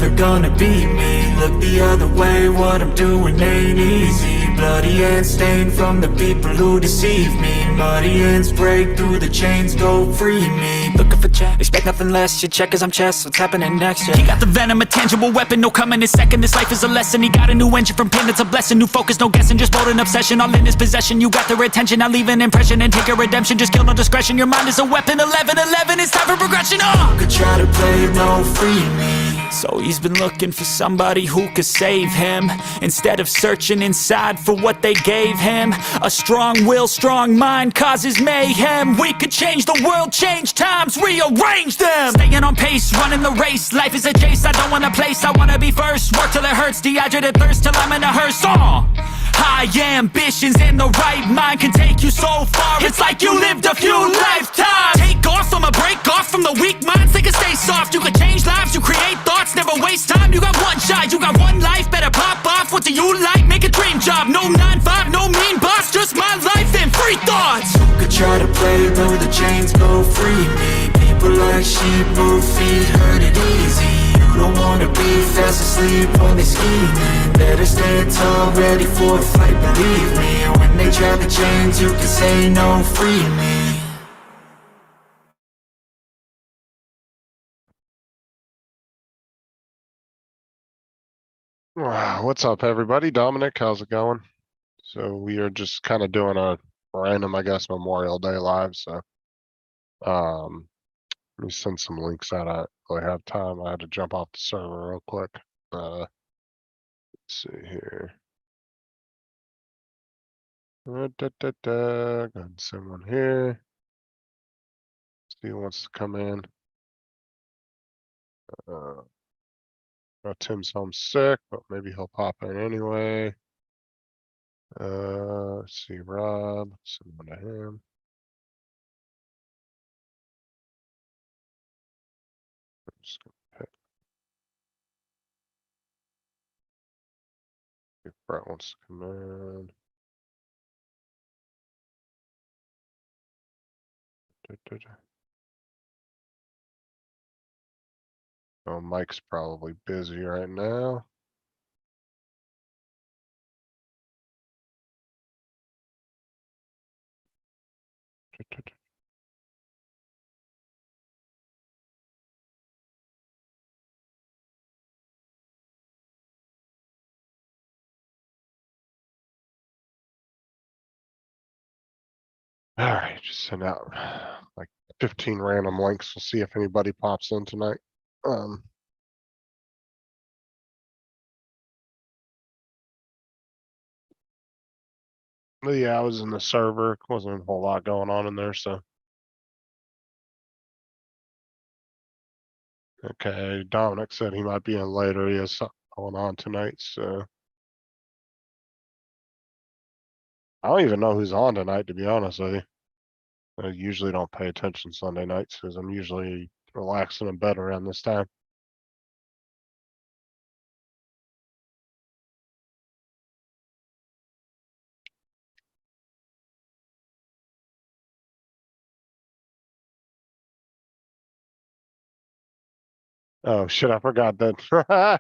never gonna beat me. Look the other way, what I'm doing ain't easy. Bloody hands stained from the people who deceive me. Muddy hands break through the chains, go free me. Looking for check, expect nothing less. You check as I'm chess, what's happening next? Yeah. He got the venom, a tangible weapon, no coming in second. This life is a lesson, he got a new engine from pain, it's a blessing. New focus, no guessing, just bold and obsession. All in his possession, you got their attention. I'll leave an impression and take a redemption. Just kill no discretion, your mind is a weapon. 11-11, it's time for progression. Could try to play no free me. So he's been looking for somebody who could save him, instead of searching inside for what they gave him. A strong will, strong mind causes mayhem. We could change the world, change times, rearrange them. Staying on pace, running the race. Life is a chase, I don't want a place, I wanna be first. Work till it hurts, dehydrated thirst till I'm in a hearse. High ambitions and the right mind can take you so far. It's like you lived a few lifetimes. Take off from a break off from the weak minds. They can stay soft, you can change lives, you create thoughts. Never waste time, you got one shot, you got one life. Better pop off, what do you like? Make a dream job, no 9-5, no mean boss. Just my life and free thoughts. You could try to play though the chains go free me. People like sheep move feet, hurt it easy. You don't wanna be fast asleep on they scheming. Better stand tall, ready for a fight, believe me. And when they try the chains, you can say no, free me. What's up, everybody? Dominic, how's it going? So we are just kind of doing a random, I guess, Memorial Day live. So, let me send some links out. I really have time. I had to jump off the server real quick. Let's see here. Go ahead and send one here. See who wants to come in. Tim's home sick, but maybe he'll pop in anyway. Let's see, Rob, send one to him. Just gonna pick. If Brett wants to come in. Oh, Mike's probably busy right now. All right, just send out like 15 random links. We'll see if anybody pops in tonight. But yeah, I was in the server. Wasn't a whole lot going on in there, so. Okay, Dominic said he might be in later. He has something going on tonight, so. I don't even know who's on tonight, to be honest with you. I usually don't pay attention Sunday nights because I'm usually relaxing in bed around this time. Oh shit, I forgot that.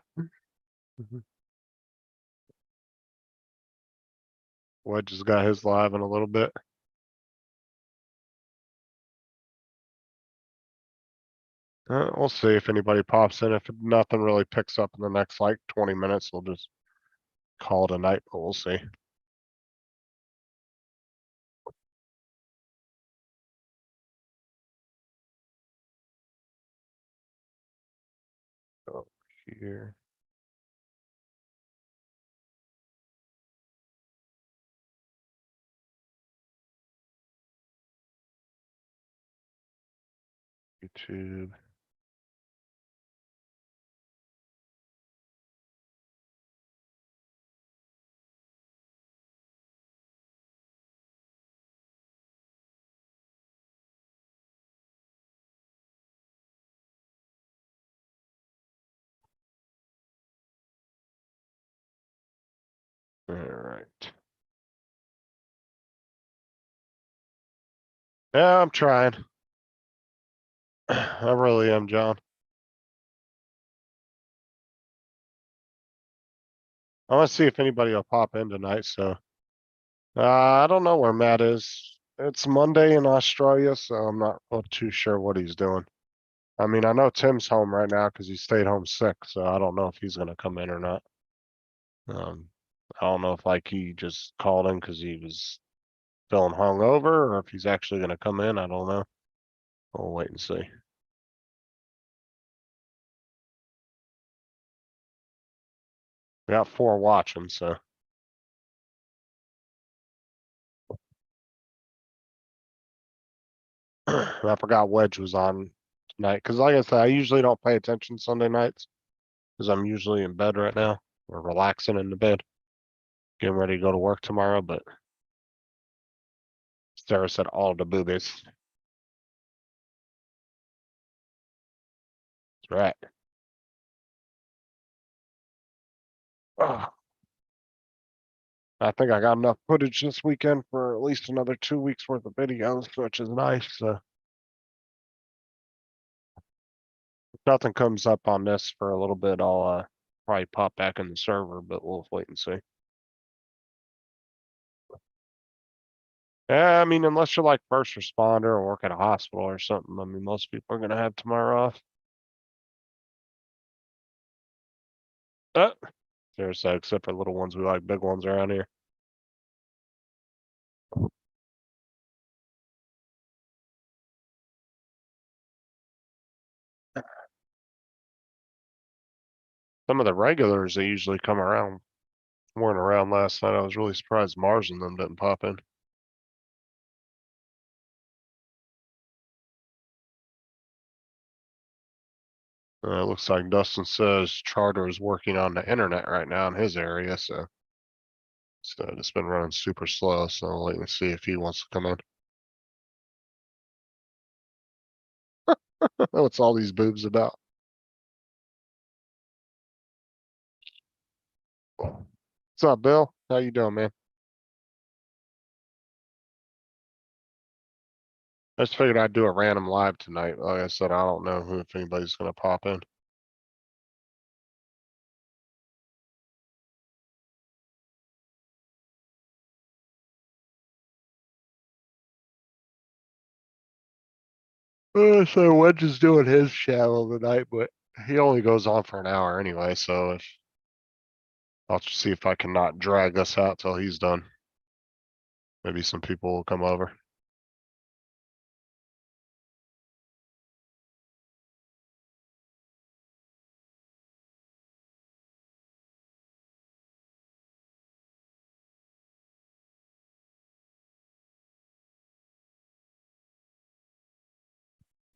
Wedge has got his live in a little bit. We'll see if anybody pops in. If nothing really picks up in the next like 20 minutes, we'll just call it a night, but we'll see. Oh, here. YouTube. All right. Yeah, I'm trying. I really am, John. I want to see if anybody will pop in tonight, so. I don't know where Matt is. It's Monday in Australia, so I'm not too sure what he's doing. I mean, I know Tim's home right now because he stayed home sick, so I don't know if he's gonna come in or not. I don't know if like he just called in because he was feeling hungover or if he's actually gonna come in. I don't know. We'll wait and see. We got 4 watching, so. I forgot Wedge was on tonight because, like I said, I usually don't pay attention Sunday nights because I'm usually in bed right now or relaxing in the bed, getting ready to go to work tomorrow. But Sarah said all the boobies. That's right. Oh, I think I got enough footage this weekend for at least another 2 weeks worth of videos, which is nice. So if nothing comes up on this for a little bit, I'll probably pop back in the server, but we'll wait and see. Yeah, I mean, unless you're like first responder or work at a hospital or something, I mean, most people are gonna have tomorrow off. Seriously, except for little ones, we like big ones around here. Some of the regulars that usually come around weren't around last night. I was really surprised Mars and them didn't pop in. It looks like Dustin says Charter is working on the internet right now in his area, so it's been running super slow. So I'll wait and see if he wants to come in. What's all these boobs about? What's up, Bill? How you doing, man? I just figured I'd do a random live tonight. Like I said, I don't know who if anybody's gonna pop in. So Wedge is doing his channel tonight, but he only goes on for an hour anyway. So if I'll just see if I can not drag us out till he's done. Maybe some people will come over.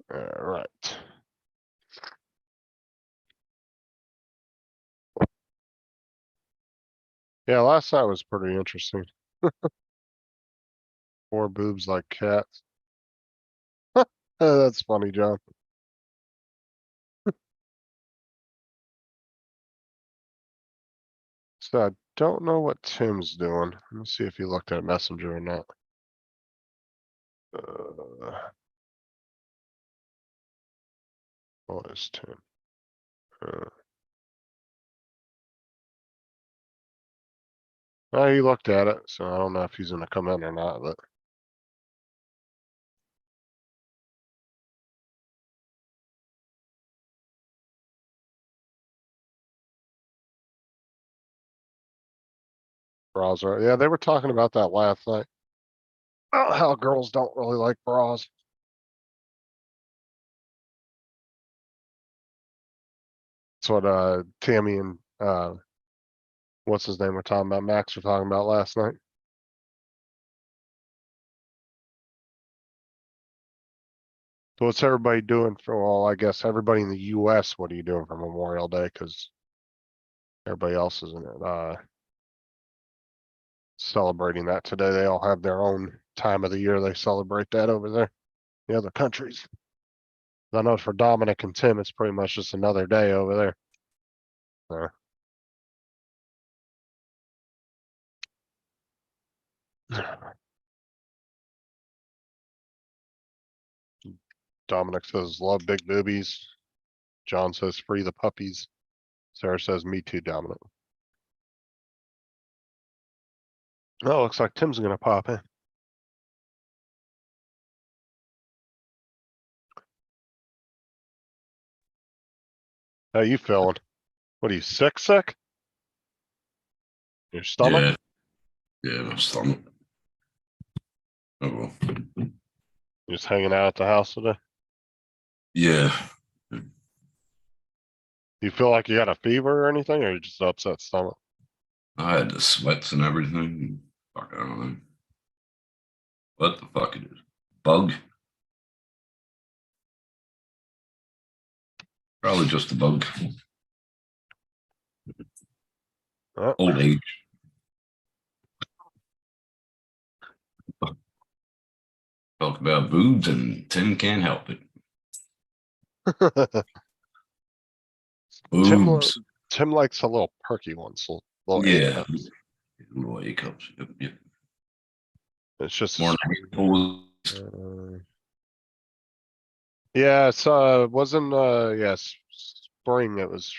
All right. Yeah, last night was pretty interesting. 4 boobs like cats. That's funny, John. So I don't know what Tim's doing. Let me see if he looked at Messenger or not. What is Tim? He looked at it, so I don't know if he's gonna come in or not, but bras are, yeah, they were talking about that last night. Oh, how girls don't really like bras. That's what Tammy and what's his name were talking about, Max were talking about last night. So what's everybody doing for, well, I guess everybody in the US, what are you doing for Memorial Day? Because everybody else is in it, celebrating that today. They all have their own time of the year they celebrate that over there, the other countries. I know for Dominic and Tim, it's pretty much just another day over there. Dominic says love big boobies. John says free the puppies. Sarah says me too, Dominic. Oh, looks like Tim's gonna pop in. How you feeling? What are you, sick? Your stomach? Yeah, yeah, my stomach. Oh well. You're just hanging out at the house today? Yeah, You feel like you got a fever or anything, or you just upset stomach? I had the sweats and everything. Fuck, I don't know. What the fuck it is? Bug? Probably just a bug. Oh. Old age. Talk about boobs and Tim can't help it. Tim, Boobs. Tim likes a little perky ones, little A Yeah. cups. Little A cups. Yep, yep. It's just More yeah, it's wasn't yes, spring. It was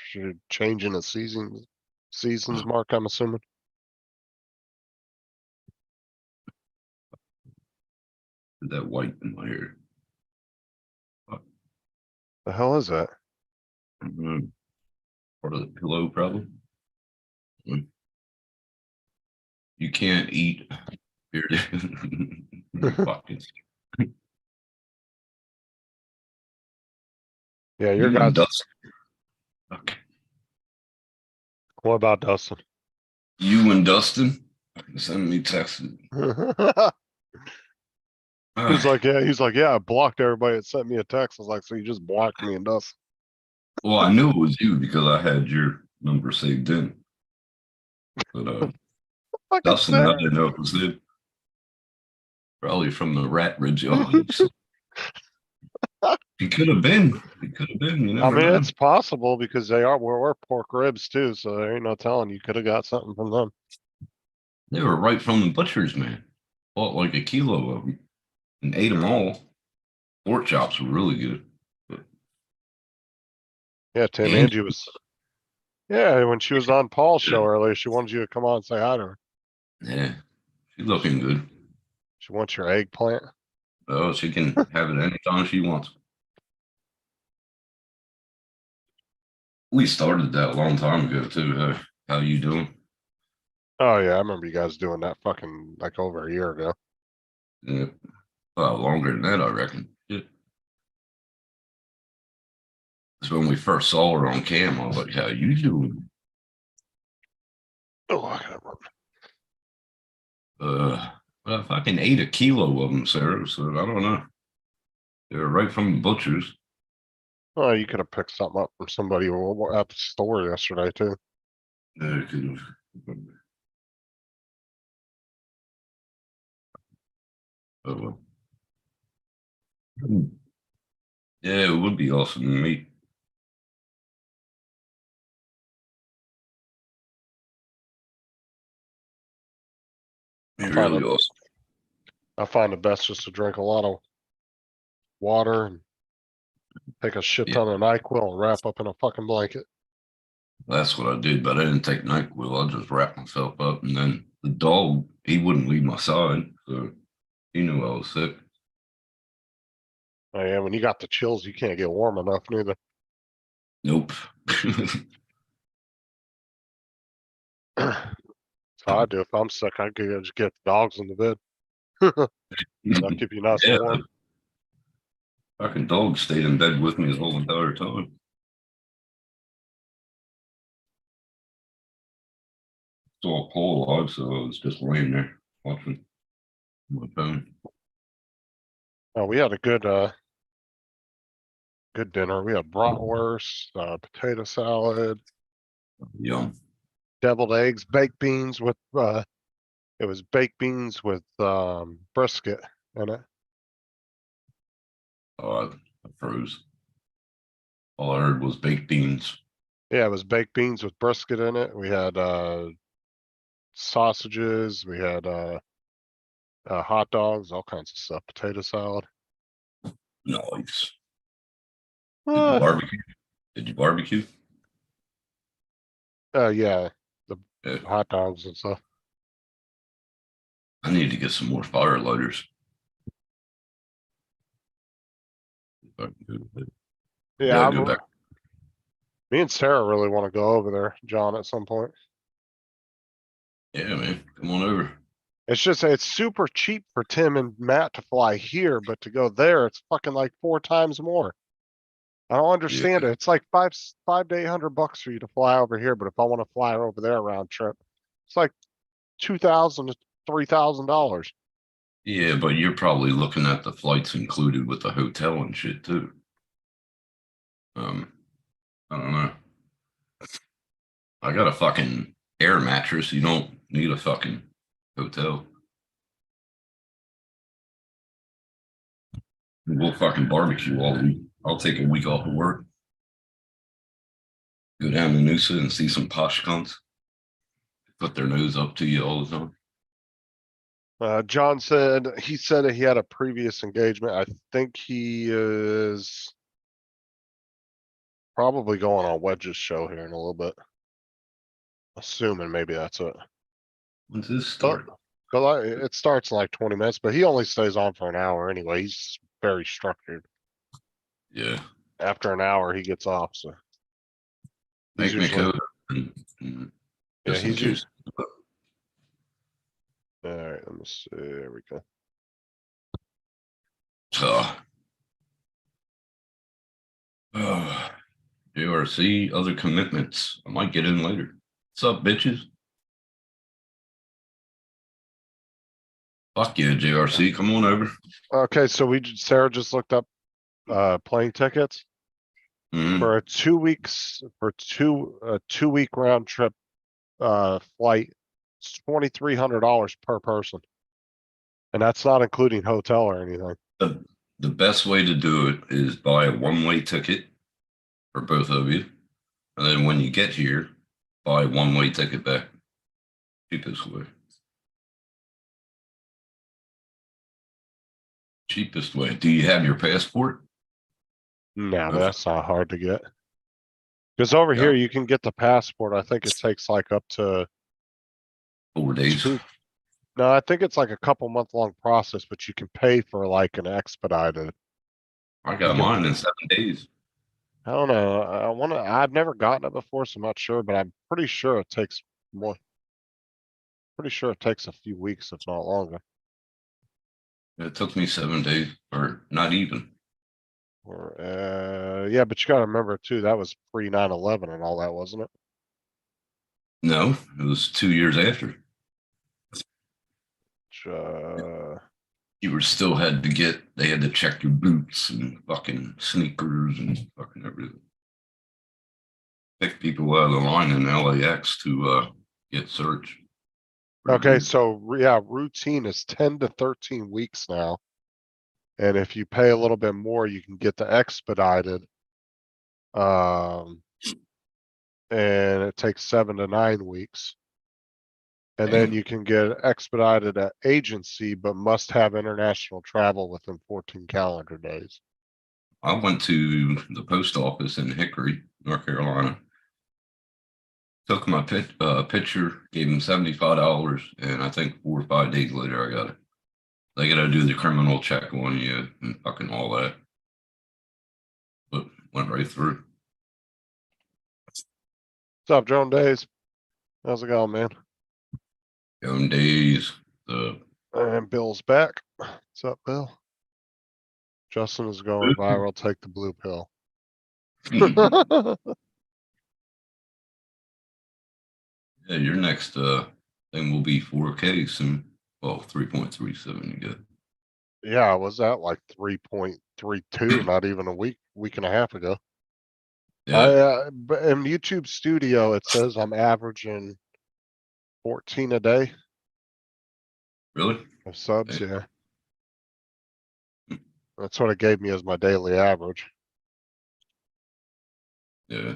changing the seasons mark, I'm assuming. that white in my hair. The hell is that? Part of the pillow, probably. You can't eat. Period. Fucking. Yeah, your You and guys. Dustin. Okay. What about Dustin? You and Dustin send me texts. He's like, yeah, I blocked everybody that sent me a text. I was like, so you just blocked me and Dustin. Well, I knew it was you because I had your number saved in. But Fucking Dustin, I sad. didn't know it was him. Probably from the Rat Ridge audience. He could have been. He could have been. You I never mean, know. it's possible because we're pork ribs too, so there ain't no telling. You could have got something from them. They were right from the butcher's, man. Bought like a kilo of them and ate them all. Pork chops were really good. Yeah, Tim, And Angie was. Yeah, when she was on Paul's show earlier, she wanted you to come on and say hi to her. yeah, she's looking good. She wants your eggplant. Oh, she can have it anytime she wants. We started that a long time ago too. How you doing? Oh yeah, I remember you guys doing that fucking like over a year ago. Yeah, longer than that, I reckon. Yeah. It's when we first saw her on cam. I was like, "How you doing?" Oh, I gotta run. Well, if I can eat a kilo of them, Sarah, so I don't know. They're right from the butcher's. Oh, you could have picked something up from somebody at the store yesterday too. Could have. Oh, well. Yeah, it would be awesome to meet. I find Really it. awesome. I find it best just to drink a lot of water and take a shit Yeah, ton of NyQuil and wrap up in a fucking blanket. that's what I did, but I didn't take NyQuil. I just wrapped myself up, and then the dog, he wouldn't leave my side, so he knew I was sick. Oh yeah, when you got the chills, you can't get warm enough neither. Nope. So I do. If I'm sick, I could just get the dogs in the bed. That'll keep you nice and Yeah, warm. fucking dog stayed in bed with me the whole entire time. Saw Paul alive, so I was just laying there watching my phone. Oh, we had a good dinner. We had bratwurst, potato salad, Yum. deviled eggs, baked beans with it was baked beans with brisket in it. Oh, I froze. All I heard was baked beans. Yeah, it was baked beans with brisket in it. We had sausages, we had hot dogs, all kinds of stuff, potato salad. Nice. Did you Uh, barbecue? Did you barbecue? yeah, the Yeah. hot dogs and stuff. I need to get some more fire lighters. If I can do it. Yeah, Gotta go back. me and Sarah really want to go over there, John, at some point. Yeah, man, come on over. It's just, it's super cheap for Tim and Matt to fly here, but to go there, it's fucking like 4 times more. I don't understand it. It's like five to $800 for you to fly over here, but if I want to fly over there round trip, it's like $2,000 to $3,000. Yeah, but you're probably looking at the flights included with the hotel and shit too. I don't know. I got a fucking air mattress. You don't need a fucking hotel. We'll fucking barbecue all week. I'll take a week off of work. Go down to Noosa and see some posh cunts. Put their nose up to you all the time. John said, he said that he had a previous engagement. I think he is probably going on Wedge's show here in a little bit. Assuming maybe that's it. When's this start? Cause it starts in like 20 minutes, but he only stays on for an hour anyway. He's very structured. Yeah. After an hour, he gets off, so. He's Make me usually- code. And Yeah, just in he's case. usually. Alright, let me see, there we go. JRC, other commitments. I might get in later. What's up, bitches? Fuck yeah, JRC, come on over. Okay, so Sarah just looked up, plane tickets Mhm. for a 2 weeks, for 2-week round trip, flight. It's $2,300 per person. And that's not including hotel or anything. The best way to do it is buy a one-way ticket for both of you. And then when you get here, buy a one-way ticket back. Cheapest way. Cheapest way. Do you have your passport? No, Okay. that's not hard to get. Cause over Yeah. here, you can get the passport. I think it takes like up to 4 days. No, I think it's like a couple month long process, but you can pay for like an expedited. I got You can- mine in 7 days. I don't know. I've never gotten it before, so I'm not sure, but I'm pretty sure it takes more. Pretty sure it takes a few weeks, if not longer. It took me 7 days, or not even. Or, yeah, but you gotta remember too, that was pre 9/11 and all that, wasn't it? No, it was 2 years after. Which, You were still had to get, they had to check your boots and fucking sneakers and fucking everything. Pick people out of the line in LAX to get searched. Okay, so yeah, routine is 10 to 13 weeks now. And if you pay a little bit more, you can get the expedited. And it takes 7 to 9 weeks. And then Damn. you can get expedited at agency, but must have international travel within 14 calendar days. I went to the post office in Hickory, North Carolina. Took my picture, gave him $75, and I think 4 or 5 days later I got it. They gotta do the criminal check on you and fucking all that. But went right through. What's up, Joan Days? How's it going, man? Young days. The And Bill's back. What's up, Bill? Justin is going viral. Take the blue pill. yeah, your next thing will be 4K soon. Well, 3.37 you get. Yeah, I was at like 3.32, not even a week and a half ago. Yeah, But in YouTube Studio, it says I'm averaging 14 a day really? of subs. Hey. Yeah, that's what it gave me as my daily average. Yeah.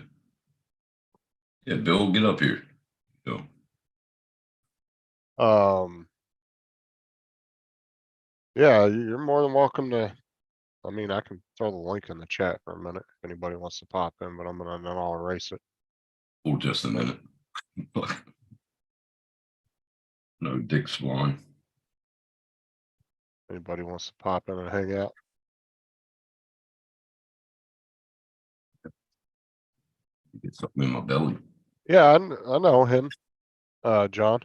Yeah, Bill, get up here. Bill. Yeah, you're more than welcome to. I mean, I can throw the link in the chat for a minute if anybody wants to pop in, but then I'll erase it. For just a minute. No dick swine. Anybody wants to pop in and hang out? Get something in my belly. Yeah, I know him, John.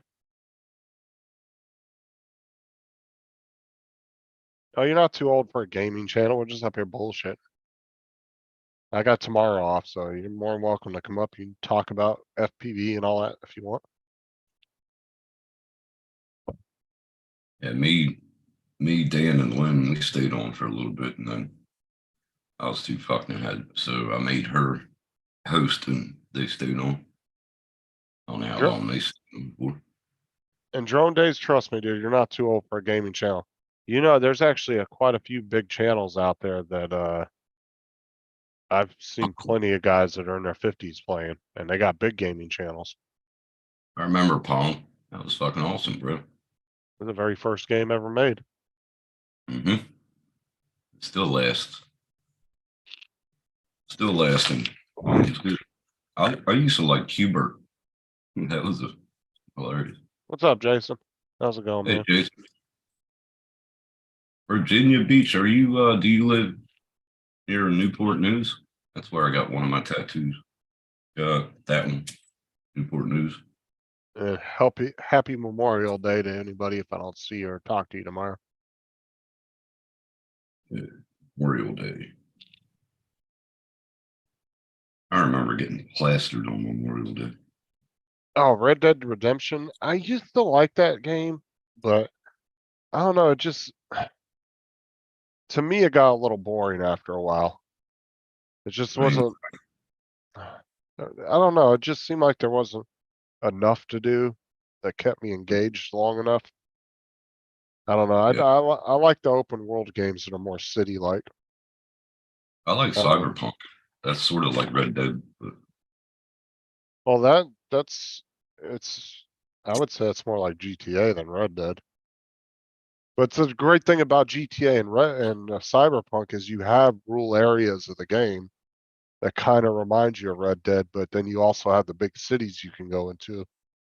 Oh, you're not too old for a gaming channel. We're just up here bullshit. I got tomorrow off, so you're more than welcome to come up. You can talk about FPV and all that if you want. Yeah, me, Dan, and Lynn, we stayed on for a little bit, and then I was too fucking ahead, so I made her host, and they stayed on. I don't know how Sure. long they stayed on for. And Drone Days, trust me, dude, you're not too old for a gaming channel. You know, there's actually quite a few big channels out there that I've seen plenty of guys that are in their 50s playing, and they got big gaming channels. I remember Pong. That was fucking awesome, bro. It was the very first game ever made. Mm-hmm. Still lasts. Still lasting. It's good. I used to like Qbert. That was hilarious. What's up, Jason? How's it going, Hey, man? Jason. Virginia Beach, are you, do you live near Newport News? That's where I got one of my tattoos. That one, Newport News. And happy Memorial Day to anybody if I don't see or talk to you tomorrow. Memorial Day. I remember getting plastered on Memorial Day. Oh, Red Dead Redemption. I used to like that game, but I don't know. It just, to me, it got a little boring after a while. It just wasn't, I don't know. It just seemed like there wasn't enough to do that kept me engaged long enough. I don't know. Yeah. I like the open world games that are more city-like. I like I don't know. Cyberpunk. That's sort of like Red Dead, but Well, I would say it's more like GTA than Red Dead. But the great thing about GTA and Cyberpunk is you have rural areas of the game that kind of remind you of Red Dead, but then you also have the big cities you can go into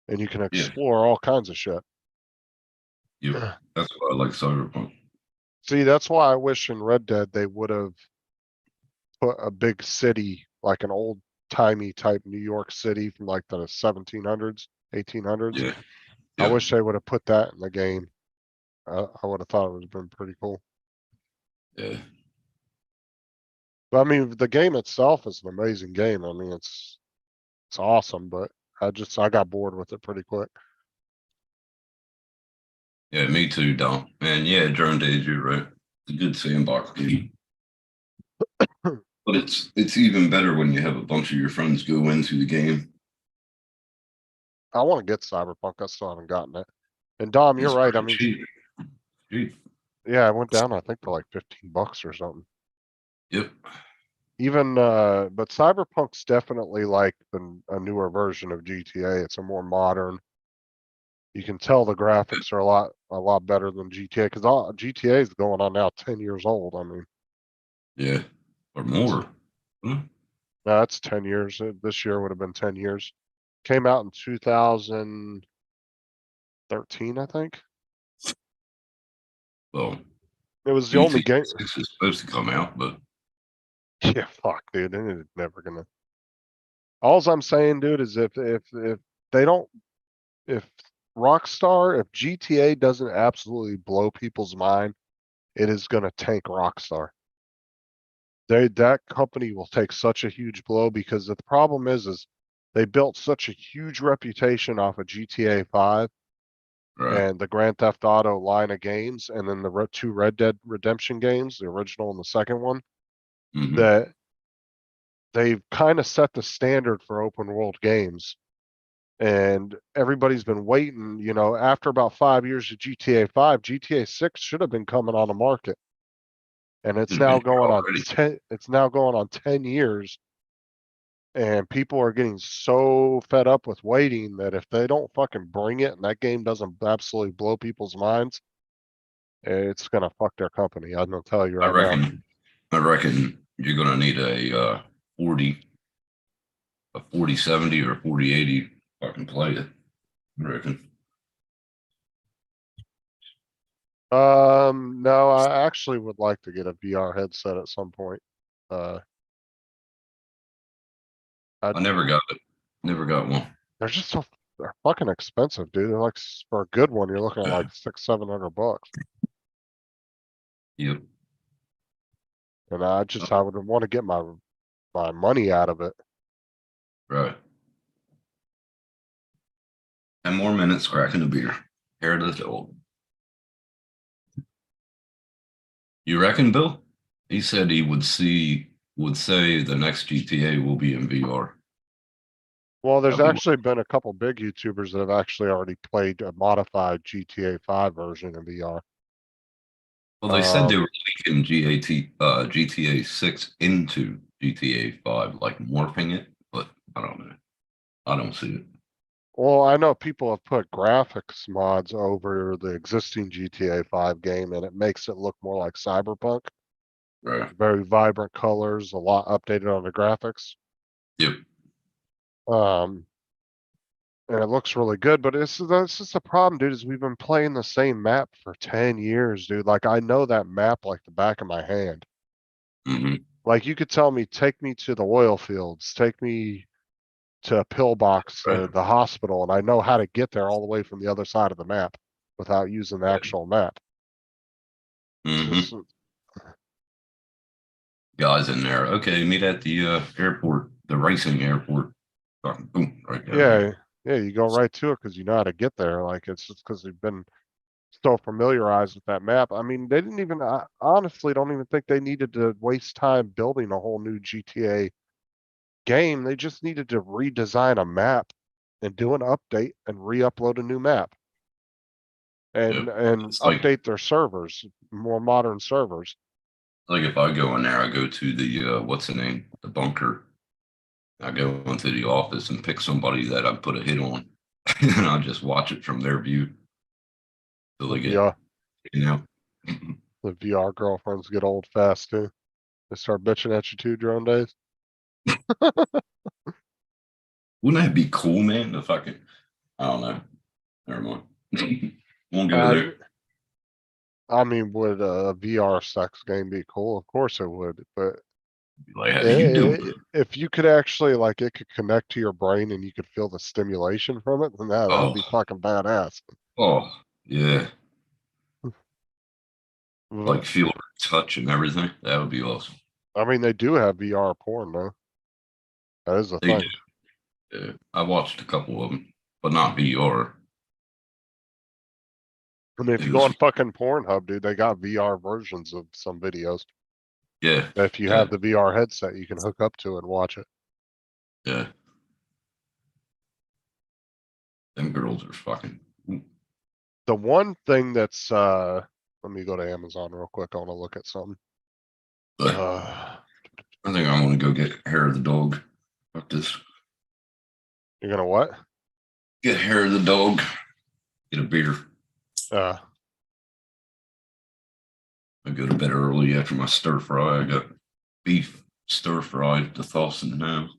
and you can yeah, explore all kinds of shit. yeah, that's why I like Cyberpunk. See, that's why I wish in Red Dead they would have put a big city, like an old timey type New York City from like the 1700s, 1800s. Yeah, I yeah, wish they would have put that in the game. I would have thought it would have been pretty cool. yeah. But I mean, the game itself is an amazing game. I mean, it's awesome, but I got bored with it pretty quick. Yeah, me too, Dom. And yeah, Drone Days, you're right. It's a good sandbox game. But it's even better when you have a bunch of your friends go into the game. I want to get Cyberpunk. I still haven't gotten it. And Dom, you're It's right. I pretty mean, cheap. Cheap. yeah, I went down, I think, to like $15 or something. Yep. Even but Cyberpunk's definitely like a newer version of GTA. It's a more modern. You can tell the graphics are a lot better than GTA because GTA is going on now 10 years old. I mean, Yeah. Or more. Huh? that's 10 years. This year would have been 10 years. Came out in 2013, I think. Well, It was the only GTA game. 6 is supposed to come out, but Yeah, fuck, dude. It's never gonna. All I'm saying, dude, is if they don't, if Rockstar, if GTA doesn't absolutely blow people's mind, it is gonna tank Rockstar. That company will take such a huge blow because the problem is they built such a huge reputation off of GTA 5 right. and the Grand Theft Auto line of games, and then the two Red Dead Redemption games, the original and the second one, Mm-hmm. that they've kind of set the standard for open world games. And everybody's been waiting, after about 5 years of GTA 5, GTA 6 should have been coming on the market. And it's Should have been now here going on already. 10 years. And people are getting so fed up with waiting that if they don't fucking bring it and that game doesn't absolutely blow people's minds, it's gonna fuck their company. I'm gonna tell you I right now. reckon you're gonna need a 4070 or 4080 fucking play it. I reckon. No, I actually would like to get a VR headset at some point. Uh, I never got it. Never got one. they're just so, they're fucking expensive, dude. They're like, for a good one, you're looking at like $600-700. Yep. And I would want to get my money out of it. Right. 10 more minutes cracking a beer. Hair of the dog. You reckon, Bill? He said he would say the next GTA will be in VR. Well, there's That'd be- actually been a couple big YouTubers that have actually already played a modified GTA 5 version in VR. Well, they said they were leaking GTA 6 into GTA 5, like morphing it, but I don't know. I don't see it. Well, I know people have put graphics mods over the existing GTA 5 game and it makes it look more like Cyberpunk. Right. Very vibrant colors, a lot updated on the graphics. Yep. And it looks really good, but that's just the problem, dude, is we've been playing the same map for 10 years, dude. Like I know that map like the back of my hand. Hmm. Like you could tell me, take me to the oil fields, take me to a pillbox, Right. the hospital, and I know how to get there all the way from the other side of the map without using the actual map. Hmm. So- Guys in there. Okay, meet at the airport, the racing airport. Fucking boom, right down yeah, there. yeah, you go right to it because you know how to get there. Like it's just because they've been so familiarized with that map. I mean, they didn't even, I honestly don't even think they needed to waste time building a whole new GTA game. They just needed to redesign a map and do an update and re-upload a new map Yep. and It's update their servers, more modern servers. like if I go in there, I go to the what's the name? The bunker. I go into the office and pick somebody that I put a hit on, and I'll just watch it from their view till The they get, VR, you know. the VR girlfriends get old fast too. They start bitching at you too, drone days. Wouldn't that be cool, man? The fucking, I don't know. Never mind. Won't go Uh, there. I mean, would a VR sex game be cool? Of course it would, but Be like, how do you do? if you could actually like it could connect to your brain and you could feel the stimulation from it, then that'd Oh, be fucking badass. oh, yeah. But, Like feel touch and everything. That would be awesome. I mean, they do have VR porn though. That is a They thing. do. Yeah. I watched a couple of them, but not VR. I mean, if It you go was, on fucking Pornhub, dude, they got VR versions of some videos. yeah, If you yeah, have the VR headset, you can hook up to it and watch it. yeah. Them girls are fucking. The one thing that's let me go to Amazon real quick. I want to look at something. But I think I want to go get hair of the dog. Fuck this. You're gonna what? Get hair of the dog. Get a beer. Uh I go to bed early after my stir fry. I got beef stir fried to Thawson now.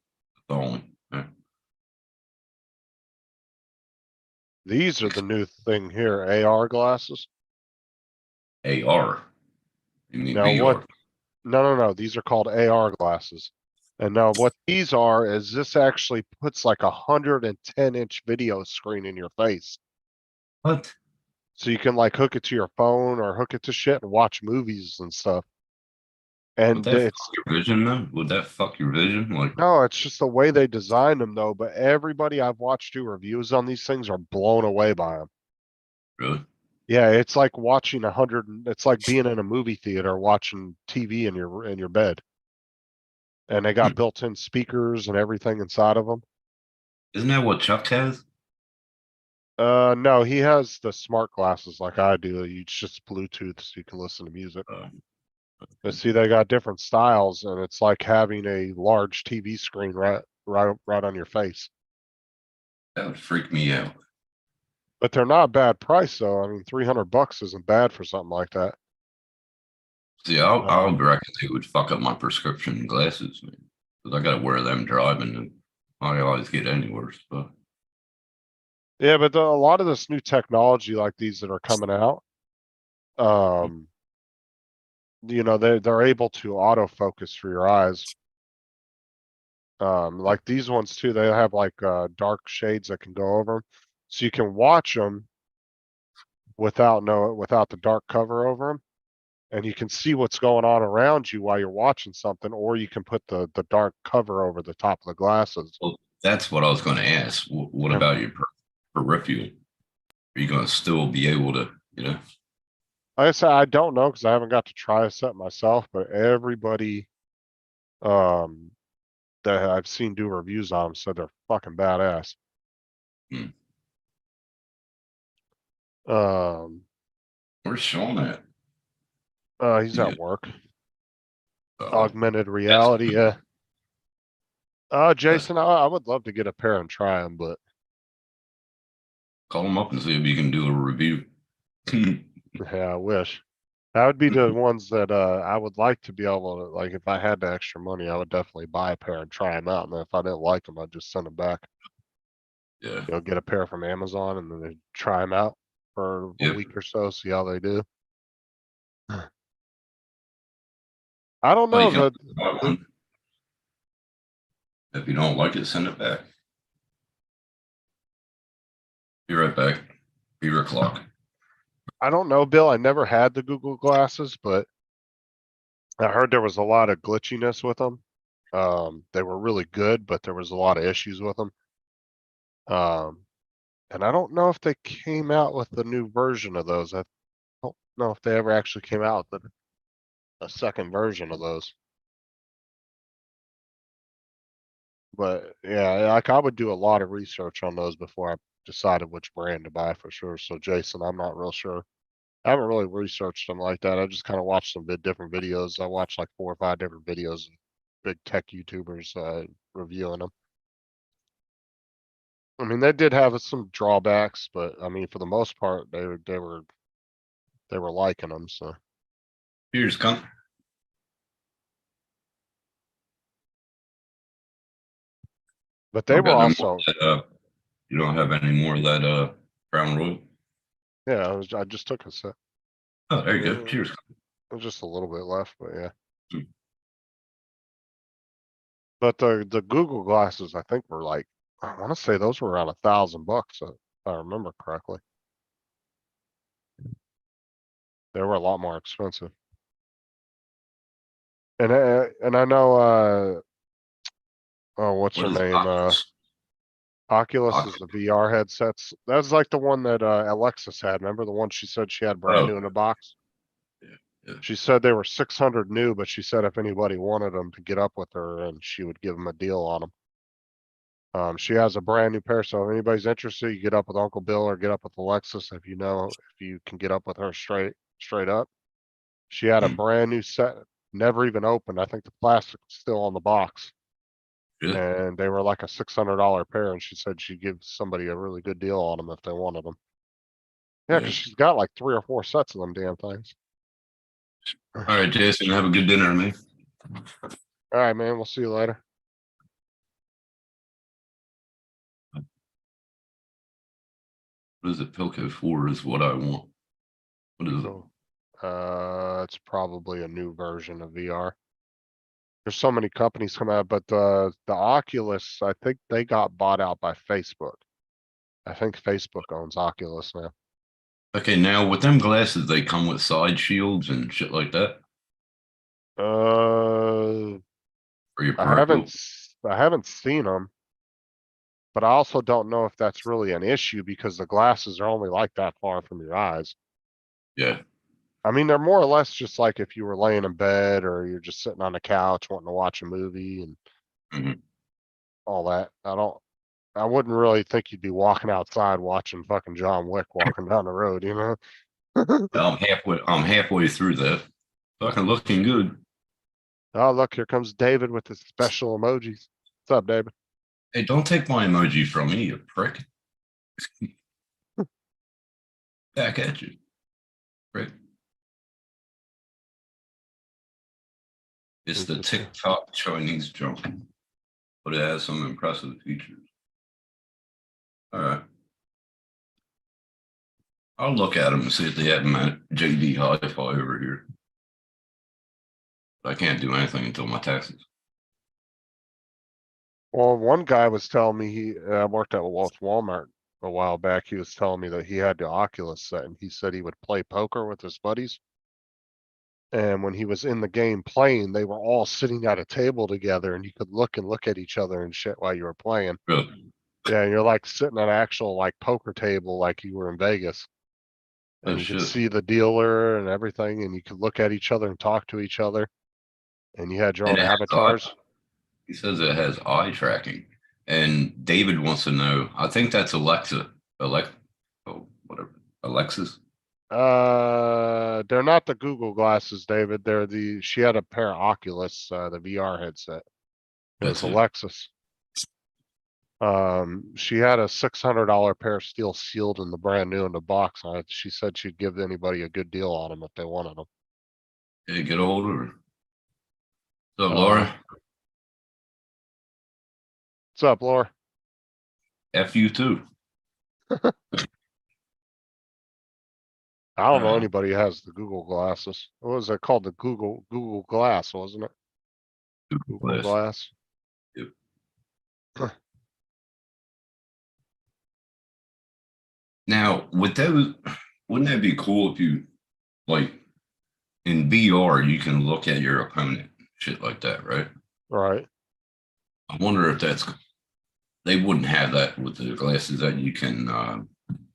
Thawing. Yeah. these are the new thing here, AR glasses. AR. You mean Now what? VR? No. These are called AR glasses. And now what these are is this actually puts like 110-inch video screen in your face. What? So you can like hook it to your phone or hook it to shit and watch movies and stuff. Would And that fuck it's your vision though? Would that fuck your vision? Like, no, it's just the way they designed them though. But everybody I've watched do reviews on these things are blown away by them. really? Yeah, it's like watching it's like being in a movie theater watching TV in your bed. And they got Hmm. built-in speakers and everything inside of them. Isn't that what Chuck has? No, he has the smart glasses like I do. It's just Bluetooth so you can listen to music. But see, they got different styles and it's like having a large TV screen right on your face. That would freak me out. But they're not bad price though. I mean, $300 isn't bad for something like that. See, I Um, would reckon they would fuck up my prescription glasses, man. Because I gotta wear them driving and my eyes get any worse. But yeah, but a lot of this new technology like these that are coming out, You know, they're able to autofocus for your eyes. Like these ones too, they have like dark shades that can go over 'em. So you can watch them without the dark cover over them, and you can see what's going on around you while you're watching something, or you can put the dark cover over the top of the glasses. Well, that's what I was going to ask. What Yeah. about your peripheral? Are you going to still be able to, Like I said, I don't know because I haven't got to try a set myself, but everybody um that I've seen do reviews on them said they're fucking badass. Hmm. Um Where's Sean at? he's Yeah. at work. Uh, Augmented reality, yeah. Jason, I would love to get a pair and try them, but Call him up and see if you can do a review. yeah, I wish. That would be the ones that I would like to be able to, like, if I had the extra money, I would definitely buy a pair and try them out. And then if I didn't like them, I'd just send them back. Yeah. You know, get a pair from Amazon and then they try them out for a Yep. week or so, see how they do. I don't Well, know. you can buy one. If you don't like it, send it back. Be right back. Be your clock. I don't know, Bill. I never had the Google glasses, but I heard there was a lot of glitchiness with them. They were really good, but there was a lot of issues with them. And I don't know if they came out with the new version of those. I don't know if they ever actually came out with a second version of those. But yeah, like I would do a lot of research on those before I decided which brand to buy for sure. So Jason, I'm not real sure. I haven't really researched them like that. I just kind of watched some different videos. I watched like 4 or 5 different videos of big tech YouTubers reviewing them. I mean, they did have some drawbacks, but I mean, for the most part, they were liking them. So Here's come. but they were Okay, no more also, of that, you don't have any more of that Crown Royal. yeah, I just took a sip. Oh, there you go. Cheers. There's just a little bit left, but yeah. Hmm. But the Google glasses, I think were like, I want to say those were around $1,000, if I remember correctly. They were a lot more expensive. And I know oh, what's her What is name? Oculus is the VR headsets. That's like the one that Alexis had. Remember the one she said she had brand new in a box? Yeah. She said they were 600 new, but she said if anybody wanted them to get up with her and she would give them a deal on them. She has a brand new pair, so if anybody's interested, you get up with Uncle Bill or get up with Alexis if you can get up with her straight up. She had a Hmm. brand new set, never even opened. I think the plastic's still on the box. Good. And they were like a $600 pair, and she said she'd give somebody a really good deal on them if they wanted them. Yeah, Yeah. because she's got like 3 or 4 sets of them damn things. All right, Jason, have a good dinner, man. All right, man. We'll see you later. What is it? Pilco 4 is what I want. What is it? It's probably a new version of VR. There's so many companies come out, but the Oculus, I think they got bought out by Facebook. I think Facebook owns Oculus now. Okay, now with them glasses, they come with side shields and shit like that for your I peripheral. haven't seen them, but I also don't know if that's really an issue because the glasses are only like that far from your eyes. Yeah. I mean, they're more or less just like if you were laying in bed or you're just sitting on the couch wanting to watch a movie and Mhm. all that. I wouldn't really think you'd be walking outside watching fucking John Wick walking down the road, you know? I'm halfway through that. Fucking looking good. Oh, look, here comes David with his special emojis. What's up, David? Hey, don't take my emoji from me, you prick. Back at you. Prick. It's the TikTok Chinese junk, but it has some impressive features. All right. I'll look at them and see if they have them at JD Hi-Fi over here. I can't do anything until my taxes. Well, one guy was telling me I worked at Walmart a while back. He was telling me that he had the Oculus set and he said he would play poker with his buddies. And when he was in the game playing, they were all sitting at a table together and you could look at each other and shit while you were playing. Really? Yeah, and you're like sitting at an actual like poker table like you were in Vegas. Oh, And you could shit. see the dealer and everything, and you could look at each other and talk to each other. And you had your And own it has avatars. He says it has eye tracking. And David wants to know, I think that's Alexa. Oh, whatever. Alexis? They're not the Google glasses, David. She had a pair of Oculus, the VR headset. It was That's it. Alexis. She had a $600 pair of steel sealed in the brand new in the box on it. She said she'd give anybody a good deal on them if they wanted them. Yeah, get a hold of her. So, Uh, Laura, What's up, Laura? F you too. I don't know Uh, anybody who has the Google glasses. What was it called? The Google Glass, wasn't it? Google Glass. Glass. Yep. Now, with those, wouldn't that be cool if you, like, in VR, you can look at your opponent, shit like that, right? Right. I wonder if they wouldn't have that with the glasses that you can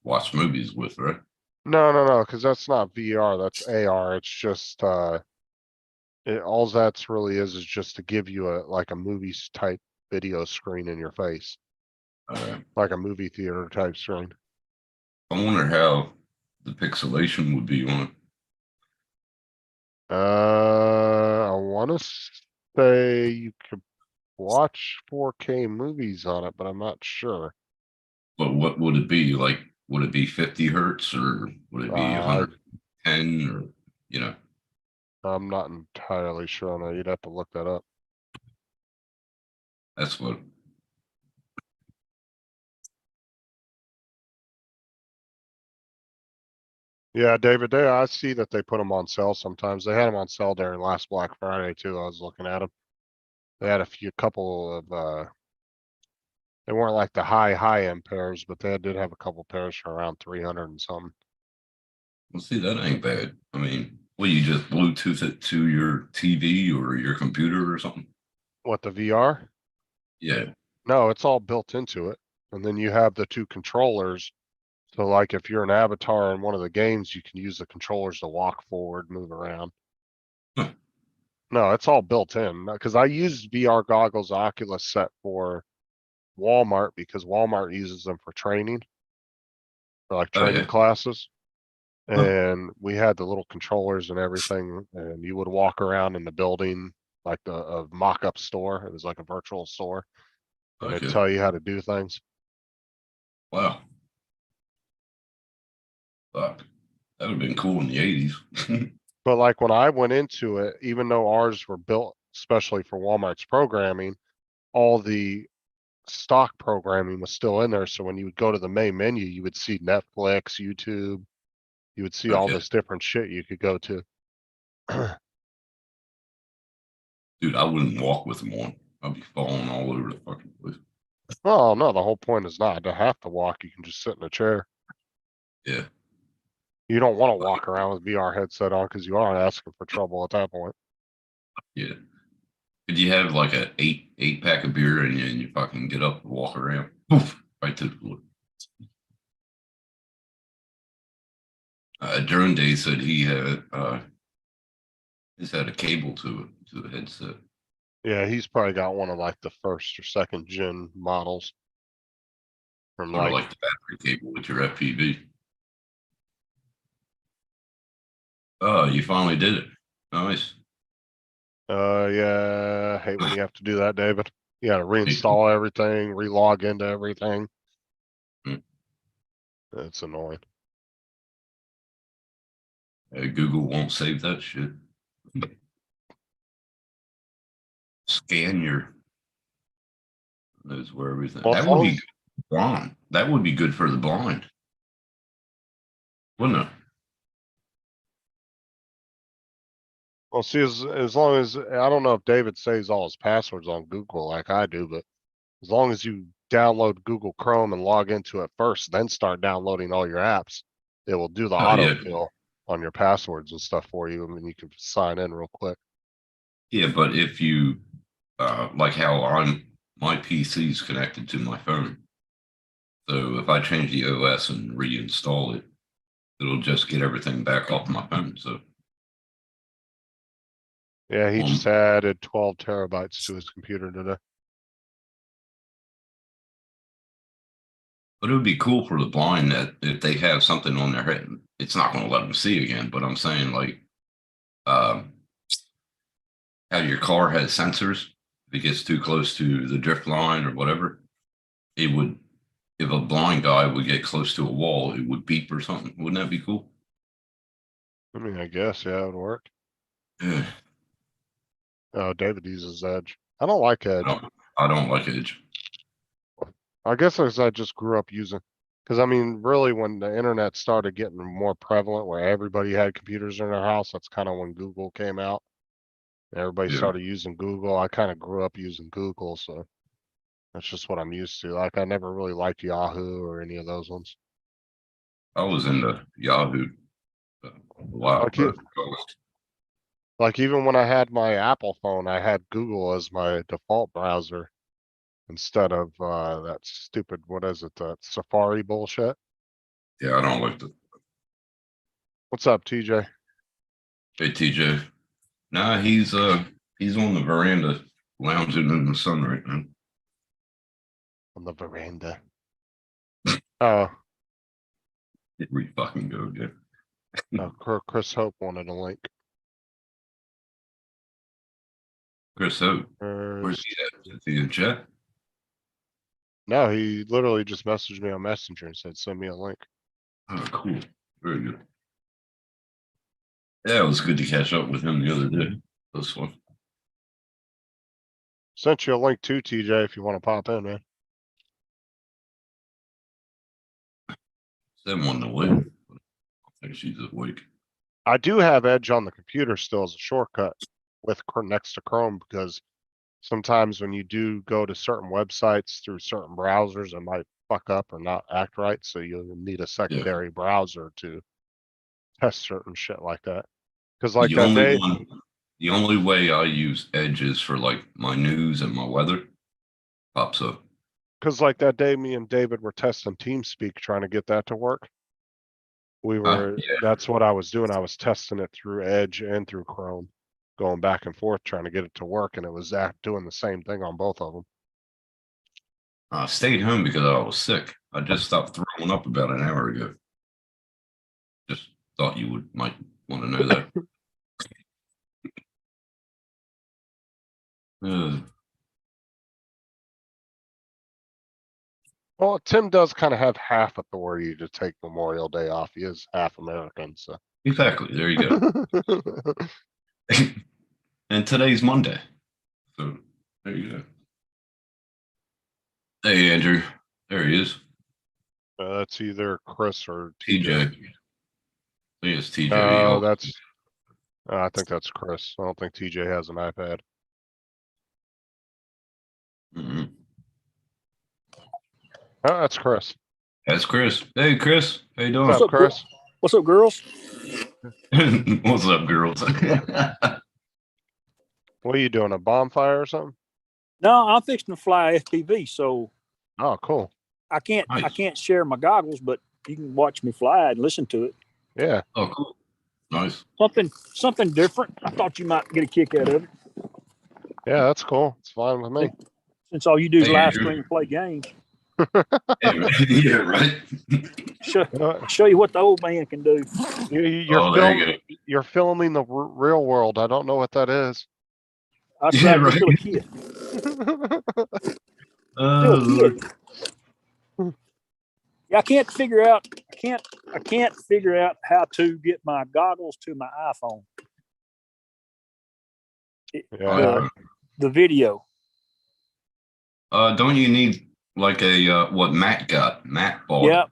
watch movies with, right? No, because that's not VR, that's AR. It's just all that's really is just to give you like a movies type video screen in your face, like a movie theater type screen. I wonder how the pixelation would be on it. I want to say you could watch 4K movies on it, but I'm not sure. But what would it be like? Would it be 50 hertz or would it be Uh, 110 or, you know? I'm not entirely sure on that. You'd have to look that up. That's what. Yeah, David, I see that they put them on sale sometimes. They had them on sale during last Black Friday too. I was looking at them. They had couple of, they weren't like the high end pairs, but they did have a couple pairs for around 300 and something. Well, see, that ain't bad. I mean, well, you just Bluetooth it to your TV or your computer or something. What, the VR? Yeah. No, it's all built into it. And then you have the two controllers. So like if you're an avatar in one of the games, you can use the controllers to walk forward, move around. Huh. No, it's all built in. Because I used VR goggles Oculus set for Walmart because Walmart uses them for training, for like Oh, training yeah. classes. Huh. And we had the little controllers and everything, and you would walk around in the building like a mock-up store. It was like a virtual store, and it'd Okay. tell you how to do things. Wow. Fuck. That would have been cool in the 80s. But like when I went into it, even though ours were built especially for Walmart's programming, all the stock programming was still in there. So when you would go to the main menu, you would see Netflix, YouTube, you would see all Okay. this different shit you could go to. Dude, I wouldn't walk with them on. I'd be falling all over the fucking place. Oh no, the whole point is not to have to walk. You can just sit in a chair. Yeah. You don't want to walk around with VR headset on because you are asking for trouble at that point. Yeah. Could you have like a eight pack of beer and you fucking get up and walk around? Poof, right to the floor. Drone Day said he had he's had a cable to the headset. Yeah, he's probably got one of like the first or second gen models from Sort of like, like the battery cable with your FPV. Oh, you finally did it. Nice. yeah, I hate when you have to do that, David. You gotta reinstall everything, relog into everything. Mm. It's annoying. Google won't save that shit. Scan your knows where everything. Well, That as would long be as, blind. That would be good for the blind. Wouldn't it? Well, see, as long as, I don't know if David saves all his passwords on Google like I do, but as long as you download Google Chrome and log into it first, then start downloading all your apps, it will do the Oh, yeah. autofill on your passwords and stuff for you, and then you can sign in real quick. Yeah, but if you like how my PC is connected to my phone. So if I change the OS and reinstall it, it'll just get everything back off my phone. So Yeah, he um, just added 12 terabytes to his computer today. but it would be cool for the blind that if they have something on their head, it's not going to let them see again. But I'm saying like how your car has sensors. If it gets too close to the drift line or whatever, it would. If a blind guy would get close to a wall, it would beep or something. Wouldn't that be cool? I mean, I guess, yeah, it would work. Yeah, Oh, David uses Edge. I don't like Edge. I don't like Edge. I guess as I just grew up using, because I mean, really, when the internet started getting more prevalent, where everybody had computers in their house, that's kind of when Google came out. Everybody Yeah. started using Google. I kind of grew up using Google, so that's just what I'm used to. Like, I never really liked Yahoo or any of those ones. I was into Yahoo a while Like, ago. like even when I had my Apple phone, I had Google as my default browser instead of that stupid, what is it, that Safari bullshit. Yeah, I don't like the. What's up, TJ? Hey, TJ. Nah, he's on the veranda lounging in the sun right now. On the veranda. Oh, Here we fucking go again. Chris Hope wanted a link. Chris Hope, where's he at? Is he in chat? No, he literally just messaged me on Messenger and said, send me a link. Oh, cool. Very good. Yeah, it was good to catch up with him the other day. This one. Sent you a link too, TJ, if you want to pop in, man. Said one to win. I think she's awake. I do have Edge on the computer still as a shortcut with next to Chrome, because sometimes when you do go to certain websites through certain browsers, it might fuck up or not act right. So you'll need a secondary browser to test certain shit like that. Because like that day, The only way I use Edge is for like my news and my weather pops up. because like that day, me and David were testing TeamSpeak, trying to get that to work. We were, Yeah. that's what I was doing. I was testing it through Edge and through Chrome, going back and forth, trying to get it to work. And it was doing the same thing on both of them. I stayed home because I was sick. I just stopped throwing up about an hour ago. Just thought you might want to know that. Well, Tim does kind of have half authority to take Memorial Day off. He is half American, so. Exactly. There you go. And today's Monday. So there you go. Hey, Andrew. There he is. That's either Chris or TJ. I think it's TJ. Oh, that's. I think that's Chris. I don't think TJ has an iPad. Mhm. Oh, that's Chris. That's Chris. Hey, Chris. How you doing? What's up, Chris? What's up, girls? What's up, girls? What are you doing? A bonfire or something? No, I'm fixing to fly FPV, so Oh, cool. I can't Nice. share my goggles, but you can watch me fly and listen to it. Yeah. Oh, cool. Nice. Something different. I thought you might get a kick out of it, Yeah, that's cool. It's fine with me. since all you do is Hey, live Andrew. stream and play games. Yeah, right. Show you what the old man can do. You're filming the real world. I don't know what that is. I Yeah, tried to right. kill a kid. Lord. Yeah, I can't figure out how to get my goggles to my iPhone. Yeah. The video. Don't you need like a what Matt got? Matt bought. Yeah.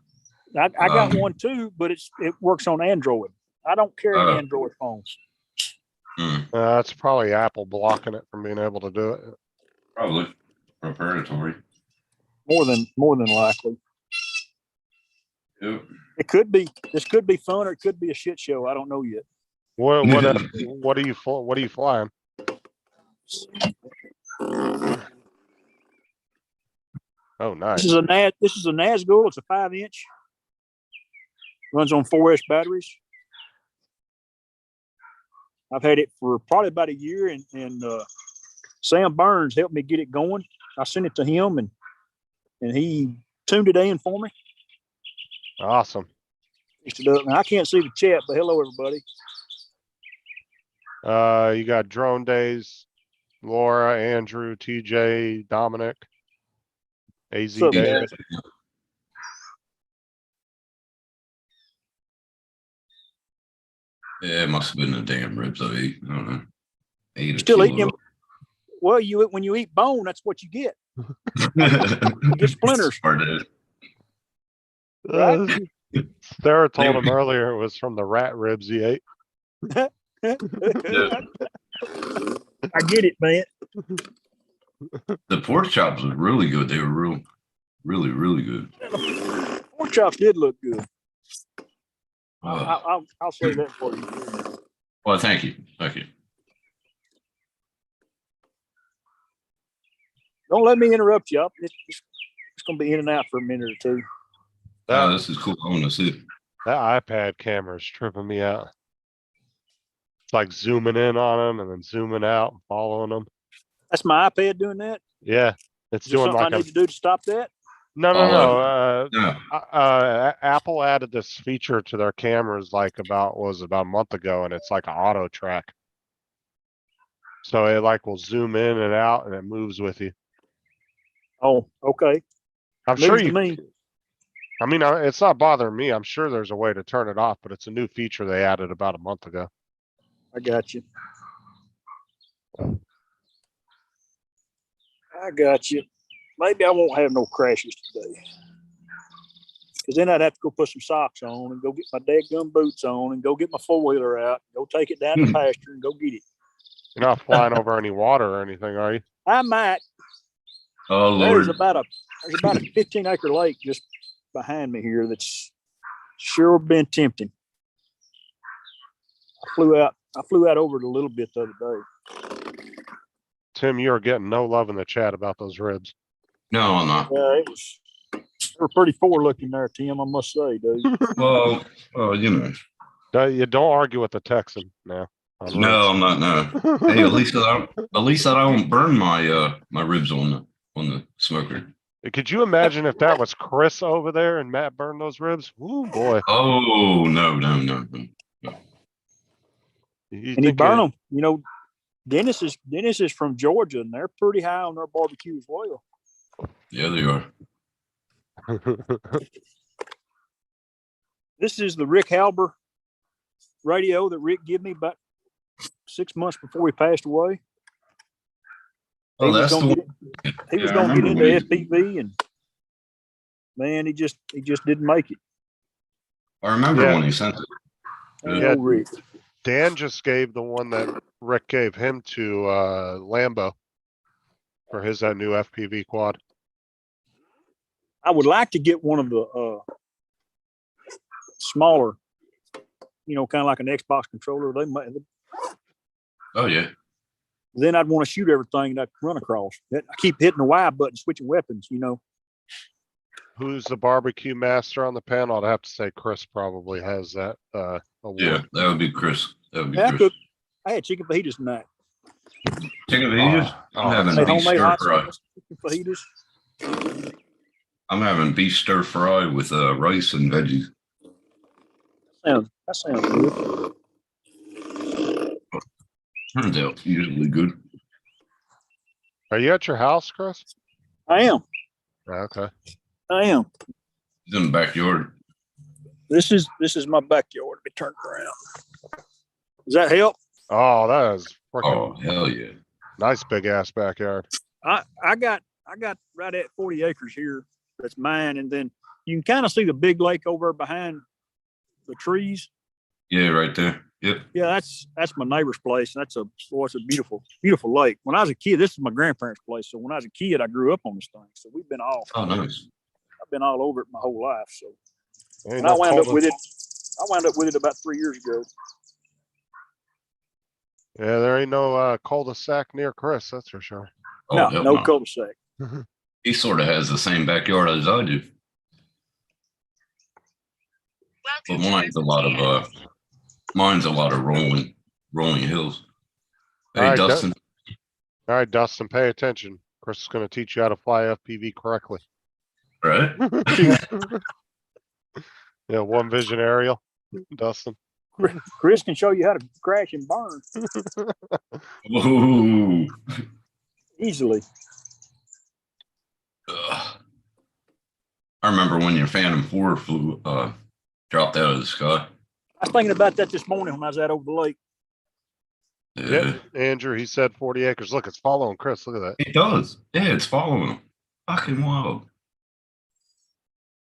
I got one too, but it works on Android. I don't carry Oh. Android phones. That's probably Apple blocking it from being able to do it. Probably proprietary. More than likely. Yep. It could be. This could be fun, or it could be a shit show. I don't know yet. What are you flying? Oh, nice. This is a Nazgul. It's a 5-inch. Runs on 4S batteries. I've had it for probably about a year, and Sam Burns helped me get it going. I sent it to him, and he tuned it in for me. Awesome. Fixed it up. Now, I can't see the chat, but hello, everybody. You got Drone Days, Laura, Andrew, TJ, Dominic, AZ What's up, David. man? Yeah, it must have been the damn ribs I ate. I don't know. Ate a Still kilo eating them? Well, when you eat bone, that's what you get. You get splinters. Part of it. Right? Sarah told him earlier it was from the rat ribs he ate. I get it, man. The pork chops was really good. They were really good. Pork chops did look good. Oh, I'll say that for you. well, thank you. Thank you. Don't let me interrupt you. It's going to be in and out for a minute or two. Oh, this is cool. I want to see it. That iPad camera is tripping me out. It's like zooming in on them and then zooming out and following them. That's my iPad doing that. Yeah, it's Is there doing something like I need to do to stop that? no. No. Apple added this feature to their cameras like about a month ago, and it's like an auto track. So it like will zoom in and out, and it moves with you. Oh, okay. I'm sure News to you. me. I mean, it's not bothering me. I'm sure there's a way to turn it off, but it's a new feature they added about a month ago. I got you. I got you. Maybe I won't have no crashes today. Because then I'd have to go put some socks on and go get my dadgum boots on and go get my 4-wheeler out, go take it down to the pasture and go get it. You're not flying over any water or anything, are you? I might. Oh There's Lord. about a 15-acre lake just behind me here that's sure been tempting. I flew out over it a little bit the other day. Tim, you are getting no love in the chat about those ribs. No, I'm not. Yeah, they were pretty poor looking there, Tim, I must say, dude. Well, you know. You don't argue with the Texan now. on No, I'm not. No. Hey, at least I don't burn my my ribs on the smoker. ribs. Could you imagine if that was Chris over there and Matt burned those ribs? Ooh, boy. Oh no. And he burn them. You know, Dennis is from Georgia, and they're pretty high on their barbecue as well. Yeah, they are. This is the Rick Halber radio that Rick gave me about 6 months before he passed away. Oh, that's the one. He was Yeah, I going to get remember into FPV, and man, he just didn't make it. I remember Yeah. when he sent it. Ain't Yeah. no Rick. Dan just gave the one that Rick gave him to Lambo for his new FPV quad. I would like to get one of the smaller, you know, kind of like an Xbox controller. Oh yeah. Then I'd want to shoot everything that I could run across. I keep hitting the Y button, switching weapons, you know. Who's the barbecue master on the panel? I'd have to say Chris probably has that award. Yeah, that would be Chris. That would be Yeah, Chris. I had chicken fajitas tonight. Chicken fajitas. Oh, I'm having Made beef homemade stir hot fry. sauce, chicken fajitas. I'm having beef stir fry with rice and veggies. That sounds good. Turns out usually good. Are you at your house, Chris? I am. Okay. I am. He's in the backyard. This is my backyard. Let me turn it around. Does that help? Oh, that is freaking Oh hell yeah. nice big ass backyard. I got right at 40 acres here. That's mine, and then you can kind of see the big lake over behind the trees. Yeah, right there. Yep. Yeah, that's my neighbor's place. And it's a beautiful, beautiful lake. When I was a kid, this is my grandparents' place. So when I was a kid, I grew up on this thing. So Oh, nice. I've been all over it my whole life. So Ain't and no I wound up cul- with it about 3 years ago. Yeah, there ain't no cul-de-sac near Chris, that's for sure. Oh, No, hell no no. cul-de-sac. He sort of has the same backyard as I do. But mine's a lot of rolling hills. Hey, All right, Dustin. All right, Dustin, pay attention. Chris is going to teach you how to fly FPV correctly. Right? Yeah, one vision aerial, Dustin. Chris can show you how to crash and burn Whoa. easily. Ugh. I remember when your Phantom 4 dropped out of the sky. I was thinking about that this morning when I was out over the lake. Yep, Andrew, he said 40 acres. Look, it's following Chris. Look at that. It does. Yeah, it's following him. Fucking wild.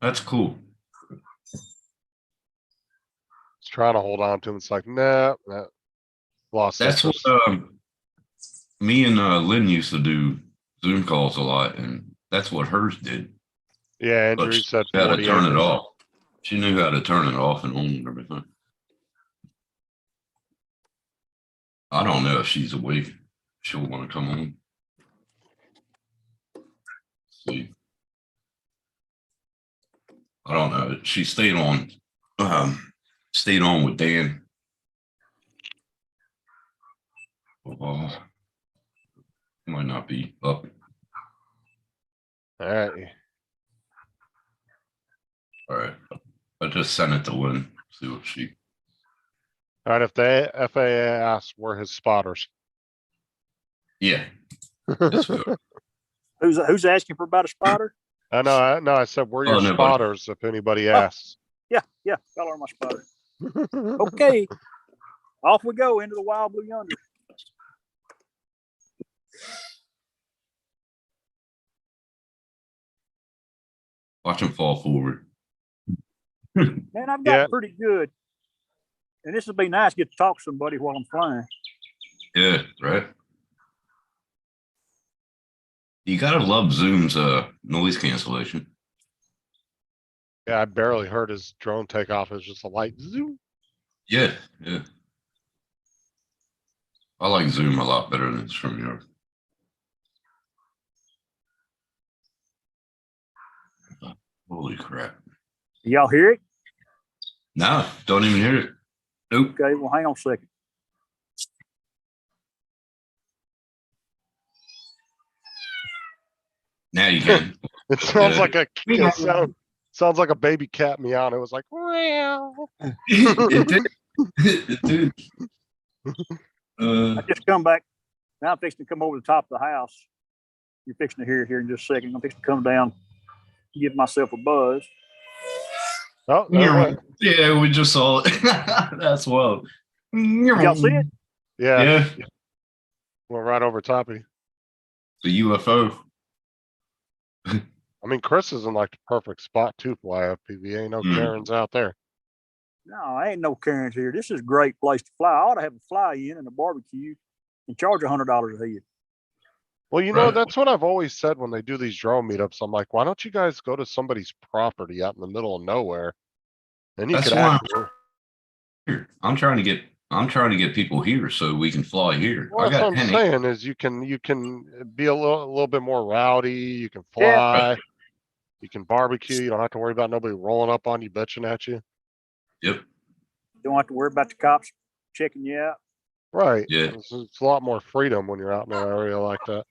That's cool. It's trying to hold on to him. It's like, nah, lost That's what interest. me and Lynn used to do Zoom calls a lot, and that's what hers did. Yeah, Andrew, But he she said knew how 40 to turn it acres. off. She knew how to turn it off and on and everything. I don't know if she's awake. She'll want to come on. See. I don't know. She stayed on with Dan. Might not be up. All right. All right. I just sent it to Lynn. See what she. All right, if the FAA asks, we're his spotters. Yeah. That's good. Who's asking for about a spotter? I know, I said we're Oh, your nobody. spotters if anybody asks. Yeah, y'all are my spotter. Okay, off we go into the wild blue yonder. Watch him fall forward. Man, I've got Yeah. pretty good. And this would be nice to get to talk to somebody while I'm flying. Yeah, right. You gotta love Zoom's noise cancellation. Yeah, I barely heard his drone take off. It was just a light zoom. Yeah, yeah. I like Zoom a lot better than StreamYard. Holy crap. Y'all hear it? No, don't even hear it. Nope. Okay, well, hang on a second. Now you can. It sounds Yeah. like sounds like a baby cat meowing. It was like, meow. It did. It did. I just come back. Now I'm fixing to come over the top of the house. You're fixing to hear it here in just a second. I'm fixing to come down, give myself a buzz. Oh, there it went. Yeah, we just saw it. That's wild. Y'all see it? Yeah, Yeah, went right over top of you. the UFO. I mean, Chris is in like the perfect spot to fly FPV. Ain't no Karens out there. No, ain't no Karens here. This is a great place to fly. I ought to have a fly-in and a barbecue and charge $100 a head. Well, you know, Right. that's what I've always said when they do these drone meetups. I'm like, why don't you guys go to somebody's property out in the middle of nowhere? Then you That's could why actually. Here, I'm trying to get people here so we can fly here. Well, I that's got what I'm 10 saying is you can be a little bit more rowdy. You can Yeah. fly. You can barbecue. You don't have to worry about nobody rolling up on you, bitching at you. Yep. Don't have to worry about the cops checking you out. Right. Yeah. It's a lot more freedom when you're out in an area like that.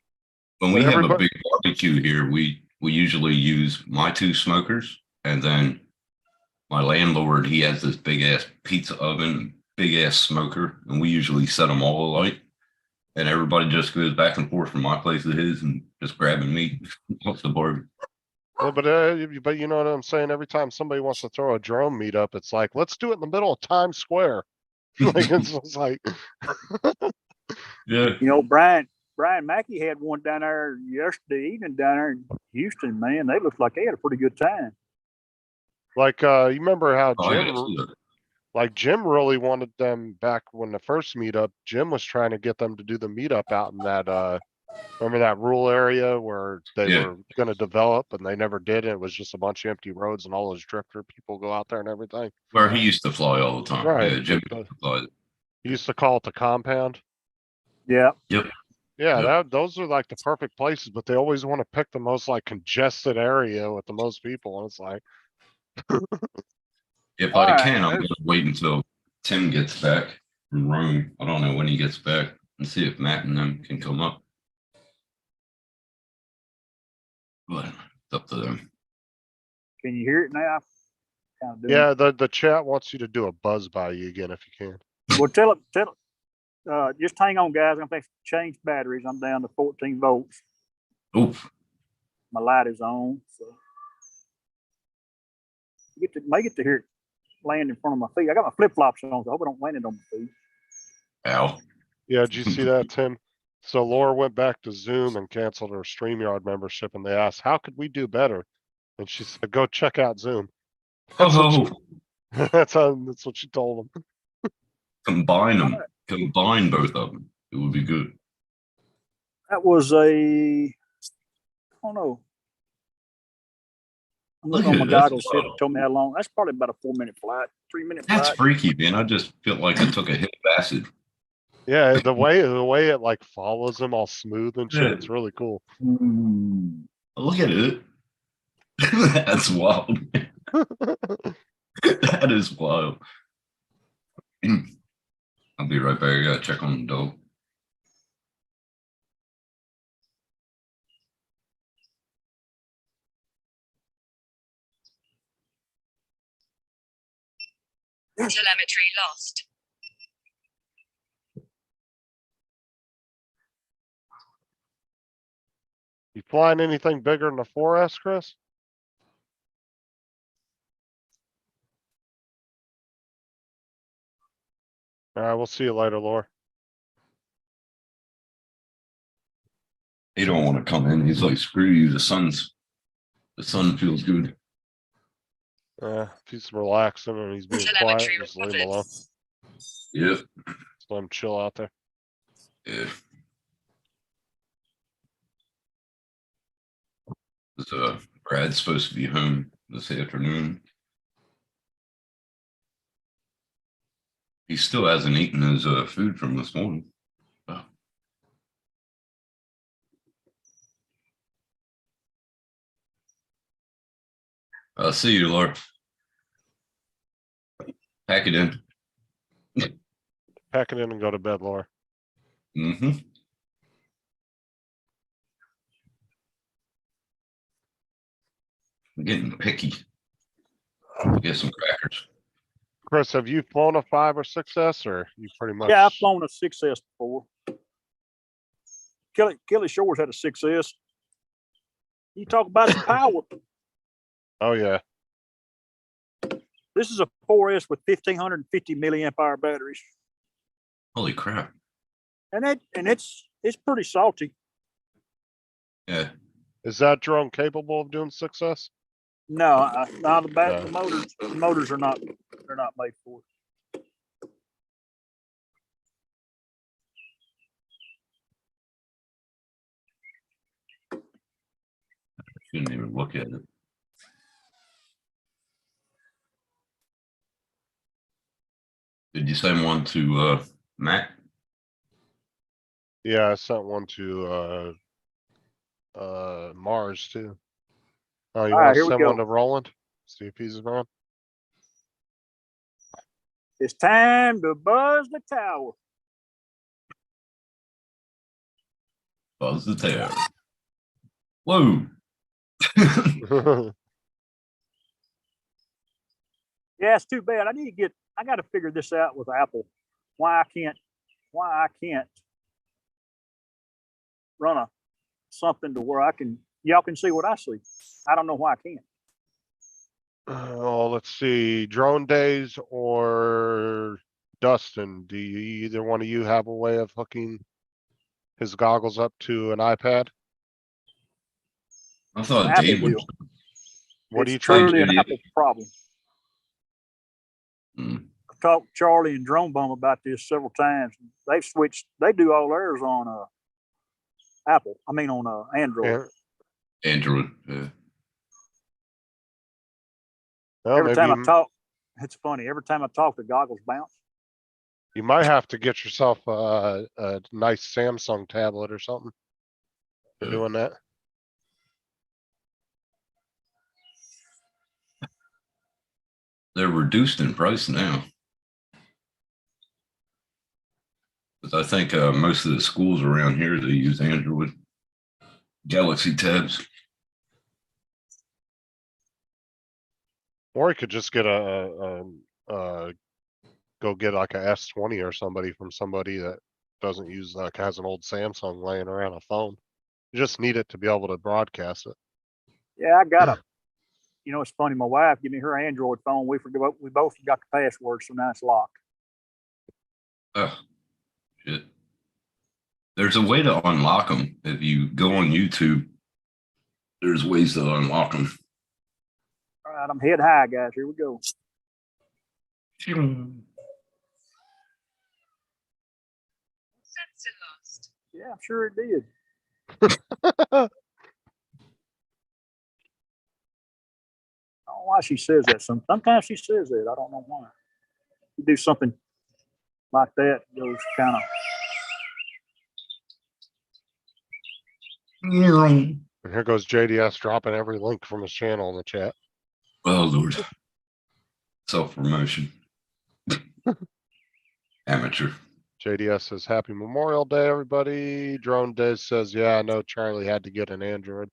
When But we have a everybody- big barbecue here, we usually use my 2 smokers, and then my landlord, he has this big ass pizza oven, big ass smoker, and we usually set them all alight. And everybody just goes back and forth from my place to his and just grabbing meat off the barbecue. Well, but you know what I'm saying? Every time somebody wants to throw a drone meetup, it's like, let's do it in the middle of Times Square. Like, it's just like, Yeah. You know, Brian Mackey had one down there yesterday evening down there in Houston, man. They looked like they had a pretty good time. Like, you remember how Oh, I Jim, gotta see that. like Jim really wanted them back when the first meetup, Jim was trying to get them to do the meetup out in that, remember that rural area where they Yeah. were gonna develop and they never did, and it was just a bunch of empty roads and all those drifter people go out there and everything. Where he used to fly all the time. Right, Yeah, Jim but used to fly. He used to call it the compound. Yeah. Yep. Yeah, Yep. those are like the perfect places, but they always want to pick the most like congested area with the most people, and it's like, If All I right, can, I'm there's- gonna wait until Tim gets back from Rome. I don't know when he gets back and see if Matt and them can come up. But it's up to them. Can you hear it now? Kind of doing yeah, the chat wants you to do a buzz by you again if you can. it. Well, tell it. Just hang on, guys. I'm going to change batteries. I'm down to 14 volts. Oof. My light is on, so may get to hear it land in front of my feet. I got my flip flops on, so I hope I don't land it on my feet. Ow. Yeah, did you see that, Tim? So Laura went back to Zoom and canceled her StreamYard membership, and they asked, "How could we do better?" And she said, "Go check out Zoom." That's what Oh, she, that's what she told them. combine them. Combine both of them. It would be good. That was I don't know. I'm Look looking on at my it, that's goggles. See if it wild. told me how long. That's probably about a 4-minute flight, 3-minute That's flight. freaky, man. I just feel like I took a hit of acid. Yeah, the way it like follows them all smooth and shit, Yeah. it's really cool. Look at it. That's wild. That is wild. I'll be right back. I gotta check on the dog. Telemetry lost. You flying anything bigger than the 4S, Chris? All right, we'll see you later, Laura. He don't want to come in. He's like, screw you. The sun feels good. If he's relaxing and he's being quiet, Telemetry just leave him reported. alone. Yep. Just let him chill out there. Yeah. Brad's supposed to be home this afternoon. He still hasn't eaten his food from this morning. Oh. I'll see you, Laura. Pack it in. Pack it in and go to bed, Laura. Mm-hmm. I'm getting picky. I'll get some crackers. Chris, have you flown a 5 or 6S, or you pretty much? Yeah, I've flown a 6S before. Kelly Shores had a 6S. You talk about some power. Oh yeah. This is a 4S with 1,550 milliamp hour batteries, Holy crap. and it's pretty salty. Yeah. Is that drone capable of doing 6S? No, the No. motors are not. They're not made for it. Shouldn't even look at it. Did you send one to Matt? Yeah, I sent one to Mars too. Oh, you All right, want to here we send go. one to Roland? See if he's around. It's time to buzz the tower. Buzz the tower. Whoa. Yeah, it's too bad. I got to figure this out with Apple. Why I can't run something to where y'all can see what I see. I don't know why I can't. Oh, let's see. Drone Days or Dustin, do you either one of you have a way of hooking his goggles up to an iPad? I thought Apple Dave would. will. What do It's you trying to truly do? an Apple problem. I've talked to Charlie and Drone Bum about this several times. They've switched. They do all theirs on Apple. I mean on Android. Yeah. Android. Yeah. Well, Every maybe time I talk, it's funny. Every time I talk, the goggles bounce. you might have to get yourself a nice Samsung tablet or something for Yeah. doing that. They're reduced in price now. But I think most of the schools around here, they use Android Galaxy tabs. Or you could just get go get like a S20 or somebody from somebody that doesn't use, like, has an old Samsung laying around a phone. You just need it to be able to broadcast it. Yeah, I got a. You know, it's funny. My wife gave me her Android phone. We both forgot the password, so now it's locked. Oh, shit. There's a way to unlock them. If you go on YouTube, there's ways to unlock them. All right, I'm head high, guys. Here we go. Sensor lost. Yeah, I'm sure it did. I don't know why she says that. Sometimes she says that. I don't know why. You do something like that, it goes kind of. And here goes JDS dropping every link from his channel in the chat. Oh, Lord. Self-promotion. Amateur. JDS says, Happy Memorial Day, everybody. Drone Diz says, yeah, I know Charlie had to get an Android.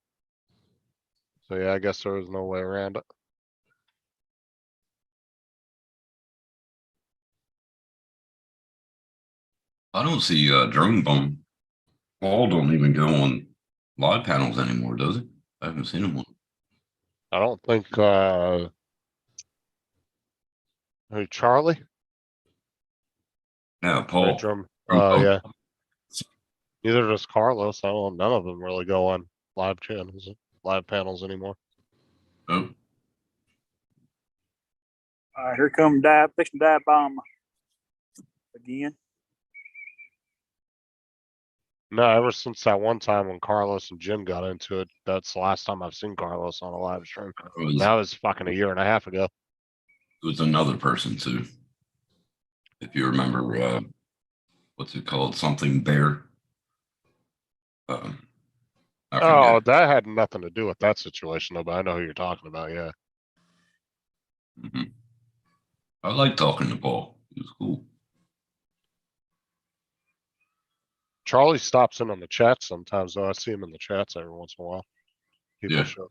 So yeah, I guess there was no way around it. I don't see Drone Bum. Paul don't even go on live panels anymore, does he? I haven't seen him on. I don't think, who, Charlie? Yeah, Or Paul. Drum? Oh. Yeah. Neither does Carlos. I don't, none of them really go on live channels, live panels anymore. Oh. All right, here come fixing dive bomb again. No, ever since that one time when Carlos and Jim got into it, that's the last time I've seen Carlos on a live stream. That was fucking a year and a half ago. It was another person too. If you remember, what's it called? Something Bear. I Oh, forget. that had nothing to do with that situation though, but I know who you're talking about, yeah. Mhm. I like talking to Paul. He was cool. Charlie stops in on the chat sometimes though. I see him in the chats every once in a while. People Yeah. show.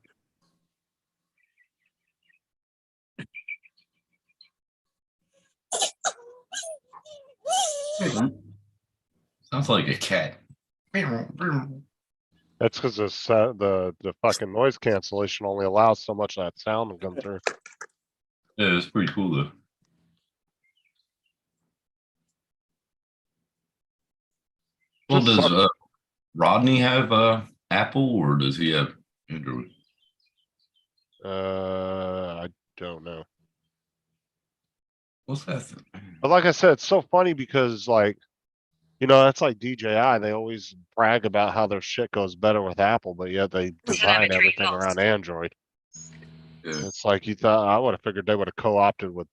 Sounds like a cat. That's because the fucking noise cancellation only allows so much of that sound to come through. Yeah, it's pretty cool though. Well, Just does sucks. Rodney have Apple or does he have Android? I don't know. What's that? But like I said, it's so funny because like, you know, that's like DJI. They always brag about how their shit goes better with Apple, but yet they design Telemetry everything lost. around Android. Yeah. It's like you thought I would have figured they would have co-opted with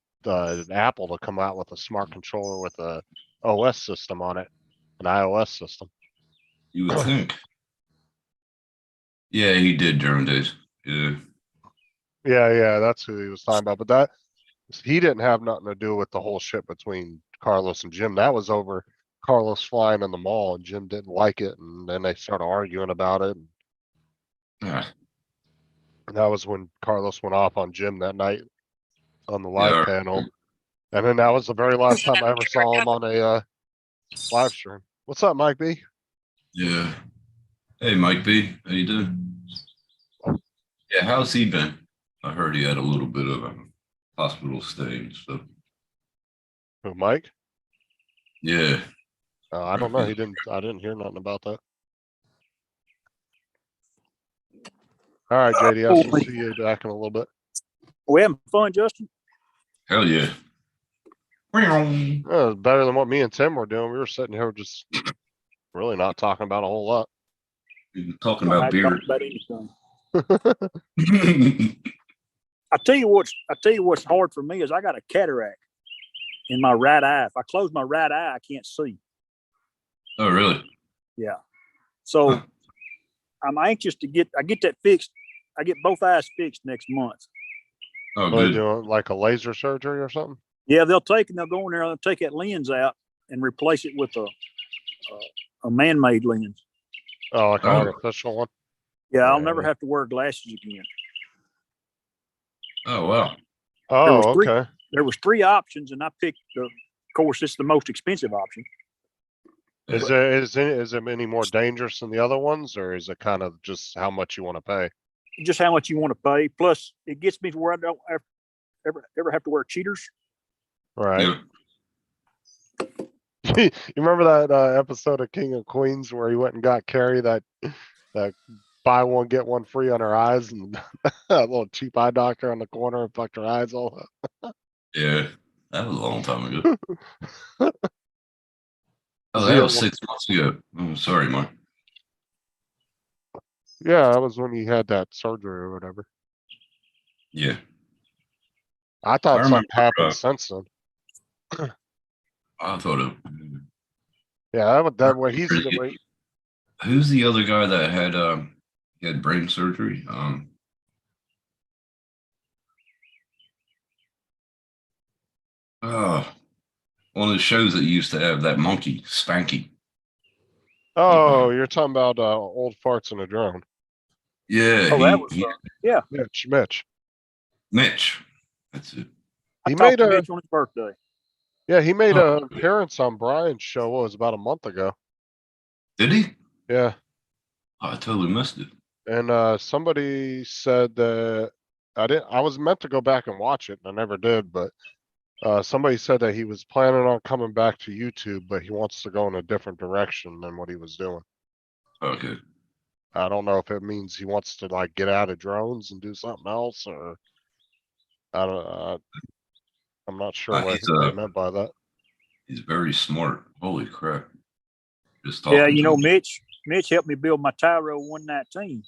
Apple to come out with a smart controller with a OS system on it, an iOS system. You would think. Yeah, he did during days. Yeah. Yeah, that's who he was talking about. But he didn't have nothing to do with the whole shit between Carlos and Jim. That was over Carlos flying in the mall and Jim didn't like it, and then they started arguing about it. Yeah. And that was when Carlos went off on Jim that night on the live panel. And then that was the very last time I ever saw him on a live stream. What's up, Mike B? Yeah. Hey, Mike B, how you doing? Yeah, how's he been? I heard he had a little bit of a hospital stay and stuff. Who, Mike? Yeah. I don't know. I didn't hear nothing about that. All right, JDS, we'll see you back in a little bit. We having fun, Justin? Hell yeah. It was better than what me and Tim were doing. We were sitting here just really not talking about a whole lot. Talking I about don't beer. talk about anything. I tell you what's hard for me is I got a cataract in my right eye. If I close my right eye, I can't see. Oh, really? Yeah. So Huh. I'm anxious to get that fixed. I get both eyes fixed next month. Oh, What are they good. doing, like a laser surgery or something? Yeah, they'll go in there, they'll take that lens out and replace it with a man-made lens. Oh, like an Oh. artificial one? Yeah, I'll Yeah, never yeah. have to wear glasses again. Oh, wow. Oh, was three- okay. There was 3 options, and I picked of course, it's the most expensive option. Is it any more dangerous than the other ones, or is it kind of just how much you want to pay? Just how much you want to pay. Plus, it gets me to where I don't ever have to wear cheaters. Right. Yeah. You remember that episode of King of Queens where he went and got Carrie that buy one get one free on her eyes, and that little cheap eye doctor on the corner and fucked her eyes all up. Yeah. That was a long time ago. Oh, See that it was one- 6 months ago. Oh, sorry, Mark. Yeah, that was when he had that surgery or whatever. Yeah. I thought I something remember, happened since then. I thought it. Yeah, that way Who's the other guy that had brain surgery? One of the shows that used to have that monkey, Spanky. Oh, you're talking about old farts in a drone. Yeah, Oh, that was Mitch. Mitch. That's it. I He talked made to a Mitch on his birthday. yeah, he made Oh. an appearance on Brian's show. What was it, about a month ago? Did he? Yeah, Oh, I totally missed it. and somebody said that I was meant to go back and watch it, and I never did. But somebody said that he was planning on coming back to YouTube, but he wants to go in a different direction than what he was doing. Okay. I don't know if it means he wants to like get out of drones and do something else, or I don't. I'm not sure what he meant by that. He's very smart. Holy crap. Just talking Yeah, to him. Mitch helped me build my Tyro 119.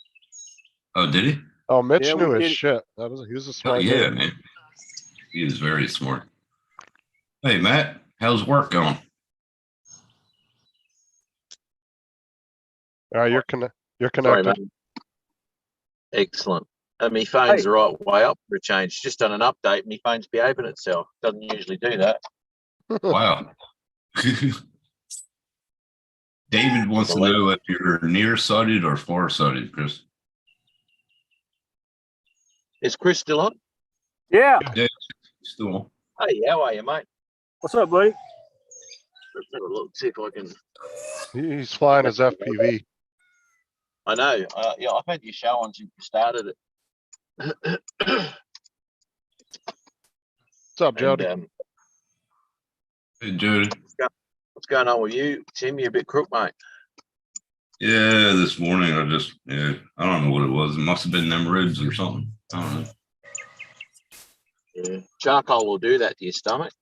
Oh, did he? Oh, Mitch Yeah, knew we his did it. shit. He was a Oh, smart yeah, dude. man. He is very smart. Hey, Matt, how's work going? You're Sorry, connected. mate. Excellent. And my phone's the right way up for a change. Just done an update. My phone's behaving itself. Doesn't usually do that. Wow. David wants to know if you're nearsighted or farsighted, Chris. Is Chris still on? Yeah. Still on. Hey, how are you, mate? What's up, buddy? Let's have a look, see if I can. He's flying his FPV. I know. Yeah, I've had your show on since you started it. What's up, Jody? And, Hey, Jody. what's going on with you, Tim? You're a bit crook, mate. Yeah, this morning I don't know what it was. It must have been them ribs or something. I don't know. Yeah. Charcoal will do that to your stomach.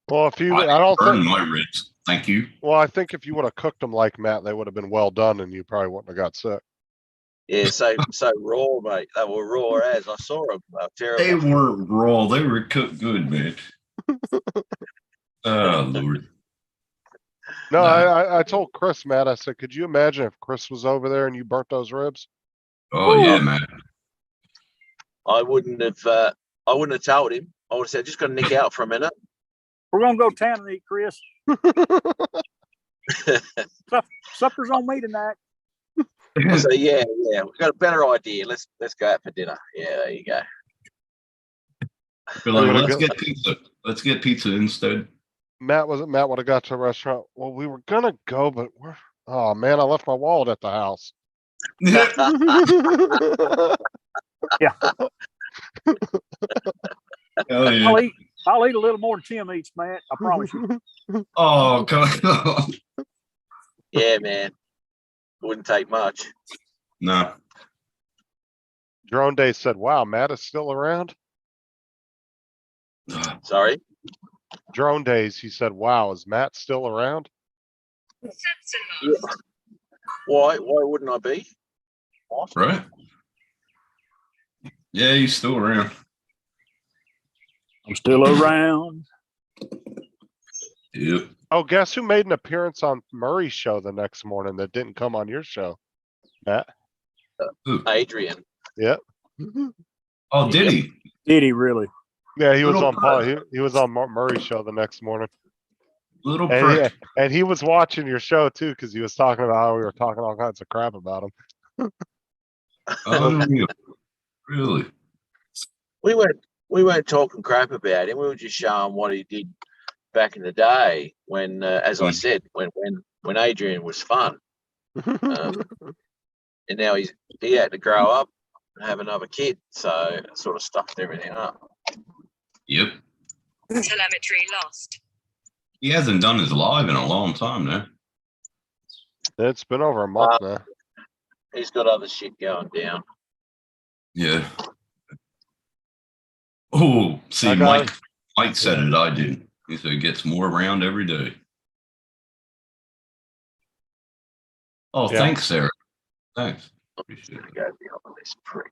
Well, I I don't burned think. my ribs. Thank you. Well, I think if you would have cooked them like Matt, they would have been well done, and you probably wouldn't have got sick. Yeah, so raw, mate. They were raw as I saw them. Terrible. They were raw. They were cooked good, man. Oh, Lord. No, Nah. I told Chris, Matt, I said, could you imagine if Chris was over there and you burnt those ribs? Oh, yeah, man. I wouldn't have told him. I would have said, just got to nick out for a minute. We're gonna go town and eat, Chris. Supper's on me tonight. I say, yeah, we've got a better idea. Let's go out for dinner. Yeah, there you go. We're like, gonna let's go- get pizza. Let's get pizza instead. Matt would have got to the restaurant. Well, we were gonna go, but oh man, I left my wallet at the house. Hell yeah. I'll eat a little more than Tim eats, Matt. I promise you. Oh, come on. Yeah, man. Wouldn't take much. No. Drone Day said, wow, Matt is still around. Sorry. Drone Days, he said, wow, is Matt still around? Samson lost. Why wouldn't I be? What? Right? Yeah, he's still around. I'm still around. Yep. Oh, guess who made an appearance on Murray's show the next morning that didn't come on your show? Matt? Ooh. Adrian. Yep. Oh, did he? Did he really? Yeah, he was Little on Paul. prick. He was on Murray's show the next morning. Little And prick. and he was watching your show too, because he was talking about how we were talking all kinds of crap about him. Unreal. Really? We weren't talking crap about him. We were just showing what he did back in the day when, as I said, when Adrian was fun. And now he had to grow up and have another kid, so it sort of stuffed everything up. Yep. Telemetry lost. He hasn't done his live in a long time now. It's been over a month now. He's got other shit going down. Yeah. Oh, see, I got Mike said it. I didn't. He said it gets more around every day. Oh, Yeah. thanks, Sarah. Thanks. Appreciate it. I gotta be on this prick.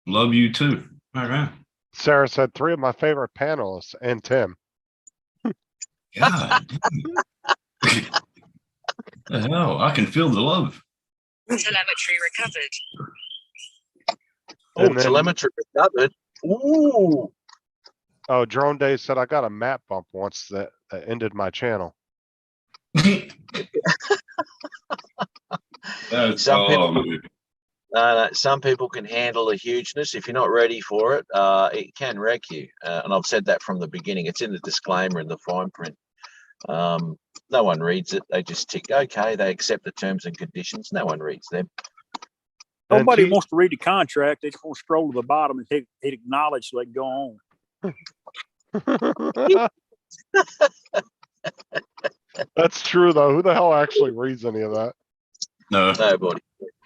Love you too. All right. Sarah said 3 of my favorite panelists and Tim. God. Damn. The hell? I can feel the love. Telemetry recovered. Oh, And then- telemetry recovered. Ooh. Oh, Drone Day said I got a map bump once that ended my channel. That's Some people- man. Some people can handle the hugeness. If you're not ready for it, it can wreck you. And I've said that from the beginning. It's in the disclaimer in the fine print. No one reads it. They just tick, okay, they accept the terms and conditions. No one reads them. And Nobody T- wants to read the contract. They just want to scroll to the bottom and hit acknowledge so they can go on. That's true though. Who the hell actually reads any of that? No. Nobody.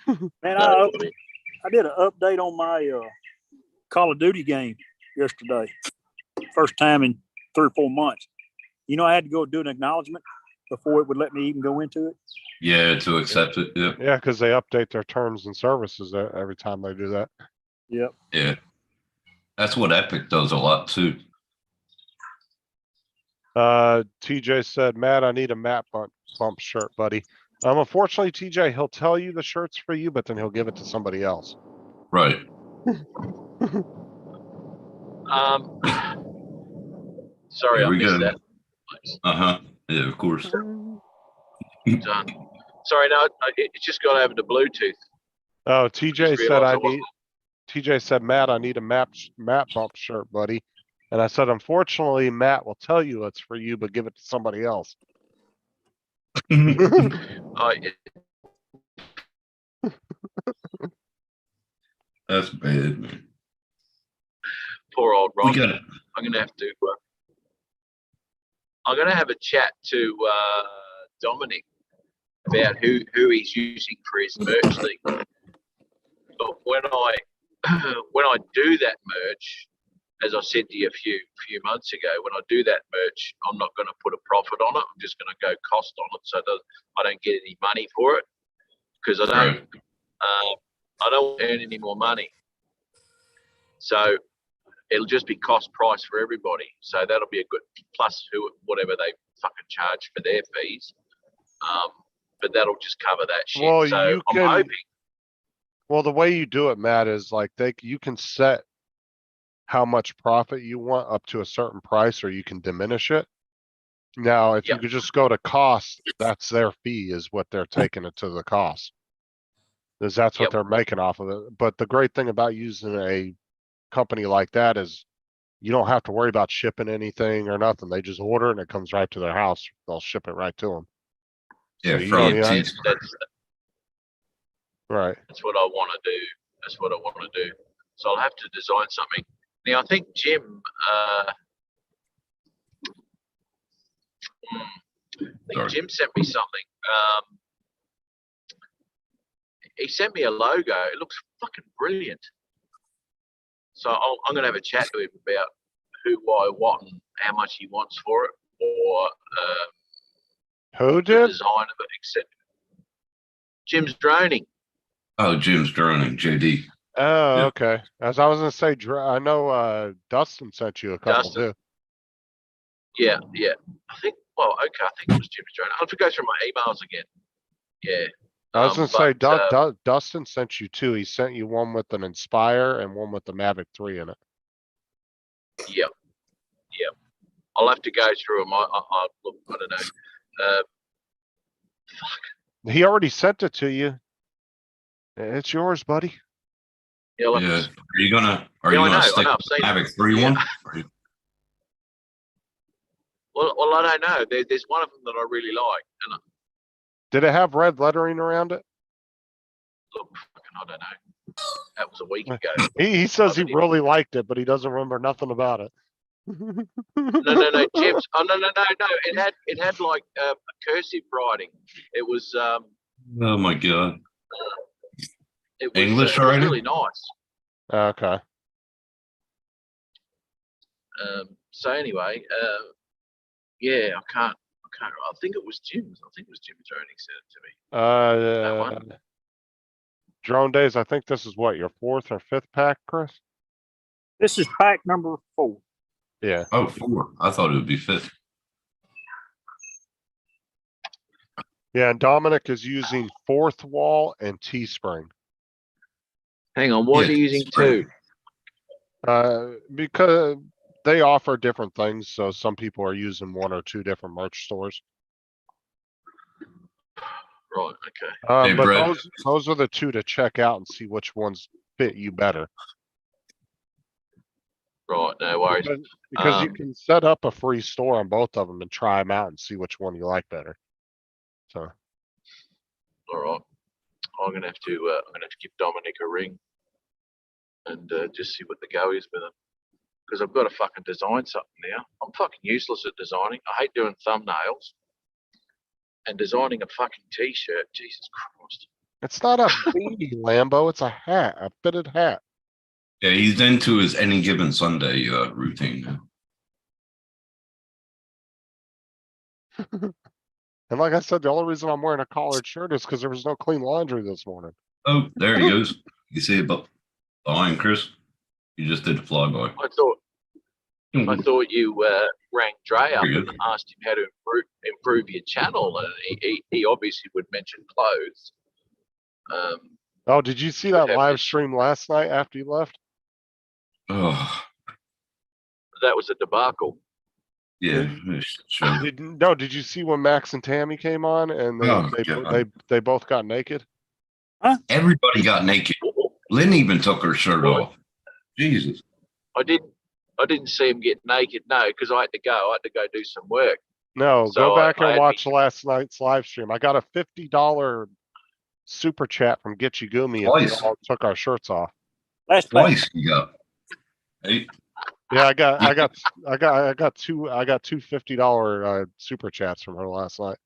Man, Nobody. I did an update on my Call of Duty game yesterday. First time in 3 or 4 months. You know, I had to go do an acknowledgement before it would let me even go into it. Yeah, to accept it. Yep. Yeah, because they update their terms and services every time they do that. Yep. Yeah. That's what Epic does a lot too. TJ said, Matt, I need a map bump shirt, buddy. Unfortunately, TJ, he'll tell you the shirt's for you, but then he'll give it to somebody else. Right. Sorry, Here I we missed go. that. Uh-huh. Yeah, of course. Done. Sorry, no, it's just got over to Bluetooth. Oh, Just TJ said realised I I wasn't- need. TJ said, Matt, I need a map bump shirt, buddy. And I said, unfortunately, Matt will tell you it's for you, but give it to somebody else. Oh, yeah. That's bad, man. Poor old We Ron. got it. I'm gonna have to. I'm gonna have a chat to Dominic about who he's using for his merch thing. But when I do that merch, as I said to you a few months ago, when I do that merch, I'm not going to put a profit on it. I'm just going to go cost on it, so I don't get any money for it because I don't. Right. I don't earn any more money. So it'll just be cost price for everybody. So that'll be a good plus whatever they fucking charge for their fees. But that'll just cover that shit. Well, so you I'm can- hoping. Well, the way you do it, Matt, is like you can set how much profit you want up to a certain price, or you can diminish it. Now, if you Yep. could just go to cost, that's their fee is what they're taking it to the cost. Because that's what Yep. they're making off of it. But the great thing about using a company like that is you don't have to worry about shipping anything or nothing. They just order it and it comes right to their house. They'll ship it right to them. Yeah, So you from don't the even- teeth. Right. That's what I want to do. That's what I want to do. So I'll have to design something. Now I think Jim. Sorry. Jim sent me something. He sent me a logo. It looks fucking brilliant. So I'm going to have a chat to him about who, why, what, and how much he wants for it, or Who the did? design of it, etc. Jim's droning. Oh, Jim's droning, JD. Oh, Yeah. okay. As I was gonna say, I know Dustin sent you a couple Dustin. too. Yeah. I think. Well, okay. I think it was Jim's droning. I'll have to go through my emails again. Yeah. I was gonna say, but, Dustin sent you two. He sent you one with an Inspire and one with the Mavic 3 in it. yeah. I'll have to go through them. I look. I don't know. He already sent it to you. It's yours, buddy. Yeah. I'll have Yeah. to- Are you gonna I know, stick I've with seen the it. Mavic 3 Yeah. one? Or you- Well, I don't know. There's one of them that I really like, and Did it have red lettering around it? look, fucking, I don't know. That was a week ago. He says he didn't- really liked it, but he doesn't remember nothing about it. No, Jim's. Oh no. It had like a cursive writing. It was Oh my God. English it was writing? really nice. Okay. So anyway, yeah, I can't. I think it was Jim's. I think it was Jim's Droning sent it to me. That one? Drone Days, I think this is what, your fourth or fifth pack, Chris? This is pack number 4. Yeah. Oh, 4. I thought it would be 5th. Yeah, and Dominic is using fourth wall and Teespring. Hang on, what Yeah, are you using spring. two? Because they offer different things, so some people are using one or two different merch stores. Right, okay. Hey, But Brett. those are the two to check out and see which ones fit you better. Right, no worries. Because you Um, can set up a free store on both of them and try them out and see which one you like better. So, All right. I'm gonna have to give Dominic a ring and just see what the go is with him. Because I've got to fucking design something now. I'm fucking useless at designing. I hate doing thumbnails and designing a fucking t-shirt. Jesus Christ. it's not a beanie, Lambo, it's a hat, a fitted hat. Yeah, he's into his any given Sunday routine now. And like I said, the only reason I'm wearing a collared shirt is because there was no clean laundry this morning. Oh, there he goes. You see it behind Chris? You just did the flyby. I thought you rang Dre up Very and good. asked him how to improve your channel, and he obviously would mention clothes. Oh, did you see What that live happened? stream last night after you left? Oh, That was a debacle. yeah. Sure. Did you see when Max and Tammy came on and Oh, God. they both got naked? Everybody got naked. Lynn even took her shirt Really? off. Jesus. I didn't see him get naked, no, because I had to go. I had to go do some work. No, So go back I and had watch last night's live stream. I got a $50 super chat from Gitchy Gumi if we Twice. all took our shirts off. That's pack. Twice you got. Hey, Yeah, I got two $50 super chats from her last night.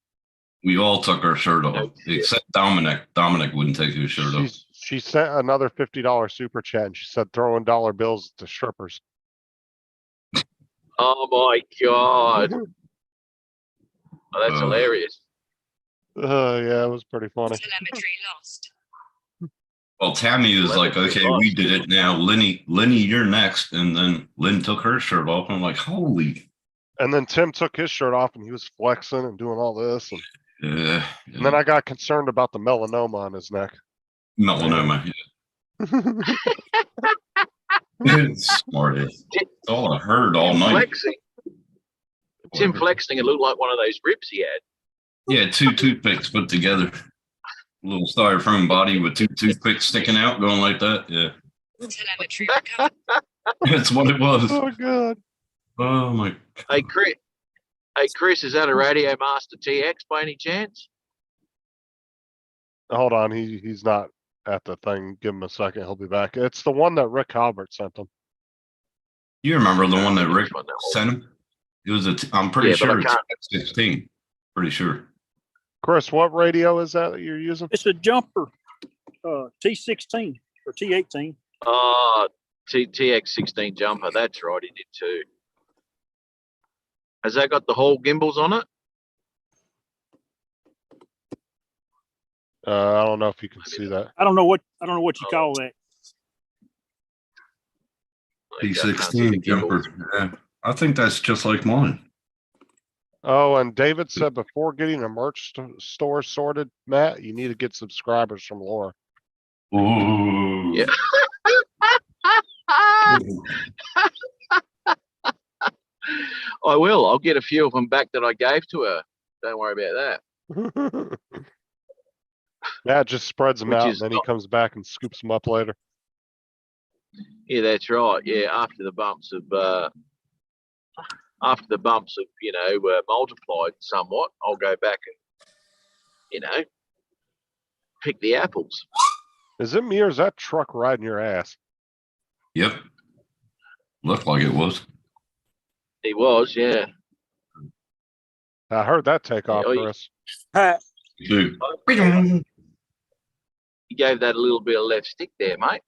we all took our shirt off Oh, shit. except Dominic. Dominic wouldn't take his shirt off. She sent another $50 super chat and she said throwing dollar bills to strippers. Oh my god, oh, that's Oh. hilarious. Yeah, it was pretty funny. Telemetry lost. Well, Tammy was like, Telemetry okay, we lost. did it now. Lenny, you're next. And then Lynn took her shirt off. I'm like, holy. And then Tim took his shirt off and he was flexing and doing all this. And Yeah. then I got concerned about the melanoma on his neck. Melanoma. It's smart. It's all I heard all Tim night. flexing. Tim flexing. It looked like one of those ribs he had. Yeah, 2 toothpicks put together. A little styrofoam body with 2 toothpicks sticking out, going like that. Yeah, Telemetry recovered. that's what it was. Oh god. Oh my. Hey Chris. Hey Chris, is that a Radio Master TX by any chance? Hold on, he's not at the thing. Give him a second, he'll be back. It's the one that Rick Halbert sent him. You remember the one that Rick Which one that was? sent him? It was I'm pretty Yeah, but I sure it's can't- 16. Pretty sure. Chris, what radio is that you're using? It's a jumper, T16 or T18. TX16 jumper. That's right. He did too. Has that got the whole gimbals on it? I don't know if you can Maybe see that. I don't know what you Oh. call that. Okay, I can't see the P16 jumper. gimbals. Yeah, I think that's just like mine. Oh, and David said before getting a merch store sorted, Matt, you need to get subscribers from Laura. Ooh. Yeah. I will. I'll get a few of them back that I gave to her. Don't worry about that. Matt just spreads them Which out is and then he not- comes back and scoops them up later. Yeah, that's right. Yeah, after the bumps of multiplied somewhat, I'll go back and pick the apples. Is it me or is that truck riding your ass? Yep. Looked like it was. He was, yeah. I heard that take off, Oh, Chris. Dude. You gave that a little bit of left stick there, mate.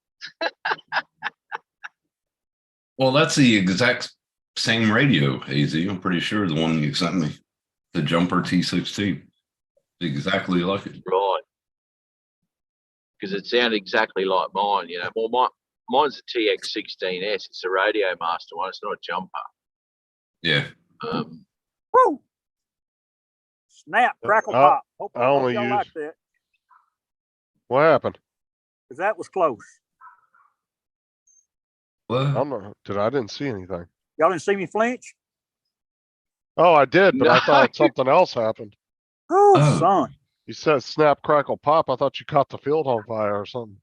Well, that's the exact same radio, AZ. I'm pretty sure the one you sent me. The Jumper T16. Exactly like it. Right. Because it sounded exactly like mine, Well, mine's a TX16S. It's a Radio Master one. It's not a jumper. Yeah. Woo! Snap, crackle, I- pop. Hope, I only y'all use- like that, What happened? because that was close. I What? don't know. I didn't see anything. Y'all didn't see me flinch? Oh, I did, but I No. thought something else happened. Oh, Oh. son. You said snap, crackle, pop. I thought you caught the field on fire or something.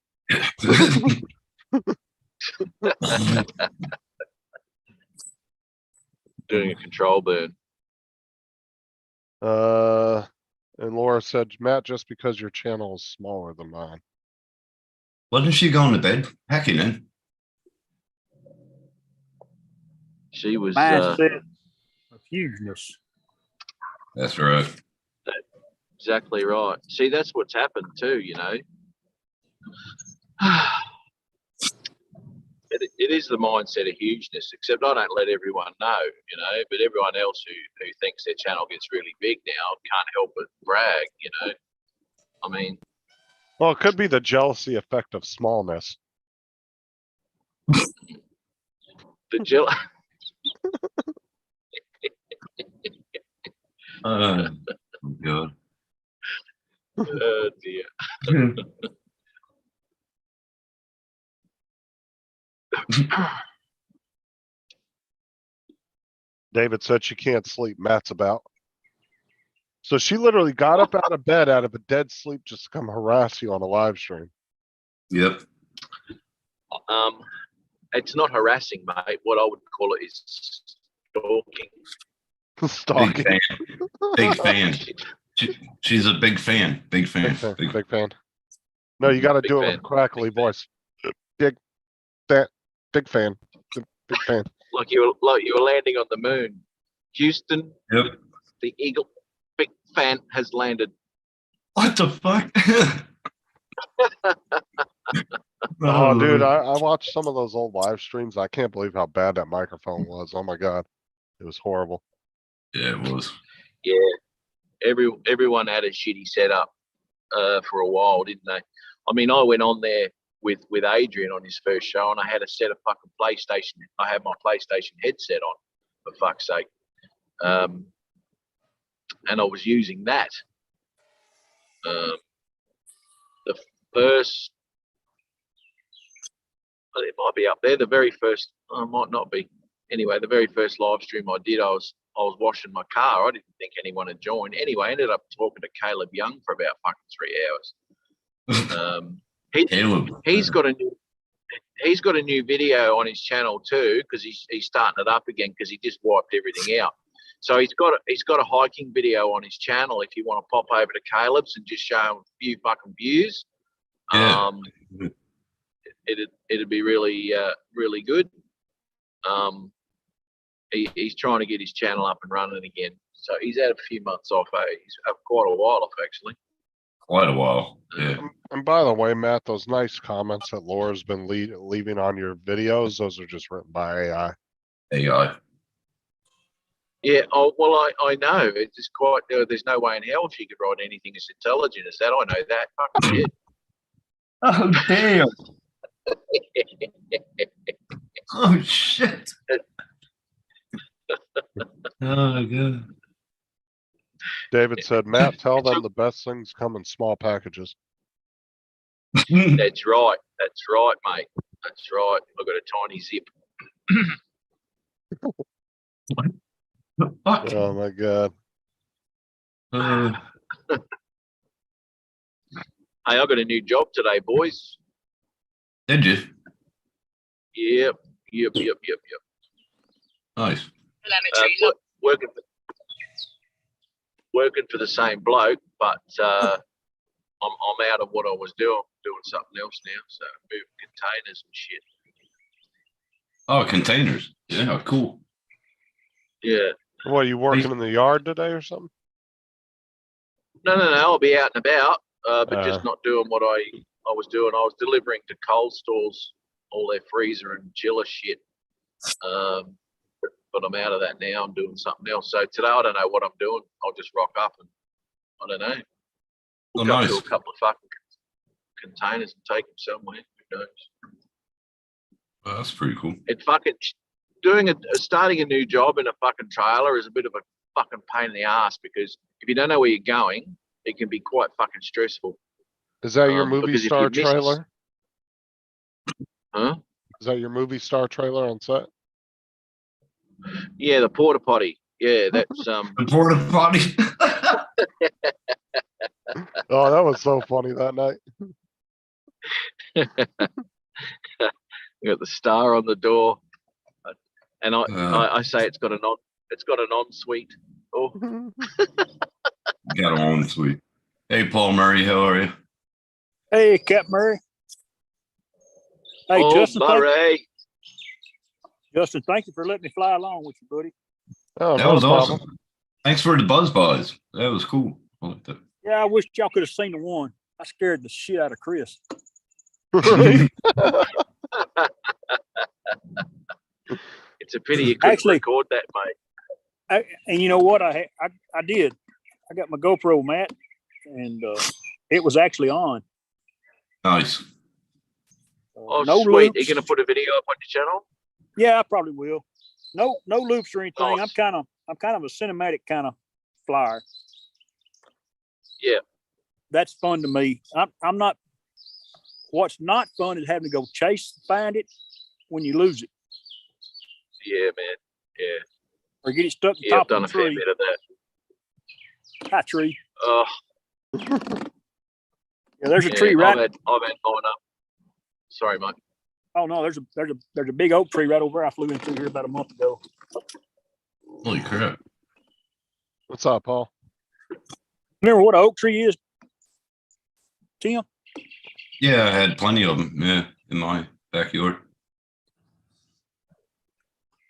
Doing a control burn. And Laura said, Matt, just because your channel is smaller than mine. Wasn't she going to bed? Packing in. She was Mindset of hugeness. That's right. exactly right. See, that's what's happened too, It is the mindset of hugeness, except I don't let everyone know, but everyone else who thinks their channel gets really big now can't help but brag, I mean, Well, it could be the jealousy effect of smallness. the gel. Oh, God. Oh dear. David said she can't sleep. Matt's about. So she literally got up out of bed out of a dead sleep just to come harass you on a live stream. Yep. It's not harassing, mate. What I would call it is stalking. Big Stalking. fan. Big fan. She's a big fan. Big fan. Big fan. Big- Big fan. No, you got to Big do it fan. with a crackly voice. Big fan. Big fan. Big fan. Like you were landing on the moon. Houston, Yep. the Eagle, big fan has landed. What the fuck? Oh, dude, I watched some of those old live streams. I can't believe how bad that microphone was. Oh my God. It was horrible. Yeah, it was. Yeah, everyone had a shitty setup for a while, didn't they? I mean, I went on there with Adrian on his first show, and I had a set of fucking PlayStation. I had my PlayStation headset on, for fuck's sake, and I was using that. The first, well, it might be up there. The very first, might not be. Anyway, the very first live stream I did, I was washing my car. I didn't think anyone had joined. Anyway, I ended up talking to Caleb Young for about fucking 3 hours. Caleb. He's got a new video on his channel too, because he's starting it up again because he just wiped everything out. So he's got a hiking video on his channel. If you want to pop over to Caleb's and just show him a few fucking views, Yeah. it'd be really really good. He's trying to get his channel up and running again. So he's had a few months off. He's had quite a while off actually. Quite a while. Yeah. And by the way, Matt, those nice comments that Laura's been leaving on your videos, those are just written by AI. AI. Yeah. Oh well, I know. It's just quite. There's no way in hell she could write anything as intelligent as that. I know that. Fucking shit. Oh damn! Oh shit! Oh god! David said, Matt, tell them the best things come in small packages. That's right. That's right, mate. That's right. I've got a tiny zip. Fuck. Oh my god. Uh, Hey, I got a new job today, boys. did you? Yep. Nice. Telemetry lost. Working for the same bloke, but I'm out of what I was doing something else now. So moving containers and shit. Oh, containers. Yeah, cool. Yeah. What, you working in the yard today or something? No. I'll be out and about, but just Uh. not doing what I was doing. I was delivering to cold stores all their freezer and chiller shit. But I'm out of that now. I'm doing something else. So today I don't know what I'm doing. I'll just rock up and I don't know. Oh, Hook up to nice. a couple of fucking containers and take them somewhere. Who knows? Well, that's pretty cool. It fucking starting a new job in a fucking trailer is a bit of a fucking pain in the ass because if you don't know where you're going, it can be quite fucking stressful. Is that your movie because if star you miss- trailer? Huh? Is that your movie star trailer on set? Yeah, the porta potty. Yeah, that's The porta potty. Oh, that was so funny that night. you got the star on the door, and Uh. I say it's got an ensuite. Oh, Got them on sweet. Hey, Paul Murray, how are you? Hey, Cap Murray. Hey, oh Murray. Justin, thank you for letting me fly along with you, buddy. Oh, That no was problem. awesome. Thanks for the buzz buzz. That was cool. I like that. Yeah, I wish y'all could have seen the one. I scared the shit out of Chris. It's a pity you couldn't Actually- record that, mate. And you know what? I did. I got my GoPro, Matt, and it was actually on. Nice. Oh, no sweet. loops. Are you going to put a video up on your channel? Yeah, I probably will. No loops or anything. Nice. I'm kind of a cinematic kind of flyer. Yeah. That's fun to me. I'm not. What's not fun is having to go find it when you lose it Yeah, man. Yeah. or get it stuck on Yeah, I've top done of a the fair tree. bit of that. High tree. Oh, Yeah, there's a yeah, tree right. I've had mine up. Sorry, mate. Oh no, there's a big oak tree right over there. I flew into here about a month ago. Holy crap. What's up, Paul? Remember what an oak tree is, Tim? Yeah, I had plenty of them. Yeah, in my backyard.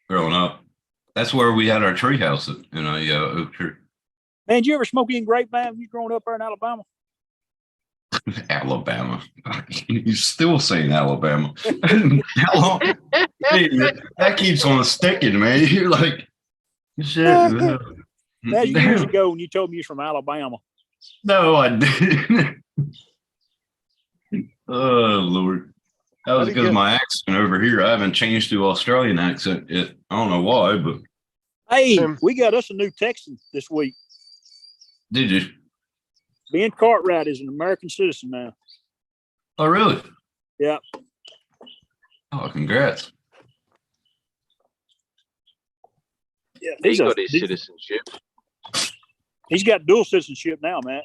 Growing up. That's where we had our tree house in a oak tree. Man, did you ever smoke any grapevine when you growing up there in Alabama? Alabama. You're still saying Alabama. How long? Hey, that keeps on sticking, man. You're like, shit. That's years ago when you told me you're from Alabama. No, I didn't. Oh, Lord. That was How'd he because get- my accent over here. I haven't changed to Australian accent yet. I don't know why, but Hey, Tim. we got us a new Texan this week. did you? Ben Cartwright is an American citizen now. Oh, really? Yeah. Oh, congrats. Yeah, He got his citizenship. he's got dual citizenship now, Matt.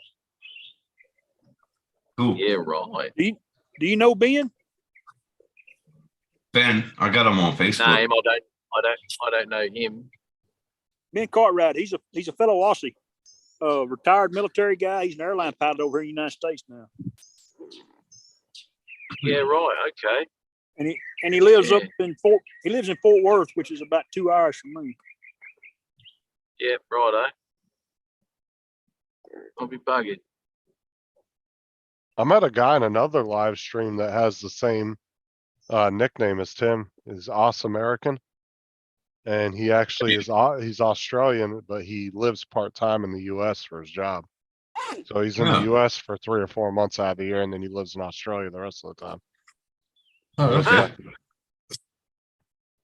Cool. Yeah, right. Do you know Ben? Ben, I got him on Facebook. Name, I don't know him. Ben Cartwright. He's a fellow Aussie, retired military guy. He's an airline pilot over here in the United States now, Yeah, right. Okay. and he lives Yeah. up in Fort Worth, which is about 2 hours from me. Yeah, right. I'll be bugging. I met a guy in another live stream that has the same nickname as Tim. Is Awesome American. And he actually he's Australian, but he lives part-time in the US for his job. So he's in the Yeah. US for 3 or 4 months out of the year, and then he lives in Australia the rest of the time. Oh, okay. I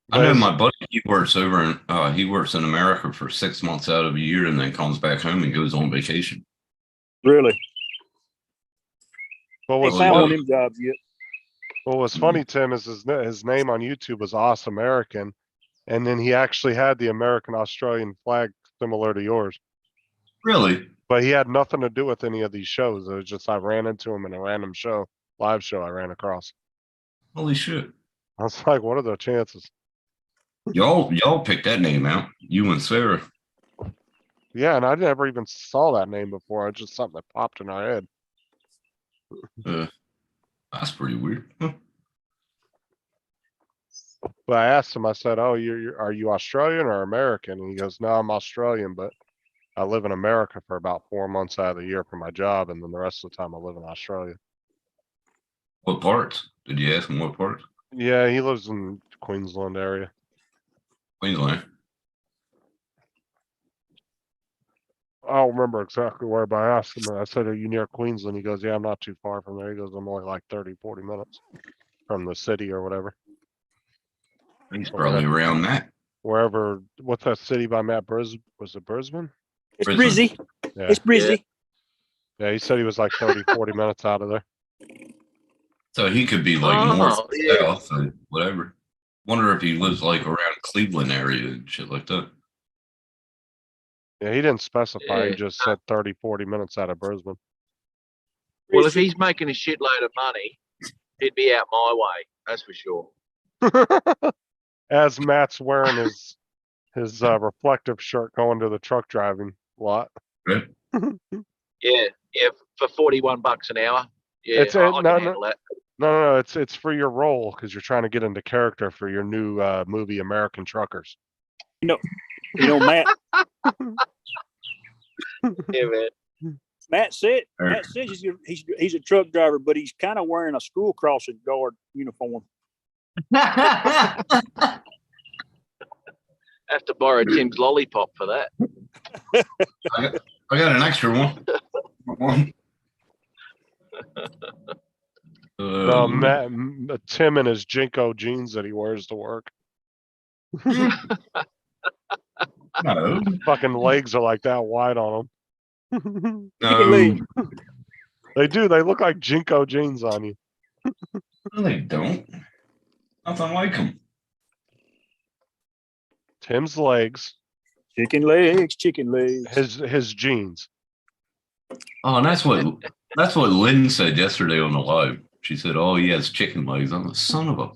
But know his- my buddy, he works in America for 6 months out of a year and then comes back home and goes on vacation. Really? What Ain't was Well, found fun- one of them jobs yet. what was funny, Tim, is his name on YouTube was Awes American, and then he actually had the American Australian flag similar to yours. Really? But he had nothing to do with any of these shows. It was just I ran into him in a random live show I ran across. Holy shit. I was like, what are the chances? Y'all picked that name out. You and Sarah. Yeah, and I never even saw that name before. It's just something that popped in our head. That's pretty weird. Huh. But I asked him, I said, "Oh, are you Australian or American?" And he goes, "No, I'm Australian, but I live in America for about 4 months out of the year for my job, and then the rest of the time I live in Australia." What parts? Did you ask him what parts? Yeah, he lives in Queensland area. Queensland. I don't remember exactly where, but I asked him, I said, "Are you near Queensland?" He goes, "Yeah, I'm not too far from there." He goes, "I'm only like 30, 40 minutes from the city or whatever." He's probably around that. Wherever, what's that city by Matt Brisbane? Was it Brisbane? It's Brisbane. busy. Yeah. It's busy. Yeah, he said he was like 30, 40 minutes out of there. So he could be like north, Oh, yeah. south, or whatever. Wonder if he lives like around Cleveland area and shit like that. Yeah, he didn't specify. He Yeah. just said 30, 40 minutes out of Brisbane. Well, if he's making a shitload of money, he'd be out my way. That's for sure. As Matt's wearing his reflective shirt going to the truck driving lot. Right? Yeah, yeah. For $41 an hour. Yeah, It's I no, can no. handle that. No, it's for your role because you're trying to get into character for your new movie American Truckers. You know, Matt. Yeah, man. Matt said Alright. he's a truck driver, but he's kind of wearing a school crossing guard uniform. Have to borrow Tim's lollipop for that. I got an extra one. No, Tim and his Jinko jeans that he wears to work. No, Fucking legs are like that wide on them. no, They do. They look like Jinko jeans on you. no, they don't. Nothing like them. Tim's legs, Chicken legs, chicken legs. his jeans. Oh, and that's what Lynn said yesterday on the live. She said, "Oh, he has chicken legs." I'm the son of a.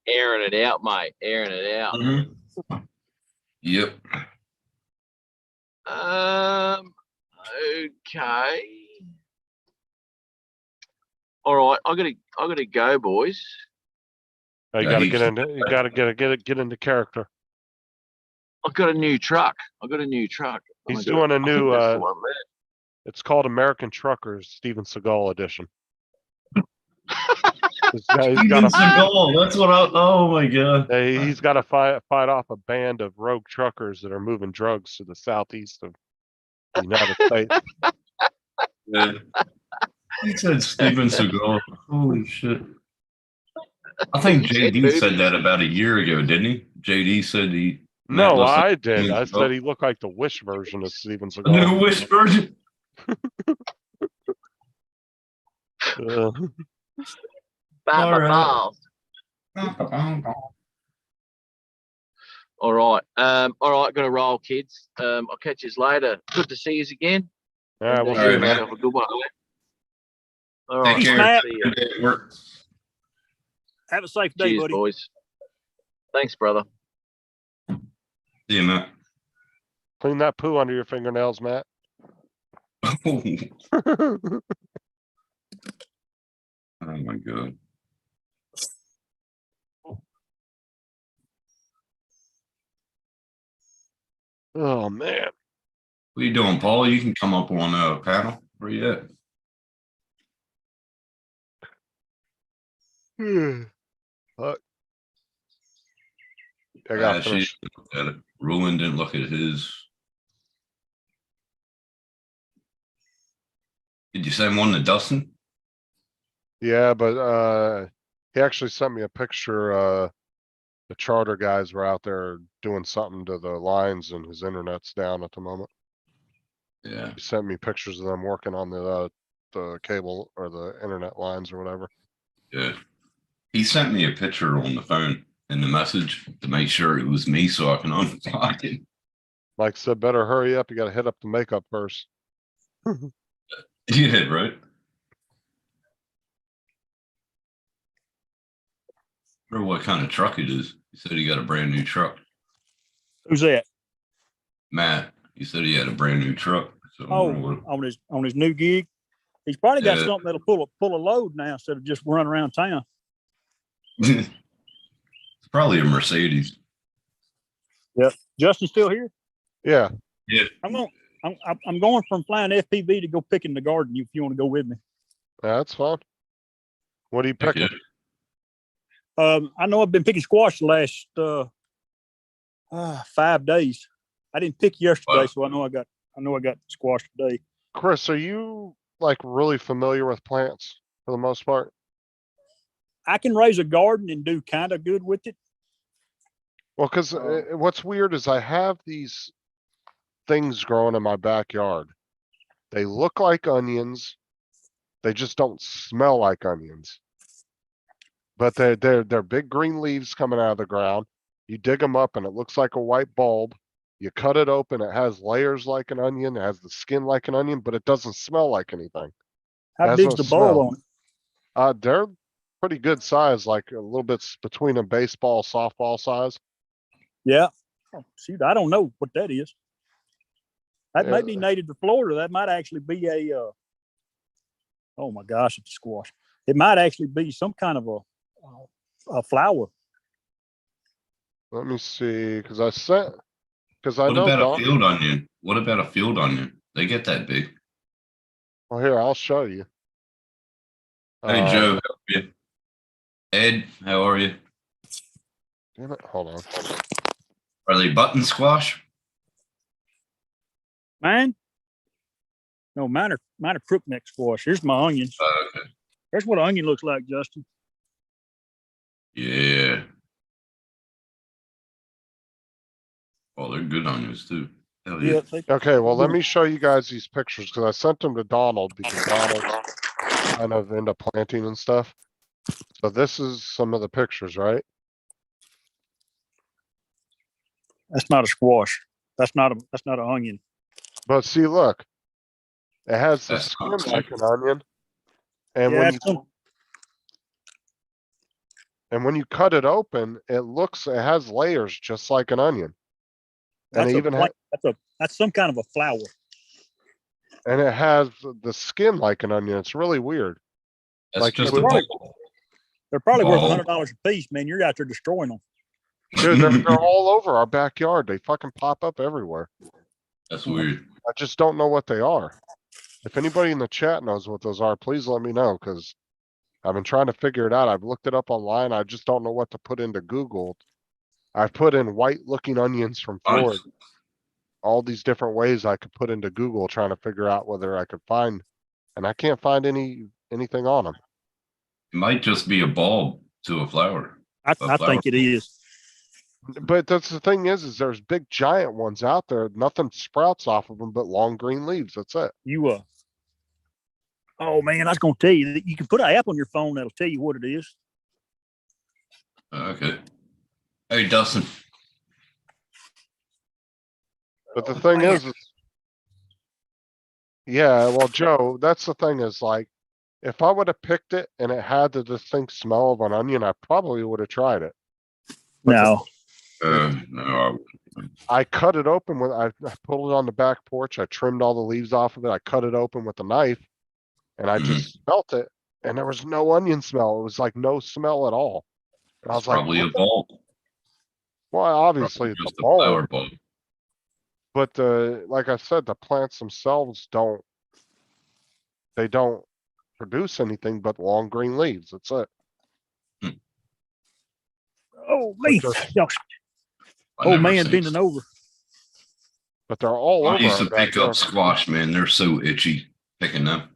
Airing it out, mate. Airing it out. Yep. Okay. All right, I gotta go, boys. You Yeah, gotta he's- get into. You gotta get into character. I've got a new truck. He's I doing a think new. that's the one there. It's called American Truckers Steven Seagal edition. He's got a, That's what I. Oh my god. he's got to fight off a band of rogue truckers that are moving drugs to the southeast of the United States. Yeah. He said Steven Seagal. Holy shit. I think JD said that about a year ago, didn't he? JD said he. Matt No, listened I to did. Steven I Seagal. said he looked like the Wish version of Steven A new Seagal. Wish version. Uh, Baba All right. balls. All right. Got to roll, kids. I'll catch you later. Good to see you again. all right, we'll All see right, you, man. man. Have a good one. All Take right. care. Matt. See ya. Good day at work. Have a safe day, Cheers, buddy. boys. Thanks, brother. See you, Matt. Clean that poo under your fingernails, Matt. Oh my god. Oh man. What are you doing, Paul? You can come up on a panel. Where you at? Fuck. I got She finished. didn't look at it. Roland didn't look at his. Did you send one to Dustin? Yeah, but, he actually sent me a picture, the charter guys were out there doing something to the lines and his internet's down at the moment. Yeah, He sent me pictures of them working on the cable or the internet lines or whatever. yeah. He sent me a picture on the phone in the message to make sure it was me so I can unblock it. Mike said, better hurry up. You gotta hit up the makeup first. Yeah, right. I wonder what kind of truck it is. He said he got a brand new truck. Who's that? Matt, he said he had a brand new truck. So I Oh, wonder on his new gig. He's probably got Yeah. something that'll pull a load now instead of just running around town. it's probably a Mercedes. Justin still here? Yeah, I'm going from flying FPV to go pick in the garden. If you want to go with me. that's fine. What are you Heck picking? yeah. I know I've been picking squash the last 5 days. I didn't pick yesterday, Wow. so I know I got squash today. Chris, are you like really familiar with plants for the most part? I can raise a garden and do kind of good with it. Well, cause what's weird is I have these things growing in my backyard. They look like onions. They just don't smell like onions. But they're big green leaves coming out of the ground. You dig them up and it looks like a white bulb. You cut it open, it has layers like an onion, it has the skin like an onion, but it doesn't smell like anything. How Has big's no the bulb smell. on it? They're pretty good size, like a little bit between a baseball, softball size. Yeah. Oh, shoot, I don't know what that is. That may Yeah. be native to Florida. That might actually be oh my gosh, it's a squash. It might actually be some kind of a flower. Let me see, cause I What know about a Don, field onion? What about a field onion? They get that big. well, here, I'll show you. Hey Joe, how are you? Ed, how are you? Damn it, hold on. Are they button squash? Mine? No, mine are crookneck squash. Here's my onions. Okay. Here's what an onion looks like, Justin. Yeah. Oh, they're good onions too. Hell yeah. Okay, well, let me show you guys these pictures, cause I sent them to Donald because Donald's kind of into planting and stuff. So this is some of the pictures, right? That's not a squash. That's not an onion. But see, look, it has the That's skin not like an onion. And Yeah, when it's you, and when you cut it open, it has layers just like an onion. And that's it a even plant- that's some kind of a flower. and it has the skin like an onion. It's really weird. That's Like, just you a would- bulb. They're probably worth Oh. $100 a piece, man. You're out there destroying them. Dude, they're all over our backyard. They fucking pop up everywhere. That's weird. I just don't know what they are. If anybody in the chat knows what those are, please let me know, cause I've been trying to figure it out. I've looked it up online. I just don't know what to put into Google. I've put in white looking onions from Florida. Nice. All these different ways I could put into Google trying to figure out whether I could find, and I can't find anything on them. It might just be a bulb to a flower. I flower. think it is. But that's the thing is there's big giant ones out there. Nothing sprouts off of them but long green leaves. That's it. Oh man, I was gonna tell you that you can put an app on your phone that'll tell you what it is. Okay. Hey Dustin. But the thing is, yeah, well, Joe, that's the thing is like, if I would have picked it and it had the distinct smell of an onion, I probably would have tried it. But No. No. I cut it open with, I pulled it on the back porch. I trimmed all the leaves off of it. I cut it open with a knife and I just smelt it and there was no onion smell. It was like no smell at all. And I It's was like, probably a "What the-" bulb. well, obviously Probably it's just a a flower bulb, bulb. but like I said, the plants themselves they don't produce anything but long green leaves. That's it. Oh me. Which are- Y'all, I Old never man seen- bending over. But they're all I over used our to pick backyard. up squash, man. They're so itchy picking them.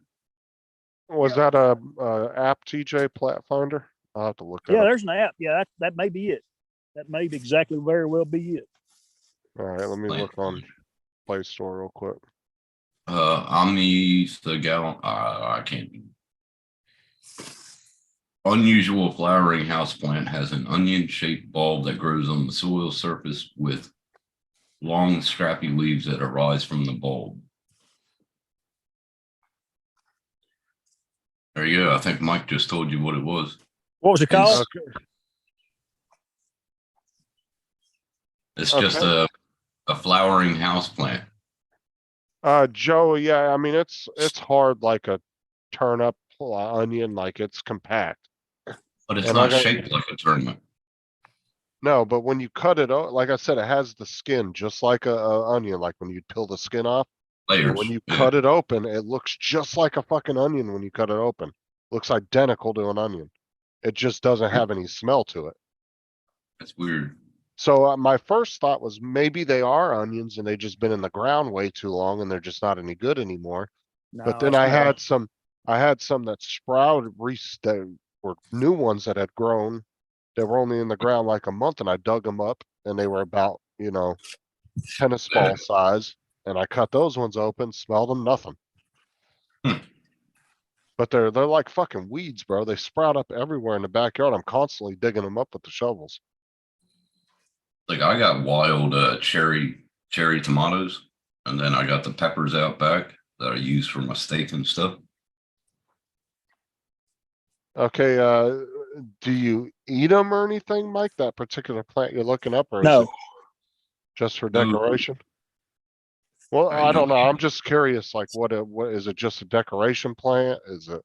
Was that a app TJ Plat Finder? I'll have to look that Yeah, up. there's an app. Yeah, that may be it. That may exactly very well be it. All right, let me Plant look on Play Store real quick. Omni the gallon. I can't. Unusual flowering houseplant has an onion-shaped bulb that grows on the soil surface with long, scrappy leaves that arise from the bulb. There you go. I think Mike just told you what it was. What was it called? Okay. It's just a flowering houseplant. Joe, yeah, I mean it's hard like a turnip onion, like it's compact. But it's And not I got- shaped like a turnip. No, but when you cut it, like I said, it has the skin just like a onion, like when you peel the skin off. And Layers. when you yeah. cut it open, it looks just like a fucking onion when you cut it open. Looks identical to an onion. It just doesn't have any smell to it. That's weird. So my first thought was maybe they are onions and they just been in the ground way too long and they're just not any good anymore. But then No, I it's not. had some that sprouted, that were new ones that had grown. They were only in the ground like a month and I dug them up and they were about, tennis ball size. And I cut those ones open, smelled them, nothing. Hmm. But they're like fucking weeds, bro. They sprout up everywhere in the backyard. I'm constantly digging them up with the shovels. Like I got wild cherry tomatoes, and then I got the peppers out back that I use for my steak and stuff. Okay, do you eat them or anything, Mike? That particular plant you're looking up, or is No. it just for No. decoration? Well, I I don't know. know. I'm just curious, like what is it just a decoration plant? Is it?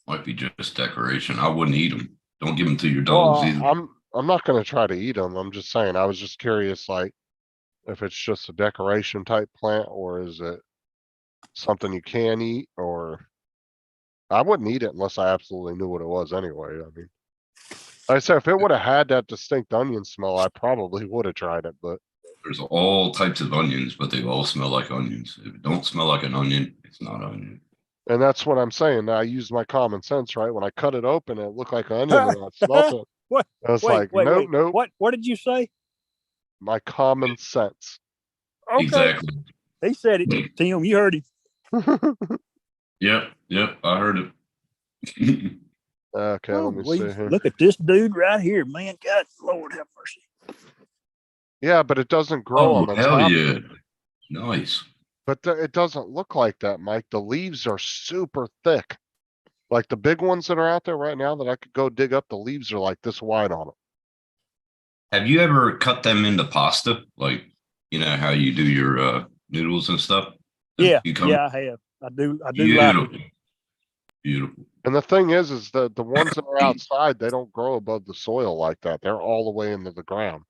Might be just decoration. I wouldn't eat them. Don't give them to your dogs either. I'm not gonna try to eat them. I'm just saying, I was just curious, like if it's just a decoration type plant or is it something you can eat or I wouldn't eat it unless I absolutely knew what it was anyway. I mean, like I said, if it would have had that distinct onion smell, I probably would have tried it, but There's all types of onions, but they all smell like onions. If it don't smell like an onion, it's not onion. and that's what I'm saying. I used my common sense, right? When I cut it open, it looked like an onion and I smelt it. What? I was like, nope, nope, What did you say? my common sense. Okay. Exactly. He said it, Tim. You heard him. Yep. I heard it. Okay, let me Holy, see here. look at this dude right here, man. God, Lord have mercy. Yeah, but it doesn't grow Oh, on the hell top. yeah. Nice. But it doesn't look like that, Mike. The leaves are super thick. Like the big ones that are out there right now that I could go dig up, the leaves are like this wide on them. Have you ever cut them into pasta? Like, you know how you do your noodles and stuff? Yeah, You come- yeah, I have. I do like Beautiful. it. Beautiful. And the thing is that the ones that are outside, they don't grow above the soil like that. They're all the way into the ground.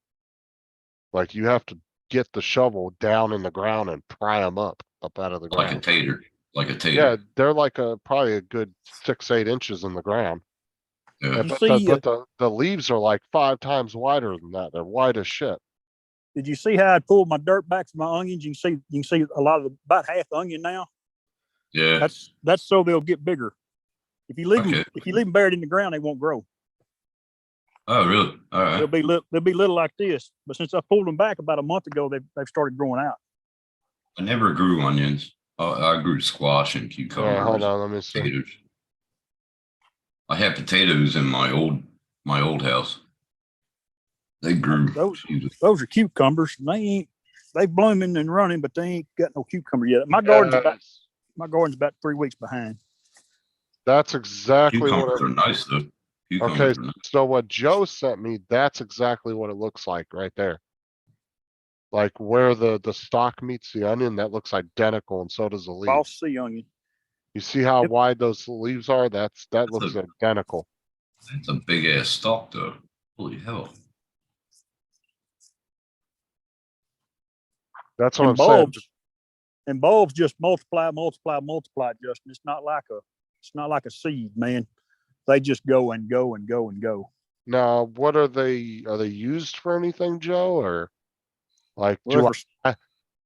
Like you have to get the shovel down in the ground and pry them up out of the Like a ground. tater. Like a tater. Yeah, they're like probably a good 6-8 inches in the ground. Yeah. You But see, the leaves are like 5 times wider than that. They're wide as shit. did you see how I pulled my dirt back from my onions? You can see a lot of about half the onion now. Yeah. That's so they'll get bigger. If you leave Okay. them buried in the ground, they won't grow. Oh, really? All right. They'll be little like this. But since I pulled them back about a month ago, they've started growing out. I never grew onions. I grew squash and cucumbers. Yeah, hold on, let me see. Potatoes. I had potatoes in my old house. They grew. Those- Jesus. Those are cucumbers. They blooming and running, but they ain't got no cucumber yet. My garden's about 3 weeks behind. That's exactly what Cucumbers are nice though. Cucumbers Okay, are nice. so what Joe sent me, that's exactly what it looks like right there. Like where the stalk meets the onion, that looks identical and so does the leaf. Boss sea onion. You see how Yep. wide those leaves are? That looks identical. It's a big ass stalk though. Holy hell. That's what I'm And saying. bulbs. And bulbs just multiply, Justin. It's not like a seed, man. They just go and go and go and go. Now, what are they used for anything, Joe, or? Like, Well, do I,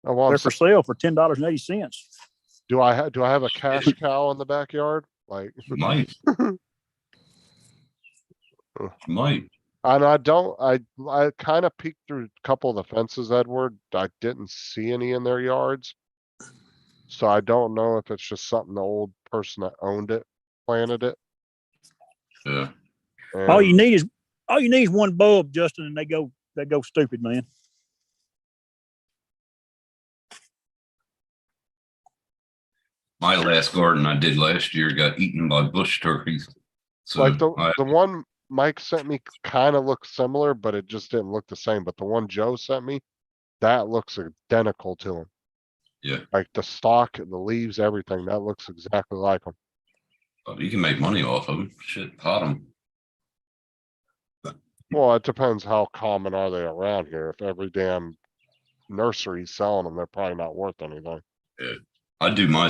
well, I'm they're for sale for $10.80. do I have a cash cow in the backyard? Like, You might. You might. and I kind of peeked through a couple of the fences, Edward. I didn't see any in their yards. So I don't know if it's just something the old person that owned it planted it. Yeah. All you and- need is one bulb, Justin, and they go stupid, man. My last garden I did last year got eaten by bush turkeys. So Like I, the one Mike sent me kind of looked similar, but it just didn't look the same. But the one Joe sent me, that looks identical to him. yeah, Like the stalk, the leaves, everything, that looks exactly like him. but you can make money off of them. Shit, pot them. Well, it depends how common are they around here. If every damn nursery's selling them, they're probably not worth anything. I do my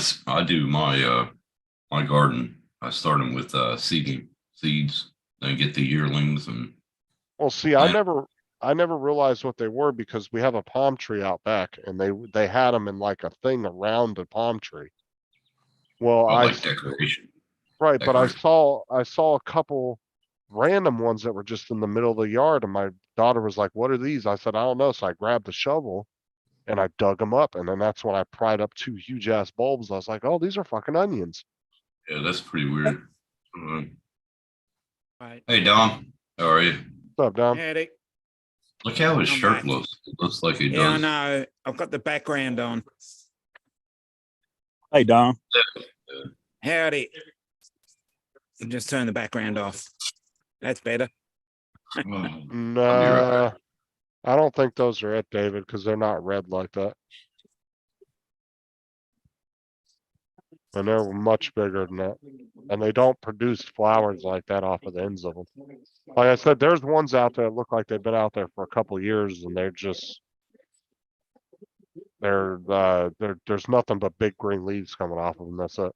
my garden. I start them with seeds, then get the yearlings and Well, see, Yeah. I never realized what they were because we have a palm tree out back and they had them in like a thing around the palm tree. Well, I like decoration. right, but I decoration. saw a couple random ones that were just in the middle of the yard and my daughter was like, "What are these?" I said, "I don't know." So I grabbed the shovel and I dug them up and then that's when I pried up two huge ass bulbs. I was like, "Oh, these are fucking onions." Yeah, that's pretty weird. Right. Hey Dom, how are you? What's up, Dom? Howdy. Look how his I'm shirt back. looks. It looks like he Yeah, I does. know. I've got the background on. Hey, Don. Howdy. Just turn the background off. That's better. Oh, I'll be right Nah, I don't think those are it, David, because they're not red like that. And they're much bigger than that. And they don't produce flowers like that off of the ends of them. Like I said, there's ones out there that look like they've been out there for a couple years and they're just. There's nothing but big green leaves coming off of them. That's it.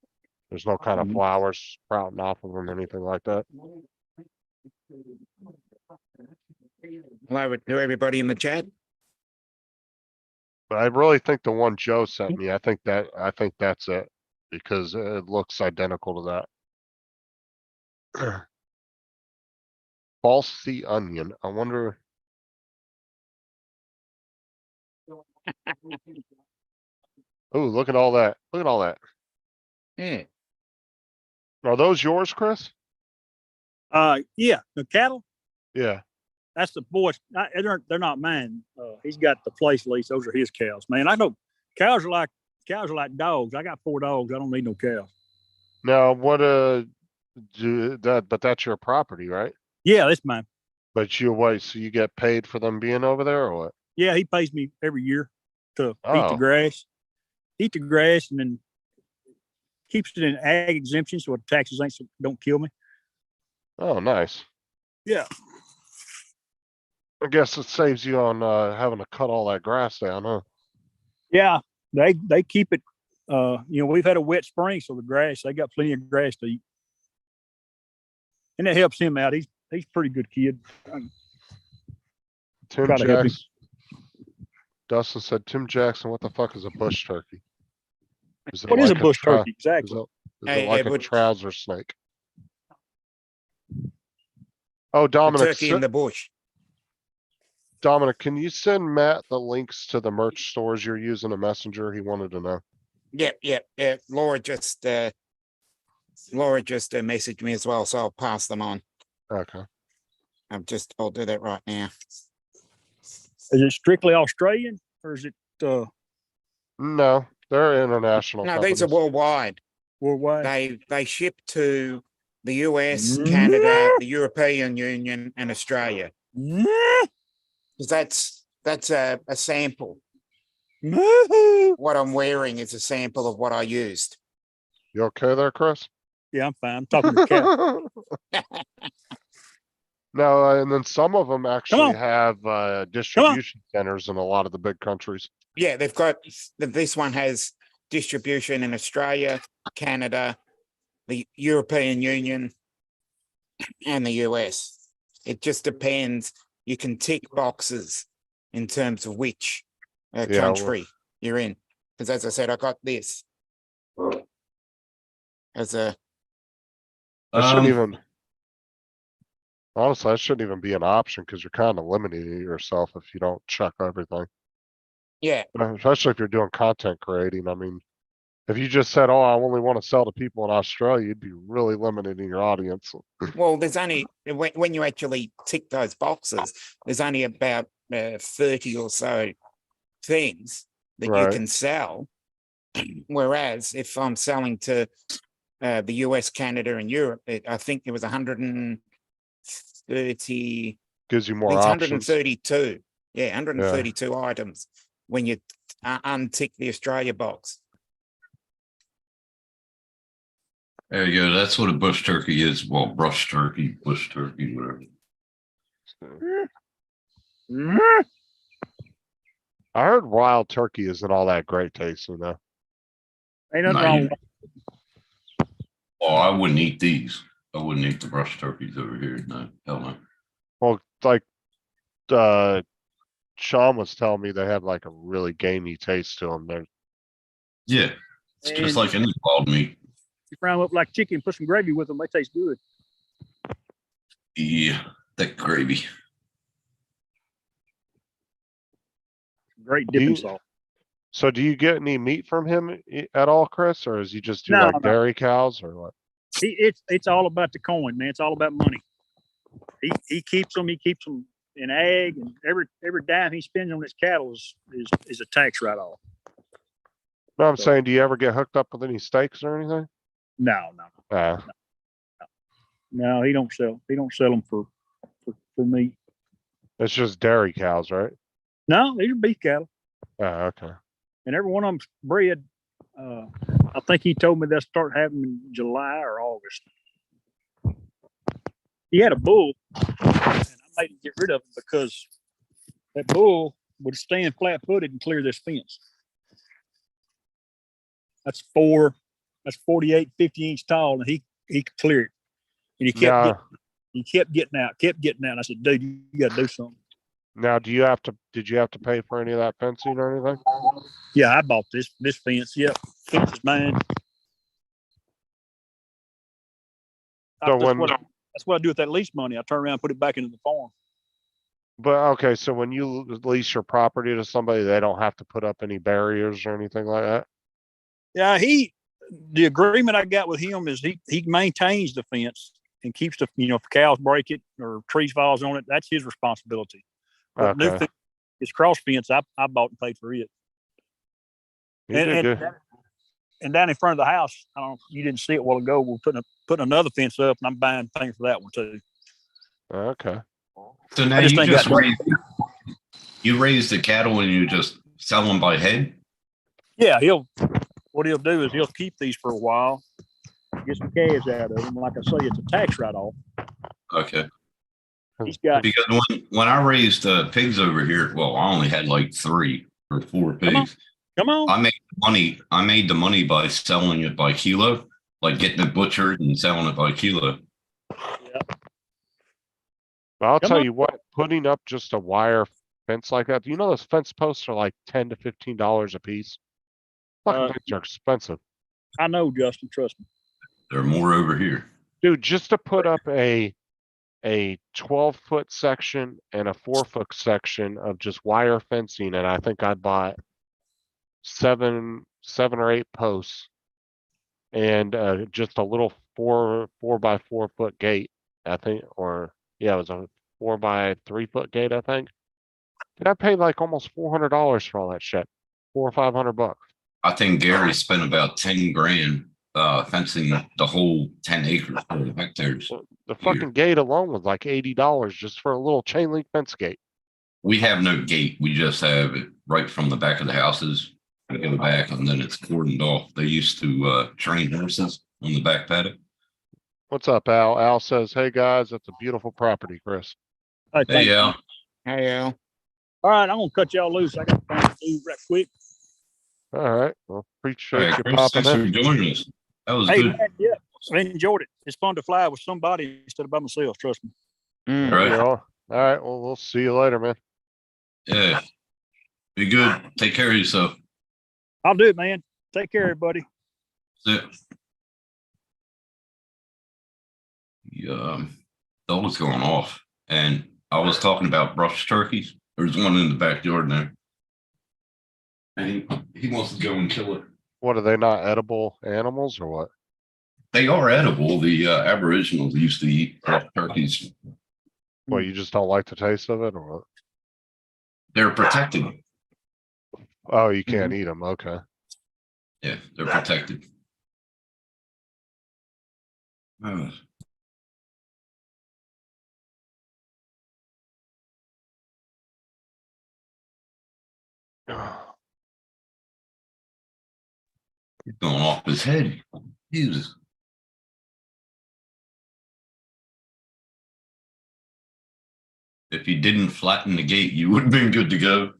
There's no kind of Mhm. flowers sprouting off of them, anything like that. Hello to everybody in the chat. But I really think the one Joe sent me, I think that's it. Because it looks identical to that. False sea onion. I wonder. Oh, look at all that. Look at all that. Yeah. Are those yours, Chris? Yeah, the cattle. Yeah. That's the boys. They're not mine. He's got the place lease. Those are his cows, man. I know cows are like dogs. I got 4 dogs. I don't need no cows. Now, what, but that's your property, right? Yeah, that's mine. But you wait, so you get paid for them being over there or what? Yeah, he pays me every year to eat Oh. the grass, and then keeps it in ag exemption so the taxes don't kill me. Oh, nice. Yeah. I guess it saves you on, having to cut all that grass down, huh? Yeah, they keep it. We've had a wet spring, so they got plenty of grass to eat, and that helps him out. He's a pretty good kid. Tim Try to help him. Jackson. Dustin said, Tim Jackson, what the fuck is a bush turkey? Is it What is a like bush trou- turkey exactly? Is Hey, it like a Edward. trouser snake? Oh, The Dominic, turkey in the bush. Dominic, can you send Matt the links to the merch stores you're using a messenger? He wanted to know. Yep. Laura just messaged me as well, so I'll pass them on. Okay. I'll do that right now. Is it strictly Australian or is it No, they're international. No, these are companies. worldwide. worldwide? They ship to the US, Mm. Canada, the European Union, and Australia. Yeah. 'Cause that's a sample. Yeah, What I'm wearing is a sample of what I used. You okay there, Chris? I'm fine. I'm talking to Cat. No, and then some of them actually on. have distribution centers in a lot of the big countries. Yeah, they've got this one has distribution in Australia, Canada, the European Union, and the US. It just depends. You can tick boxes in terms of which Yeah, well- country you're in. Because as I said, I got this as a, That shouldn't Um, even. Honestly, that shouldn't even be an option because you're kind of limiting yourself if you don't check everything. yeah, Especially if you're doing content creating. I mean, if you just said, "Oh, I only want to sell to people in Australia," you'd be really limiting your audience. well, there's only, when you actually tick those boxes, there's only about 30 or so things that you Right. can sell. Whereas if I'm selling to the US, Canada, and Europe, I think it was 130, Gives you I more think it's options. 132. Yeah, 132 items when you untick the Australia box. there you go. That's what a bush turkey is. Well, bush turkey, whatever. I heard wild turkey isn't all that great tasting though. Ain't nothing Nah, wrong. you- Oh, I wouldn't eat these. I wouldn't eat the brush turkeys over here. No, hell no. Well, like, Sean was telling me they have like a really gamey taste to them. They're Yeah, it's just And- like any wild meat. You fry them up like chicken, put some gravy with them, they taste good. Yeah, that gravy. Great dipping You- sauce. So do you get any meat from him at all, Chris, or does he just do No, like no. dairy cows or what? It's all about the coin, man. It's all about money. He keeps them. He keeps them in ag, and every dime he spends on his cattle is a tax write off. No, I'm So- saying, do you ever get hooked up with any steaks or anything? No. No, he don't sell. He don't sell them for meat. It's just dairy cows, right? No, these are beef cattle, Okay. and every one of them's bred. I think he told me they'll start having in July or August. He had a bull, and I made him get rid of him because that bull would stand flat-footed and clear this fence. That's 48, 50 inch tall, and he could clear it. And Now, he kept getting out. And I said, dude, you got to do something. now, did you have to pay for any of that fencing or anything? Yeah, I bought this fence. Yep, fence is mine. So That's what I do with that lease money. I turn around and put it back into the farm. But okay, so when you lease your property to somebody, they don't have to put up any barriers or anything like that? Yeah, the agreement I got with him is he maintains the fence and keeps if cows break it or trees falls on it, that's his responsibility. But new Okay. fence, his cross fence, I bought and paid for it. You did good. And down in front of the house, I don't know, you didn't see it a while ago. We're putting another fence up, and I'm buying things for that one too. Okay. So now I just you ain't just got- raise the cattle and you just sell them by head? Yeah, what he'll do is he'll keep these for a while, get some cash out of them. Like I say, it's a tax write-off. Okay. He's got Because when I raised pigs over here, well, I only had like 3 or 4 Come on. pigs. come on. I made the money by selling it by kilo, like getting it butchered and selling it by kilo. I'll Come tell on. you what, putting up just a wire fence like that, you know those fence posts are like $10 to $15 a piece? Fucking Uh, things are expensive. I know, Justin. Trust me. There are more over here. Dude, just to put up a 12-foot section and a 4-foot section of just wire fencing, and I think I bought seven or 8 posts and just a little 4 by 4 foot gate, I think, or yeah, it was a 4 by 3 foot gate, I think. Did I pay like almost $400 for all that shit? $400 or $500. I think Gary spent about 10 grand fencing the whole 10 acres or hectares. The fucking gate alone was like $80 just for a little chain link fence gate. We have no gate. We just have it right from the back of the houses. We go back and then it's cordoned off. They used to train horses on the back paddock. What's up, Al? Al says, "Hey guys, that's a beautiful property, Chris." Hey, Hey, thank you. yeah. hey, Al. All right, I'm gonna cut y'all loose. I got things to do right quick. All right. Well, appreciate Hey, you Chris, popping thanks in. for joining us. That was Hey, good. man, yeah, I enjoyed it. It's fun to fly with somebody instead of by myself. Trust me. Mm. Right. Yeah. All right. Well, we'll see you later, man. Yeah. Be good. Take care of yourself. I'll do it, man. Take care, everybody. That's it. The dog was going off, and I was talking about brush turkeys. There's one in the backyard there, and he wants to go and kill it. What are they not edible animals or what? They are edible. The Aboriginals used to eat brush turkeys. Well, you just don't like the taste of it or what? They're protected. Oh, you can't eat them. Okay. Yeah, they're protected. He's going off his head. Jesus. If you didn't flatten the gate, you would have been good to go.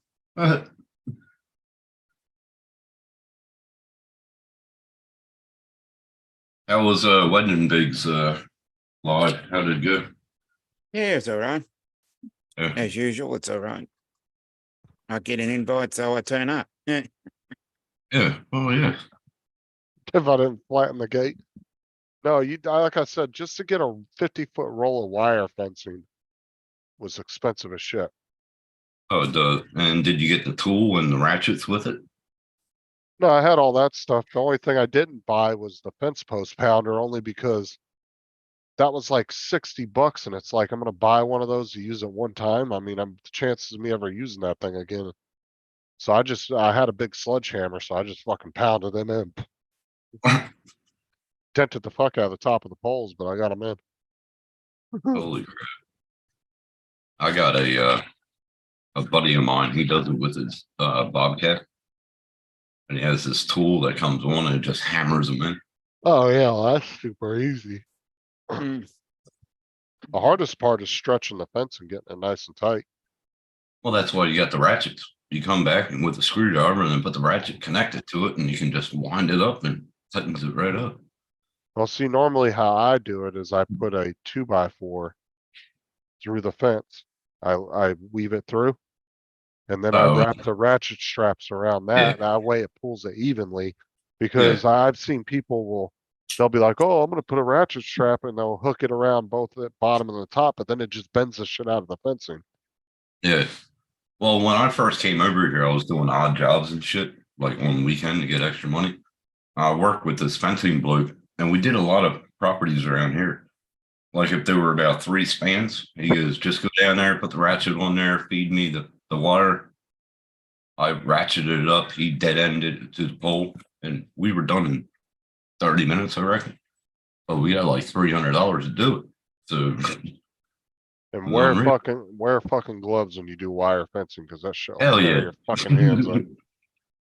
How was Wedding Big's live? How did it go? Yeah, it's all right. Yeah. As usual, it's all right. I get an invite, so I turn up. Yeah. Yeah. Oh yeah. If I didn't flatten the gate. No, like I said, just to get a 50-foot roll of wire fencing was expensive as shit. Oh, it does. And did you get the tool and the ratchets with it? No, I had all that stuff. The only thing I didn't buy was the fence post pounder only because that was like $60 and it's like, I'm gonna buy one of those to use it one time. I mean, the chances of me ever using that thing again. So I had a big sledgehammer, so I just fucking pounded them in. Dented the fuck out of the top of the poles, but I got them in. Holy crap. I got a buddy of mine, he does it with his Bobcat. And he has this tool that comes on and it just hammers them in. Oh yeah, well, that's super easy. Mm. The hardest part is stretching the fence and getting it nice and tight. Well, that's why you got the ratchets. You come back and with a screwdriver and then put the ratchet connected to it and you can just wind it up and tightens it right up. Well, see, normally how I do it is I put a 2x4 through the fence. I weave it through. And then I Oh. wrap the ratchet straps around that. That way it pulls it evenly. Because I've seen people they'll be like, oh, I'm gonna put a ratchet strap and they'll hook it around both the bottom and the top, but then it just bends the shit out of the fencing. Yeah. Well, when I first came over here, I was doing odd jobs and shit, like on the weekend to get extra money. I worked with this fencing bloke and we did a lot of properties around here. Like if there were about 3 spans, he goes, just go down there, put the ratchet on there, feed me the wire. I ratcheted it up. He dead ended it to the pole and we were done in 30 minutes, I reckon. But we got like $300 to do it. So And Unreal. wear fucking gloves when you do wire fencing, because that shit will Hell tear yeah. your fucking hands up.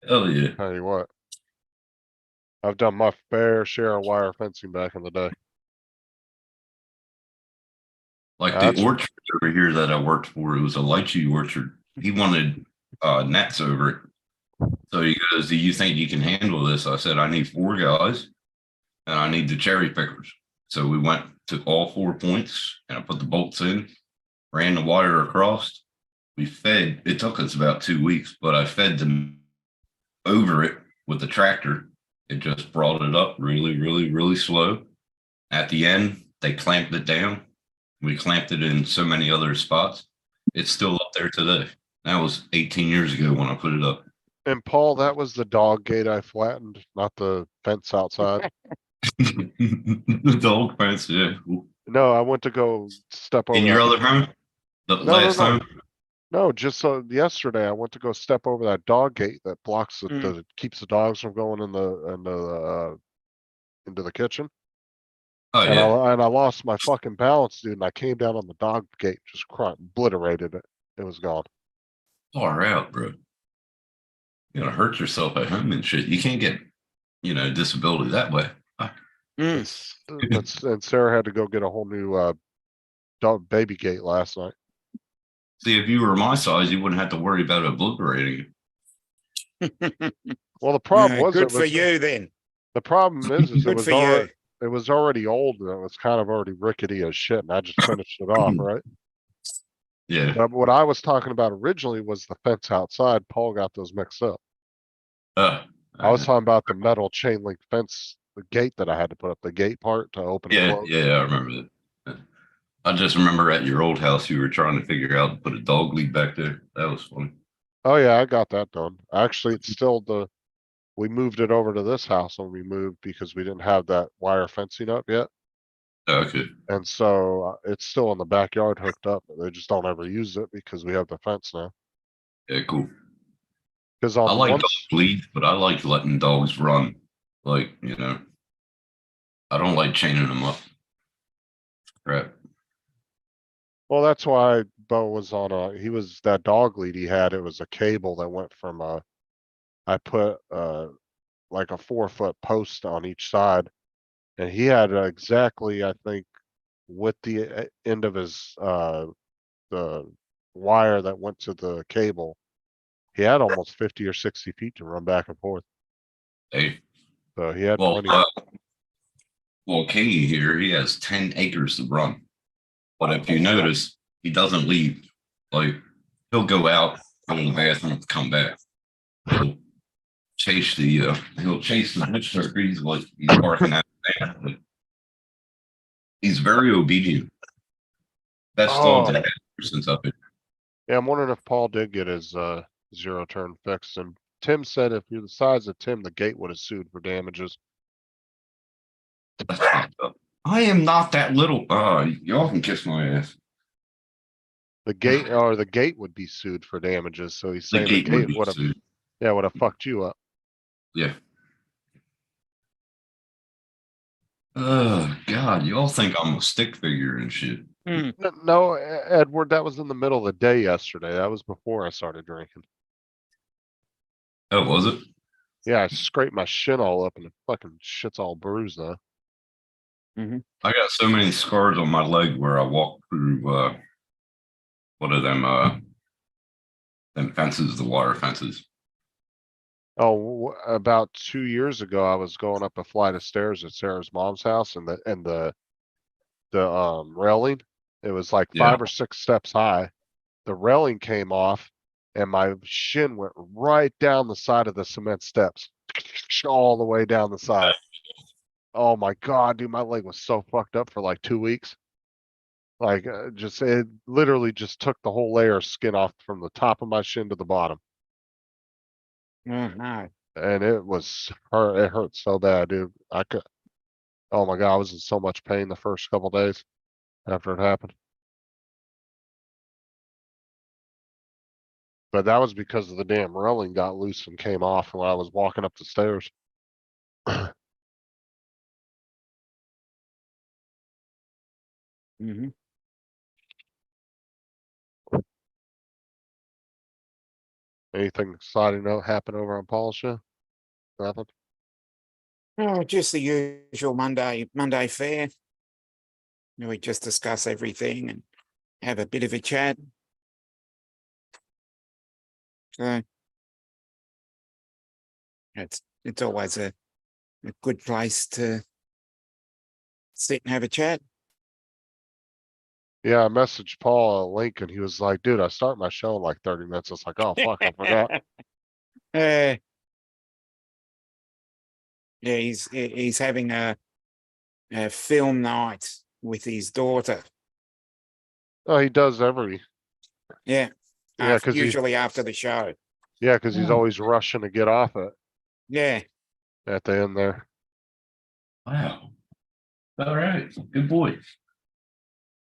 Hell yeah. Tell you what. I've done my fair share of wire fencing back in the day. Like That's- the orchard over here that I worked for, it was a lychee orchard. He wanted nets over it. So he goes, do you think you can handle this? I said, I need 4 guys and I need the cherry pickers. So we went to all 4 points and I put the bolts in, ran the wire across. We fed, it took us about 2 weeks, but I fed them over it with the tractor. It just brought it up really, really, really slow. At the end, they clamped it down. We clamped it in so many other spots. It's still up there today. That was 18 years ago when I put it up. And Paul, that was the dog gate I flattened, not the fence outside. The dog fence, yeah. No, I went to go step over In your that- other home? The No, last no. home? No, just yesterday I went to go step over that dog gate that blocks keeps the dogs from going into the kitchen. Oh, And yeah. I lost my fucking balance, dude, and I came down on the dog gate, just obliterated it. It was gone. Far out, bro. You're gonna hurt yourself at home and shit. You can't get, disability that way. Mm. And Sarah had to go get a whole new dog baby gate last night. See, if you were my size, you wouldn't have to worry about obliterating it. Well, the problem Yeah, was good it for was you then. the problem is it Good was for you. it was already old and it was kind of already rickety as shit and I just finished it off, right? Yeah. But what I was talking about originally was the fence outside. Paul got those mixed up. I was talking about the metal chain link fence, the gate that I had to put up, the gate part to open and Yeah, close. yeah, I remember that. Yeah. I just remember at your old house, you were trying to figure out to put a dog lead back there. That was funny. Oh yeah, I got that done. Actually, it's still we moved it over to this house when we moved because we didn't have that wire fencing up yet. Okay. And so it's still in the backyard hooked up. They just don't ever use it because we have the fence now. Yeah, cool. Cause I on like one, dog lead, but I like letting dogs run. Like, I don't like chaining them up. Right. well, that's why Bo was on he was that dog lead he had. It was a cable that went from I put like a 4-foot post on each side. And he had exactly, I think, with the end of his the wire that went to the cable, he had almost 50 or 60 feet to run back and forth. Hey, So he had well, plenty. Katie here, he has 10 acres to run. But if you notice, he doesn't leave. Like, he'll go out, go to the bathroom, come back. He'll chase the hedge turkeys like he's barking at them. But he's very obedient. Best dog I've had since I've been. Yeah, I'm wondering if Paul did get his zero turn fixed. And Tim said if you're the size of Tim, the gate would have sued for damages. That's fucked up. I am not that little. Y'all can kiss my ass. The gate would be sued for damages. So he's The saying gate would be would have, sued. yeah, would have fucked you up. Yeah. Oh God, y'all think I'm a stick figure and shit. No, Edward, that was in the middle of the day yesterday. That was before I started drinking. Oh, was it? Yeah, I scraped my shin all up and the fucking shit's all bruised now. I got so many scars on my leg where I walked through what are them fences, the wire fences. Oh, about 2 years ago, I was going up a flight of stairs at Sarah's mom's house and the railing, it was like Yeah. 5 or 6 steps high. The railing came off and my shin went right down the side of the cement steps, all the way down the side. Oh my God, dude, my leg was so fucked up for like 2 weeks. Like, it literally just took the whole layer of skin off from the top of my shin to the bottom. No. And it hurt so bad, dude. Oh my God, I was in so much pain the first couple days after it happened. But that was because of the damn railing got loose and came off while I was walking up the stairs. Mm-hmm. Anything exciting happen over on Paul's show? Nothing? Oh, just the usual Monday fare. We just discuss everything and have a bit of a chat. So it's always a good place to sit and have a chat. Yeah, I messaged Paul a link and he was like, dude, I start my show in like 30 minutes. I was like, oh fuck, I forgot. Yeah, he's having a film night with his daughter. Oh, he does every, Yeah. Yeah, 'cause usually after the show. yeah, cause he's always rushing to get off it Yeah. at the end there. Wow. All right. Good boy.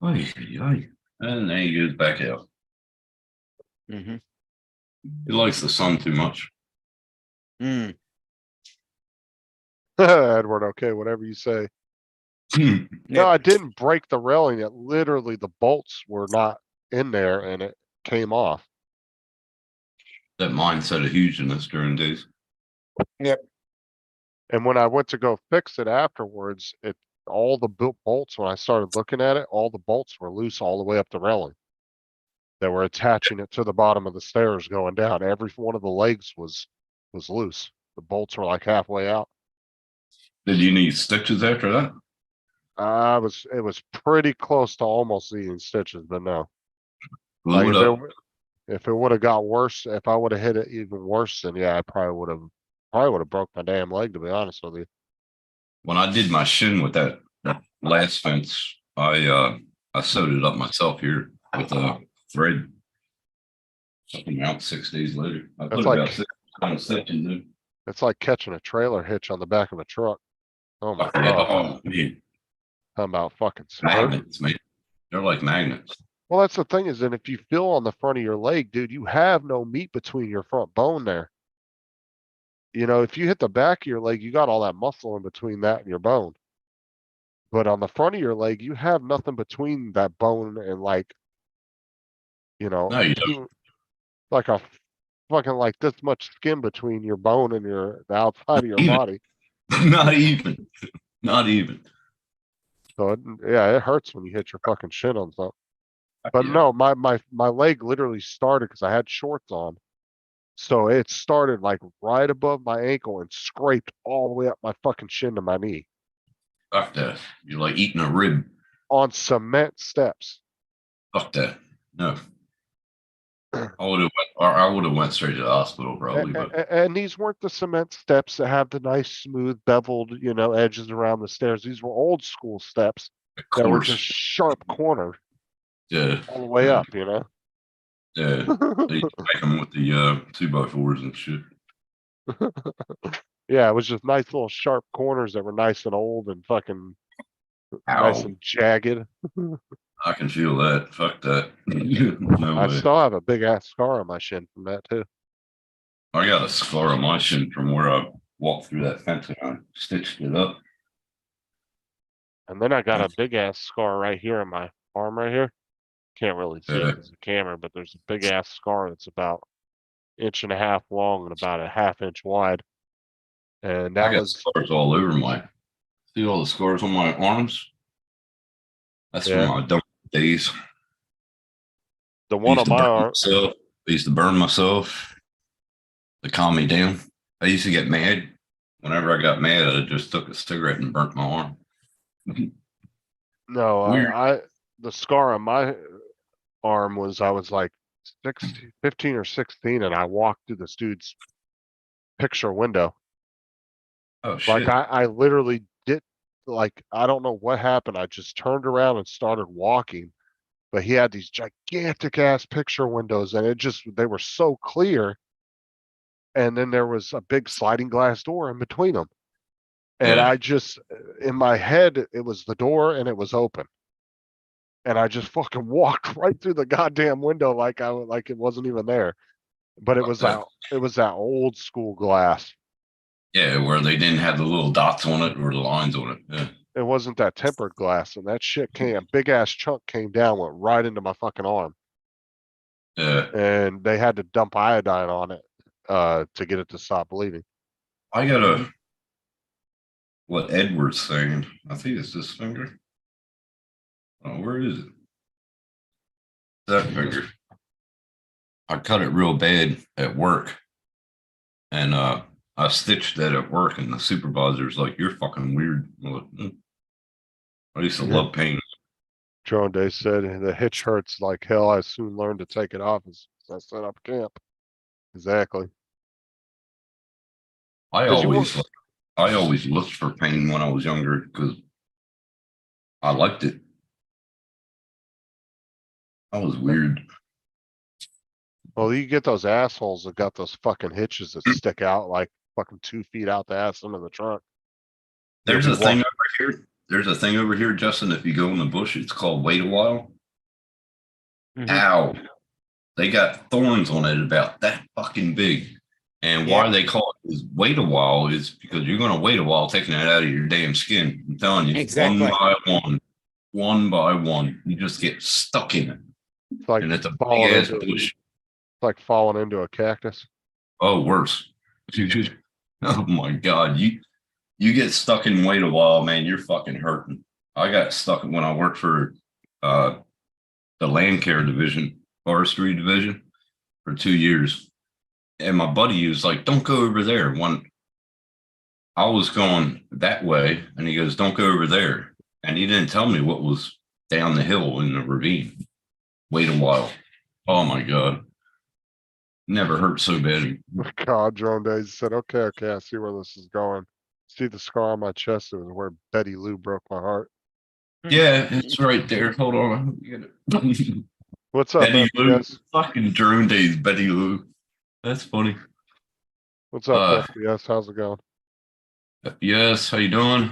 Oy, oy. And then he goes back out. Mm-hmm. He likes the sun too much. Mm. Edward, okay, whatever you say. No, Yep. I didn't break the railing. It literally, the bolts were not in there and it came off. That mindset of hugeness during days. And when I went to go fix it afterwards, all the bolts, when I started looking at it, all the bolts were loose all the way up the railing. That were attaching it to the bottom of the stairs going down. Every one of the legs was loose. The bolts were like halfway out. Did you need stitches after that? It was pretty close to almost needing stitches, but no. Glue Like it up. if it would have got worse, if I would have hit it even worse, then yeah, I probably would have broke my damn leg, to be honest with you. When I did my shin with that last fence, I sewed it up myself here with a thread. Something out 6 days later. I That's put like- about 6 kind of stitches in. It's like catching a trailer hitch on the back of a truck. Oh my Yeah, god, oh man, talking about fucking spur. magnets, man. They're like magnets. Well, that's the thing is, then if you feel on the front of your leg, dude, you have no meat between your front bone there. You know, if you hit the back of your leg, you got all that muscle in between that and your bone. But on the front of your leg, you have nothing between that bone and like, you know, No, you don't. like a fucking like this much skin between your bone and the outside of your Even. body. Not even. Not even. So yeah, it hurts when you hit your fucking shin on something. But Yeah. no, my leg literally started because I had shorts on. So it started like right above my ankle and scraped all the way up my fucking shin to my knee Fuck that. You're like eating a rib. on cement steps. Fuck that. No. I would have went straight to the hospital probably, but And these weren't the cement steps that have the nice smooth beveled, you know, edges around the stairs. These were old school steps of that were course. just sharp cornered Yeah. all the way Yeah. up, you know? Yeah. They used to make them with the 2x4s and shit. Yeah, it was just nice little sharp corners that were nice and old and fucking nice Ow. and jagged. I can feel that. Fuck that. No I way. still have a big ass scar on my shin from that too. I got a scar on my shin from where I walked through that fence and I stitched it up. And then I got a big ass scar right here on my arm right here. Can't really see it Yeah. because of the camera, but there's a big ass scar that's about 1.5 inches long and about a 1/2 inch wide. And I that got was, scars all over my. See all the scars on my arms? That's Yeah. from my dumb days. the I one used on to my burn arm. myself. I used to burn myself to calm me down. I used to get mad. Whenever I got mad, I just took a cigarette and burnt my arm. No, Weird. the scar on my arm was, I was like 15 or 16 and I walked through this dude's picture window. Oh Like shit! I literally did, like, I don't know what happened. I just turned around and started walking, but he had these gigantic ass picture windows and they were so clear. And then there was a big sliding glass door in between them. And Yeah. I just, in my head, it was the door and it was open. And I just fucking walked right through the goddamn window like it wasn't even there. But it Fuck was that. that old school glass. Yeah, where they didn't have the little dots on it or the lines on it. Yeah. It wasn't that tempered glass, and that shit a big ass chunk came down, went right into my fucking arm. Yeah. And they had to dump iodine on it to get it to stop bleeding. I got a what Edward's saying. I think it's this finger. Oh, where is it? That finger. I cut it real bad at work. And I stitched that at work, and the supervisor's like, "You're fucking weird." I'm like, "Hmm." I used to Yeah. love pain. Drone Day said the hitch hurts like hell. I soon learned to take it off as I set up camp. Exactly. I 'Cause you always looked for pain when I was younger because I liked it. I was weird. Well, you get those assholes that got those fucking hitches that stick out like fucking 2 feet out the ass into the trunk. There's You'll a be thing over here. There's a thing over here, Justin. If you go in the bush, it's called wait a while. Mhm. Ow. They got thorns on it about that fucking big. And why they call it is wait a while is because you're going to wait a while taking it out of your damn skin. I'm telling you, Exactly. one by one, you just get stuck in it. It's like And it's a big falling ass into, bush. it's like falling into a cactus. Oh, worse. Oh my God. You get stuck in wait a while, man, you're fucking hurting. I got stuck when I worked for the land care division, forestry division for 2 years. And my buddy was like, "Don't go over there." I was going that way, and he goes, "Don't go over there." And he didn't tell me what was down the hill in the ravine. Wait a while. Oh my God. Never hurt so bad. God, Drone Days said, okay, I see where this is going. See the scar on my chest? It was where Betty Lou broke my heart. Yeah, it's right there. Hold on. Let me get it. What's up, Betty Lou. FPS? Fucking Drone Days, Betty Lou. That's funny. What's up, Uh, FPS? How's it going? Yes, how you doing?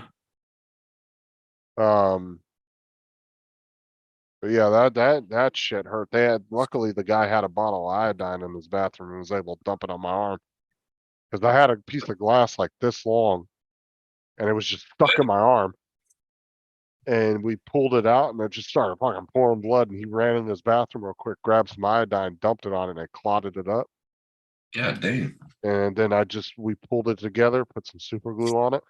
But yeah, that shit hurt. Luckily the guy had a bottle of iodine in his bathroom and was able to dump it on my arm. Cause I had a piece of glass like this long and it was just stuck in my arm. And we pulled it out and it just started fucking pouring blood and he ran in his bathroom real quick, grabbed some iodine, dumped it on it and it clotted it up. God damn. And then we pulled it together, put some super glue on it.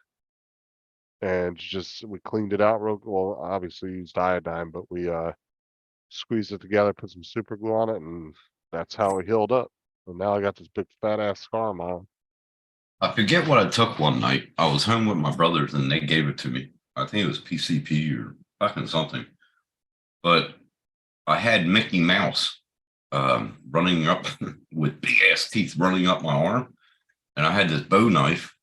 And we cleaned it out real well, obviously used iodine, but we squeezed it together, put some super glue on it, and that's how it healed up. And now I got this big fat ass scar on my arm. I forget what I took one night. I was home with my brothers and they gave it to me. I think it was PCP or fucking something. But I had Mickey Mouse running up with big ass teeth running up my arm. And I had this bow knife.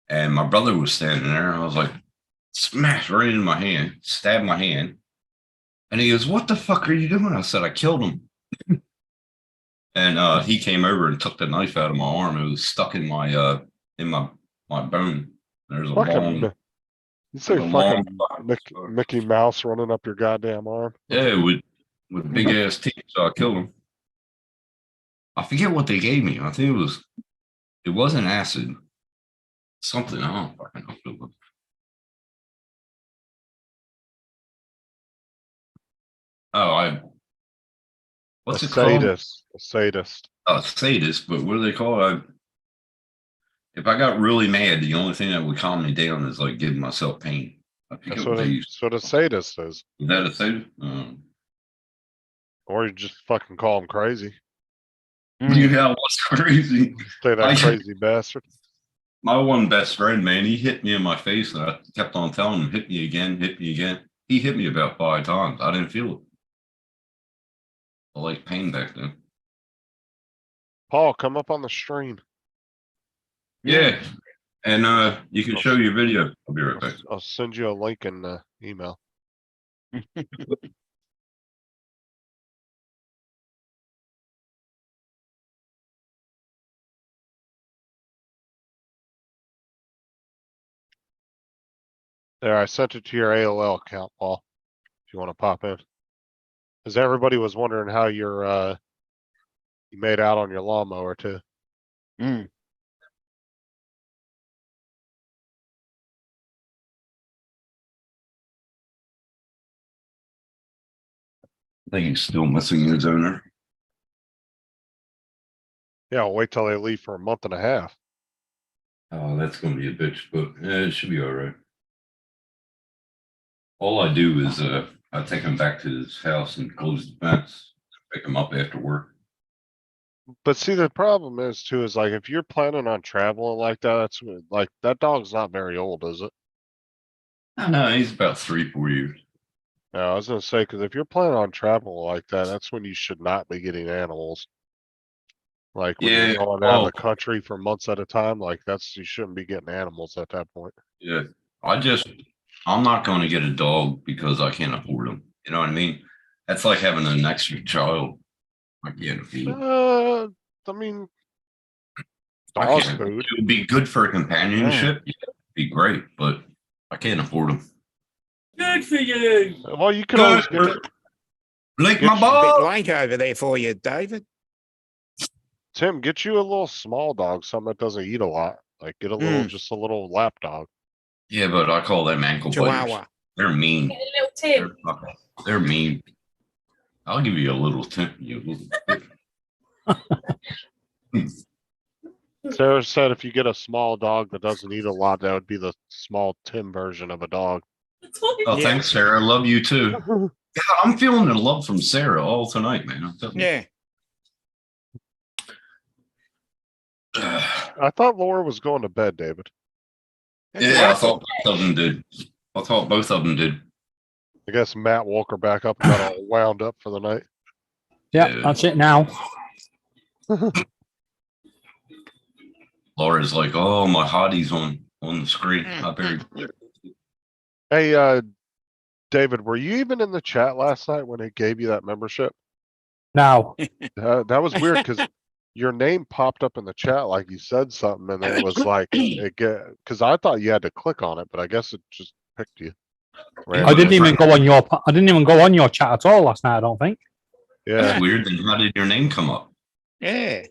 And my brother was standing there. And I was like, smash right in my hand, stab my hand. And he goes, "What the fuck are you doing?" I said, "I killed him." And he came over and took the knife out of my arm. It was stuck in my bone. There's a long, You say like a fucking long- Mickey Mouse running up your goddamn arm? yeah, with big ass teeth. So I killed him. I forget what they gave me. I think it wasn't acid. Something, I don't fucking know. What's it called? A sadist. Sadist, but what do they call it? If I got really mad, the only thing that would calm me down is like giving myself pain. I forget That's what they used. what a sadist is. Is that a sadist? Or you just fucking call him crazy. Yeah, what's crazy? Say that I- crazy bastard. My one best friend, man, he hit me in my face, and I kept on telling him, "Hit me again, hit me again." He hit me about 5 times. I didn't feel it. I like pain back then. Paul, come up on the stream. Yeah, and you can show your video. I'll be right back. I'll send you a link in the email. There, I sent it to your AOL account, Paul. If you want to pop in. Because everybody was wondering how you made out on your lawnmower too. Mm. I think he's still missing his owner. Yeah, I'll wait till they leave for a month and a half. Oh, that's going to be a bitch, but it should be all right. All I do is I take him back to his house and close the fence, pick him up after work. But see, the problem is too, is like, if you're planning on traveling like that, like, that dog's not very old, is it? I know he's about 3-4 years. No, I was gonna say, cause if you're planning on traveling like that, that's when you should not be getting animals. Like when Yeah, you're going out of well- the country for months at a time, like you shouldn't be getting animals at that point. Yeah, I'm not going to get a dog because I can't afford them. You know what I mean? That's like having an extra child. I can't afford them. I mean, I dog can't. food. It would be good for companionship. Yeah, it'd be great, but I can't afford them. Good for you. Well, you could always get, Lick Get my you- ball. Bit late over there for you, David. Tim, get you a little small dog, something that doesn't eat a lot. Like get a little, Mm. just a little lap dog. Yeah, but I call them ankle biters. Chihuahua. They're mean. Get a little Tim. They're mean. I'll give you a little tip. Sarah said if you get a small dog that doesn't eat a lot, that would be the small Tim version of a dog. Oh, Yeah. thanks, Sarah. Love you too. God, I'm feeling the love from Sarah all tonight, man. I'm telling you. Yeah. I thought Laura was going to bed, David. Yeah, I thought both of them did. I thought both of them did. I guess Matt woke her back up and got all wound up for the night. Yeah, Yeah. that's it now. Laura's like, oh, my hottie's on the screen. I better. Hey, David, were you even in the chat last night when it gave you that membership? Now, That was weird because your name popped up in the chat like you said something, and then it was like because I thought you had to click on it, but I guess it just picked you. I didn't even go on your. I didn't even go on your chat at all last night. I don't think. Yeah, That's weird. Then how did your name come up? Yeah.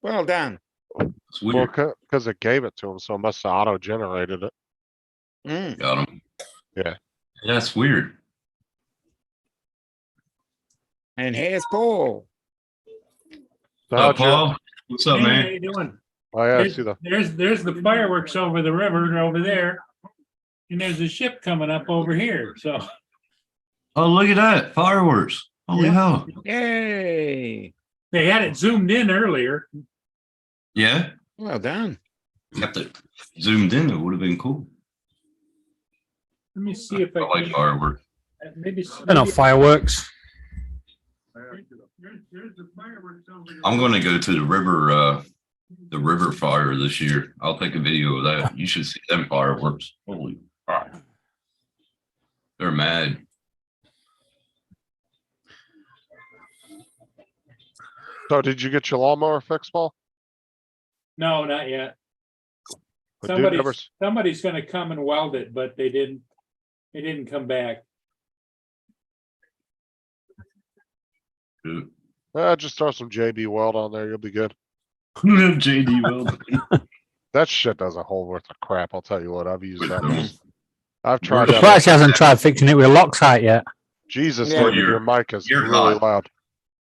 Well done. It's well, weird. because it gave it to him, so it must have auto-generated it. Mm. Got him. Yeah. That's weird. And here's Paul. How'd your- Paul, what's up, Hey, how man? you doing? Oh yeah, I There's, see the. there's the fireworks over the river over there. And there's a ship coming up over here, so. Oh, look at that. Fireworks. Holy Yeah. hell. Yay. They had it zoomed in earlier. Yeah. Well done. Kept it zoomed in. It would have been cool. Let me see if I I like can. fireworks. Maybe. They're not fireworks. There's the fireworks over there. I'm going to go to the river fire this year. I'll take a video of that. You should see them fireworks. Holy crap. They're mad. So did you get your lawnmower fixed, Paul? No, not yet. The dude never Somebody's gonna come and weld it, but they didn't come back. just throw some JB Weld on there. You'll be good. JD Weld. That shit does a whole worth of crap. I'll tell you what. I've used that. I've tried Where's that. Surprised he hasn't tried fixing it with Loctite yet. Jesus, Yeah. David, your mic is You're really hot. loud.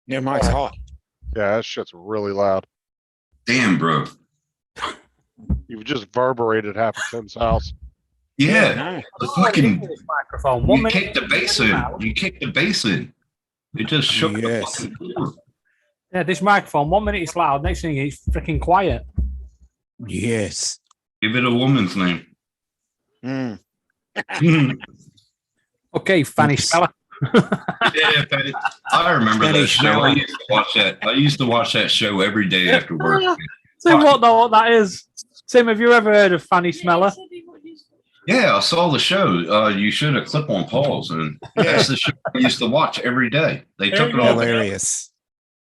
Your mic's hot. Yeah, that shit's really loud. Damn, bro. You've just reverberated half of Tim's house. Yeah. No. The fucking This microphone. 1 you minute. kicked the bass in. You kicked the bass in. It just shook Yes. the fucking floor. Yeah, this microphone. 1 minute it's loud. Next thing it's freaking quiet. Yes. Give it a woman's name. Mm. Okay, Fanny Speller. Yeah, Patty. I remember that Spanish show. I Miller. used to watch that. I used to watch that show every day after work. Tim won't know what that is. Tim, have you ever heard of Fanny Smeller? Yeah, I saw the show. You should have clip on pause, and that's the show I used to watch every day. They There took you it go. off. Hilarious.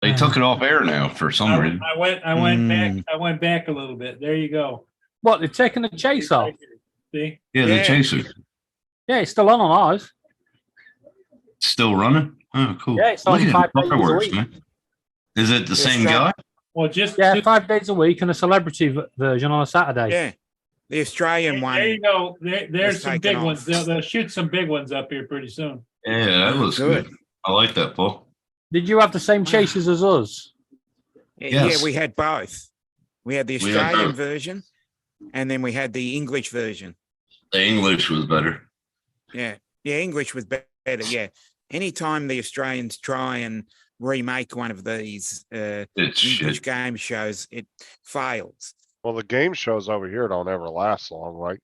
They took it off air now for some reason. I went Mm. back. I went back a little bit. There you go. What, they're taking the chase off? See? Yeah, the Yeah. chaser Yeah, it's still on ours. still running. Oh, cool. Yeah, it's Look only at 5 the days a fireworks, week. man. Is it the It's same that- guy? Well, just Yeah, 5 days a week and a celebrity version on a Saturday. Yeah. The Australian one. there you go. There's was some taken big off. ones. They'll shoot some big ones up here pretty soon. Yeah, that was Good. good. I like that, Paul. Did you have the same chasers as us? Yes. Yeah, we had both. We had the We had Australian both. version, and then we had the English version. The English was better. Yeah. Yeah, English was better. Yeah. Anytime the Australians try and remake one of these It's English shit. game shows, it fails. Well, the game shows over here don't ever last long. Like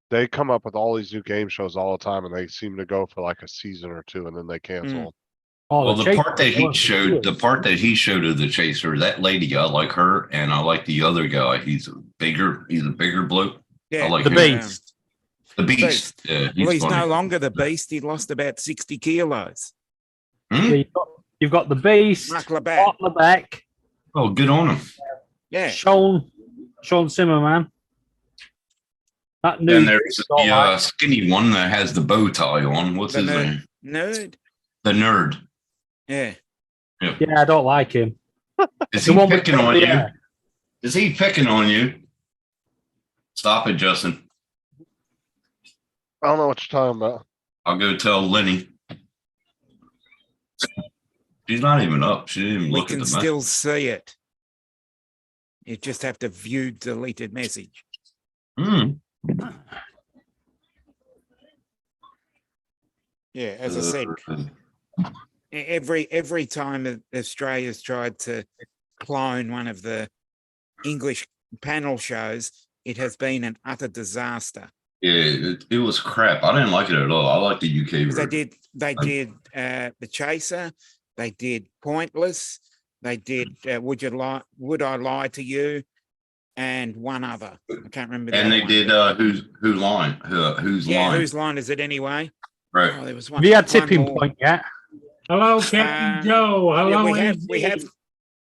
they come up with all these new game shows all the time, and they seem to go for like a season or two, and then they cancel Mm. them. Oh, Well, the Chasers part that he were- showed, the part that he showed of the chaser, that lady, I like her, and I like the other guy. He's a bigger bloke. Yeah. like The him. Beast. The beast. Yeah, Well, he's funny. no longer the beast. He lost about 60 kilos. Hmm? Yeah, you've got the Beast, Mark Labatt. Art Lebeck, Oh, good on him. Yeah. Sean Zimmerman. That new Then there's Beast, the all right. skinny one that has the bow tie on. What's The his nerd. name? Nerd. The nerd. Yeah. Yeah, I don't like him. Is The he one with picking on the you? hair. Is he picking on you? Stop it, Justin. I don't know what you're talking about. I'll go tell Lenny. She's not even up. She didn't even We look at can the still see it. You just have to view deleted message. message. Yeah, as I said, every time that Australia's tried to clone one of the English panel shows, it has been an utter disaster. Yeah, it was crap. I didn't like it at all. I like the UK 'Cause version. they did The Chaser, they did Pointless, they did Would I Lie to You, and one other. I can't remember. The And other they one. did whose line? Whose Yeah, line? whose line is it anyway? Right. Oh, there was one. Have you had one tipping more. point yet? Hello, Captain Uh, Joe. Yeah, Hello, we have. AZ.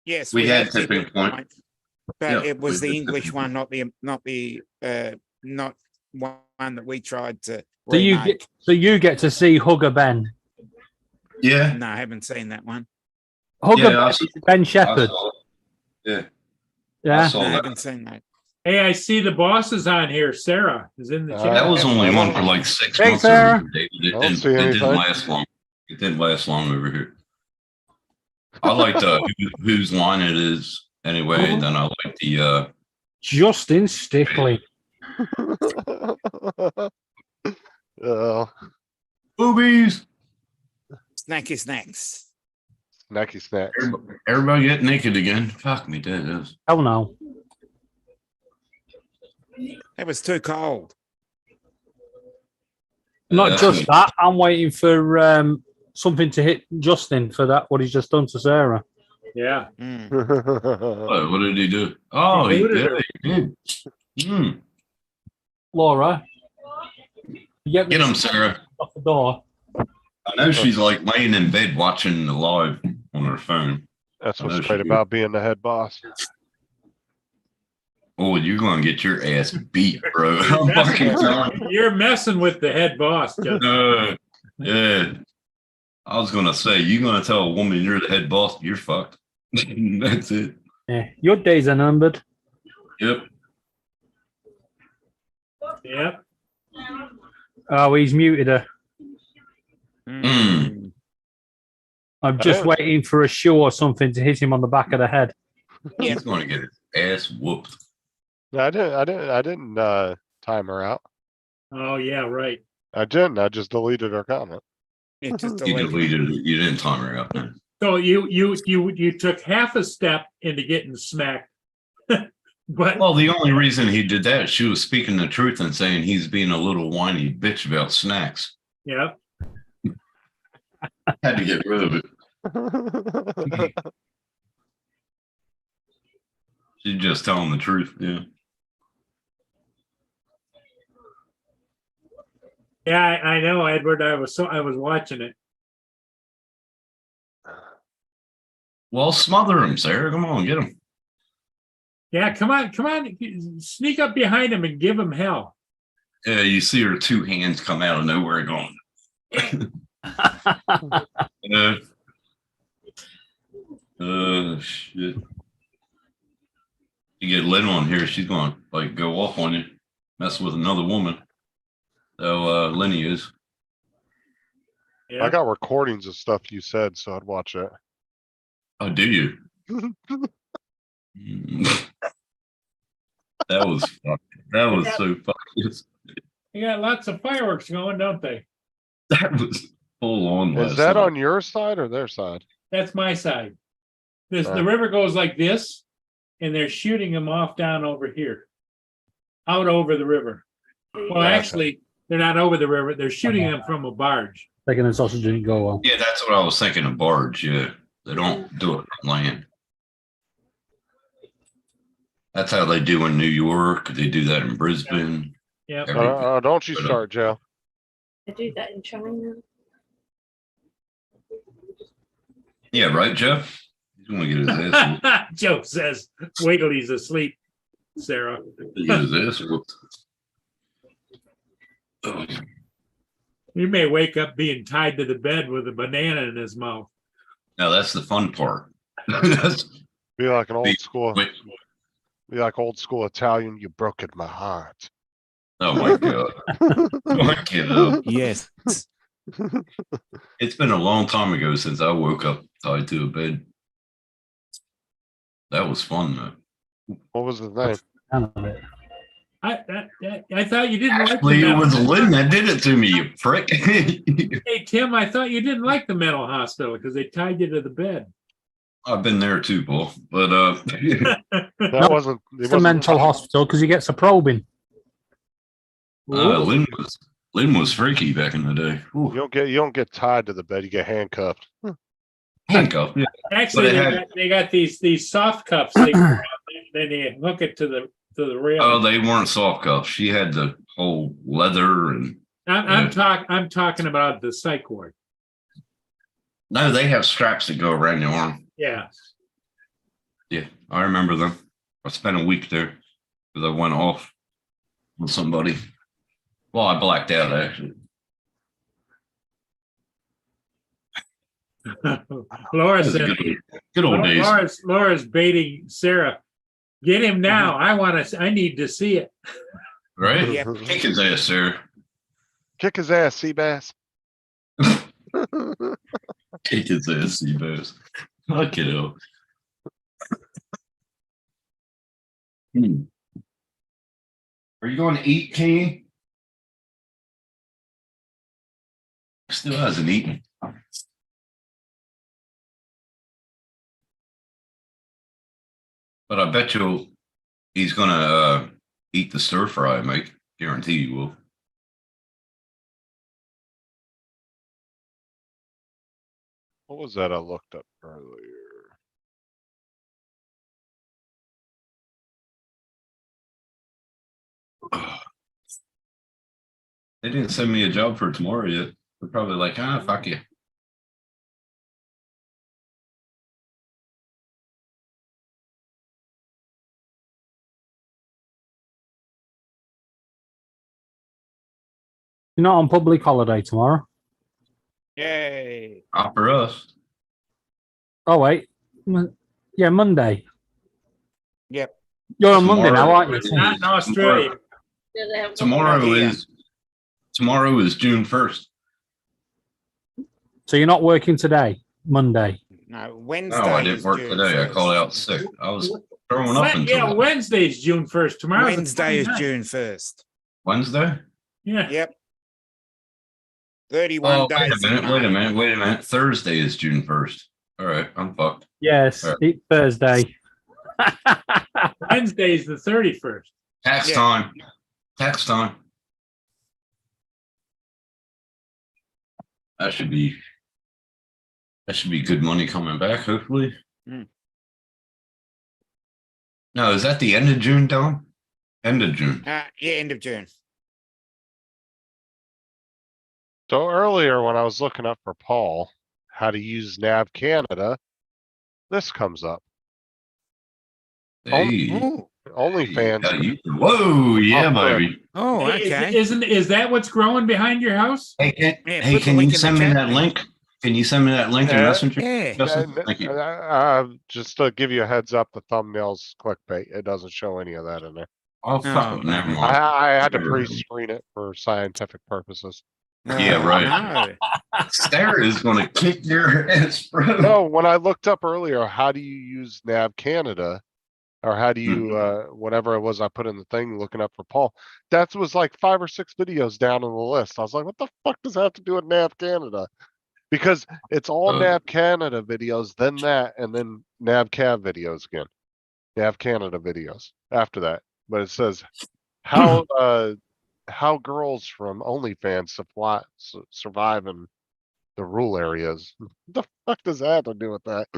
Yes, We had have Tipping Point. but Yeah, it was we the did English Tipping one, not one that we tried to So remake. you get to see Hugger Ben. Yeah. No, I haven't seen that one. Hugger Yeah, I Ben, saw- Ben I Shepherd. saw it. Yeah. I Yeah. saw No, I that. haven't seen that. Hey, I see the boss is on here. Sarah is in the chat. That was only one for like 6 Thanks, months. Sarah. over here, David. It I don't didn't, see it didn't anything. last long. It didn't last long over here. I liked whose line it is anyway, and then I like the Justin Stickley. Oh, boobies. Snacky snacks. snacky snacks. Everybody get naked again. Fuck me, dead. Oh no. It was too cold. Not just that. I'm waiting for something to hit Justin for that. What he's just done to Sarah. Yeah. Mm. What did he do? Oh, he booted did. her. He did. Mm. Laura, you Get him, Sarah. off the door. I know she's like laying in bed watching the live on her phone. That's I know what's she great did. about being the head boss. Oh, you're gonna get your ass beat, bro. I'm fucking telling you. You're messing with the head boss, Justin. Yeah. I was gonna say, you're gonna tell a woman you're the head boss, you're fucked. That's it. Yeah, your days are numbered. Yep. Yep. Oh, he's muted her. Mm. I'm just Oh. waiting for a shoe or something to hit him on the back of the head. He's gonna get his ass whooped. No, I didn't time her out. Oh, yeah, right. I didn't. I just deleted her comment. It just You deleted. deleted it. You didn't time her out. No. So you took half a step into getting smacked. But Well, the only reason he did that, she was speaking the truth and saying he's being a little whiny bitch about snacks. yeah, Had to get rid of it. She's just telling the truth. Yeah. yeah, I know, Edward. I was watching it. Well, smother him, Sarah. Come on, get him. Yeah, come on, sneak up behind him and give him hell. Yeah, you see her two hands come out of nowhere going. Shit. You get Lynn on here, she's going to like go off on you, mess with another woman. So Lenny is. Yeah. I got recordings of stuff you said, so I'd watch it. Oh, do you? Mm. That was so fucking. They got lots of fireworks going, don't they? That was full on. Is last that night. on your side or their side? That's my side. The Right. river goes like this, and they're shooting them off down over here, out over the river. Well, Gotcha. actually, they're not over the river. They're shooting them from a barge. Taking the sausage didn't go well. Yeah, that's what I was thinking of barge. Yeah, they don't do it from land. That's how they do in New York. They do that in Brisbane. Yep. Everything. Don't you start, Joe. I do that in China. Yeah, right, Jeff? He's going to get his ass whooped. Joe says, wait till he's asleep, Sarah. Get his ass whooped. Oh, You may wake up being tied to the bed with a banana in his mouth. now that's the fun part. That's, Be like an old Wait, school. wait. Be like old school Italian. You broke in my heart. Oh my god! My kid, Yes. it's been a long time ago since I woke up tied to a bed. That was fun though. What was his name? None of it. I thought you didn't like Actually, the it was mental. Lynn that did it to me, you prick. Hey Tim, I thought you didn't like the mental hospital because they tied you to the bed. I've been there too, Paul, but That wasn't. It It's a wasn't mental hospital because he gets a probing. Lynn was freaky back in the day. Ooh, You don't get tied to the bed. You get handcuffed. handcuffed. Yeah. Actually, But it had- they got these soft cuffs. They then they hook it to the rail. Oh, they weren't soft cuffs. She had the whole leather and I'm talking about the psych ward. no, they have straps that go around your arm. Yeah. Yeah, I remember them. I spent a week there because I went off with somebody. Well, I blacked out actually. Laura It was a said, good old days. Laura's baiting Sarah. Get him now. I need to see it. Right? Yeah. Kick his ass, sir. Kick his ass, Seabass. Kick his ass, Seabass. Fuck it up. Are you going to eat, King? Still hasn't eaten. But I bet he's gonna eat the stir fry, mate. Guarantee he will. What was that I looked up earlier? They didn't send me a job for tomorrow yet. They're probably like, fuck you. You're not on public holiday tomorrow. Yay. Not for us. Oh wait, yeah, Monday. Yep. You're on Monday now, aren't you? Tomorrow- Not in Australia. Yeah, they haven't got Tomorrow one. Yeah. tomorrow is June 1st. So you're not working today, Monday. No, Wednesday. No, I didn't is work June today. I 1st. called out sick. I was throwing up until Yeah, Wednesday's June 1st. Tomorrow. Wednesday is June 1st. Wednesday. Yeah. Yep. 31 Oh, days. wait a minute. Thursday is June 1st. All right, I'm fucked. Yes, Right. it's Thursday. Wednesday's the 31st. Tax Yeah. time. Tax time. That should be good money coming back, hopefully. Mm. No, is that the end of June, Don? End of June. Yeah, end of June. So earlier when I was looking up for Paul, how to use Nav Canada, this comes up. Hey. Oh, OnlyFans. Whoa, yeah, Oh, baby. oh, okay. Is that what's growing behind your house? Hey, Yeah, hey, put the can link you in send the me chat, that mate. link? Can you send me that link in Yeah. Messenger? Yeah. Justin, thank you. Just to give you a heads up, the thumbnail's clickbait. It doesn't show any of that in there. Oh, fuck, Oh, never no. mind. I had to Sure. pre-screen it for scientific purposes. Yeah, right. No. Sarah is gonna kick your ass, bro. No, when I looked up earlier, how do you use Nav Canada? Or how do you, whatever it was I put in the thing looking up for Paul, that was like 5 or 6 videos down on the list. I was like, what the fuck does that have to do with Nav Canada? Because it's all Nav Canada videos, then that, and then Nav Cav videos again. Nav Canada videos after that. But it says how girls from OnlyFans survive in the rural areas. What the fuck does that have to do with that?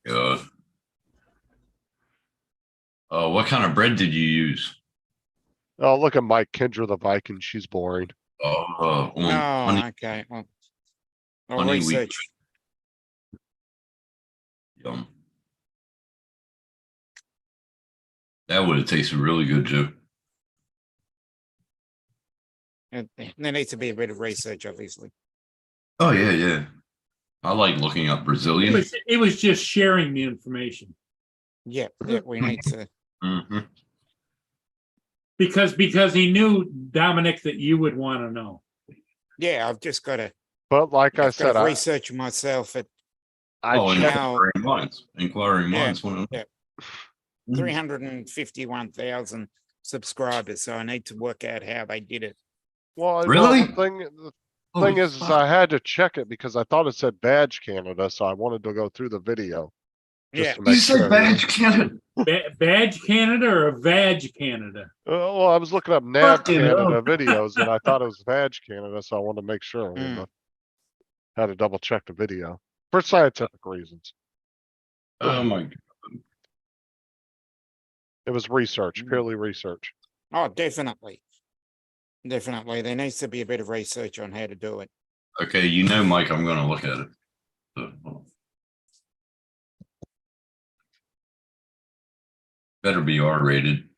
God. What kind of bread did you use? Oh, look at Mike Kendra the Viking. She's boring. Oh, Oh, okay. Well, I'll honey wheat research. Yum. That would have tasted really good, Joe. There needs to be a bit of research, obviously. Oh yeah, yeah. I like looking up Brazilian. It was just sharing the information Yeah, we need to. Mhm. because he knew, Dominic, that you would want to know. Yeah, I've just got to. But like I said, research myself at Oh, checked- now- inquiring Yeah, minds. wanna- yeah. 351,000 subscribers, so I need to work out how they did it. well, Really? the thing Holy is fuck. I had to check it because I thought it said Badge Canada, so I wanted to go through the video. Yeah. to make sure. Canada? Badge Canada or a Vag Canada? Well, I was looking up NAB Fucking Canada hell. videos and I thought it was Vag Canada, so I wanted to make sure. You Mm. know, had to double check the video for scientific reasons. Oh my God. It was research, purely research. Oh, definitely. Definitely. There needs to be a bit of research on how to do it. Okay, you know, Mike, I'm gonna look at it. So, better be R-rated.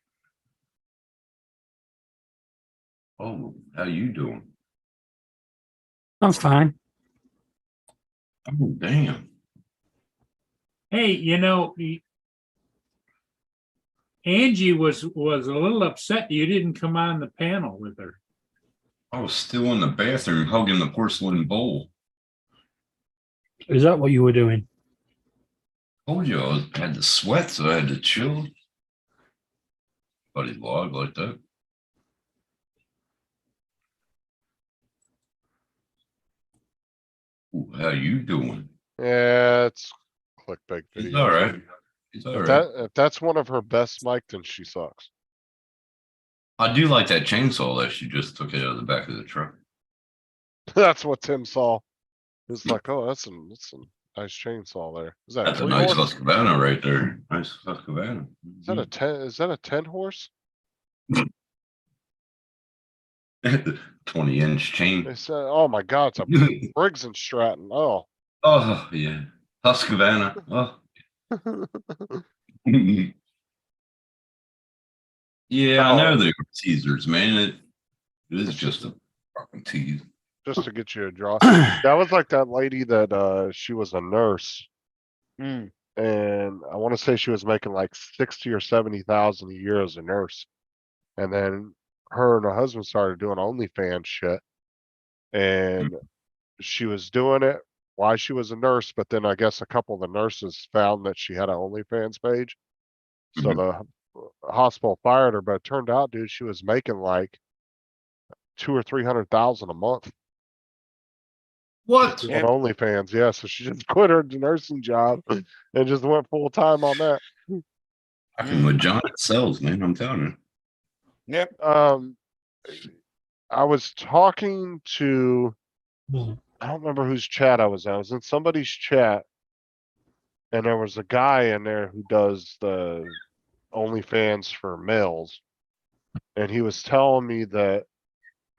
Oh, how you doing? I'm fine. Oh, damn. Hey, Angie was a little upset you didn't come on the panel with her. I was still in the bathroom hugging the porcelain bowl. Is that what you were doing? Told you had the sweat, so I had to chill. Buddy log like that. Ooh, how you doing? Yeah, it's clickbait He's video. all right. He's all If right. if that's one of her best mic, then she sucks. I do like that chainsaw that she just took out of the back of the truck. That's what Tim saw. It's like, oh, that's a nice chainsaw there. Is that a That's a 3 nice horse? Husqvarna right there. Nice Husqvarna. Is that a 10? Is that a 10 horse? 20-inch chain. They said, oh my God, it's a Briggs and Stratton. Oh. Oh yeah, Husqvarna. Oh. Yeah, I know they're teasers, man. It is just a fucking tease. Just to get you a draw. That was like that lady that she was a nurse. Mm. And I want to say she was making like 60 or 70,000 a year as a nurse. And then her and her husband started doing OnlyFans shit. And she was doing it while she was a nurse, but then I guess a couple of the nurses found that she had an OnlyFans page. So the hospital fired her, but it turned out, dude, she was making like 200,000 or 300,000 a month. What? On OnlyFans, yeah. So she just quit her nursing job and just went full time on that. Fucking vagina sells, man. I'm telling you. Yep. I was talking to, Mhm. I don't remember whose chat I was in. I was in somebody's chat, and there was a guy in there who does the OnlyFans for males, and he was telling me that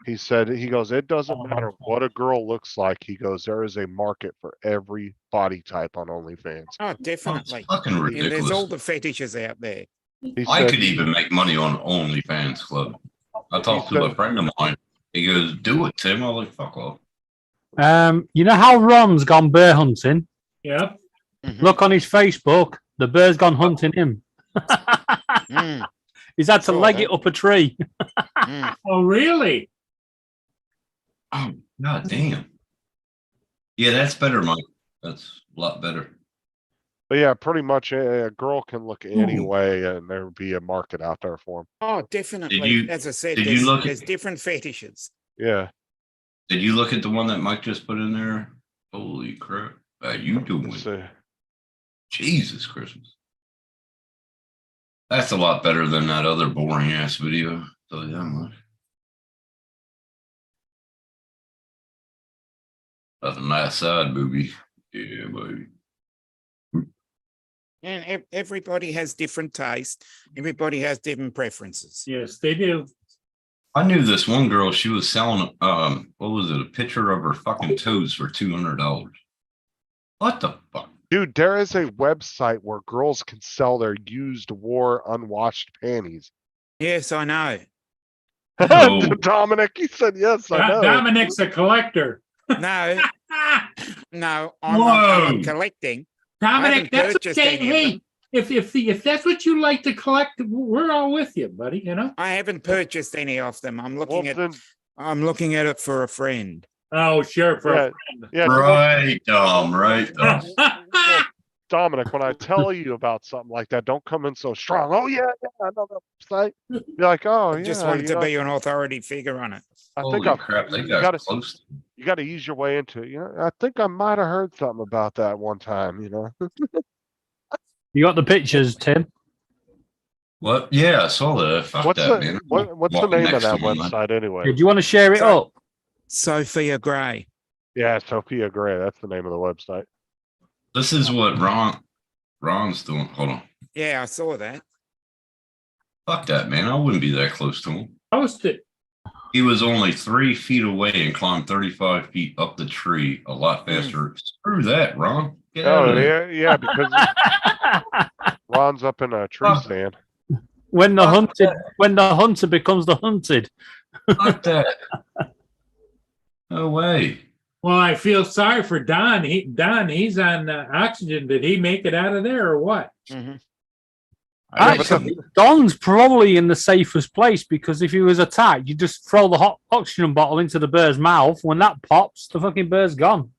he said, he goes, it doesn't matter what a girl looks like. He goes, there is a market for every body type on OnlyFans. Oh, It's definitely. fucking And there's ridiculous. all the fetishes out there. He I said, could even make money on OnlyFans Club. I talked to said- a friend of mine. He goes, "Do it, Tim." I was like, "Fuck off." You know how Ron's gone bear hunting? Yep. Look on his Facebook. The bear's gone hunting him. Mm, He's had to Cool, leg man. it up a tree. mm. Oh, really? Oh, god damn. Yeah, that's better, Mike. That's a lot better. but yeah, pretty much a girl can look any way and there would be a market out there for them. Oh, definitely. you- As I said, did you look at- there's different fetishes. Yeah. Did you look at the one that Mike just put in there? Holy crap! How you doing? So, Jesus Christmas. That's a lot better than that other boring ass video. Tell you that much. Nothing that side movie. Yeah, baby. And everybody has different taste. Everybody has different preferences. Yes, they do. I knew this one girl, she was selling what was it, a picture of her fucking toes for $200. What the fuck? dude, there is a website where girls can sell their used wore unwashed panties. Yes, I know. No. Dominic, he said yes, I know. Dominic's a collector. No, no, I'm Whoa. not collecting. Dominic, that's purchased okay. any of Hey, them. if that's what you like to collect, we're all with you, buddy. You know. I haven't purchased any of them. I'm Well, looking at then, it for a friend. Oh, sure. For yeah, yeah, Right, right. Dominic, when I tell you about something like that, don't come in so strong. Oh yeah, I know that website. Be like, oh I yeah, just wanted you to know, be an authority figure on it. I think Holy crap, they you got gotta, close. you gotta ease your way into it. You know, I think I might have heard something about that one time. You know, You got the pictures, Tim? What? Yeah, I saw that. Fuck What's that, the man. what's the Walking name of next that to one, man. website anyway? Do you want to share it So- up? Sophia Gray. Yeah, Sophia Gray. That's the name of the website. This is what Ron's doing. Hold on. Yeah, I saw that. Fuck that, man. I wouldn't be that close to him. Post it. He was only 3 feet away and climbed 35 feet up the tree a lot faster. Screw that, Ron. Get out Oh of there. yeah, because Ron's up in a tree Fuck. stand. When the Fuck hunter becomes the hunted. Fuck that. No way. Well, I feel sorry for Don. He's on oxygen. Did he make it out of there or what? Mhm. Actually, Don's probably in the safest place because if he was attacked, you just throw the hot oxygen bottle into the bear's mouth. When that pops, the fucking bear's gone.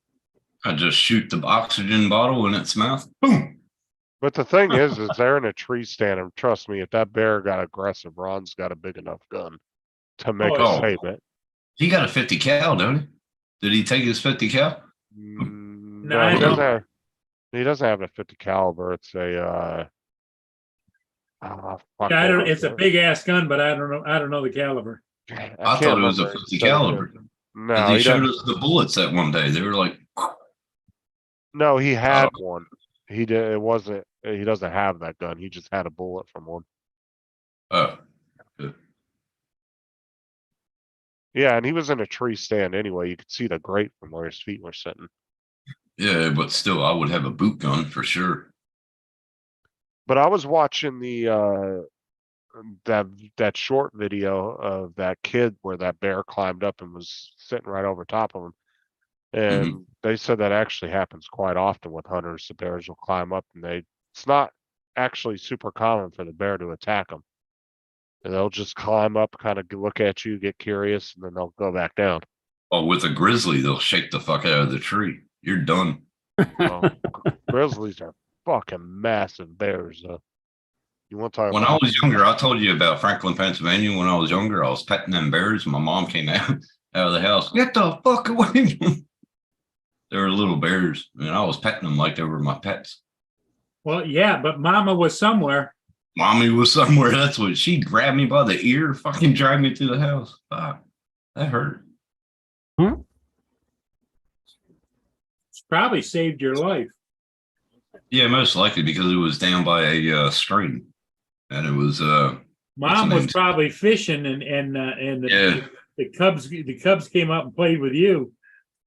I just shoot the oxygen bottle in its mouth. Boom. But the thing is they're in a tree stand, and trust me, if that bear got aggressive, Ron's got a big enough gun to make Oh. a statement. He got a 50 cal, don't he? Did he take his 50 cal? No, I he don't. he doesn't have a 50 caliber. It's a fuck, Yeah, I what don't. was It's a it? big ass gun, but I don't know. I don't know the caliber. I can't thought it was a remember. 50 So- caliber. No, They he showed doesn't. us the bullets that one day. They were like, No, he had Oh. one. He did. It wasn't. He doesn't have that gun. He just had a bullet from one. oh, Yeah, and he was in a tree stand anyway. You could see the grate from where his feet were sitting. yeah, but still, I would have a boot gun for sure. But I was watching the that short video of that kid where that bear climbed up and was sitting right over top of him. And they said that actually happens quite often with hunters. The bears will climb up and it's not actually super common for the bear to attack them. They'll just climb up, kind of look at you, get curious, and then they'll go back down. Oh, with a grizzly, they'll shake the fuck out of the tree. You're done. Oh, grizzlies are fucking massive bears, though. You want to talk When I about? was younger, I told you about Franklin, Pennsylvania. When I was younger, I was petting them bears. My mom came out of the house. Get the fuck away from them. They were little bears, and I was petting them like they were my pets. Well, yeah, but Mama was somewhere. Mommy was somewhere. That's what she grabbed me by the ear, fucking dragged me to the house. Fuck, that hurt. It's probably saved your life. Yeah, most likely because it was down by a stream, and it was Mom What's the was name? probably fishing, and yeah. the Cubs came up and played with you.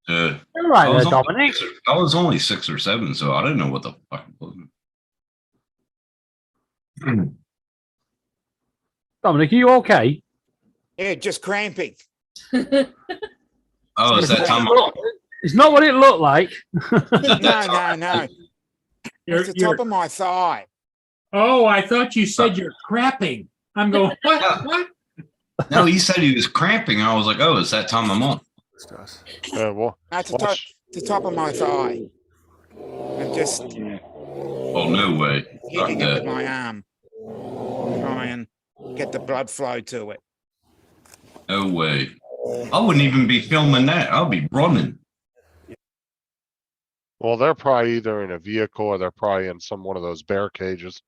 You're You're right there, Dominic. I was only 6 or 7, so I didn't know what the fuck it was. Dominic, are you okay? Yeah, just cramping. Oh, is that time? It's not what it looked like. No. You're, It's the you're- top of my thigh. oh, I thought you said you're crapping. I'm going, what? What? No, he said he was cramping. I was like, oh, it's that time of month. Well, That's the top of my thigh. I'm just Oh, no way. Fuck hitting it with that. my arm. Try and get the blood flow to it. No way. I wouldn't even be filming that. I'll be running. well, they're probably either in a vehicle or they're probably in one of those bear cages.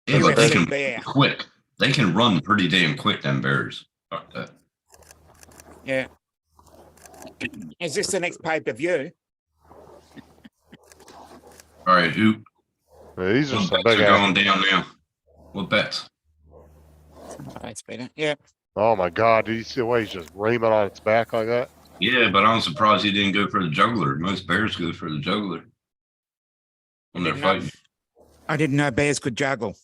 Yeah, but they UFC can bear. quick. They can run pretty damn quick, them bears. Fuck that. Yeah. Is this the next pay-per-view? All right, who? These are What some bets big are ass. going down now? What bets? It's better. Yeah. Oh my God! Did you see the way he's just reaming on its back like that? Yeah, but I'm surprised he didn't go for the juggler. Most bears go for the juggler when they're Didn't know. fighting. I didn't know bears could juggle.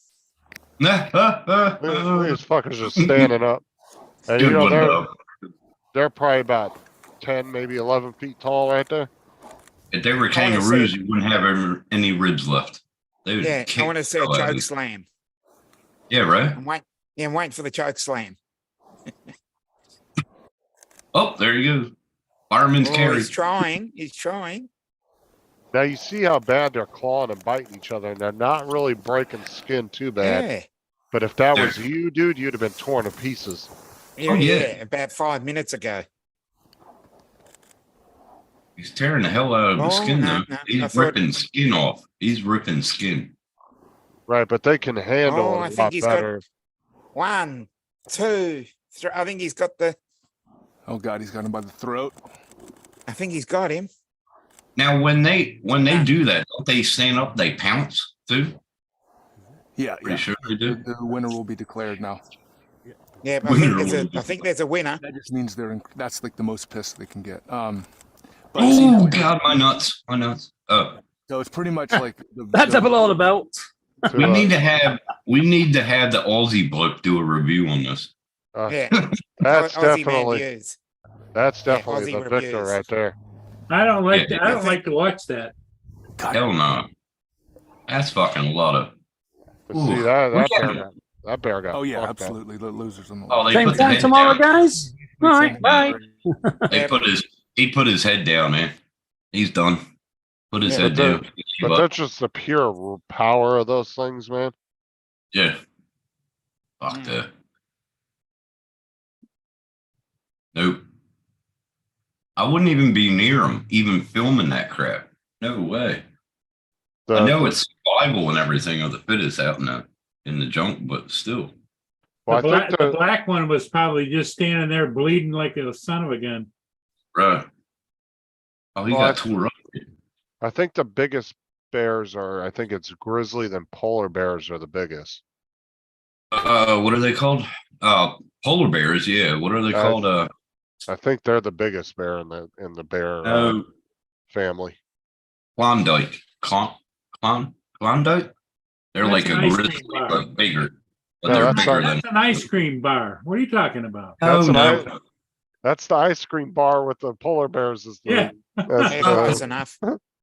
Look at these fuckers just standing up. And you Good know one, Bob. they're probably about 10, maybe 11 feet tall right there. If they were wanna kangaroos, see- you wouldn't have any ribs left. They would Yeah, kick I want to see a the hell out of choke you. slam. Yeah, right. I'm waiting for the choke slam. Oh, there you go. Fireman's Oh, carry. he's trying. He's trying. Now you see how bad they're clawing and biting each other, and they're not really breaking skin too bad. Yeah. But if that They're- was you, dude, you'd have been torn to pieces. Yeah, Oh, yeah. yeah. About 5 minutes ago. He's tearing the hell out of the Oh, skin, no, though. no, I He's thought- ripping skin off. He's ripping skin. Right, but they can handle Oh, it I a think lot he's got- better. 1, 2, 3. I think he's got the. Oh God, he's got him by the throat. I think he's got him. Now, when they Yeah. do that, don't they stand up? They pounce too. Yeah, Pretty yeah. sure they do. The winner will be declared now. Yeah, but I think there's a winner. That just means that's like the most pissed they can get. But Oh God, my nuts, my nuts. so it's pretty much like Let's have a load of belts. We To, need to have the Aussie bloke do a review on this. Yeah. that's Aussie man definitely views. that's Yeah, definitely Aussie the victor reviews. right there. I don't like. Yeah, I don't like to watch that. Hell no. That's fucking a lot of. But Ooh. see that We bear gotta- got that bear got oh yeah, fucked up. absolutely. The losers on the Oh, they Same put the time head tomorrow, down. guys. All right, bye. They he put his head down, man. He's done. Put his Yeah. head But down. But that's just the pure power of those things, man. Yeah. Fuck Mm. that. Nope. I wouldn't even be near him, even filming that crap. No way. I know it's survival and everything of the fittest out in the junk, but still. Well, The I think the black one was probably just standing there bleeding like a son of a gun. Right. Oh, he Well, got tore up. I think the biggest bears are, I think it's grizzly, then polar bears are the biggest. What are they called? Polar bears, yeah. What are they called? I think they're the biggest bear in the bear family. Klondike. Klondike? They're That's like an a ice grizzly, cream bar. but bigger. But No, they're that's bigger That's than. an ice cream bar. What are you talking about? That's Oh, an no. That's the ice cream bar with the polar bears. Is the, Yeah. that's Yeah, close the, enough.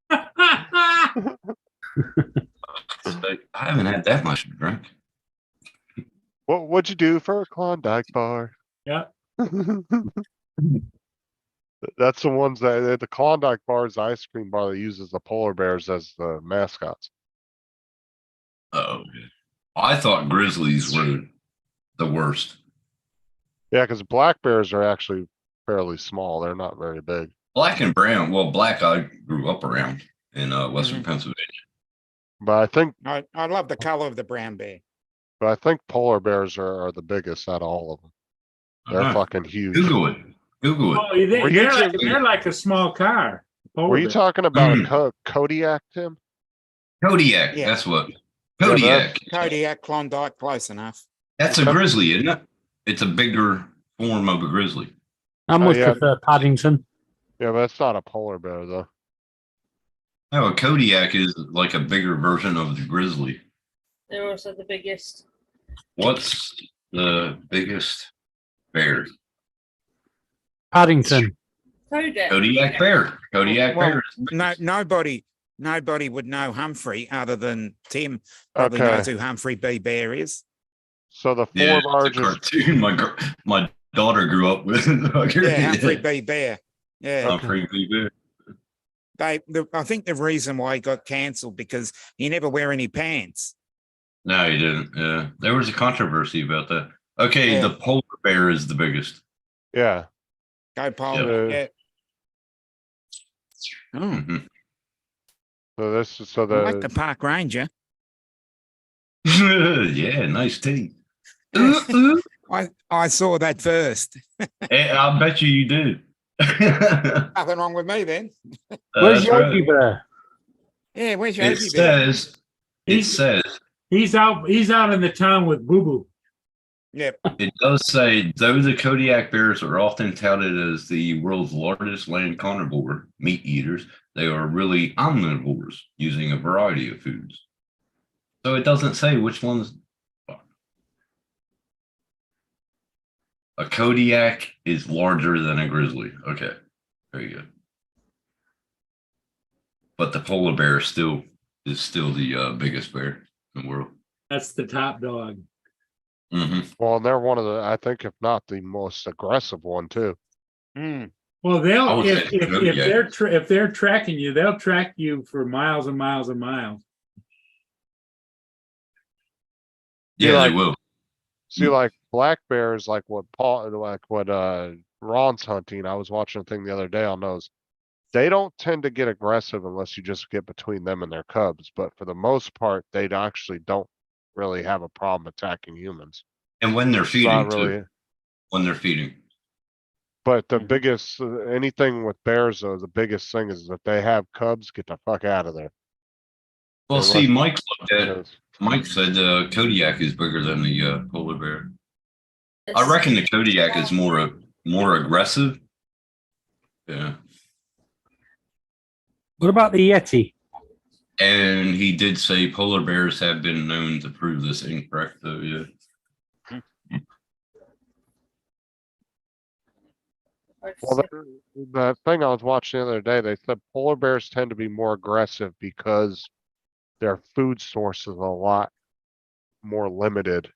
I haven't had that much to drink. what'd you do for a Klondike bar? Yeah. That's the ones that the Klondike bar is the ice cream bar that uses the polar bears as the mascots. Oh, I thought grizzlies were the worst. Yeah, because black bears are actually fairly small. They're not very big. Black and brown. Well, black I grew up around in Western Mhm. Pennsylvania. But I love the color of the brown bear. I think polar bears are the biggest out of all of them. They're Uh-huh. fucking huge. Google it. Google it. Oh, they, Were you they're like a small car. Were you Polar bear. talking about a Mm. Kodiak, Tim? Kodiak. Yeah. That's what. Yeah, Kodiak. Kodiak, Klondike, close enough. That's a grizzly, isn't it? It's a bigger form of a grizzly. I much yeah. prefer Paddington. Yeah, but it's not a polar bear though. No, a Kodiak is like a bigger version of the grizzly. They're also the biggest. What's the biggest bear? Paddington. Kodak. Kodiak bear. Kodiak Well, bear. is- Nobody would know Humphrey other than Tim. Probably Okay. knows who Humphrey B. Bear is. So the four Yeah, it's a largest. cartoon. My daughter grew up with. Yeah, Humphrey B. Bear. Yeah, Humphrey B. Bear. I think the reason why he got cancelled because he never wear any pants. No, he didn't. Yeah, there was a controversy about that. Okay, Yeah. the polar bear is the biggest. Yeah, Go polar. Yeah. Yeah. Oh, Mhm. so this is so I like the the park ranger. Yeah, nice teeth. Ooh, ooh. I saw that first. I bet you do. Nothing wrong with me then. Where's That's right. Yogi Bear? Yeah, where's It Yogi Bear? says. It says. He's out in the town with Boo Boo. Yep. It does say, though the Kodiak bears are often touted as the world's largest land carnivore meat eaters, they are really omnivores using a variety of foods. So it doesn't say which ones. A Kodiak is larger than a grizzly. Okay, very good. But the polar bear is still the biggest bear in the world. That's the top dog. Mm-hmm. well, they're one of the, I think, if not the most aggressive one too. Mm. Well, I they'll would if say if, good, if yeah. they're tracking you, they'll track you for miles and miles and miles. Yeah, like- they will. See, like black bears, like what Ron's hunting. I was watching a thing the other day on those. They don't tend to get aggressive unless you just get between them and their cubs. But for the most part, they actually don't really have a problem attacking humans. And when they're It's feeding not too, really, when they're feeding. but the Mhm. biggest, anything with bears though, the biggest thing is that they have cubs, get the fuck out of there. Well, Unless- see, Mike looked at, because- Mike said Kodiak is bigger than the polar bear. I It's- reckon the Kodiak is more aggressive. Yeah. What about the Yeti? And he did say polar bears have been known to prove this incorrect, though. Yeah. Well, the thing I was watching the other day, they said polar bears tend to be more aggressive because their food source is a lot more limited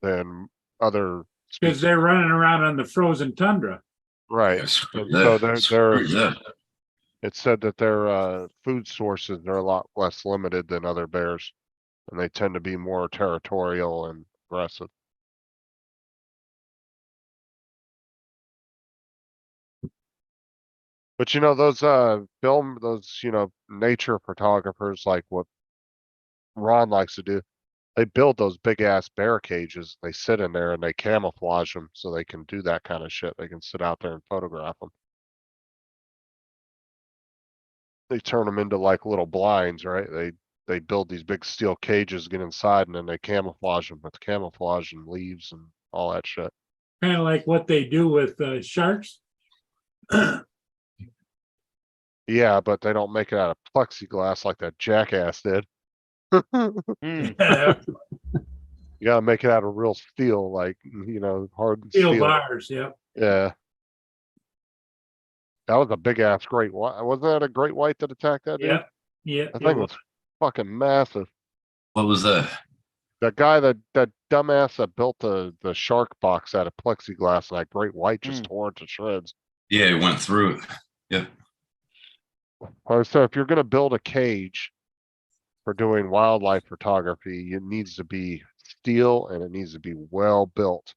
than other Because species. they're running around on the frozen tundra. Right. Screw And so that. they're Screw that. it said that their food sources are a lot less limited than other bears. And they tend to be more territorial and aggressive. But you know, those film, those, you know, nature photographers, like what Ron likes to do, they build those big ass bear cages. They sit in there and they camouflage them so they can do that kind of shit. They can sit out there and photograph them. They turn them into like little blinds, right? They build these big steel cages, get inside, and then they camouflage them with camouflage and leaves and all that shit. Kind of like what they do with sharks. Yeah, but they don't make it out of plexiglass like that jackass did. Mm. You gotta make it out of real steel, like, you know, hard Steel steel. bars, yeah. Yeah. That was a big ass great white. Wasn't that a great white that attacked that dude? Yeah, yeah. That thing was fucking massive. What was that? That guy, that dumbass that built the shark box out of plexiglass, and that great white just tore it to shreds. Yeah, it went through it. Yeah. So if you're gonna build a cage for doing wildlife photography, it needs to be steel and it needs to be well built.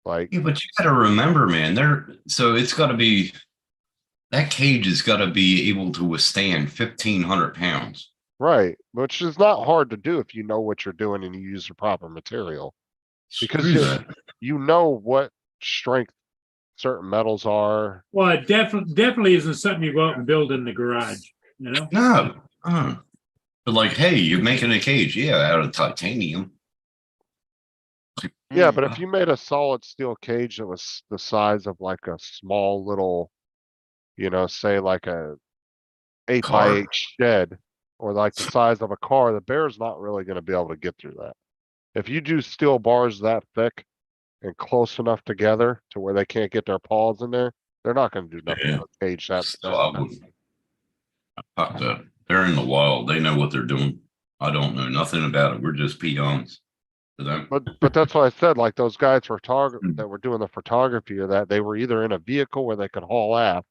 Like, Yeah, but you gotta remember, man, so it's gotta be, that cage has gotta be able to withstand 1,500 pounds. right, which is not hard to do if you know what you're doing and you use the proper material. Because Screw that. you know what strength certain metals are. Well, it definitely isn't something you go out and build in the garage, you know? No. But like, hey, you're making a cage, yeah, out of titanium. Yeah, but if you made a solid steel cage that was the size of like a small little, you know, say like a 8 by Car. 8 shed, or like the size of a car, the bear's not really gonna be able to get through that. If you do steel bars that thick and close enough together to where they can't get their paws in there, they're not gonna do nothing Yeah. to a cage that. Still, I wouldn't. Fuck that. They're in the wild. They know what they're doing. I don't know nothing about it. We're just peons to them. But that's why I said, like, those guys Mm. that were doing the photography of that, they were either in a vehicle where they could haul ass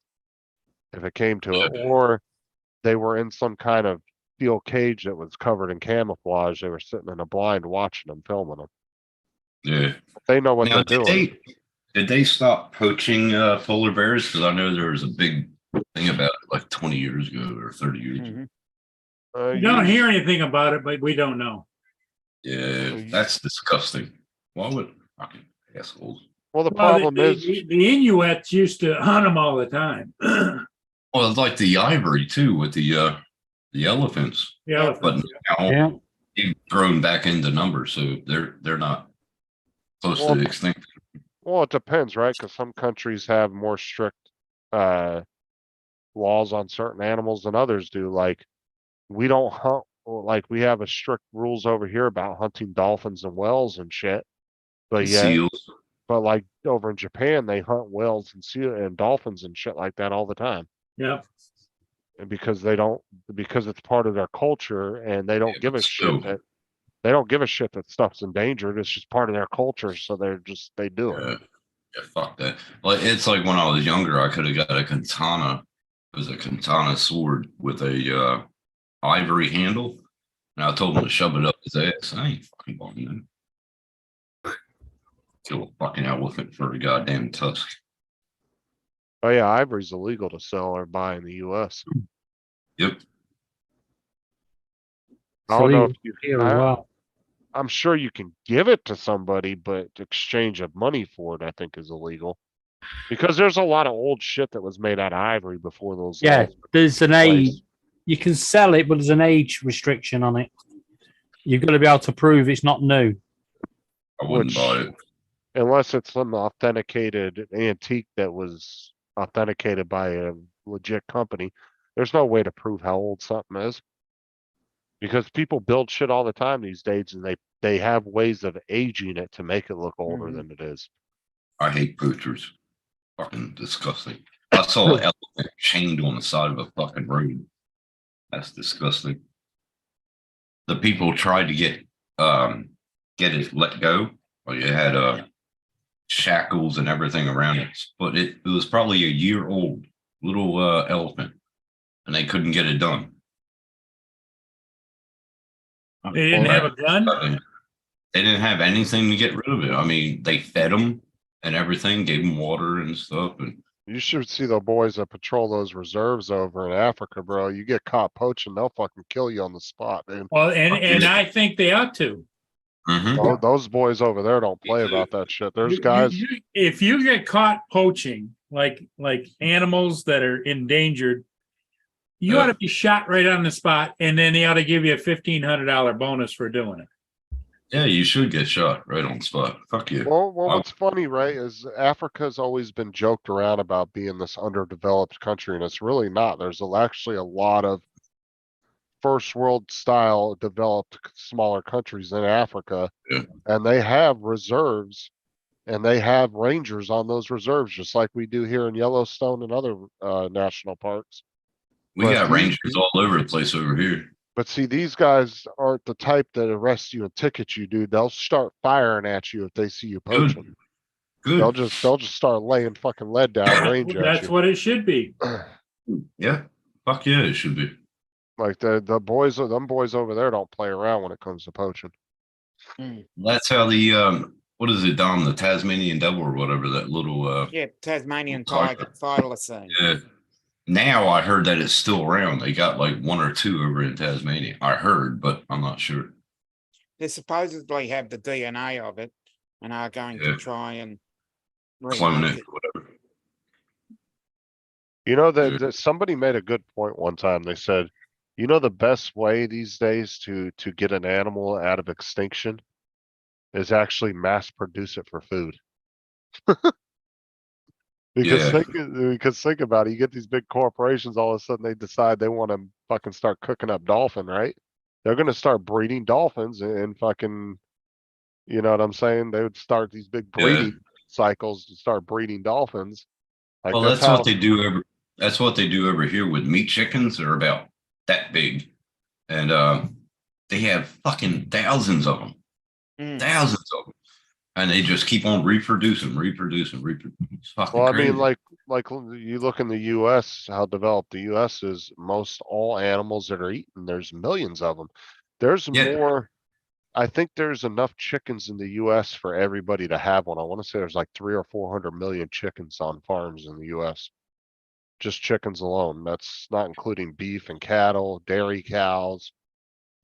if it came to it, or they were in some kind of steel cage that was covered in camouflage. They were sitting in a blind watching them, filming them. Yeah. They know what Now, they're doing. did they stop poaching polar bears? Because I know there was a big thing about it like 20 years ago or 30 years ago. We don't hear anything about it, but we don't know. Yeah, that's disgusting. Why would fucking assholes? Well, the Well, problem is, the Inuits used to hunt them all the time. Well, it's like the ivory too with the elephants, Yeah, but now Yeah. they've grown back into numbers, so they're not close Well, to extinct. well, it depends, right? Because some countries have more strict laws on certain animals than others do. Like, we don't hunt, or like we have a strict rules over here about hunting dolphins and whales and shit. But yeah, Seals. but like over in Japan, they hunt whales and seal and dolphins and shit like that all the time. yeah. And because it's part of their culture, and they don't Yeah, give a but shit still. that they don't give a shit that stuff's endangered. It's just part of their culture, so they do it. Yeah, fuck that. Like it's like when I was younger, I could have got a katana. It was a katana sword with a ivory handle, and I told him to shove it up his ass. I ain't fucking going in. Kill a fucking elephant for a goddamn tusk. Oh yeah, ivory's illegal to sell or buy in the US. Yep. I don't know if Here as well. I'm sure you can give it to somebody, but exchange of money for it, I think, is illegal. Because there's a lot of old shit that was made out of ivory before those Yeah, laws were there's an in age. place. You can sell it, but there's an age restriction on it. You've got to be able to prove it's not new. I wouldn't Which- buy it. Unless it's some authenticated antique that was authenticated by a legit company, there's no way to prove how old something is. Because people build shit all the time these days, and they have ways of aging it to make it look older Mhm. than it is. I hate poachers. Fucking disgusting. I saw an elephant chained on the side of a fucking road. That's disgusting. The people tried to get it let go. Well, you had shackles and everything around it, but it was probably a year old little elephant, and they couldn't get it done. They didn't have a gun? They didn't have anything to get rid of it. I mean, they fed them and everything, gave them water and stuff, and You should see the boys that patrol those reserves over in Africa, bro. You get caught poaching, they'll fucking kill you on the spot, dude. Well, and I think they ought to. Those boys over there don't play about that shit. There's You- guys. if you get caught poaching like animals that are endangered, you ought to be shot right on the spot, and then they ought to give you a $1,500 bonus for doing it. yeah, you should get shot right on the spot. Fuck you. Well, what's funny, right, is Africa's always been joked around about being this underdeveloped country, and it's really not. There's actually a lot of first world style developed smaller countries in Africa, Yeah. and they have reserves, and they have rangers on those reserves, just like we do here in Yellowstone and other national parks. We But got these- rangers all over the place over here. But see, these guys aren't the type that arrest you and ticket you, dude. They'll start firing at you if they see you poaching. Good. They'll just start laying fucking lead down range at That's you. what it should be. Yeah. Fuck yeah, it should be. Like the boys, them boys over there don't play around when it comes to poaching. That's how the what is it, Dom? The Tasmanian devil or whatever, that little Yeah, Tasmanian Tiger. tiger, thylacine. yeah. Now I heard that it's still around. They got like one or two over in Tasmania. I heard, but I'm not sure. They supposedly have the DNA of it and are going Yeah. to try and Clone remake it or whatever. You know that, Yeah. that somebody made a good point one time. They said, you know, the best way these days to get an animal out of extinction is actually mass produce it for food. Because Yeah. think about it, you get these big corporations, all of a sudden they decide they want to fucking start cooking up dolphin, right? They're gonna start breeding dolphins and fucking, you know what I'm saying? They would start these big Yeah. breeding cycles to start breeding dolphins. Like Well, that's how, what they do over. That's what they do over here with meat chickens. They're about that big, and they have fucking thousands of them, Mm. thousands of them, and they just keep on reproducing. It's fucking well, I crazy. mean, like you look in the US, how developed the US is, most all animals that are eaten, there's millions of them. There's Yeah. more, I think there's enough chickens in the US for everybody to have one. I want to say there's like 300 or 400 million chickens on farms in the US. Just chickens alone. That's not including beef and cattle, dairy cows,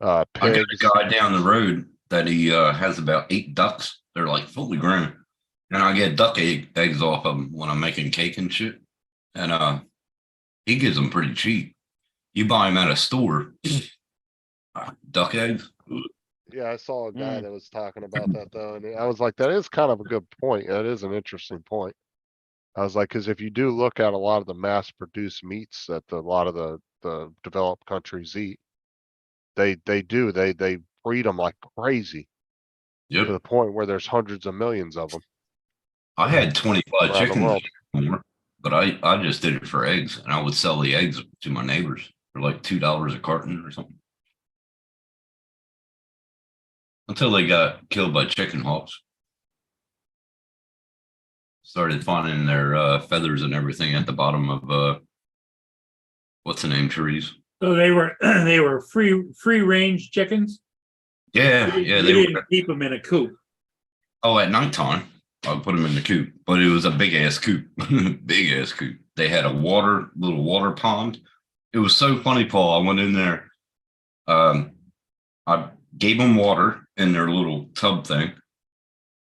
I got pigs. a guy down the road that he has about 8 ducks. They're like fully grown, and I get duck eggs off of them when I'm making cake and shit. And he gives them pretty cheap. You buy them at a store, duck eggs. Yeah, I saw a guy Mm. that was talking about that though, and I was like, that is kind of a good point. That is an interesting point. I was like, cause if you do look at a lot of the mass produced meats that a lot of the developed countries eat, they breed them like crazy to Yep. the point where there's hundreds of millions of them. I had 25 Around the chickens world. before, but I just did it for eggs, and I would sell the eggs to my neighbors for like $2 a carton or something. Until they got killed by chicken hawks. Started finding their feathers and everything at the bottom of what's the name, trees. So they were they were free range chickens. Yeah, You yeah, they didn't were. keep them in a coop. Oh, at nighttime, I would put them in the coop, but it was a big ass coop, big ass coop. They had a little water pond. It was so funny, Paul. I went in there. I gave them water in their little tub thing.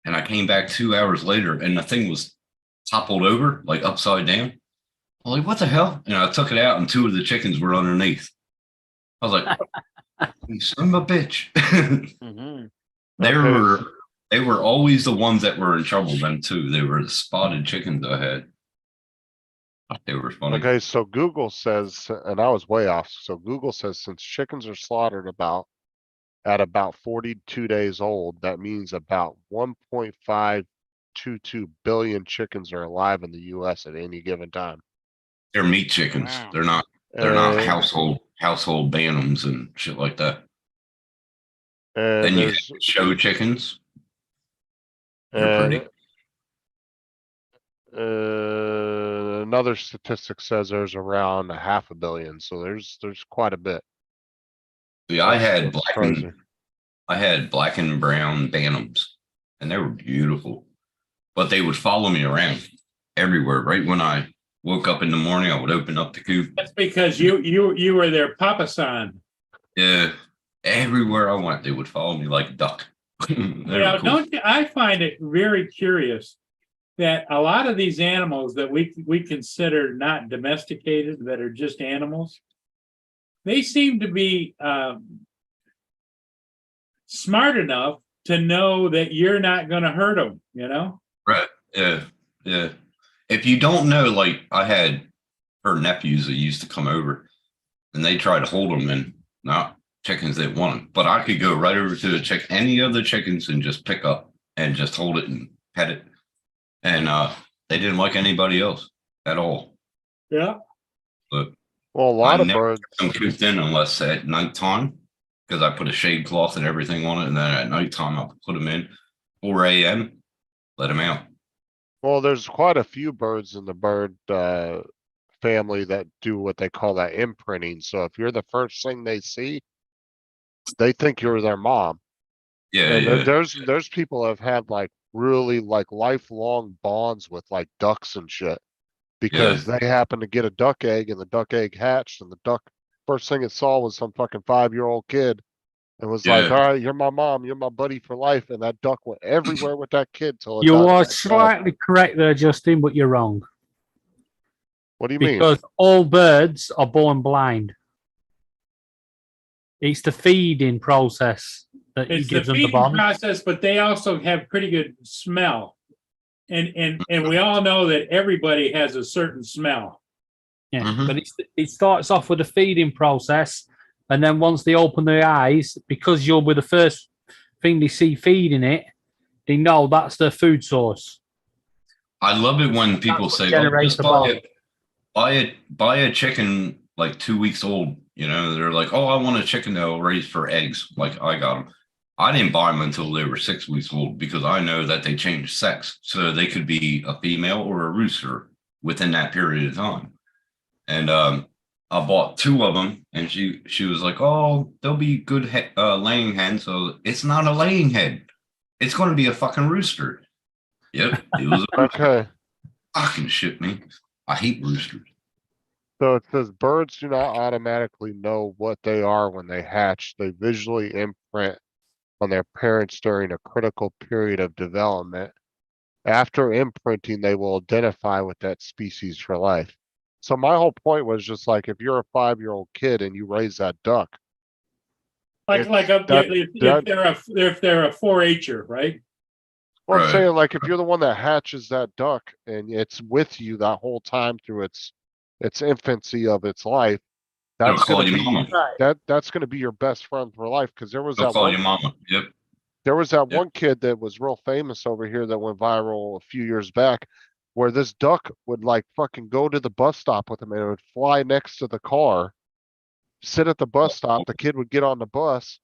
And I came back 2 hours later and the thing was toppled over, like upside down. I'm like, what the hell? And I took it out and 2 of the chickens were underneath. I was like, you son of a bitch. Mhm. They were always the ones that were in trouble then too. They were the spotted chickens I had. They were funny. Okay, so Google says, and I was way off. So Google says since chickens are slaughtered at about 42 days old, that means about 1.522 billion chickens are alive in the US at any given time. They're meat chickens. Wow. They're not Uh, household bantams and shit like that. And Then you there's, have show chickens. They're pretty. another statistic says there's around 500 million, so there's quite a bit. See, I That's had crazy. black and brown bantams, and they were beautiful. But they would follow me around everywhere. Right when I woke up in the morning, I would open up the coop. That's because you were their papa son. Yeah, everywhere I went, they would follow me like a duck. They Yeah, were cool. don't you, I find it very curious that a lot of these animals that we consider not domesticated, that are just animals, they seem to be smart enough to know that you're not going to hurt them, you know? Right. Yeah. Yeah. If you don't know, like I had her nephews that used to come over and they tried to hold them and not chickens that want them. But I could go right over to the any of the chickens and just pick up and just hold it and pet it. And they didn't like anybody else at all. Yeah. But Well, a lot I of never birds, kept them cooped in unless at nighttime, because I put a shade cloth and everything on it. And then at nighttime, I put them in 4 a.m., let them out. well, there's quite a few birds in the bird family that do what they call that imprinting. So if you're the first thing they see, they think you're their mom. Yeah. And Yeah. there's people have had like really like lifelong bonds with like ducks and shit because they happen to get a duck egg and the duck egg hatched and the duck first thing it saw was some fucking 5-year-old kid and was like, Yeah. all right, you're my mom, you're my buddy for life. And that duck went everywhere with that kid till it You died. are slightly correct there, Justin, but you're wrong. What do you mean? Because all birds are born blind. It's the feeding process that It's the gives them the feeding bond. process, but they also have pretty good smell. And we all know that everybody has a certain smell. Yeah, Mhm. but it starts off with a feeding process, and then once they open their eyes, because you'll be the first thing they see feeding it, they know that's their food source. I love it when people what say, generates just the bond. buy a chicken like 2 weeks old. You know, they're like, oh, I want a chicken that will raise for eggs. Like I got them. I didn't buy them until they were 6 weeks old because I know that they change sex. So they could be a female or a rooster within that period of time. And I bought 2 of them and she was like, oh, they'll be good laying hens. So it's not a laying hen. It's going to be a fucking rooster. Yep. It was a rooster. Okay. Fucking shit, man. I hate roosters. So it says birds do not automatically know what they are when they hatch. They visually imprint on their parents during a critical period of development. After imprinting, they will identify with that species for life. So my whole point was just like, if you're a 5-year-old kid and you raise that duck, Like if they're a 4-H'er, right? well, I'm Right. saying like, if you're the one that hatches that duck and it's with you that whole time through its infancy of its life, They'll that's call gonna you be, mama. that's gonna be your best friend for life. Cause there was They'll that call one you mama. Yep. There was that Yeah. one kid that was real famous over here that went viral a few years back where this duck would like fucking go to the bus stop with him and it would fly next to the car, sit at the bus stop, the kid would get on the bus,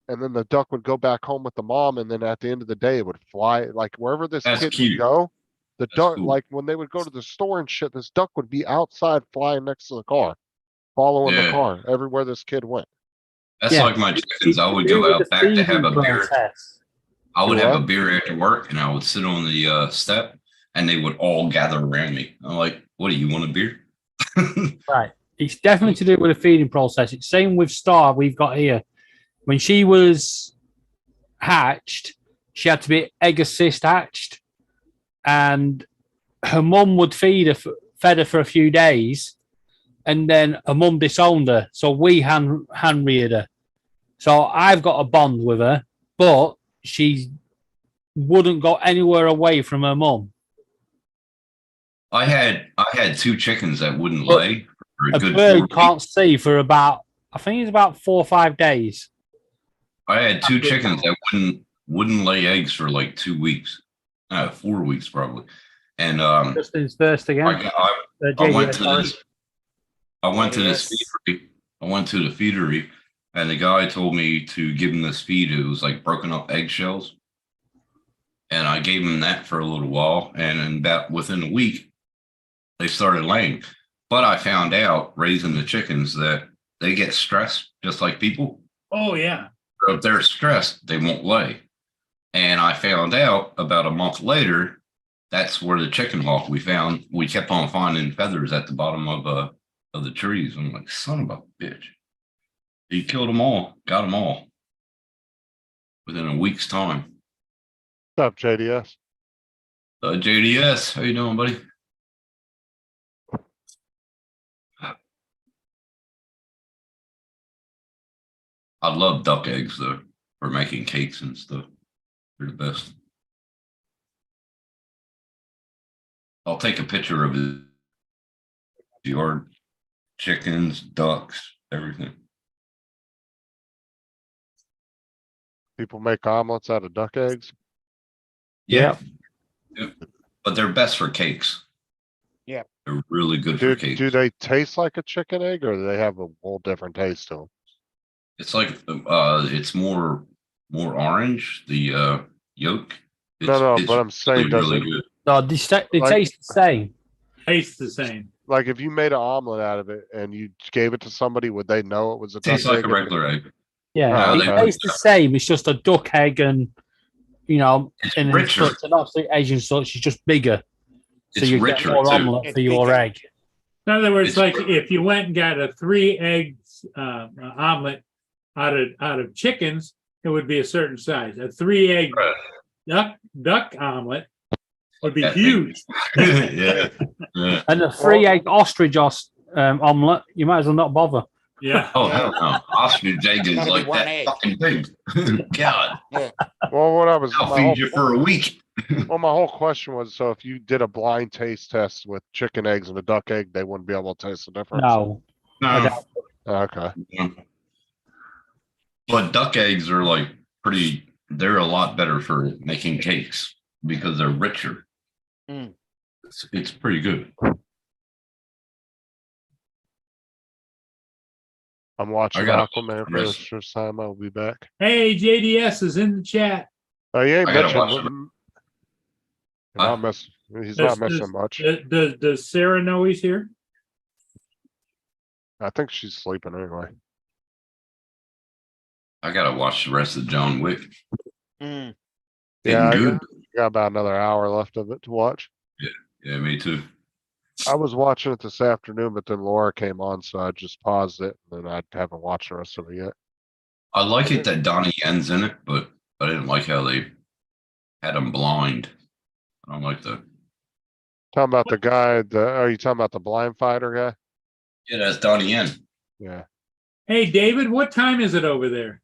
and then the duck would go back home with the mom, and then at the end of the day it would fly like wherever this That's kid cute. would go, the That's duck cool. like when they would go to the store and shit, this duck would be outside flying next to the car, following the Yeah. car everywhere this kid went. That's Yeah. like my chickens. I would To do go with out the back to have a feeding beer. process. I would Do have what? a beer after work and I would sit on the step and they would all gather around me. I'm like, what do you want a beer? Right. It's definitely to do with the feeding process. It's same with Star we've got here. when she was hatched, she had to be egg assist hatched, and her mum would fed her for a few days, and then her mum disowned her, so we hand reared her. So I've got a bond with her, but she wouldn't go anywhere away from her mum. I had 2 chickens that wouldn't But lay for a A good 4 bird weeks. can't see for about, I think it's about 4 or 5 days. I had 2 chickens that wouldn't lay eggs for like 2 weeks. 4 weeks probably. And Justin's first again. I went to this. I went to this feedery. I went to the feedery, and the guy told me to give him this feed. It was like broken up eggshells, and I gave him that for a little while. And in about within a week, they started laying. But I found out raising the chickens that they get stressed just like people. Oh, yeah. So if they're stressed, they won't lay. And I found out about a month later, that's where the chicken hawk we kept on finding feathers at the bottom of the trees. I'm like, son of a bitch. He killed them all, got them all within a week's time. What's up, JDS? JDS, how you doing, buddy? I love duck eggs though, for making cakes and stuff. They're the best. I'll take a picture of the yard, chickens, ducks, everything. People make omelets out of duck eggs. Yeah. But they're best for cakes. Yeah. They're really good for cakes. Do they taste like a chicken egg, or do they have a whole different taste to them? It's like it's more orange, the yolk. No, It's but I'm saying, does really it good. No, they taste the same. Tastes the same. like if you made an omelet out of it and you gave it to somebody, would they know it was a duck Tastes like egg? a regular egg. Yeah, Oh, it okay. tastes the same. It's just a duck egg, and It's and richer. such, and obviously Asian such is just bigger, so It's you richer, get more too. omelette It's for your bigger. egg. In other words, It's like true. if you went and got a 3 eggs omelet out of chickens, it would be a certain size. A 3 egg Right. duck omelet would be Yeah. huge. Yeah. Yeah. And a 3 egg ostrich omelette, you might as well not bother. Yeah. Oh hell no! Ostrich egg is Gotta be like one that egg. fucking thing. God, Well, what I was, I'll my whole, feed you for a week. well, my whole question was, so if you did a blind taste test with chicken eggs and a duck egg, they wouldn't be able to taste the difference. No, No. Okay. But duck eggs are like they're a lot better for making cakes because they're richer. Mm. It's pretty good. I'm watching I gotta Aquaman for the rest. first time. I'll be back. Hey, JDS is in the chat. Oh, he ain't I gotta mentioned. watch He's Does- not missing does- much. Does Sarah know he's here? I think she's sleeping anyway. I gotta watch the rest of John Wick. Mm. Yeah, Getting I good. got about another hour left of it to watch. Yeah, me too. I was watching it this afternoon, but then Laura came on, so I just paused it, and then I haven't watched the rest of it yet. I like it that Donnie Yen's in it, but I didn't like how they had him blind. I don't like that. Talking about the guy, are you talking about the blind fighter guy? Yeah, that's Donnie Yen. Yeah. Hey, David, what time is it over there?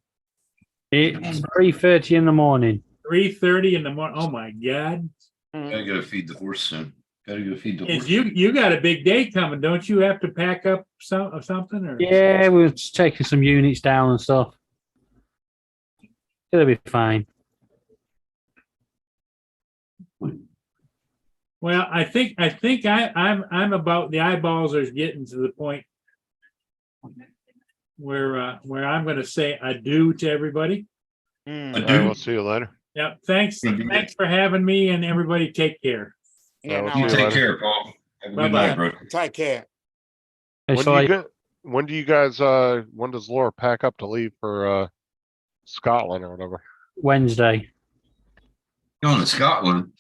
it's 3:30 in the morning. 3:30 in the morning. Oh my God. Gotta go feed the horse soon. Gotta go feed the horse. Is you got a big day coming, don't you? Have to pack up something or? Yeah, we're just taking some units down and stuff. It'll be fine. Well, I think I'm about the eyeballs are getting to the point where I'm going to say adieu to everybody. Mm. I All right, do. we'll see you later. Yep. Thanks Mhm. thanks for having me, and everybody take care. Yeah, we'll no, You see you take later. care, Paul. Have a good Bye-bye. night, bro. take care. It's When do you like get? When do you guys? When does Laura pack up to leave for Scotland or whatever? Wednesday. Going to Scotland.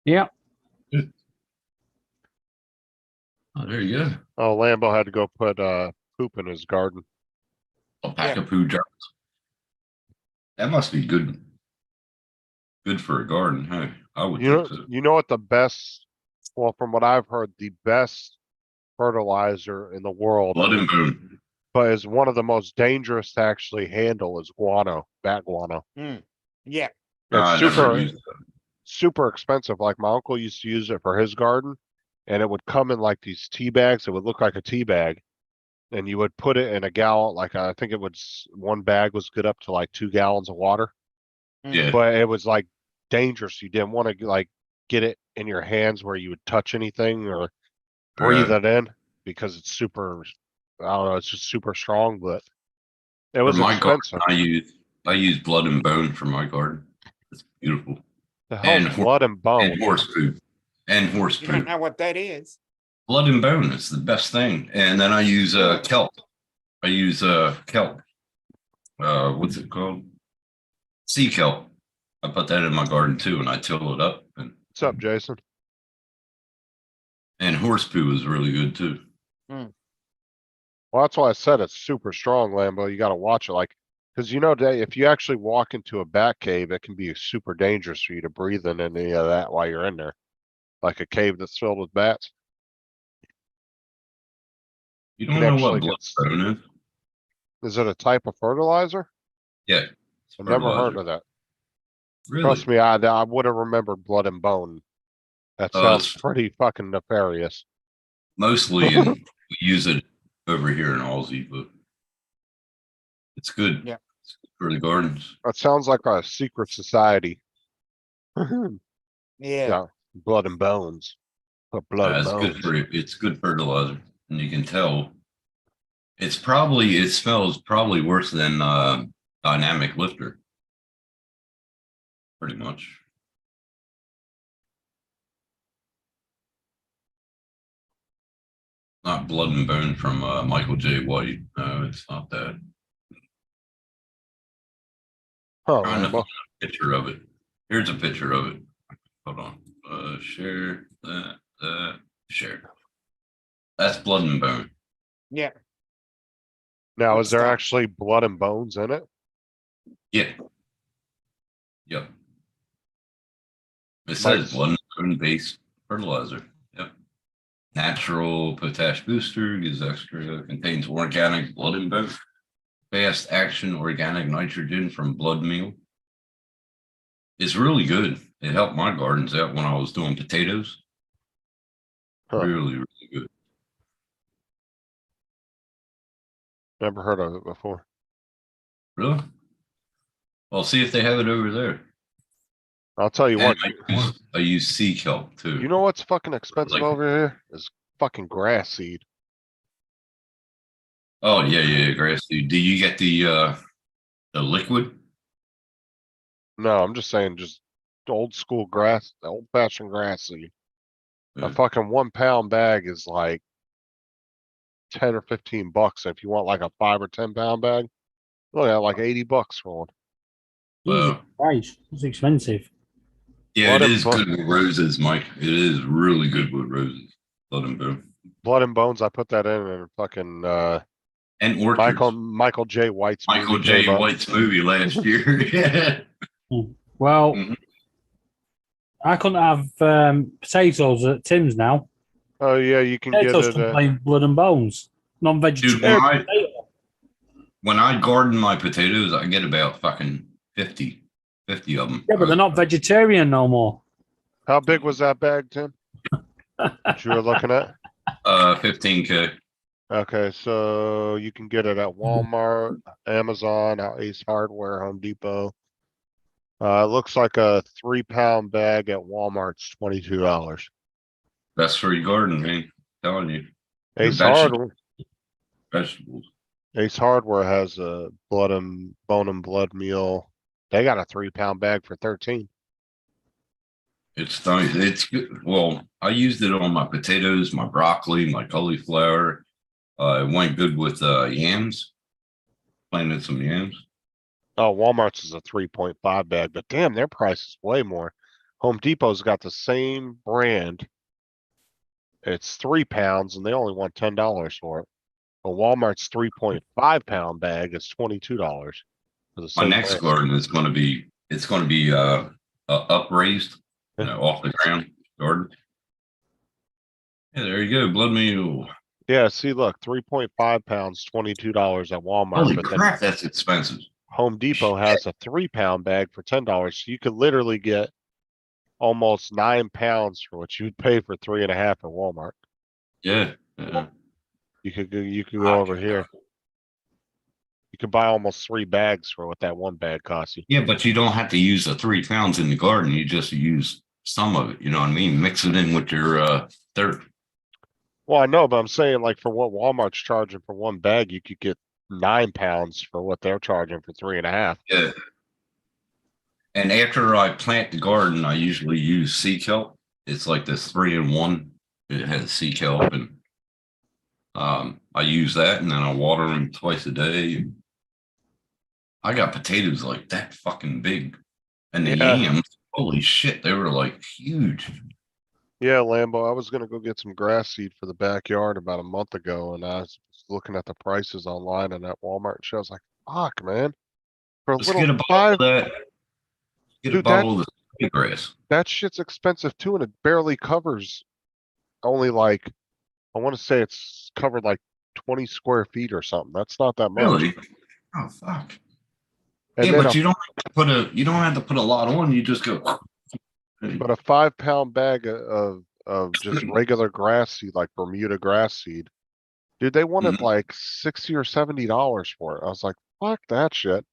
Yep. Oh, there you go. Oh, Lambo had to go put poop in his garden. Alpaca poo jars. That must be good. Good for a garden, hey? I would You know, think so. you know what the best, well, from what I've heard, the best fertilizer in the world, Blood and bone. but is one of the most dangerous to actually handle is guano, bat guano. Yeah, I It's never super, used that. super expensive. Like my uncle used to use it for his garden, and it would come in like these tea bags. It would look like a tea bag, and you would put it in a gallon. Like I think it was one bag was good up to like 2 gallons of water, Yeah. but it was like dangerous. You didn't want to like get it in your hands where you would touch anything or breathe Right. it in because it's super. I don't know. It's just super strong, but it For was my garden, expensive. I use blood and bone for my garden. It's beautiful. The hell's and blood and bone? And horse poop. And horse you don't poop. know what that is? Blood and bone is the best thing. And then I use kelp. I use kelp. What's it called? Sea kelp. I put that in my garden too, and I till it up. What's up, Jason? And horse poo is really good too. Well, that's why I said it's super strong, Lambo. You got to watch it, like, because you know, if you actually walk into a bat cave, it can be super dangerous for you to breathe in any of that while you're in there, like a cave that's filled with bats. You can don't know actually what blood get- and bone is? Is it a type of fertilizer? Yeah. it's I've never heard fertilizer. of that. Really? Trust me, I would have remembered blood and bone. That Oh, sounds it's- pretty fucking nefarious. Mostly we use it over here in Aussie, but it's good. Yeah. It's good for the gardens. That sounds like a secret society. Yeah. Yeah, blood and bones. But blood and It's good bones. for it's good fertilizer, and you can tell. It smells probably worse than Dynamic Lifter. Pretty much. Not blood and bone from Michael J. White. No, it's not that. Huh, Trying to Lambo. find a picture of it. Here's a picture of it. Hold on. Share that. Share. That's blood and bone. Yeah. Now, Good is there stuff. actually blood and bones in it? Yeah. Yep. It says blood and bone based fertilizer. Yep. Natural potash booster gives extra, contains organic blood and bone. Fast action organic nitrogen from blood meal. It's really good. It helped my gardens out when I was doing potatoes. Huh. Really, really good. Never heard of it before. Really? Well, see if they have it over there. I'll tell you And what, I use sea kelp too. you know what's fucking expensive Like- over here? Is fucking grass seed. Oh yeah, grass seed. Do you get the liquid? No, I'm just saying, just old school grass, old fashioned grass seed. A Yeah. fucking 1 pound bag is like 10 or 15 bucks. If you want like a 5 or 10 pound bag, look at like 80 bucks for one. Jesus Wow. Christ, it's expensive. Yeah, Blood it and is bone. good with roses, Mike. It is really good with roses. Blood and bone. Blood and bones, I put that in fucking And orchids. Michael J. White's Michael movie J. came up. White's movie last year. Yeah. Well, Mhm. I couldn't have potatoes at Tim's now. Oh yeah, you can get Potatoes it. complain blood and bones. Dude, Non-vegetarian. when I garden my potatoes, I get about fucking 50 of them. Yeah, but they're not vegetarian no more. How big was that bag, Tim? That you were looking at? 15K. Okay, so you can get it at Walmart, Amazon, Ace Hardware, Home Depot. It looks like a 3 pound bag at Walmart's $22. Best for your garden, man. Telling you. Ace Vegetable- Hardware, Vegetables. Ace Hardware has a blood and bone and blood meal. They got a 3 pound bag for 13. It's nice. It's good. Well, I used it on my potatoes, my broccoli, my cauliflower. It went good with yams. Planted some yams. Oh, Walmart's is a 3.5 bag, but damn, their price is way more. Home Depot's got the same brand. It's 3 pounds and they only want $10 for it. A Walmart's 3.5 pound bag is $22 for the My same next brand. garden is going to be, it's going to be upraised, off the ground garden. Yeah, there you go, blood meal. Yeah, see, look, 3.5 pounds, $22 at Walmart. Holy but crap, that's expensive. then Home Depot has a 3-pound bag for $10. So you could literally get almost 9 pounds for what you'd pay for 3.5 at Walmart. Yeah. You could go over here. You could buy almost 3 bags for what that one bag costs you. Yeah, but you don't have to use the 3 pounds in the garden. You just use some of it. You know what I mean? Mix it in with your dirt. Well, I know, but I'm saying like for what Walmart's charging for one bag, you could get 9 pounds for what they're charging for 3.5. Yeah. And after I plant the garden, I usually use sea kelp. It's like this 3-in-1. It has sea kelp, and I use that, and then I water them twice a day. I got potatoes like that fucking big, and the Yeah. yams. Holy shit, they were like huge. Yeah, Lambo, I was gonna go get some grass seed for the backyard about a month ago, and I was looking at the prices online and at Walmart, and shit, I was like, fuck, man. For a Let's little get a bottle 5, of that. Get a Dude, that- bottle of the grass. that shit's expensive too, and it barely covers only like, I wanna say it's covered like 20 square feet or something. That's not that much. Really? Oh fuck. And Yeah, then but a- you don't have to put a lot on. You just go. But a 5-pound bag of just regular grass seed, like Bermuda grass seed. Dude, they wanted Mhm. like $60 or $70 for it. I was like, fuck that shit.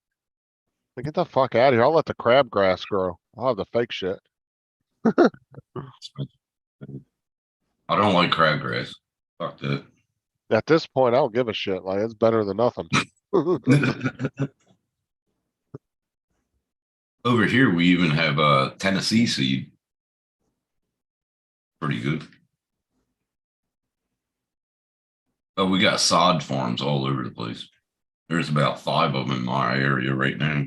Like, get the fuck out of here. I'll let the crabgrass grow. I'll have the fake shit. I don't like crabgrass. Fuck that. At this point, I don't give a shit. Like, it's better than nothing. Over here, we even have Tennessee seed. Pretty good. Oh, we got sod farms all over the place. There's about 5 of them in my area right now.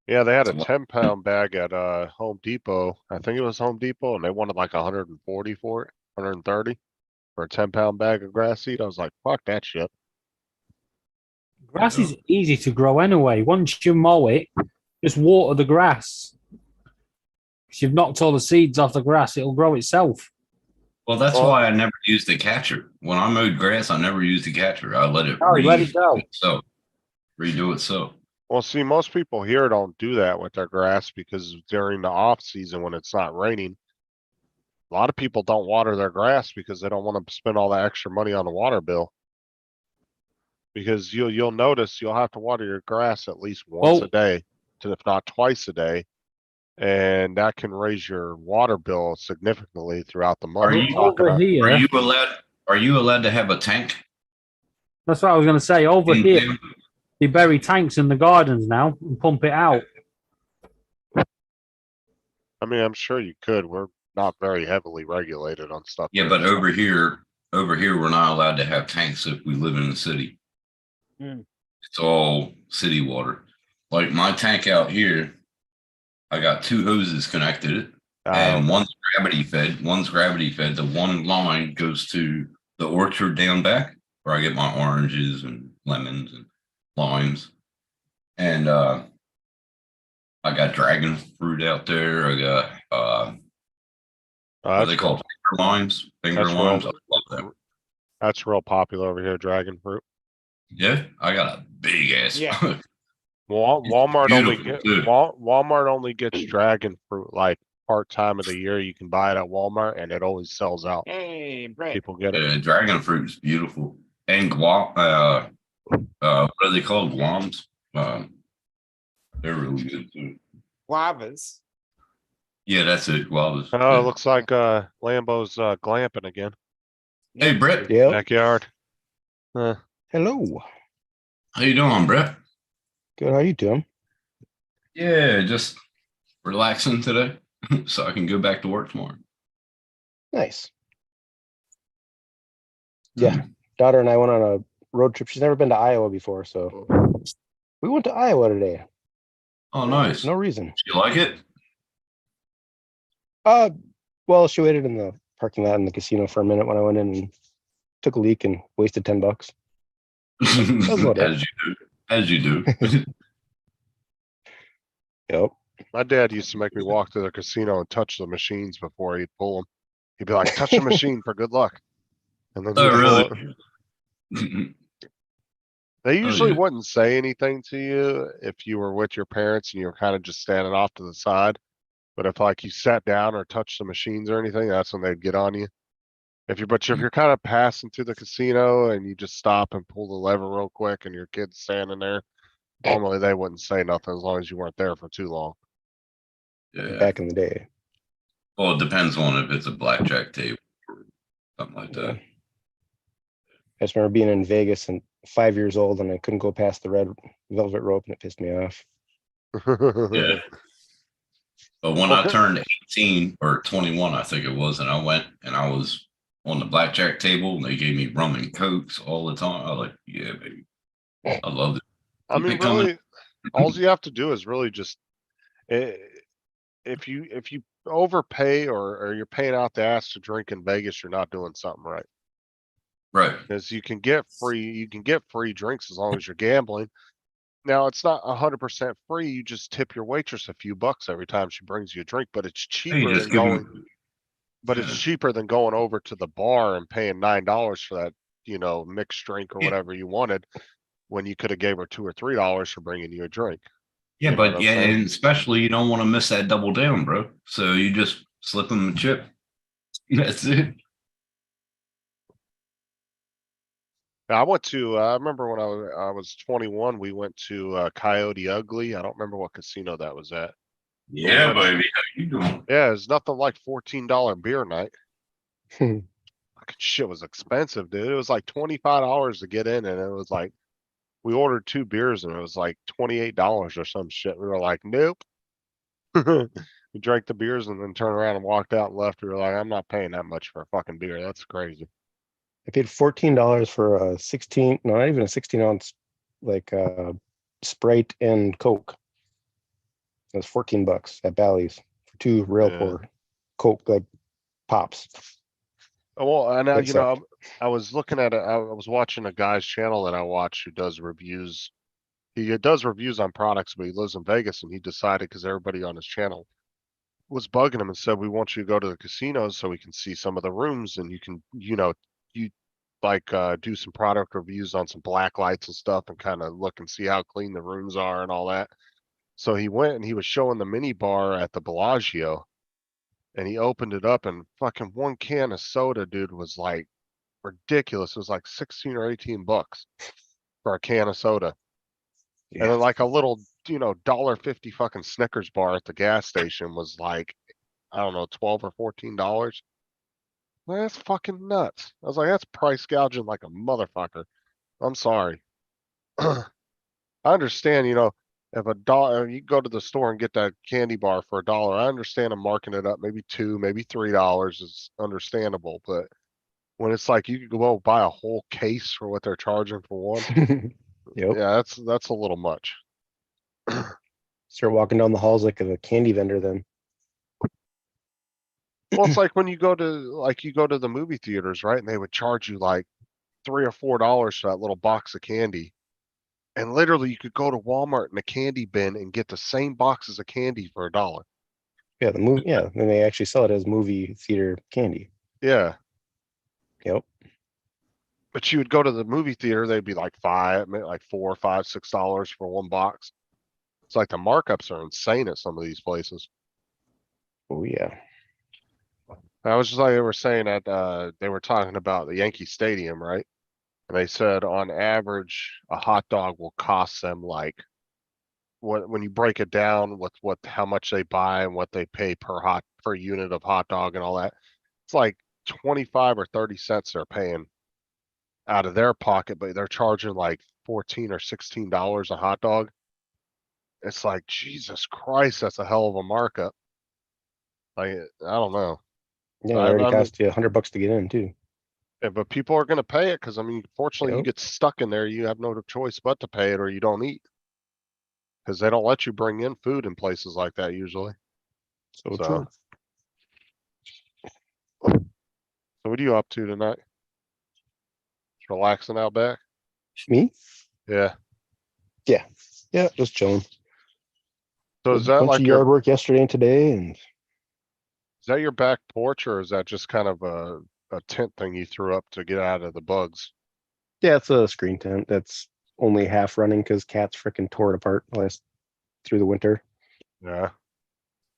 Yeah, they had a It's a lot. 10-pound bag at Home Depot. I think it was Home Depot, and they wanted like 140 for it, 130 for a 10-pound bag of grass seed. I was like, fuck that shit. Grass is easy to grow anyway. Once you mow it, just water the grass. If you've knocked all the seeds off the grass, it'll grow itself. Well, that's Well- why I never used the catcher. When I mowed grass, I never used the catcher. I let it Oh, let it go. So redo it so. Well, see, most people here don't do that with their grass because during the off season when it's not raining, a lot of people don't water their grass because they don't want to spend all that extra money on the water bill. Because you'll notice you'll have to water your grass at least once a Well- day, to if not twice a day. And that can raise your water bill significantly throughout the month. Are We're you talking over about- here? Are you allowed to have a tank? That's what I was going to say. Over in here, there? they bury tanks in the gardens now and pump it out. I mean, I'm sure you could. We're not very heavily regulated on stuff. Yeah, here, but so- over here, we're not allowed to have tanks if we live in the city. Hmm. It's all city water. Like my tank out here, I got 2 hoses connected, and one's gravity fed. The one line goes to the orchard down back where I get my oranges and lemons and limes. And I got dragon fruit out there. I got what are that's they called? Finger limes. Finger That's limes. real. I love that. That's real popular over here, dragon fruit. Yeah, I got a big ass. Yeah. Walmart only beautiful, too. Walmart only gets dragon fruit like part-time of the year. You can buy it at Walmart and it always sells out. Hey, Brett. People get it. Dragon fruit is beautiful. And what are they called? Guams. They're really good too. Guavas. Yeah, that's it. Guavas. Oh, it looks like Lambo's glamping again. Hey, Brett. Yep. Backyard. Hello. How you doing, Brett? Good. How you doing? Yeah, just relaxing today, so I can go back to work tomorrow. Nice. Yeah. Daughter and I went on a road trip. She's never been to Iowa before, so we went to Iowa today. Oh, nice. No reason. Do you like it? Well, she waited in the parking lot in the casino for a minute when I went in and took a leak and wasted $10. what As you do. As you do. Yep. My dad used to make me walk to the casino and touch the machines before he'd pull them. He'd be like, touch the machine for good luck. And then Oh, he'd pull really? it. They usually yeah. wouldn't say anything to you if you were with your parents and you were kind of just standing off to the side. But if like you sat down or touched the machines or anything, that's when they'd get on you. If you're kind of passing through the casino and you just stop and pull the lever real quick and your kid's standing there, normally they wouldn't say nothing as long as you weren't there for too long. Yeah. Back in the day. Well, it depends on if it's a blackjack table or something like Yeah. that. I just remember being in Vegas and 5 years old and I couldn't go past the red velvet rope and it pissed me off. Yeah. But when I turned 18 or 21, I think it was, and I went and I was on the blackjack table and they gave me rum and cokes all the time. I was like, yeah, baby. I loved it. I mean, Keep it coming. really, all you have to do is really just, if you overpay or you're paying out the ass to drink in Vegas, you're not doing something right. Right. Because you can get free drinks as long as you're gambling. Now, it's not 100% free. You just tip your waitress a few bucks every time she brings you a drink, but it's Hey, cheaper just than give going, them. but it's Yeah. cheaper than going over to the bar and paying $9 for that, mixed drink or Yeah. whatever you wanted, when you could have gave her $2 or $3 for bringing you a drink. Yeah, You know what but I'm yeah, saying? and especially you don't want to miss that double down, bro. So you just slip them a chip. That's it. I remember when I was 21, we went to Coyote Ugly. I don't remember what casino that was at. Yeah, went to- baby. How you doing? Yeah, it's nothing like $14 beer night. Fucking shit was expensive, dude. It was like $25 to get in, and it was like we ordered 2 beers and it was like $28 or some shit. We were like, nope. We drank the beers and then turned around and walked out and left. We were like, I'm not paying that much for a fucking beer. That's crazy. I paid $14 for a 16, no, not even a 16-ounce, like Sprite and Coke. It was $14 at Bally's for 2 rail Yeah. pour Coke like pops. Well, and That sucked. I was looking at it. I was watching a guy's channel that I watch who does reviews. He does reviews on products, but he lives in Vegas, and he decided because everybody on his channel was bugging him and said, we want you to go to the casinos so we can see some of the rooms and you can, you do some product reviews on some black lights and stuff and kind of look and see how clean the rooms are and all that. So he went and he was showing the mini bar at the Bellagio, and he opened it up, and fucking one can of soda, dude, was like ridiculous. It was like 16 or 18 bucks for a can of soda. And Yeah. then like a little, $1.50 fucking Snickers bar at the gas station was like, I don't know, $12 or $14. That's fucking nuts. I was like, that's price gouging like a motherfucker. I'm sorry. I understand, if you go to the store and get that candy bar for $1, I understand them marking it up, maybe $2, maybe $3 is understandable, but when it's like you could go buy a whole case for what they're charging for one, Yep. yeah, that's a little much. Start walking down the halls like a candy vendor then. Well, it's like when you go to the movie theaters, right? And they would charge you like $3 or $4 for that little box of candy. And literally you could go to Walmart in a candy bin and get the same boxes of candy for $1. Yeah, the movie. Yeah, and they actually sell it as movie theater candy. Yeah. Yep. But you would go to the movie theater, they'd be like $4, $5, $6 for one box. It's like the markups are insane at some of these places. Oh yeah. I was just like they were saying that they were talking about the Yankee Stadium, right? And they said on average a hot dog will cost them like when you break it down with how much they buy and what they pay per unit of hot dog and all that, it's like 25 or 30 cents they're paying out of their pocket, but they're charging like $14 or $16 a hot dog. It's like, Jesus Christ, that's a hell of a markup. Like, I don't know. Yeah, it I already mean, cost you $100 to get in too. yeah, but people are gonna pay it because I mean, fortunately, you Yep. get stuck in there. You have no choice but to pay it, or you don't eat. Because they don't let you bring in food in places like that usually. So So, true. so what are you up to tonight? relaxing out back? Me? Yeah. Yeah, just chilling. So Did is a that bunch like of your, yard work yesterday and today, and is that your back porch or is that just kind of a tent thing you threw up to get out of the bugs? yeah, it's a screen tent that's only half running because cats freaking tore it apart through the winter. Yeah.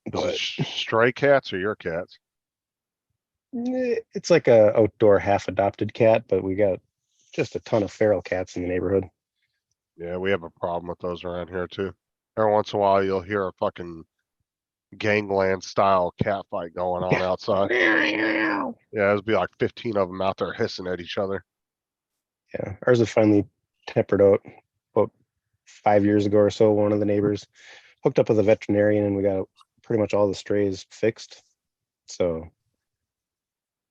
Is it But stray cats or your cats? it's like a outdoor half adopted cat, but we got just a ton of feral cats in the neighborhood. Yeah, we have a problem with those around here too. Every once in a while, you'll hear a fucking gangland style cat fight going on outside. Yeah, there'll be like 15 of them out there hissing at each other. Yeah, ours have finally tempered out about 5 years ago or so. One of the neighbors hooked up with a veterinarian, and we got pretty much all the strays fixed. So,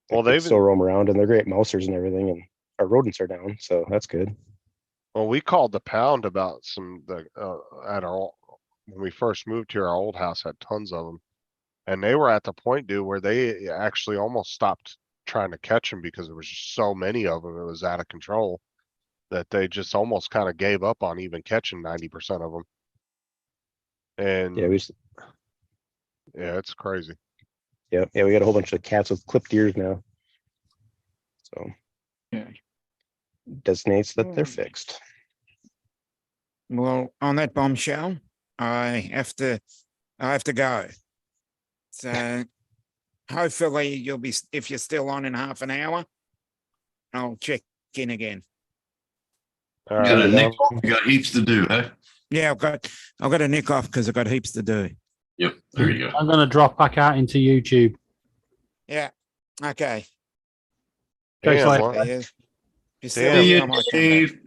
Well, they they've still roam around, and they're great mousers and everything, and our rodents are down, so that's good. Well, we called the pound about at when we first moved here, our old house had tons of them. And they were at the point, dude, where they actually almost stopped trying to catch them because there was just so many of them. It was out of control that they just almost kind of gave up on even catching 90% of them. And Yeah, yeah, it's crazy. yeah, we got a whole bunch of cats with clipped ears now. So, Yeah. designates that they're fixed. Well, on that bombshell, I have to go. So hopefully you'll be, if you're still on in half an hour, I'll check in again. All You got a right. nick off, you got heaps to do, huh? Yeah, I've got to nick off because I've got heaps to do. Yep, there you go. I'm going to drop back out into YouTube. Yeah. Okay. Thanks, Damn, like- well, Yeah. You still Damn. See here, you, I might come back. Dave.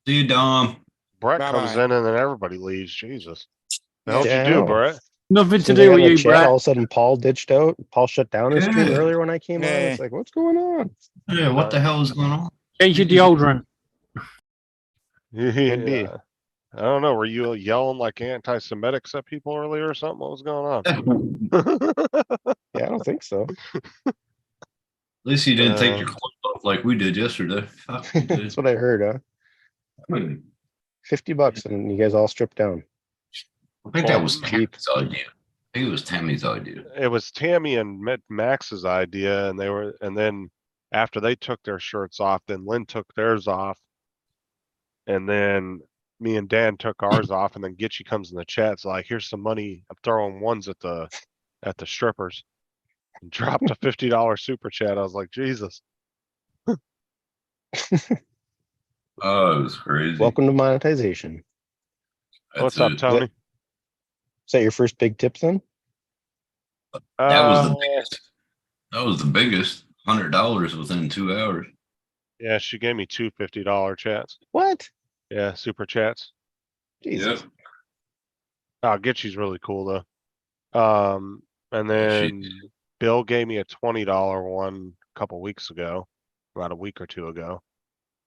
See you, Dom. Brett comes Bye-bye. in and then everybody leaves. Jesus. The hell'd Yeah, you I do, know. Brett? Nothing to Since do I got with in the you, chat, Brett. all of a sudden Paul ditched out. Paul shut down his stream Yeah. earlier when I came on. Yeah. It's like, what's going on? Yeah, what the hell is going on? Change your deodorant. Maybe. I don't know. Were you yelling like anti-Semitics at people earlier or something? What was going on? Yeah, I don't think so. At least you didn't take your Uh, clothes off like we did yesterday. Fuck, you did. That's what I heard, huh? $50 and you guys all stripped down. I think that was Cheap. Tammy's idea. I think it was Tammy's idea. It was Tammy and Max's idea, and then after they took their shirts off, then Lynn took theirs off, and then me and Dan took ours off, and then Gitchy comes in the chat. It's like, here's some money. I'm throwing ones at the strippers. And dropped a $50 super chat. I was like, Jesus. Oh, it was crazy. Welcome to monetization. That's What's up, it. Tony? Is that your first big tip then? That was the Uh, biggest. That was the biggest. $100 within 2 hours. Yeah, she gave me two $50 chats. What? Yeah, super chats. Jesus. Gitchy's really cool though. And then Bill gave me a $20 one a couple weeks ago, about a week or two ago.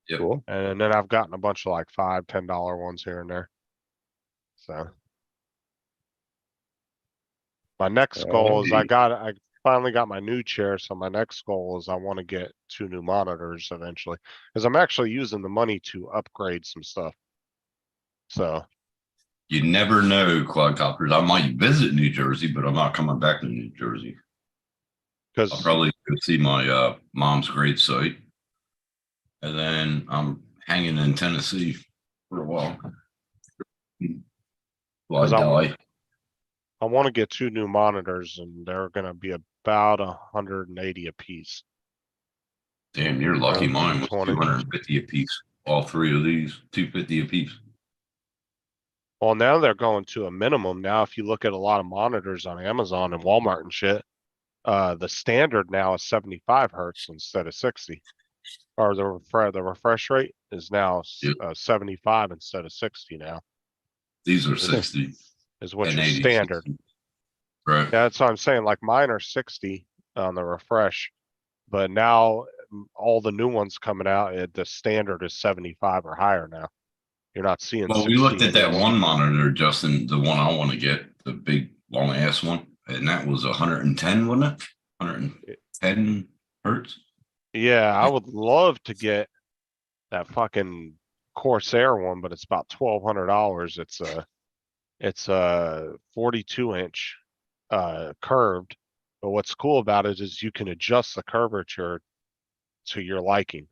Yep. Cool. And then I've gotten a bunch of like $5, $10 ones here and there. So. My next goal is I finally got my new chair. So my next goal is I want to get 2 new monitors eventually, because I'm actually using the money to upgrade some stuff. So. You never know, quadcopters. I might visit New Jersey, but I'm not coming back to New Jersey. I'll Because probably go see my mom's grave site. And then I'm hanging in Tennessee for a while. Well, I 'Cause I'm- die. I want to get 2 new monitors, and they're gonna be about 180 a piece. Damn, you're lucky. Mine was 20. 250 a piece. All 3 of these, 250 a piece. Well, now they're going to a minimum. Now, if you look at a lot of monitors on Amazon and Walmart and shit, the standard now is 75 hertz instead of 60. Or the refresh rate is now 75 instead of 60 now, These are 60 is which and is 80. standard. Right. That's what I'm saying. Like mine are 60 on the refresh, but now all the new ones coming out, the standard is 75 or higher now. You're not seeing. Well, we looked 60 at that anymore. one monitor, Justin, the one I want to get, the big long ass one, and that was 110, wasn't it? 110 hertz. Yeah, I would love to get that fucking Corsair one, but it's about $1,200. It's a 42-inch curved. But what's cool about it is you can adjust the curvature to your liking.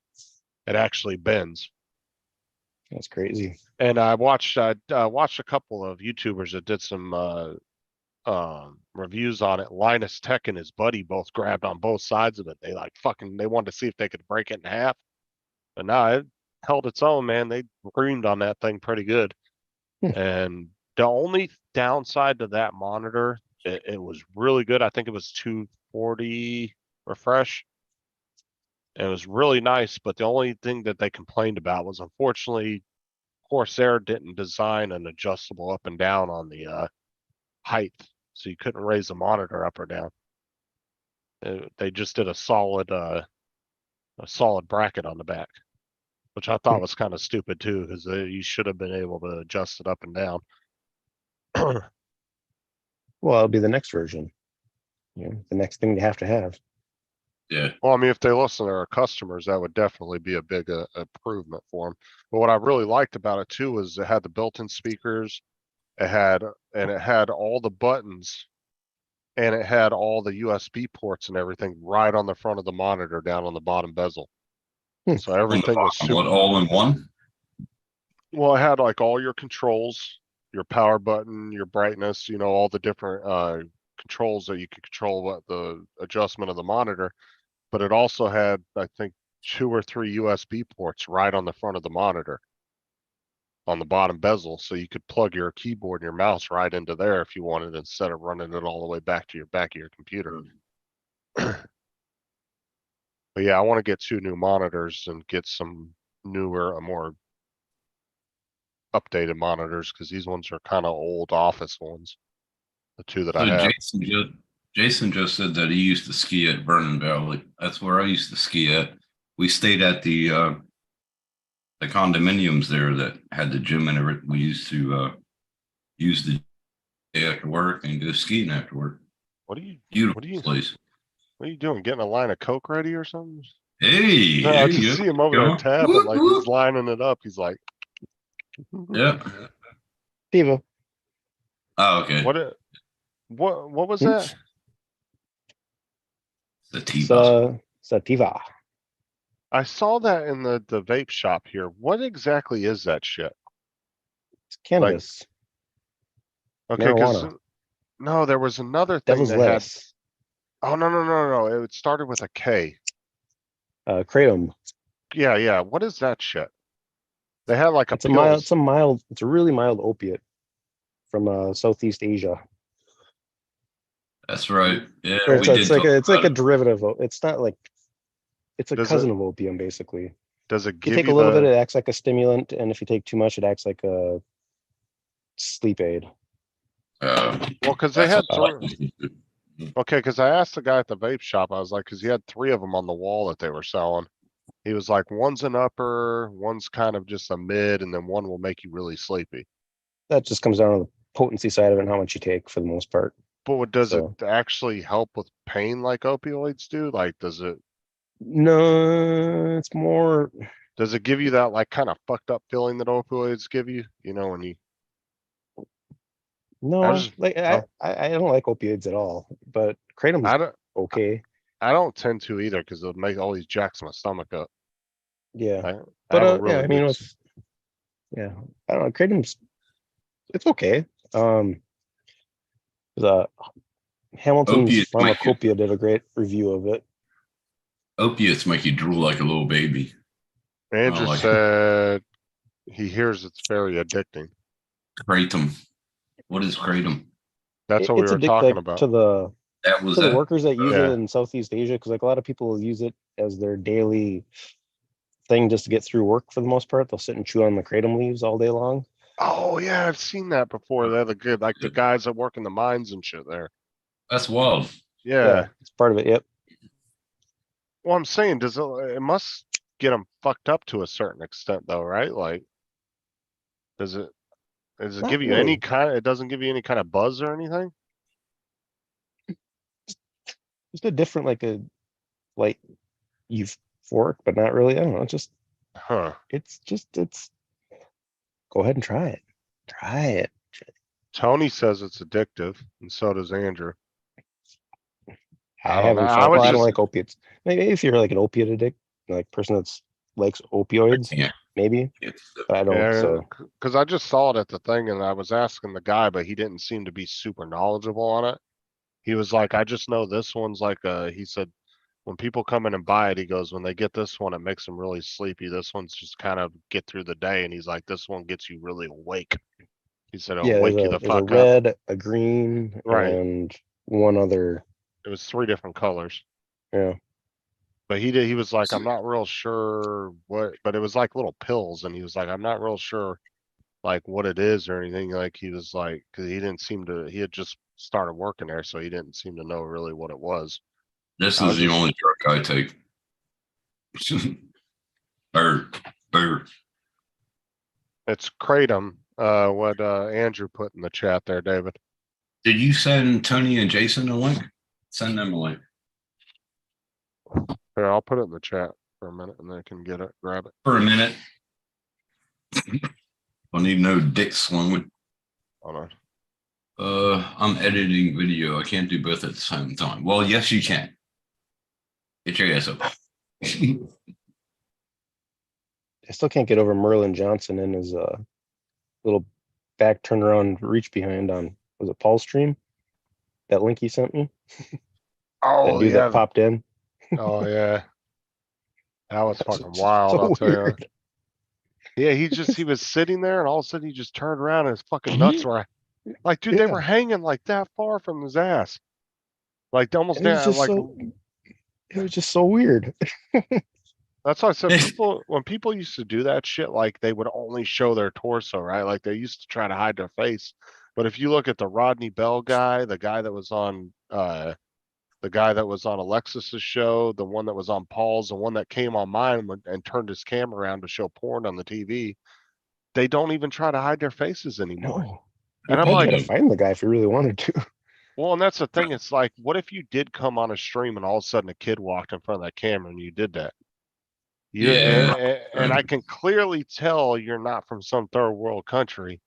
It actually bends. That's crazy. And I watched a couple of YouTubers that did some reviews on it. Linus Tech and his buddy both grabbed on both sides of it. They wanted to see if they could break it in half. But no, it held its own, man. They reamed on that thing pretty good. And the only downside to that monitor, it was really good. I think it was 240 refresh. It was really nice, but the only thing that they complained about was, unfortunately, Corsair didn't design an adjustable up and down on the height, so you couldn't raise the monitor up or down. They just did a solid bracket on the back, which I thought was kind of stupid too, because you should have been able to adjust it up and down. Well, it'll be the next version. You know, the next thing they have to have. Yeah. Well, I mean, if they listen to our customers, that would definitely be a big improvement for them. But what I really liked about it too was it had the built-in speakers, it had all the buttons, and it had all the USB ports and everything right on the front of the monitor down on the bottom bezel. So everything was super. What, all in one? Well, it had like all your controls, your power button, your brightness, you know, all the different controls that you could control what the adjustment of the monitor. But it also had, I think, 2 or 3 USB ports right on the front of the monitor on the bottom bezel. So you could plug your keyboard and your mouse right into there if you wanted, instead of running it all the way back to your back of your computer. But yeah, I want to get 2 new monitors and get some newer, more updated monitors, because these ones are kind of old office ones. The 2 that I have. Jason just said that he used to ski at Vernon Valley. That's where I used to ski at. We stayed at the condominiums there that had the gym and everything. We used to use the day after work and go skiing after work. Beautiful place. What are you doing? Getting a line of Coke ready or something? Hey, No, I there just you see go. him over there tapping, like he's lining it up. He's like, Yeah. Tivo. Oh, okay. What was that? Sativa. I saw that in the vape shop here. What exactly is that shit? It's cannabis. Okay, because Marijuana. no, there was another thing Devil's that lettuce. had. Oh no! It started with a K. Kratom. Yeah. What is that shit? They had like It's a really mild opiate from Southeast Asia. That's right. Yeah, Or we did it's talk like a about derivative. It's not like, it's a Does cousin it- of opium, basically. Does it If you give take you a little bit, the? it acts like a stimulant, and if you take too much, it acts like a sleep aid. Well, because they had three. Okay, because I asked the guy at the vape shop, I was like, because he had 3 of them on the wall that they were selling. He was like, one's an upper, one's kind of just a mid, and then one will make you really sleepy. That just comes down to the potency side of it and how much you take for the most part. But does So- it actually help with pain like opioids do? Like, does it No, it's more. give you that like kind of fucked up feeling that opioids give you? You know, when you No, just- like I don't like opioids at all, but kratom's I don't okay. I don't tend to either, because it always jacks my stomach up. Yeah, I but have a yeah, I really mean, good with, yeah, I don't know. Kratom's, it's okay. The Hamilton's Opiates make you- Pharmacopoeia did a great review of it. Opiates make you drool like a little baby. Andrew like it. said he hears it's very addicting. Kratom. What is kratom? That's what we It's were addictive talking about. to the That was to the that. workers that use Yeah. it in Southeast Asia, because like a lot of people use it as their daily thing just to get through work for the most part. They'll sit and chew on the kratom leaves all day long. Oh yeah, I've seen that before. They're the good, like the guys that work in the mines and shit there. That's wild. Yeah. It's part of it. Yep. Well, I'm saying, it must get them fucked up to a certain extent though, right? Like, does it Not give you really. any kind it doesn't give you any kind of buzz or anything? Just a different, like a light euphoric, but not really. I don't know. Just Huh. It's go ahead and try it. Try it. Tony says it's addictive, and so does Andrew. I I don't haven't know. tried. I was Well, I don't just- like opiates. Maybe if you're like an opiate addict, like person that's likes opioids, Yeah. maybe. It's But I don't. Yeah, So because I just saw it at the thing, and I was asking the guy, but he didn't seem to be super knowledgeable on it. He was like, "I just know this one's like a." He said, "When people come in and buy it, he goes, when they get this one, it makes them really sleepy. This one's just kind of get through the day." And he's like, "This one gets you really awake." He said, "It'll yeah, wake you the there's a fuck up." red, a green, Right. and one other. It was 3 different colors. Yeah. But he was like, "I'm not real sure what," but it was like little pills, and he was like, "I'm not real sure like what it is or anything." Like he was like, because he didn't seem to, he had just started working there, so he didn't seem to know really what it was. This I is was the just- only drug I take. Or It's kratom, what Andrew put in the chat there, David. did you send Tony and Jason a link? Send them a link. Here, I'll put it in the chat for a minute, and they can get it, grab it. For a minute. Don't need no dick slowing. Hold on. I'm editing video. I can't do both at the same time. Well, yes, you can. Get your ass up. I still can't get over Merlin Johnson and his little back turnaround reach behind on, was it Paul's stream? That link he sent me? Oh That dude yeah. that popped in. Oh yeah. That was That's fucking so wild, I'll tell you. weird. Yeah, he was sitting there, and all of a sudden he just turned around, and his fucking nuts were like, dude, they Yeah. were hanging like that far from his ass, like almost And it was down. just Like it was just so weird. that's why I said when people used to do that shit, like they would only show their torso, right? Like they used to try to hide their face. But if you look at the Rodney Bell guy, the guy that was on Alexis's show, the one that was on Paul's, the one that came on mine and turned his camera around to show porn on the TV, they don't even try to hide their faces anymore. No. And I'm I'd like, try to find the guy if you really wanted to. well, and that's the thing. It's like, what if you did come on a stream and all of a sudden a kid walked in front of that camera and you did that? And I can clearly tell you're not from some third world country.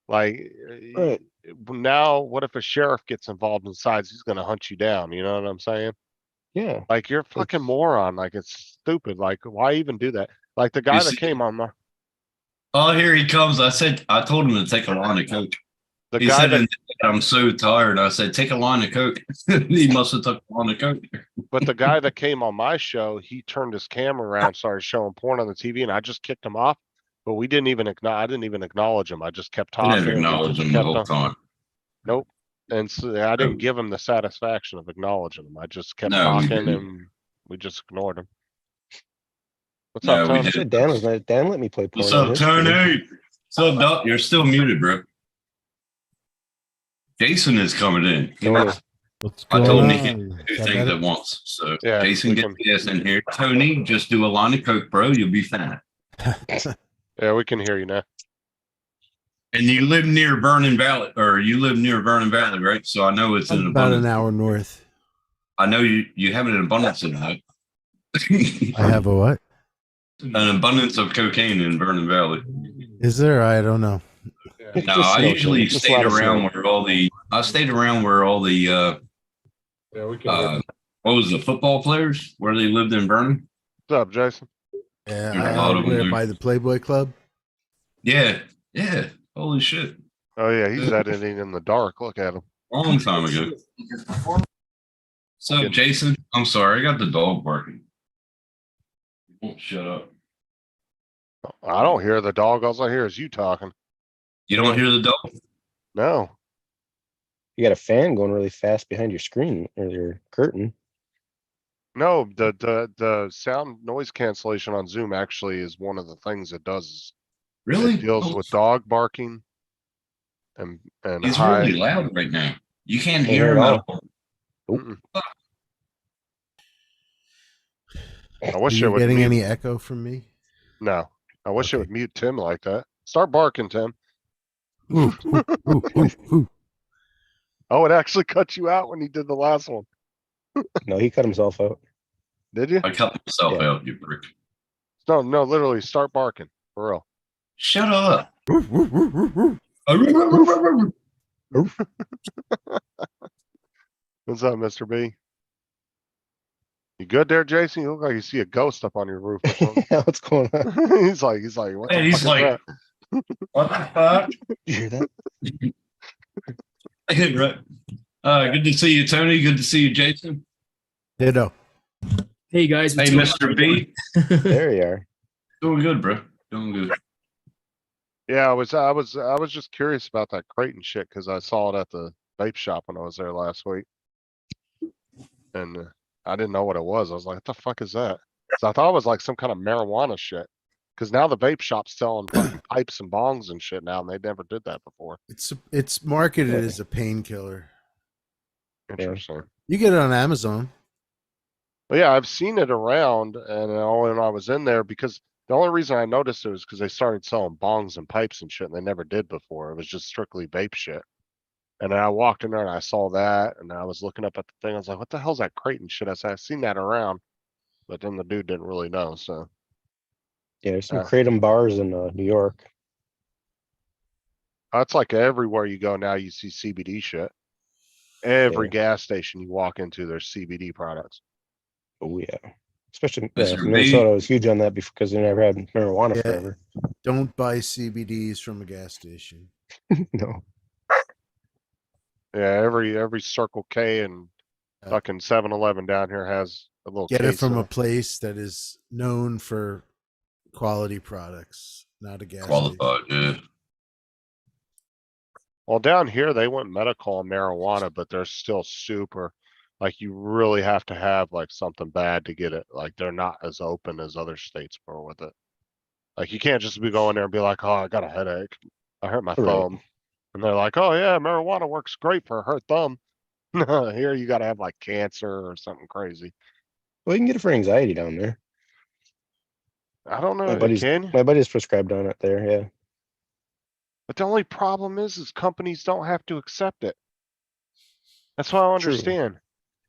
Like Right. now, what if a sheriff gets involved and decides he's going to hunt you down? You know what I'm saying? Yeah. Like you're a fucking It's- moron. Like it's stupid. Like why even do that? Like the guy that see- came on my, Oh, here he comes. I told him to take a line of coke. the He guy said, that, I'm so tired. I said, take a line of coke. He must have took a line of coke. but the guy that came on my show, he turned his camera around, started showing porn on the TV, and I just kicked him off. But we didn't even I didn't even acknowledge him. I just kept I talking. didn't and we acknowledge just him the kept whole on- time. Nope. And so I Oh. didn't give him the satisfaction of acknowledging him. I just kept No, we talking didn't. and we just ignored him. What's No, up, we Tony? didn't. Shit, Dan was nice. Dan let me play porn. What's on up, his stream. Tony? What's up, Doc? You're still muted, bro. Jason is coming in. Tony. What's I going told on? him he can do Is that things better? at once. So Yeah, Jason, we get can- the ass in here. Tony, just do a line of coke, bro. You'll be fine. Yeah, we can hear you now. And you live near Vernon Valley, right? So I know it's an About an abundance. hour north. I know you have an abundance of that. I have a what? An abundance of cocaine in Vernon Valley. Is there? I don't know. It's No, just I snow, usually Tony. Just a stayed lot of around snow. where all the Yeah, we can hear you. what was the football players where they lived in Vernon? What's up, Jason? Yeah, There's a I lot of am them where there. by the Playboy Club. Yeah. Holy shit. Oh yeah, he's editing in the dark. Look at him. Long time ago. So Jason, I'm sorry, I got the dog barking. He won't shut up. I don't hear the dog. All I hear is you talking. You don't hear the dog? No. You got a fan going really fast behind your screen or your curtain. No, the sound noise cancellation on Zoom actually is one of the things it does. Really? It deals Oh, with dog barking and He's high. really loud right now. You can't Can't hear hear him it at all. Mm-mm. I wish Are it you would getting mute. any echo from me? No, I wish it Okay. would mute Tim like that. Start barking, Tim. Ooh, ooh, ooh, ooh, ooh. Oh, it actually cut you out when he did the last one. No, he cut himself out. Did you? I cut myself Yeah. out, you prick. No, literally start barking for real. Shut up. What's up, Mr. B? You good there, Jason? You look like you see a ghost up on your roof or something. What's going on? he's like, what the And he's fuck is like, that? what the fuck? Did you hear that? Right. Good to see you, Tony. Good to see you, Jason. Ditto. Hey guys. Hey, Mr. B. There you are. Doing good, bro. Doing good. Yeah, I was just curious about that Creighton shit because I saw it at the vape shop when I was there last week, and I didn't know what it was. I was like, "What the fuck is that?" So I thought it was like some kind of marijuana shit. Because now the vape shop's selling fucking pipes and bongs and shit now, and they never did that before. It's marketed as a painkiller. Interesting. You get it on Amazon. But yeah, I've seen it around, and when I was in there, because the only reason I noticed it was because they started selling bongs and pipes and shit, and they never did before. It was just strictly vape shit. And then I walked in there and I saw that, and I was looking up at the thing. I was like, "What the hell's that Creighton shit?" I said, "I've seen that around," but then the dude didn't really know. So Yeah, there's some Yeah. Kratom bars in New York. it's like everywhere you go now, you see CBD shit. Every gas station you walk into, there's CBD products. Oh yeah, especially Mr. B. Minnesota was huge on that because they never had marijuana Yeah. forever. Don't buy CBDs from a gas station. No. Yeah, every Circle K and fucking 7-Eleven down here has a little Get it case from a of- place that is known for quality products, not a gas station. Qualified, yeah. Well, down here they went medical on marijuana, but they're still super, like you really have to have like something bad to get it. Like they're not as open as other states were with it. Like you can't just be going there and be like, "Oh, I got a headache. I hurt my Right. thumb." And they're like, "Oh yeah, marijuana works great for a hurt thumb." Here you gotta have like cancer or something crazy. Well, you can get it for anxiety down there. I don't know. My buddy's Can you? my buddy's prescribed on it there. Yeah. But the only problem is companies don't have to accept it. That's what I don't True. understand.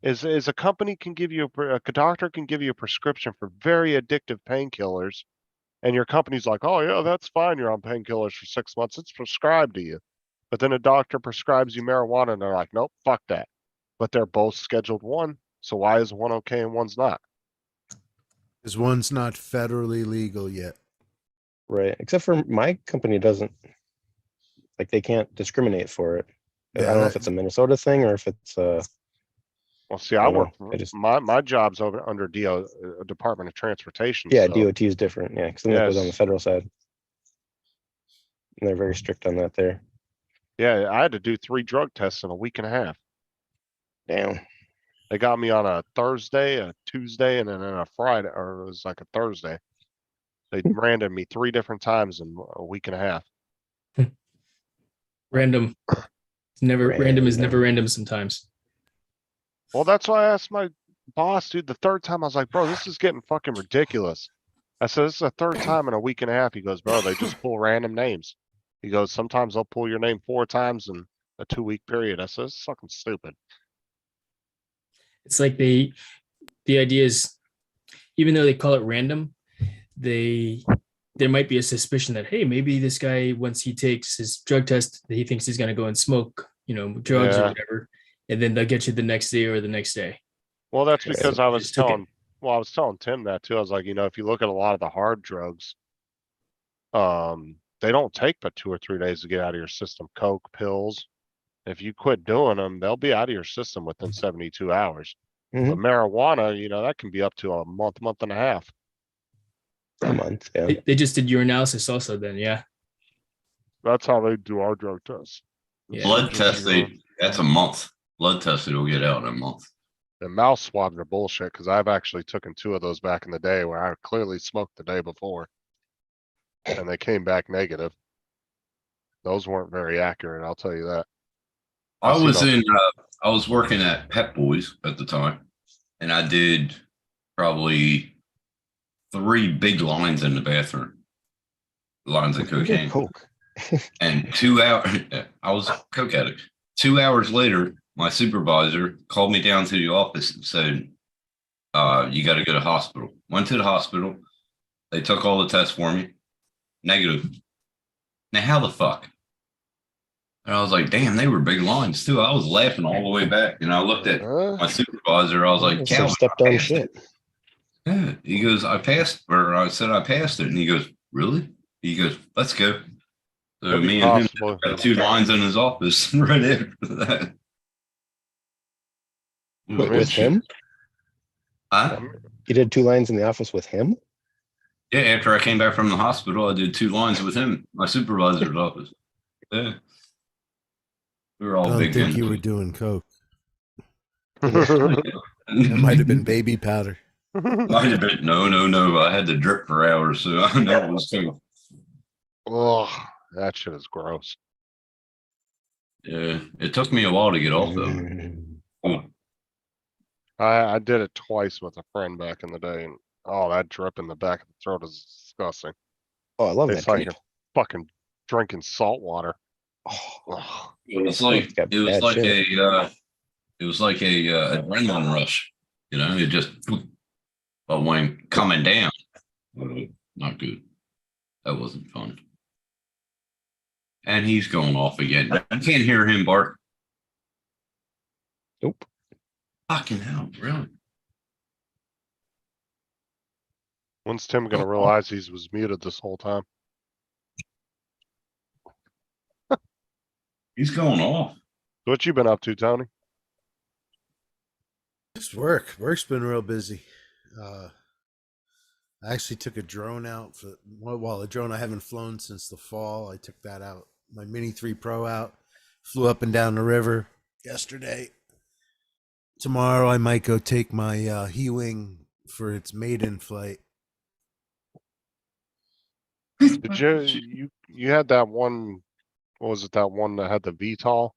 Is a company can give you a doctor can give you a prescription for very addictive painkillers, and your company's like, "Oh yeah, that's fine. You're on painkillers for 6 months. It's prescribed to you." But then a doctor prescribes you marijuana, and they're like, "Nope, fuck that." But they're both scheduled 1, so why is one okay and one's not? Because one's not federally legal yet. Right. Except for my company doesn't, like, they can't discriminate for it. I don't know if it's a Minnesota thing or if it's Well, see, I don't know. work. I just- My job's over under Department of Transportation. yeah, so- DOT is different. Yeah, because then that goes on the Yes. federal side. And they're very strict on that there. Yeah, I had to do 3 drug tests in a week and a half. Damn. They got me on a Thursday, a Tuesday, and then a Friday, or it was like a Thursday. They random me 3 different times in a week and a half. Random. It's never random is never Random. random sometimes. Well, that's why I asked my boss, dude, the 3rd time I was like, "Bro, this is getting fucking ridiculous." I said, "This is the 3rd time in a week and a half." He goes, "Bro, they just pull random names." He goes, "Sometimes they'll pull your name 4 times in a 2-week period." I said, "This is fucking stupid." It's like the idea is, even though they call it random, there might be a suspicion that, hey, maybe this guy, once he takes his drug test, he thinks he's going to go and smoke, drugs or Yeah. whatever. And then they'll get you the next day or the next day. Well, that's Right. because I was Just took it. I was telling Tim that too. I was like, if you look at a lot of the hard drugs, they don't take but 2 or 3 days to get out of your system. Coke, pills. If you quit doing them, they'll be out of your system within 72 hours. But Mhm. marijuana, that can be up to a month and a half. A month. Yeah. They just did your analysis also then, yeah. That's how they do our drug tests. Yeah. Blood test, that's a month. Blood test, it'll get out in a month. The mouth swabs are bullshit because I've actually taken 2 of those back in the day where I clearly smoked the day before. And they came back negative. Those weren't very accurate, I'll tell you that. I seen was a- I was working at Pep Boys at the time, and I did probably 3 big lines in the bathroom. Lines of You cocaine. get Coke. And 2 hours, I was a coke addict. 2 hours later, my supervisor called me down to the office and said, "You got to go to the hospital." Went to the hospital. They took all the tests for me. Negative. Now, how the fuck? And I was like, damn, they were big lines too. I was laughing all the way back. And I looked at my supervisor. I was like, Some Calvin, stepped I on passed shit. it. Yeah. He goes, I passed, or I said I passed it. And he goes, really? He goes, let's go. So Could be me and him possible. got 2 lines in his office right after that. With him? Huh? You did 2 lines in the office with him? Yeah, after I came back from the hospital, I did 2 lines with him, my supervisor's office. Yeah. We were I all don't big think you were men. doing coke. It It might have been baby powder. Might have been. No. I had to drip for hours, so I know it was too. Oh, that shit is gross. Yeah, it took me a while to get off though. Mm. Oh, I did it twice with a friend back in the day, and oh, that drip in the back of the throat is disgusting. Oh, I love It's that like drip. you're fucking drinking salt water. Oh, Ugh. it was like It's got it was bad like shit. it was like a adrenaline rush. You know, it just but when coming down, not good. That wasn't fun. And he's going off again. I can't hear him bark. Nope. Fucking hell, really? When's Tim gonna realize he was muted this whole time? He's going off. What you been up to, Tony? Just work. Work's been real busy. I actually took a drone out for a drone I haven't flown since the fall. I took that out. My Mini 3 Pro out. Flew up and down the river yesterday. Tomorrow I might go take my He-Wing for its maiden flight. Did you had that one? What was it? That one that had the VTOL?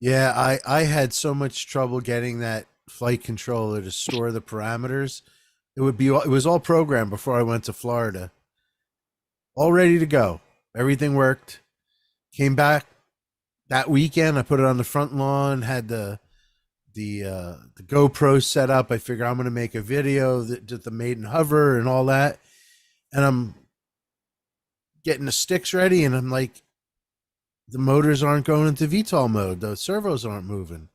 Yeah, I had so much trouble getting that flight controller to store the parameters. It was all programmed before I went to Florida. All ready to go. Everything worked. Came back that weekend. I put it on the front lawn, had the GoPro set up. I figure I'm going to make a video that did the maiden hover and all that. And I'm getting the sticks ready, and I'm like, the motors aren't going into VTOL mode. The servos aren't moving.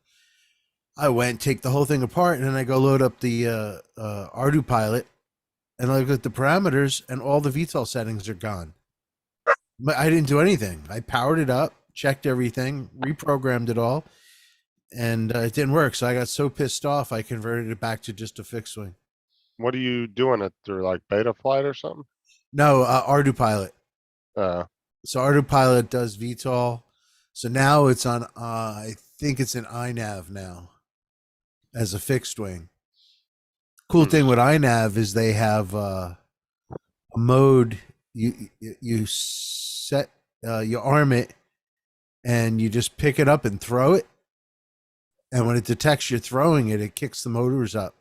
I went, take the whole thing apart, and then I go load up the Ardu Pilot, and I look at the parameters, and all the VTOL settings are gone. But I didn't do anything. I powered it up, checked everything, reprogrammed it all, and it didn't work. So I got so pissed off, I converted it back to just a fixed wing. What are you doing it through, like Beta Flight or something? No, Ardu Pilot. So Ardu Pilot does VTOL. So now it's on, I think it's in iNav now as a fixed wing. Cool thing with iNav is they have a mode you set, you arm it, and you just pick it up and throw it. And when it detects you're throwing it, it kicks the motors up.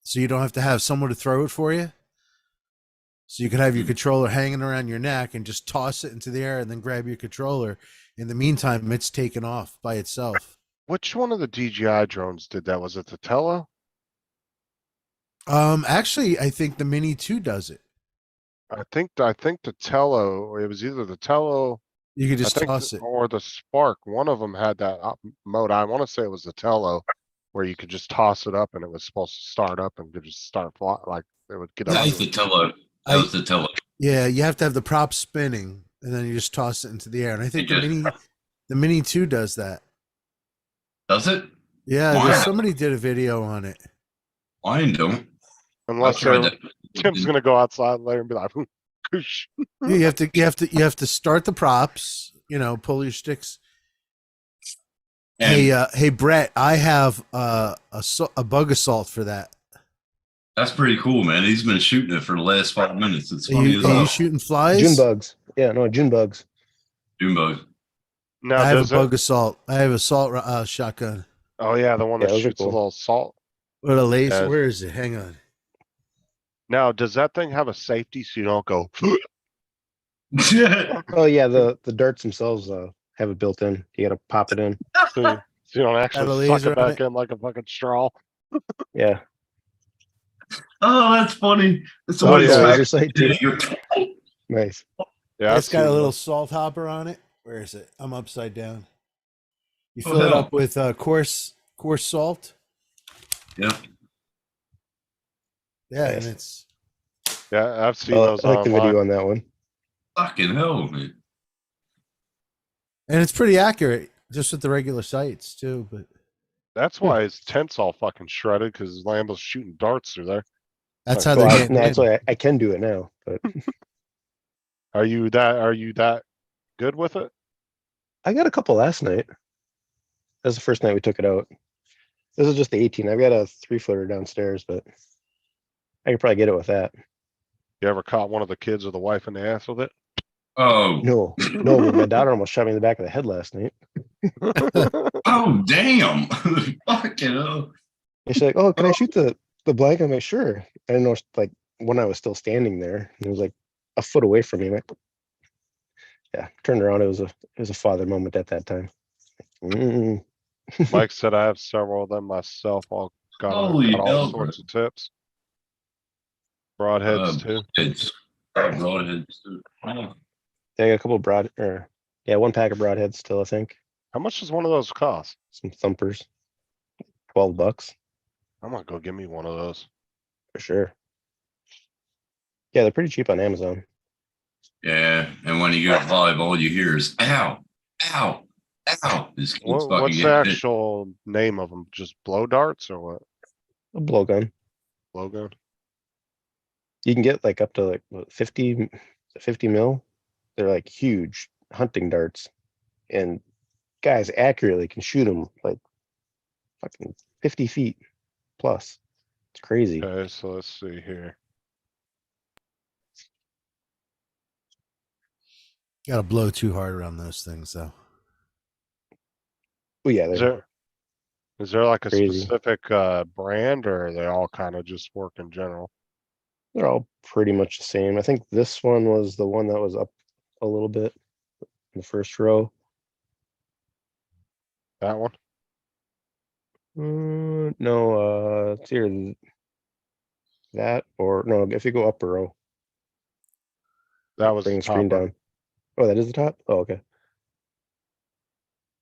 So you don't have to have someone to throw it for you. So you could have your controller hanging around your neck and just toss it into the air and then grab your controller. In the meantime, it's taken off by itself. which one of the DJI drones did that? Was it the Tello? Actually, I think the Mini 2 does it. I think the Tello. It was either the Tello. You could I just think toss it. or the Spark. One of them had that mode. I want to say it was the Tello, where you could just toss it up and it was supposed to start up and could just start fly, like it would get up. That was the Tello. That was the Tello. Yeah, you have to have the prop spinning, and then you just toss it into the air. And I think the Mini 2 does that. Does it? Yeah, Why? somebody did a video on it. Mine don't. Unless tried they're- that. Tim's gonna go outside later and be like, "Koosh." You have to start the props. You know, pull your sticks. And Hey, Brett, I have a bug assault for that. that's pretty cool, man. He's been shooting it for the last 5 minutes. It's Are funny you, as are you hell. shooting flies? June bugs. Yeah, no, June bugs. Junebug. Now I have a does it? bug assault. I have assault shotgun. Oh yeah, the one Yeah, that those are shoots a cool. little salt. What a laser. Yeah. Where is it? Hang on. Now, does that thing have a safety so you don't go? Oh yeah, the darts themselves have it built in. You gotta pop it in. So you don't Got a actually suck laser it on back in like a fucking straw. Yeah. Oh, that's funny. It's Oh, always yeah, like- laser sight too. Nice. Yeah, It's got a little salt hopper on it. Where is it? I'm upside down. You Oh, fill it hell. up with coarse salt. Yeah. Yeah, Nice. and it's Yeah, I've seen Oh, those I like the online. video on that one. Fucking hell, man. pretty accurate, just with the regular sights too. But That's why his tent's all fucking shredded because Lambo's shooting darts through there. that's Like, how Well, they're I, getting no, that's in. why I can do it now. But Are you that good with it? I got a couple last night. That was the first night we took it out. This is just the 18. I've got a 3-footer downstairs, but I could probably get it with that. You ever caught one of the kids or the wife in the ass with it? Oh. No, but my daughter almost shot me in the back of the head last night. Oh, damn. Fucking hell. And she's like, "Oh, can I shoot the blank?" I'm like, "Sure." I didn't know, like, when I was still standing there, and it was like a foot away from me. I'm like, yeah, turned around. It was a father moment at that time. Mm. Mike said I have several of them myself. All got Holy all hell, sorts of tips. Broadheads too. It's broadheads too. Oh. Yeah, I got a couple one pack of broadheads still, I think. How much does one of those cost? Some thumpers, $12 I'm gonna go give me one of those. for sure. Yeah, they're pretty cheap on Amazon. Yeah, and when you go live, all you hear is "ow, ow, ow." This kid's fucking What's the getting hit. actual name of them? Just blow darts or what? A blowgun. Blowgun. You can get like up to like what, 50 mil. They're like huge hunting darts, and guys accurately can shoot them like fucking 50 feet plus. It's crazy. Okay, so let's see here. Got to blow too hard around those things, though. Oh yeah, Is they're there like a crazy. specific brand or are they all kind of just work in general? They're all pretty much the same. I think this one was the one that was up a little bit in the first row. That one? No, it's either that or no. If you go up a row, That was bring the the screen top, right? down. Oh, that is the top. Oh, okay.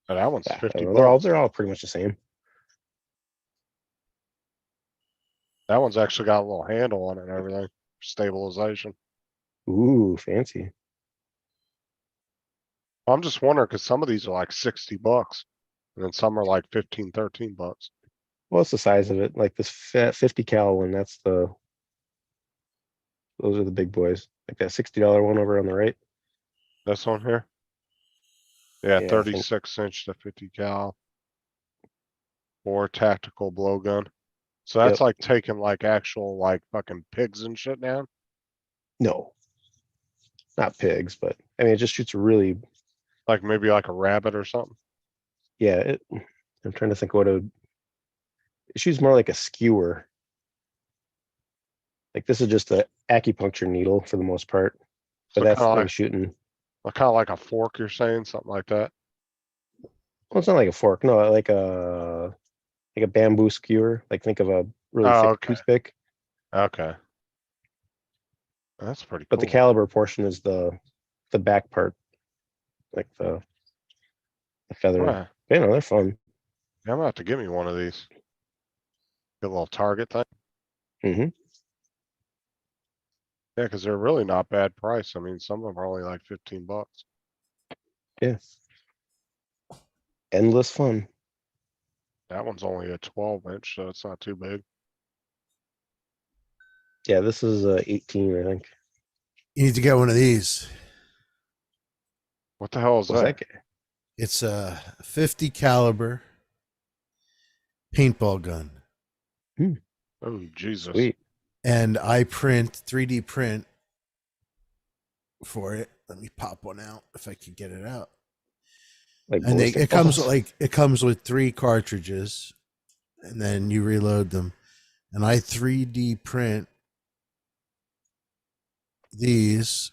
Oh, that one's Yeah, I 50 don't know. They're all bucks. pretty much the same. That one's actually got a little handle on it and everything. Stabilization. Ooh, fancy. I'm just wondering because some of these are like 60 bucks and then some are like 15, 13 bucks. Well, it's the size of it. Like this 50 cal one. Those are the big boys. Like that $60 one over on the right. This one here? Yeah, Yeah, I think- 36 inch to 50 cal. Or tactical blowgun. So that's Yep. like taking like actual like fucking pigs and shit down. No, not pigs, but I mean, it just shoots really. Like maybe like a rabbit or something. Yeah, I'm trying to think what it shoots more like a skewer. Like this is just a acupuncture needle for the most part, but So that's kinda like like- shooting. Kind of like a fork, you're saying, something like that. Well, it's not like a fork. No, like a bamboo skewer. Like think of a really Oh, thick okay. toothpick. Okay. That's pretty But cool. the caliber portion is the back part, like the feather. Right. You know, they're fun. Yeah, I'm gonna have to give me one of these. Get a little target thing. Mm-hmm. Yeah, because they're really not bad price. I mean, some of them are only like 15 bucks. Yeah. Endless fun. That one's only a 12 inch, so it's not too big. Yeah, this is 18, I think. You need to get one of these. What the hell is What's that? that? Guy? It's a 50 caliber paintball gun. Oh, Jesus. Sweet. And I 3D print for it. Let me pop one out if I could get it out. Like And ballistic it comes with 3 cartridges, and then you reload them. And I 3D print these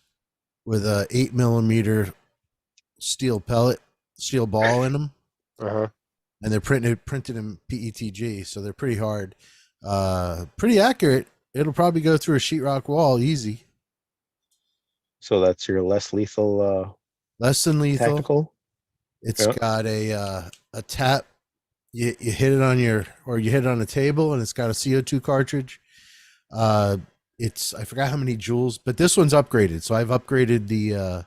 with a 8mm steel ball in them, Uh-huh. and they're printed in PETG, so they're pretty hard, pretty accurate. it'll probably go through a sheetrock wall easy. So that's your less lethal Less than lethal. tactical. It's Yeah. got a tap. You hit it on you hit it on a table, and it's got a CO2 cartridge. It's I forgot how many joules, but this one's upgraded. So I've upgraded the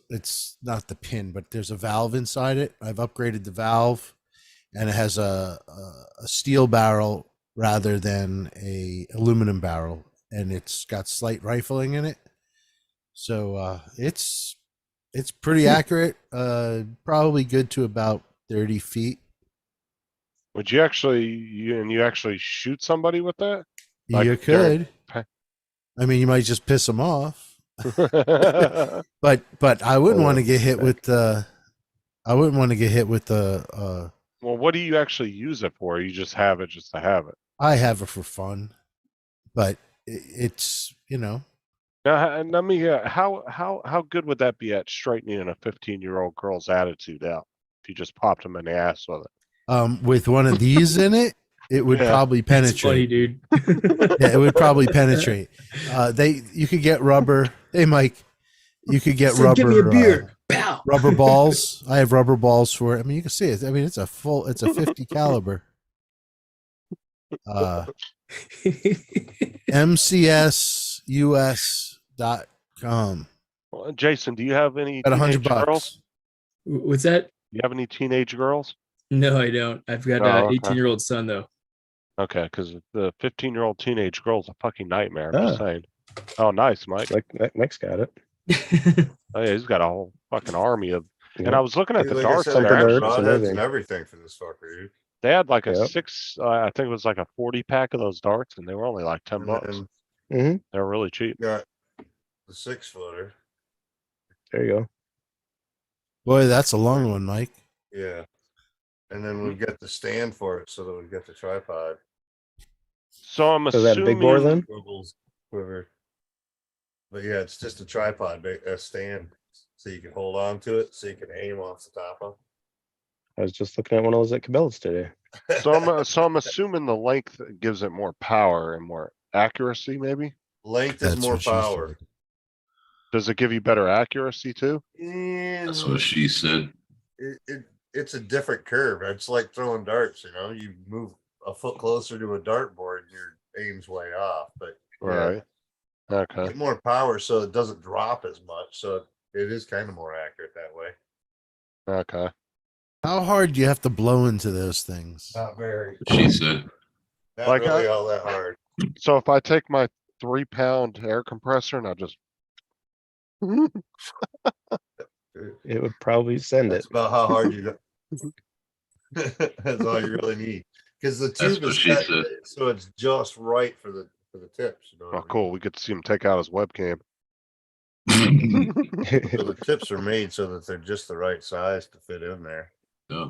it's not the pin, but there's a valve inside it. I've upgraded the valve, and it has a steel barrel rather than a aluminum barrel, and it's got slight rifling in it. So it's pretty accurate. Probably good to about 30 feet. Would you actually shoot somebody with that? Like You during- could. I mean, you might just piss them off. But I wouldn't want to get hit with the. I wouldn't want to get hit with the. Well, what do you actually use it for? You just have it just to have it. I have it for fun, but it's Now, and let me. How good would that be at straightening a 15-year-old girl's attitude out if you just popped them in the ass with it? With one of these in it, it would Yeah. probably That's funny, penetrate. dude. Yeah, it would probably penetrate. You could get rubber. Hey, Mike, you could get So rubber. give me a beer. Pow. Rubber balls. I have rubber balls for it. I mean, you can see it. I mean, it's a 50 caliber. MCSUS.com. Well, Jason, do you have any At teenage $100. girls? What's that? You have any teenage girls? No, I don't. I've got Oh, an okay. 18-year-old son though. Okay, because the 15-year-old teenage girl's a fucking nightmare. I'm just Ah. saying. Oh, nice, Mike. Mike's got it. Oh, yeah, he's got a whole fucking army of. And Yep. I was looking at the Like I darts said, there. I got Something Actually, darts. broadheads amazing. and everything for this fucker, dude. they had like a Yep. 6. I think it was like a 40 pack of those darts, and they were only like $10. And Mm-hmm. They were really cheap. got the 6-footer. There you go. Boy, that's a long one, Mike. Yeah. And then we've got the stand for it so that we've got the tripod. So I'm So is that a big bore assuming. then? Wiggles, quiver. But yeah, it's just a tripod, a stand. So you can hold on to it, so you can aim off the top of. I was just looking at one of those at Cabela's today. So I'm assuming the length gives it more power and more accuracy, maybe. Length is That's more what she power. said. Does it give you better accuracy too? And That's what she said. it's a different curve. It's like throwing darts, you move a foot closer to a dartboard and your aim's way off. But yeah, Right. Okay. get more power so it doesn't drop as much. So it is kind of more accurate that way. Okay. How hard do you have to blow into those things? Not very. She said. Not Like really all that hard. So if I take my 3-pound air compressor and I just. It would probably send it. That's about how hard you go. That's all you really need. Because the That's tube what is she cut, said. so it's just right for the tips. You know what I Oh, mean? cool. We get to see him take out his webcam. So the tips are made so that they're just the right size to fit in there. Yeah.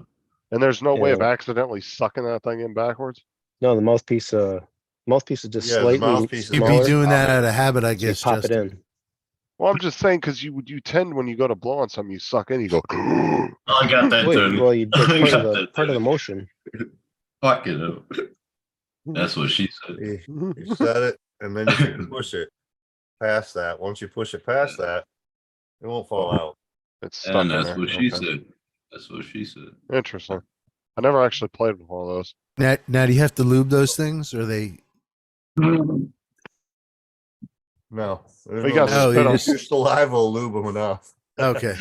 And there's no way of Yeah. accidentally sucking that thing in backwards. No, the mouthpiece is just Yeah, the slightly mouthpiece is You'd be smaller. doing that out of habit, I So you guess. pop it Justin. in. Well, I'm just saying because you tend when you go to blow on something, you suck in, you go. I got that Wait, too. well, you that's I part got of the that part of the too. motion. Fuck it up. That's what she said. You set it, and then you can push it past that. Once you push it past that, it won't fall out. It's stuck And in that's there. what she Okay. said. That's what she said. Interesting. I never actually played with one of those. Now, do you have to lube those things, or they? No, there's We no got Oh, lube. you spit on. just- Your saliva will lube them enough. Okay.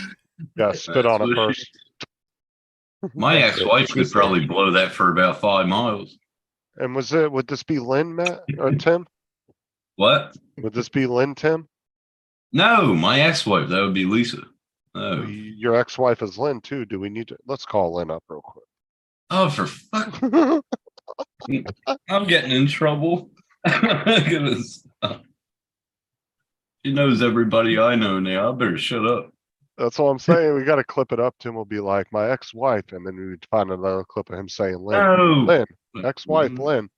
Got spit on it That's what first. My That's what ex-wife she could said. probably blow that for about 5 miles. And would this be Lynn, Matt, or Tim? What? Would this be Lynn, Tim? No, my ex-wife. That would be Lisa. No. Your ex-wife is Lynn too. Do we need to? Let's call Lynn up real Oh, for fuck! quick. I'm getting in trouble. I'm gonna stop. She knows everybody I know now. I better shut up. That's all I'm saying. We got to clip it up. Tim will be like my ex-wife, and then we'd find another clip of him saying Lynn. No. Lynn, ex-wife, Lynn.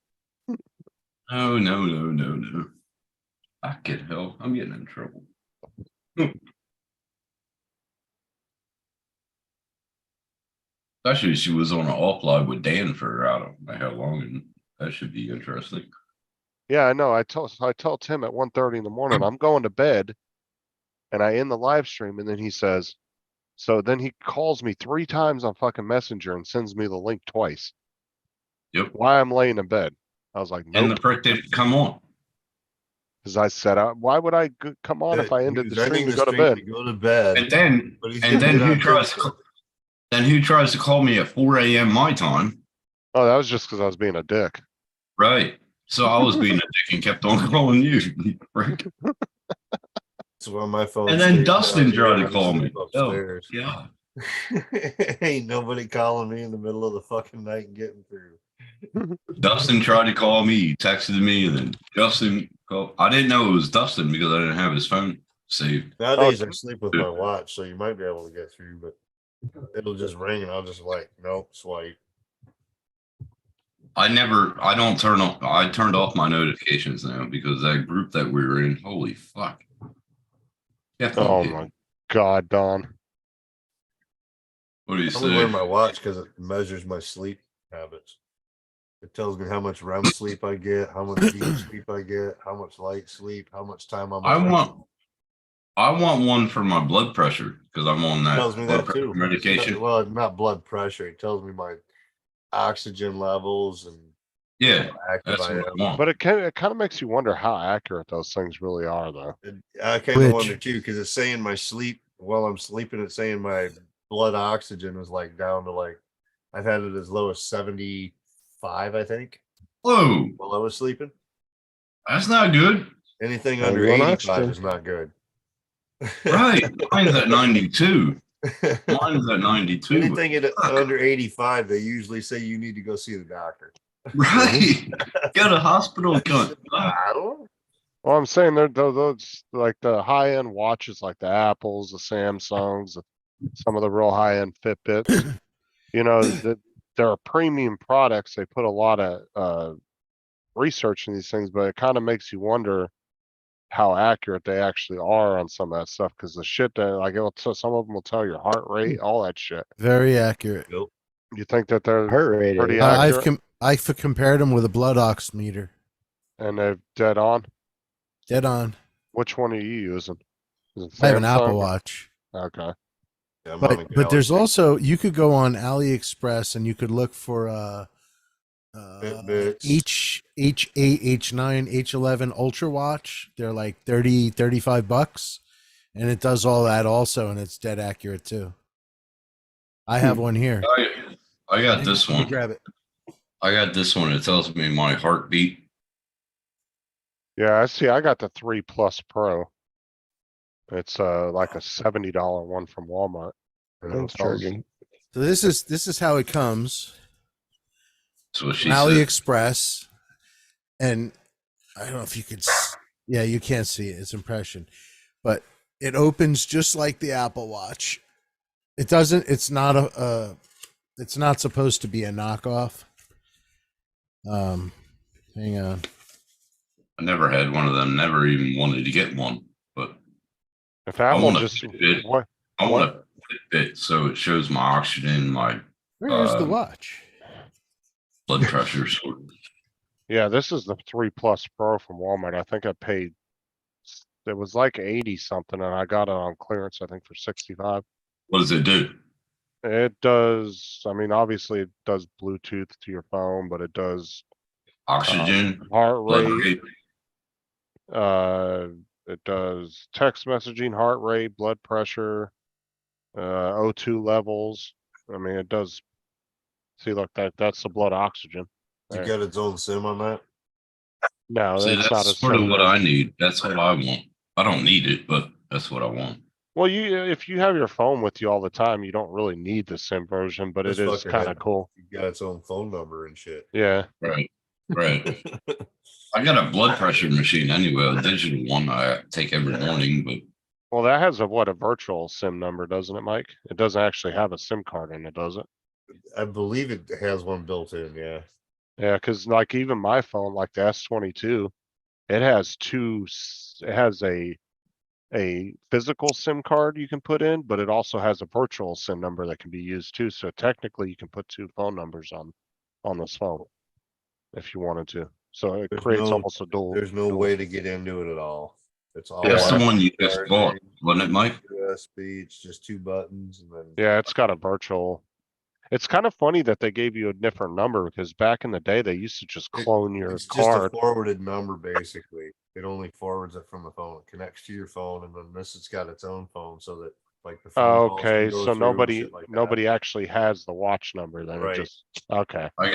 No, no, no, no, no. Fucking hell. I'm getting in trouble. Especially she was on an offline with Dan for I don't know how long, and That should be interesting. Yeah, I know. I tell Tim at 1:30 in the morning, I'm going to bed, and I end the live stream, and then he says, so then he calls me 3 times on fucking Messenger and sends me the link twice. Yep. Why I'm laying in bed. I was like, And nope, the prick didn't come on. because I said, why would I come on if I ended the stream to go to bed? Go to bed. And then, but he's and gonna then get who on tries to, TikTok. then who tries to call me at 4 a.m. my time? Oh, that was just because I was being a dick. Right. So I was being a dick and kept on calling you. you prick. That's why my phone. And then stays Dustin down tried here. to I call me. sleep Oh, upstairs. yeah. Ain't nobody calling me in the middle of the fucking night and getting through. Dustin tried to call me, he texted me, and then Justin called. I didn't know it was Dustin because I didn't have his phone saved. Nowadays I sleep with my watch, so you might be able to get through, but it'll just ring and I'll just like, nope, swipe. I turned off my notifications now because that group that we were in, holy fuck. Kept on Oh hitting. my God, Don. What do you I only wear say? my watch because it measures my sleep habits. It tells me how much REM sleep I get, how much deep sleep I get, how much light sleep, how much time I'm I awake. want one for my blood pressure because I'm on It that tells me blood that pressure too. medication. Well, not blood pressure. It tells me my oxygen levels and Yeah, how active that's I what I am. want. But it kind of makes you wonder how accurate those things really are, though. I kind of wonder too, because it's saying my sleep while I'm sleeping, it's saying my blood oxygen is like down to like, I've had it as low as 75, I think, Whoa, while I was sleeping. that's not good. Anything How under you on 85 oxygen? is not good. Right. Mine's at 92. Mine's at 92. Anything at under 85, they usually say you need to go see the doctor. Right. Go to hospital. Cunt. I don't. Well, I'm saying those like the high end watches, like the Apples, the Samsungs, some of the real high end Fitbits. You know that there are premium products. They put a lot of research in these things, but it kind of makes you wonder how accurate they actually are on some of that stuff. Because the shit that like some of them will tell your heart rate, all that shit. Very accurate. You think that they're Heart rate. pretty I've accurate compared them with a blood ox meter. and they're dead on? Dead on. Which one are you using? Is it I have an Apple Samsung? Watch. Okay. Yeah, I'm on a But there's Galaxy. also, you could go on AliExpress and you could look for Fitbits. H8, H9, H11 Ultra Watch. They're like 30, 35 bucks. And it does all that also, and it's dead accurate too. I have one here. I got this Let me one. grab it. I got this one. It tells me my heartbeat. Yeah, I see. I got the 3 Plus Pro. It's like a $70 one from Walmart. And it Thanks, tells- charging. So this is how it comes. That's what she From said. AliExpress, and I don't know if you could. Yeah, you can't see it. It's impression, but it opens just like the Apple Watch. It doesn't. It's not it's not supposed to be a knockoff. Hang on. I never had one of them. Never even wanted to get one. But If I Apple want a just Fitbit. what? I want a Fitbit so it shows my oxygen, my Where's the watch? blood pressure. So Yeah, this is the 3 Plus Pro from Walmart. I think I paid. It was like 80 something, and I got it on clearance. I think for 65. what does it do? It does. I mean, obviously, it does Bluetooth to your phone, but it does Oxygen, heart blood rate. rate. It does text messaging, heart rate, blood pressure, O2 levels. I mean, it does. See, look, that's the blood oxygen. You There. got its own sim on that? No, See, that's not a that's sort of sim what version. I need. That's what I want. I don't need it, but that's what I want. Well, if you have your phone with you all the time, you don't really need the sim version, but This it is fucker kind of had- cool. You got its own phone number and shit. Yeah. Right. Right. I got a blood pressure machine anyway, a digital one I take every morning, but Well, that has a virtual sim number, doesn't it, Mike? It doesn't actually have a SIM card in it, does it? I believe it has one built in, yeah. Yeah, because like even my phone, like the S22, it has it has a physical SIM card you can put in, but it also has a virtual SIM number that can be used too. So technically you can put 2 phone numbers on this phone. if you wanted to. So it There's creates no- almost a dual. There's no dual- way to get into it at all. It's all. That's the Yeah. one you just bought, wasn't it, Mike? USB, it's just 2 buttons and then. Yeah, it's got a virtual. It's kind of funny that they gave you a different number because back in the day they used to just clone your It's just a card. forwarded number, basically. It only forwards it from the phone. It connects to your phone, and then this has got its own phone, so that like the phone calls can Okay, go so through, nobody shit like that. nobody actually has the watch number then. Right. It just okay. I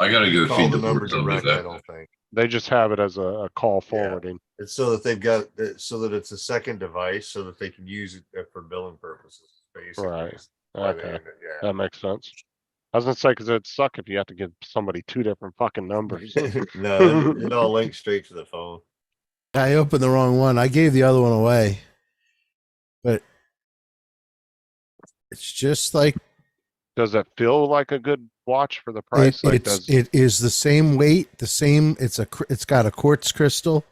gotta go Call feed the the number birds. I'll be direct, I back. don't think. They just have it as a call forwarding. It's so that they've got so that it's a second device, so that they can use it for billing purposes. Basically, Right. That's why they Okay. end it, yeah. That makes sense. I was gonna say because it'd suck if you have to give somebody 2 different fucking numbers. No, it all links straight to the phone. I opened the wrong one. I gave the other one away, but it's just like Does it feel like a good watch for the price? Like it is the same weight, the same. It's got a quartz crystal.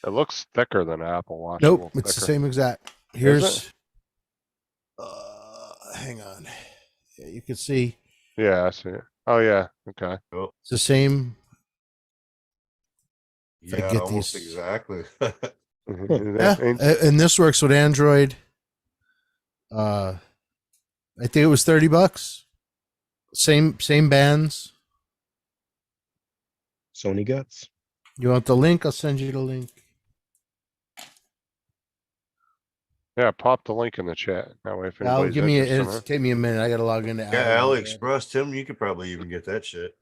it looks thicker than an Apple Watch. a Nope, little it's the thicker. same exact. it? Here's, hang on, yeah, you can see Yeah, I see it. Oh yeah, okay. it's the same. If I Yeah, get almost these- exactly. Mhm. Yeah, And- and this works with Android. I think it was $30. Same bands. Sony guts. You want the link? I'll send you the link. Yeah, pop the link in the chat. That way, if Now, anybody's give me interested in it's it. take me a minute. I got to log into Yeah, Alibaba. AliExpress, Tim, you could probably even get that shit.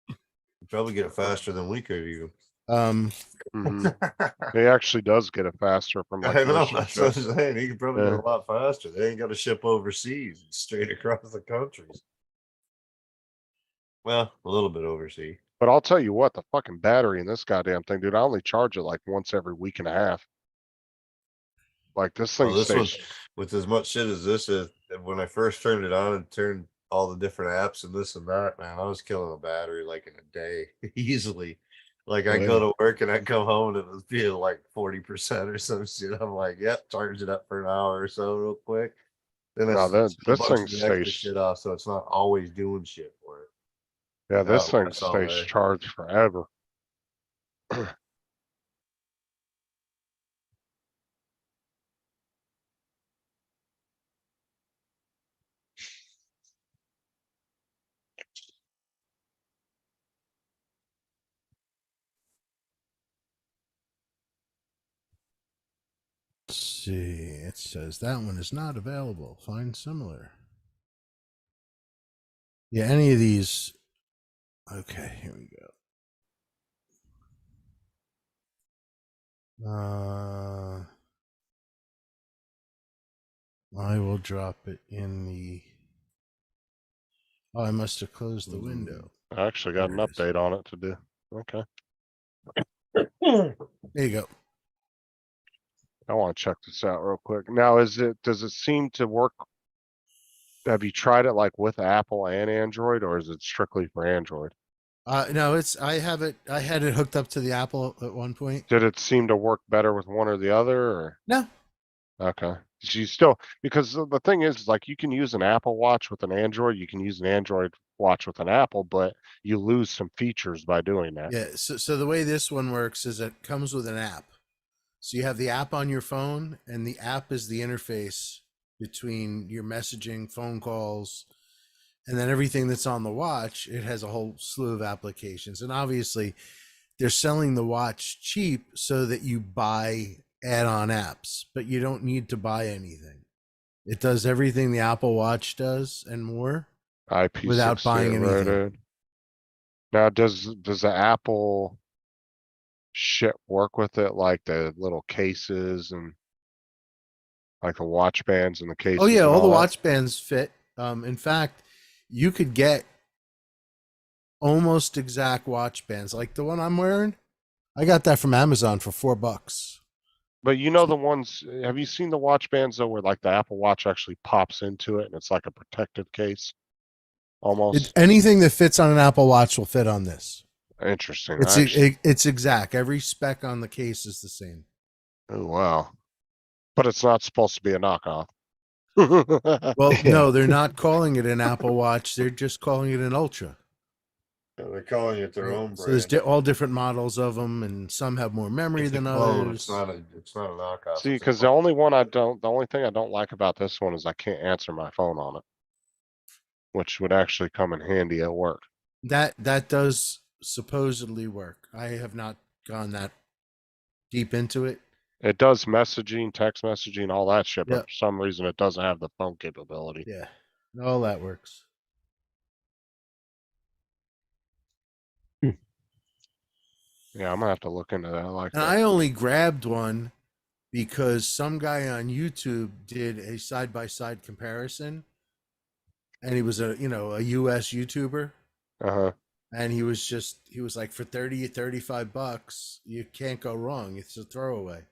You'd probably get it faster than we could even. Mhm. He actually does get it faster from like I know, most that's what I'm ships. saying. He could probably Yeah. get a lot faster. They ain't got to ship overseas, it's straight across the countries. Well, a little bit overseas. But I'll tell you what, the fucking battery in this goddamn thing, dude, I only charge it like once every week and a half. Like this thing Well, this one, stays. with as much shit as this is, when I first turned it on and turned all the different apps and this and that, man, I was killing the battery like in a day easily. Like I go to work and I come home and it was being like 40% or some shit. I'm like, yep, charge it up for an hour or so real quick. Then No, it's this a bunch thing of the extra stays. shit off, so it's not always doing shit for it. Yeah, this Oh, thing that's all stays right. charged forever. Let's see, it says that one is not available. Find similar. Yeah, any of these. Okay, here we go. I will drop it in the. Oh, I must have closed the window. I actually got an There it is. update on it to do. Okay. There you go. I want to check this out real quick. Now, does it seem to work? Have you tried it like with Apple and Android, or is it strictly for Android? No, I had it hooked up to the Apple at one point. Did it seem to work better with one or the other, or? No. Okay. You still, because the thing is, like, you can use an Apple Watch with an Android, you can use an Android watch with an Apple, but you lose some features by doing that. Yeah, so the way this one works is it comes with an app. So you have the app on your phone, and the app is the interface between your messaging, phone calls, and then everything that's on the watch. It has a whole slew of applications. And obviously, they're selling the watch cheap so that you buy add-on apps, but you don't need to buy anything. It does everything the Apple Watch does and more IP without buying anything. Now, does the Apple shit work with it, like the little cases and like the watch bands and the cases? Oh yeah, and all the that? watch bands fit. In fact, you could get almost exact watch bands like the one I'm wearing. I got that from Amazon for $4. But you know the ones, have you seen the watch bands though, where like the Apple Watch actually pops into it and it's like a protective case? Almost. Anything that fits on an Apple Watch will fit on this. Interesting. It's exact. Every spec on the case is the same. Oh, wow. But it's not supposed to be a knockoff. Well, no, they're not calling it an Apple Watch. They're just calling it an Ultra. They're calling it their own So there's brand. all different models of them, and some have more memory It's a than clone. others. It's not a knockoff. See, it's a because the clone. only thing I don't like about this one is I can't answer my phone on it, which would actually come in handy at work. That does supposedly work. I have not gone that deep into it. It does messaging, text messaging, all that shit, but Yep. for some reason it doesn't have the phone capability. Yeah, all that works. Yeah, I'm gonna have to look into that. I like And that. I only grabbed one because some guy on YouTube did a side by side comparison, and he was a US YouTuber, Uh-huh. and he was like, for 30 35 bucks, you can't go wrong. It's a throwaway.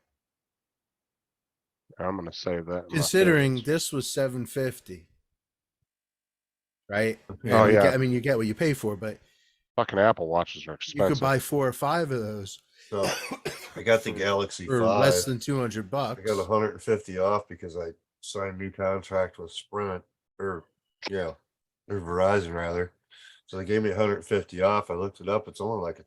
I'm gonna save that. in my Considering favorites. this was $750, right? Oh, And yeah. you get what you pay for, but Fucking Apple Watches are you expensive. could buy 4 or 5 of those So I got the Galaxy for 5. less than $200. I got 150 off because I signed a new contract with Sprint or Verizon rather. So they gave me 150 off. I looked it up. It's only like a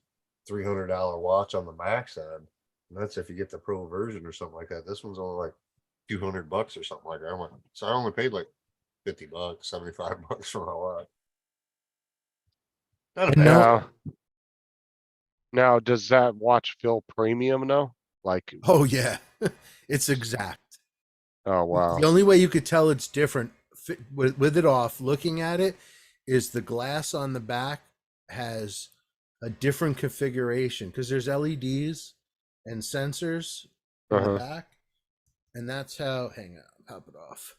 $300 watch on the max end. And that's if you get the pro version or something like that. This one's only like $200 or something like that. So I only paid like $50, $75 for my watch. Not a And bad. Now, does that watch feel premium though? Like, Oh yeah, it's exact. oh wow. The only way you could tell it's different with it off, looking at it, is the glass on the back has a different configuration because there's LEDs and sensors on the back, and that's how. Hang on, pop it off.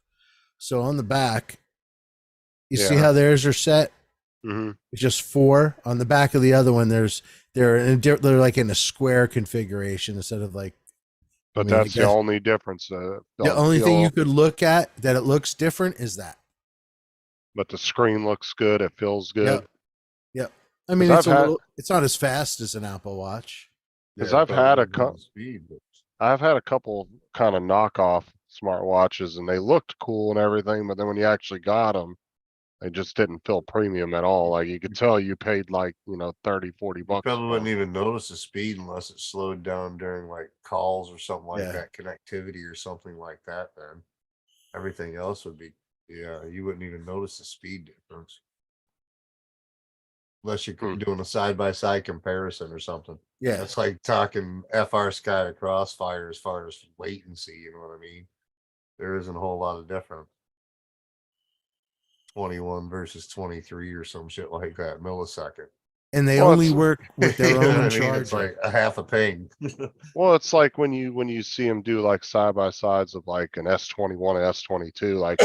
So on the back, you see Yeah. how theirs are set. Mm-hmm. It's just 4 on the back of the other one. They're like in a square configuration instead of like. But I mean, I that's the guess only difference. the only thing you could look at that it looks different is that. But the screen looks good. It feels good. Yep. I mean, 'Cause it's not as fast as an Apple Watch. Because Yeah, I've probably had a wouldn't have couple. the speed, but I've had a couple kind of knockoff smartwatches, and they looked cool and everything, but then when you actually got them, they just didn't feel premium at all. Like you could tell you paid like, $30, $40 you for probably wouldn't 'em. even notice the speed unless it slowed down during like calls or something like Yeah. that, connectivity or something like that. Then everything else would be, you wouldn't even notice the speed difference. Unless you're doing a side by side comparison or something. Yeah. It's like talking FR Sky to Crossfire as far as latency, you know what I mean? There isn't a whole lot of difference. 21 versus 23 or some shit like that, millisecond. And they Well, only it's- work with their You know what own I mean? charger. It's like a half a ping. Well, it's like when you see them do like side by sides of like an S21 and S22, like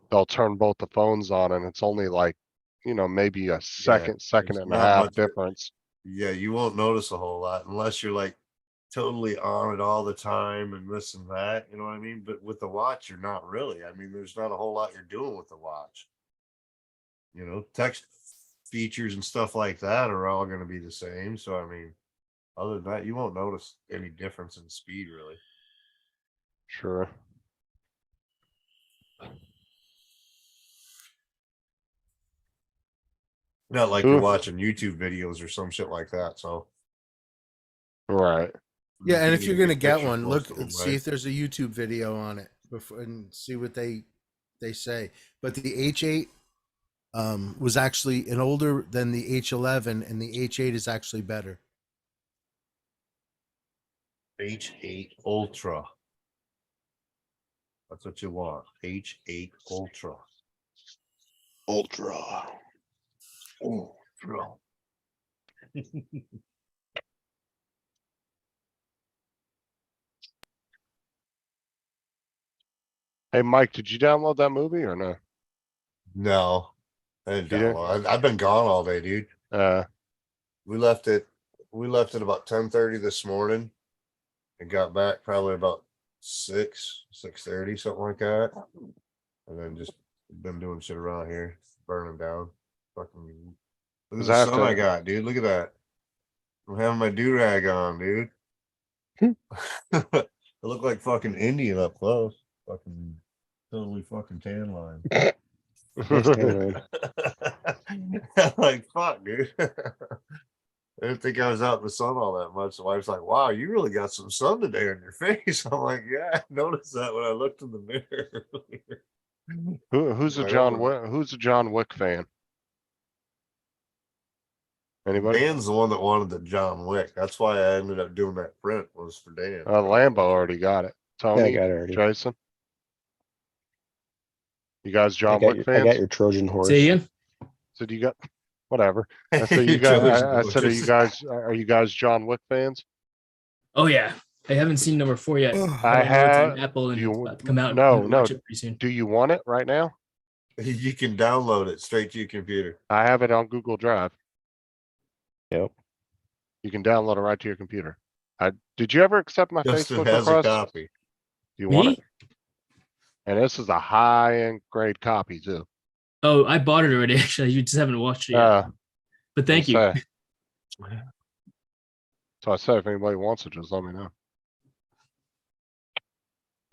they'll turn both the phones on, and it's only like, maybe a second it's and a not half much. difference. Yeah, you won't notice a whole lot unless you're like totally on it all the time and this and that, you know what I mean? But with the watch, you're not really. I mean, there's not a whole lot you're doing with the watch. Text features and stuff like that are all going to be the same. So, I mean, other than that, you won't notice any difference in speed really. Sure. Not like you're Oof. watching YouTube videos or some shit like that. So, Right. Yeah, and if you you're get gonna get pictures one, most look of them, see right? if there's a YouTube video on it before and see what they say. But the H8 was actually an older than the H11, and the H8 is actually better. H8 Ultra. That's what you want. H8 Ultra. Ultra. Ultra. Hey, Mike, did you download that movie or no? No, I didn't You didn't? download. I've been gone all day, dude. We left it about 10:30 this morning and got back probably about 6:30, something like that. And then just been doing shit around here, burning down. Fucking look at Does the that have sun I to- got, dude. Look at that. I'm having my do-rag on, dude. I look like fucking Indian up close. Fucking totally fucking tan line. That's kinda I'm like, fuck, dude. I didn't think I was out in the sun all that much. The wife's like, wow, you really got some sun today on your face. I'm like, yeah, I noticed that when I looked in the mirror. Who's a Like, John oh. Wick? Who's a John Wick fan? Anybody? Dan's the one that wanted the John Wick. That's why I ended up doing that print was for Dan. Lambo already got it. Yeah, I Tony, got it already. Jason, you guys John I Wick got fans? your Trojan horse. Say again? Said you got whatever. I said you guys. I said are you guys John Wick fans? Oh yeah, I haven't seen number 4 yet. I know it's on have. Apple and Do it's you, about to come out. no, and no. watch it pretty soon. Do you want it right now? You can download it straight to your computer. I have it on Google Drive. Yep. You can download it right to your computer. Did you ever accept my Justin Facebook has a request? copy. Do you want Me? it? And this is a high-end grade copy too. Oh, I bought it already. Actually, you just haven't watched it yet. But thank you. So I said, if anybody wants it, just let me know.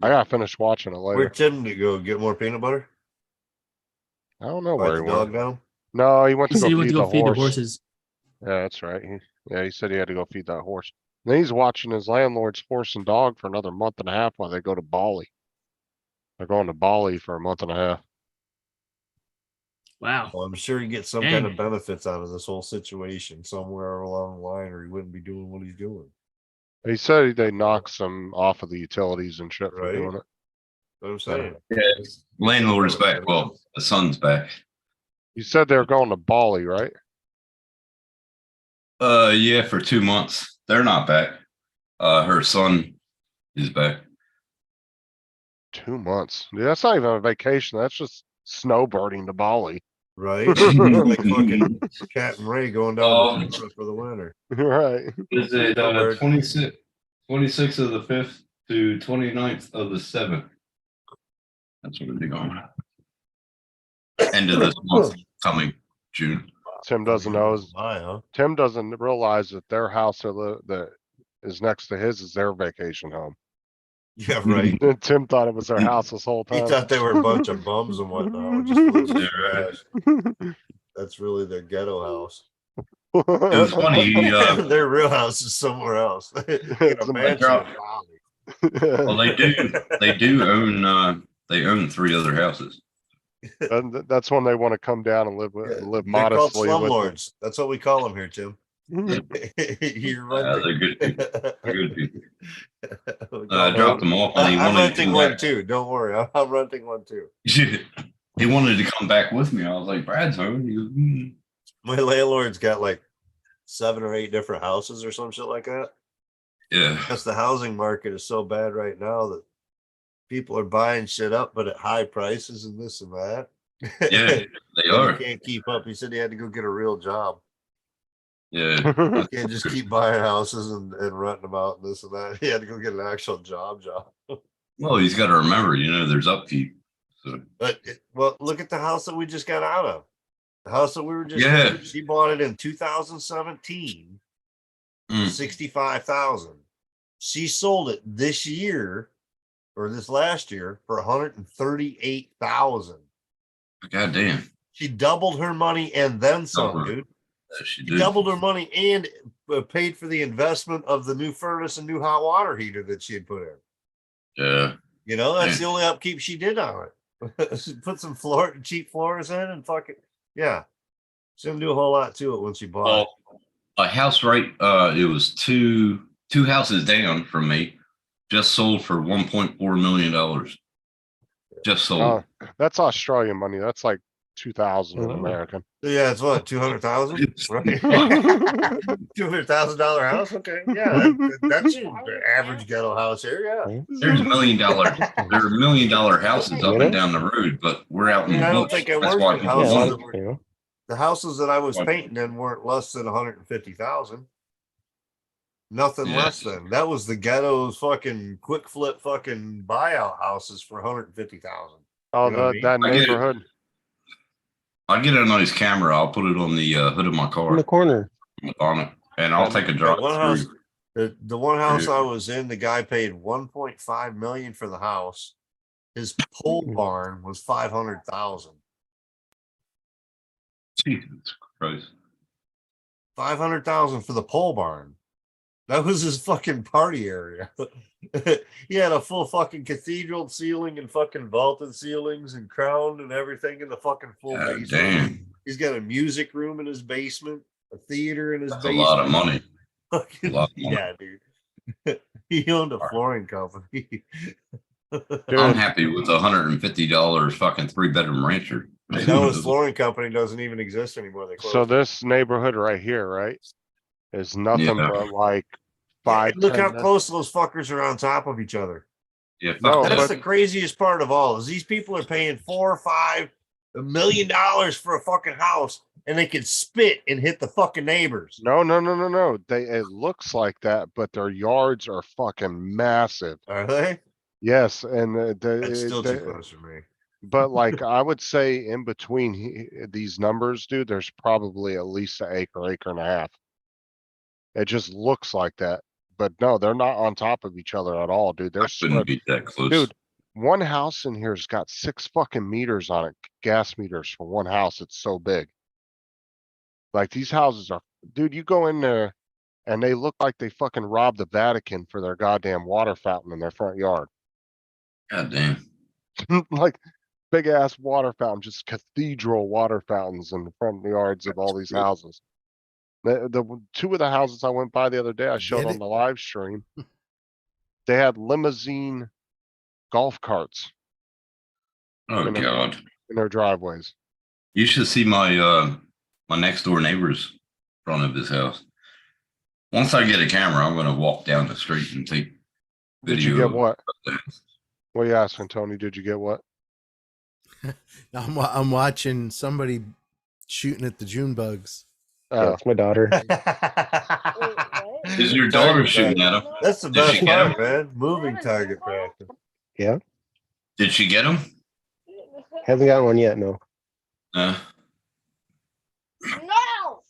I gotta finish watching it later. Where'd Tim to go get more peanut butter? I don't know Write where the he dog went. down? No, he went He to said go he went feed to the go feed the horse. horses. Yeah, that's right. He said he had to go feed that horse. Then he's watching his landlord's horse and dog for another month and a half while they go to Bali. They're going to Bali for a month and a half. Wow. Well, I'm sure he gets some Dang. kind of benefits out of this whole situation somewhere along the line, or he wouldn't be doing what he's doing. He said they knocked some off of the utilities and shit for Right. doing it. What I'm saying. Yeah, landlord's back. Well, the son's back. You said they were going to Bali, right? Yeah, for 2 months. They're not back. Her son is back. 2 months. Dude, that's not even a vacation. That's just snowbirding to Bali. Right? Like fucking Cat and Ray going down Um, to Florida for the winter. Right. Is it Snowbird. 26th of the 5th to 29th of the 7th? That's what it'd be going. End of this month, coming June. Tim doesn't know. My, huh? Tim doesn't realize that their house that is next to his is their vacation home. Yeah, right. Tim thought it was their house this whole He time. thought they were a bunch of bums and whatnot. With just a little trash. That's really their ghetto house. It was funny. Their real house is somewhere else. It's a mansion. Well, they do own. They own 3 other houses. And that's when they want to come down and live They're called modestly. With slumlords. That's what we call them here, Tim. You're renting. They're good people. They're good people. We call I them- dropped them off, and he I'm wanted to renting come one back. too. Don't worry. I'm renting one too. He wanted to come back with me. I was like, Brad's home. He goes, My landlord's got like 7 or 8 different houses or some shit like that. Yeah. Because the housing market is so bad right now that people are buying shit up, but at high prices and this and that. Yeah, they And are. He can't keep up. He said he had to go get a real job. Yeah. You can't just keep buying houses and renting them out and this and that. He had to go get an actual job. Well, he's got to remember, there's upkeep. So But well, look at the house that we just got out of. The house that we were just Yeah. she bought it in 2017, Mm. 65,000. She sold it this year or this last year for 138,000. God damn. She doubled her money and then some, Doubled. dude. She She did. doubled her money and paid for the investment of the new furnace and new hot water heater that she had put in. Yeah. You know, that's Yeah. the only upkeep she did on it. She put some cheap floors in and fuck it. Yeah. She didn't do a whole lot to it when she bought it. Well, a house right, it was two houses down from me, just sold for $1.4 million. Just sold. That's Australian money. That's like 2,000 in American. Yeah, it's what, 200,000? Right? $200,000 house? Okay. Yeah. That's your average ghetto house here. Yeah. There's $1 million. There are $1 million houses up and down the road, but we're out in I the don't bush. think it That's works why with people houses want that it. were, the houses that I was Why? painting in weren't less than 150,000. Nothing Yeah. less than. That was the ghetto's fucking quick flip fucking buyout houses for 150,000. Oh, You know what I mean? that I get it. neighborhood. I'll get a nice camera. I'll put it on the hood of my car. In the corner. On it, and I'll take a drive One house, through. the one house Yeah. I was in, the guy paid 1.5 million for the house. His pole barn was 500,000. Jesus Christ. 500,000 for the pole barn. That was his fucking party area. He had a full fucking cathedral ceiling and fucking vaulted ceilings and crowned and everything in the fucking full God basement. damn. He's got a music room in his basement, a theater in his That's a basement. lot of money. Fucking- lot of money. yeah, dude. He owned a flooring company. I'm happy with $150 fucking 3-bedroom rancher. I know his flooring company doesn't even exist anymore. They closed. So this neighborhood right here, right, is nothing Yeah. but like 5. Look 10 how minutes- close those fuckers are on top of each other. Yeah, fuck No, that. That's but- the craziest part of all is these people are paying $4 or $5 million for a fucking house, and they can spit and hit the fucking neighbors. No. It looks like that, but their yards are fucking massive. Are they? Yes, and That's still too close for me. but like I would say in between these numbers, dude, there's probably at least an acre and a half. It just looks like that, but no, they're not on top of each other at all, dude. They're Couldn't spread. be that close. Dude, one house in here's got 6 fucking meters on it, gas meters for one house. It's so big. Like these houses are, dude, you go in there and they look like they fucking robbed the Vatican for their goddamn water fountain in their front yard. God damn. Like big ass water fountain, just cathedral water fountains in the front yards of all these houses. The 2 of the houses I went by the other day, I showed Get on it? the live stream. They had limousine golf carts Oh in their- God. in their driveways. You should see my my next door neighbor's front of his house. Once I get a camera, I'm gonna walk down the street and take Did video. you get of what? that. What are you asking, Tony? Did you get what? I'm watching somebody shooting at the June bugs. Yeah, Oh, it's my daughter. Is your daughter shooting at him? That's the Did best she get part, him? man. Moving target practice. Yeah, Did she get him? haven't got one yet. No. Uh, No.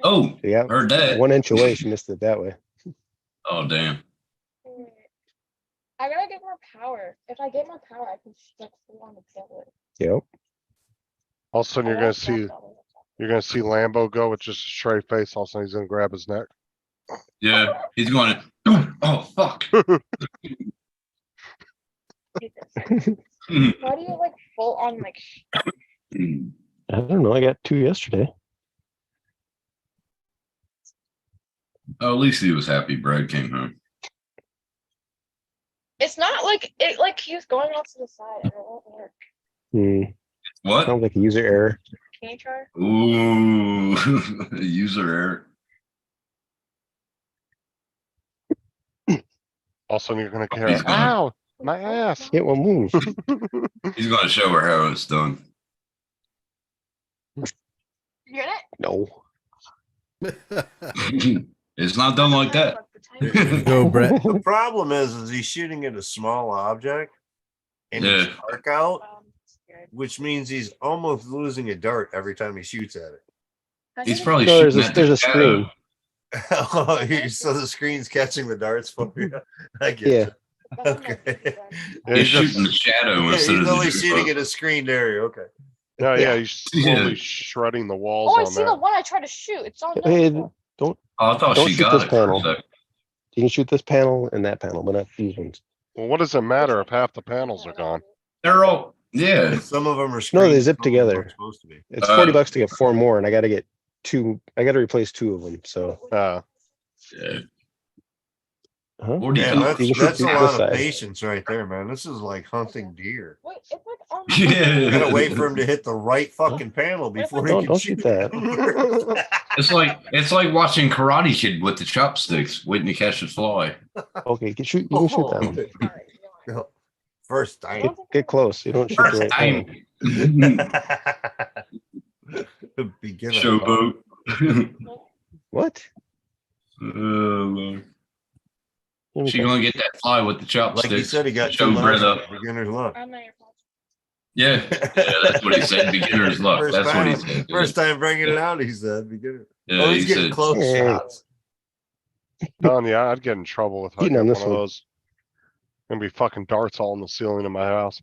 oh, Yeah, heard that. 1 inch away. She missed it that way. Oh damn. I gotta get more power. If I get more power, I can like full on the killer. Yep. all of a sudden you're gonna see Lambo go with just a straight face. All of a sudden he's gonna grab his neck. Yeah, he's going. Oh fuck. How do you like full on like? I don't know. I got 2 yesterday. Oh, at least he was happy Brad came home. It's not like it. Like he was going off to the side and it won't work. What? Sounds like a user error. Can you try? Ooh, user error. All of a sudden you're gonna He's care. gonna- Ow, my ass. It will move. He's going to show her how it's done. You get it? No. It's not done like that. Go, Brett. The problem is he's shooting at a small object and it's Yeah. dark out, Scared. which means he's almost losing a dart every time he shoots at it. He's probably No, there's shooting a at there's the a shadow. screen. Oh, so the screen's catching the darts for you. I get Yeah. you. Okay. Yeah, He's he's just- shooting the shadow Yeah, instead of he's the only dude. shooting at a screened area. Okay. No, yeah, he's slowly Yeah. shredding the walls Oh, I on see the that. one I tried to shoot. It's on. Hey, there. don't Oh, I thought Don't she shoot got this it for a panel. sec. you can shoot this panel and that panel, but not these ones. Well, what does it matter if half the panels are gone? They're all, yeah. Some of them are No, screened, they zip some of them together. aren't supposed to be. It's $40 to get 4 more, and I got to get 2. I got to replace 2 of them. So, Yeah. huh? $40. Man, You can shoot that's a this lot of side. patience right there, man. This is like hunting deer. Wait, it's like on. Yeah. You gotta wait for him to hit the right fucking panel before he Don't- can don't shoot that. It's like watching Karate Kid with the chopsticks, waiting to catch the fly. Okay, you can shoot that one. No. First time. Get close. You don't shoot the right panel. Beginner. Showboat. What? Lord. Let me She think. gonna get that fly with the chopsticks. Like you said, he got show two Brett left. up. Beginner's luck. I'm not your fault. Yeah, that's what he said. Beginner's luck. First That's what he time, said. first time bringing it out, he said beginner. Yeah, Oh, he he's getting said- close Hey. shots. Telling you, I'd get in trouble if I Eating got on one this of one. those. Gonna be fucking darts all in the ceiling of my house.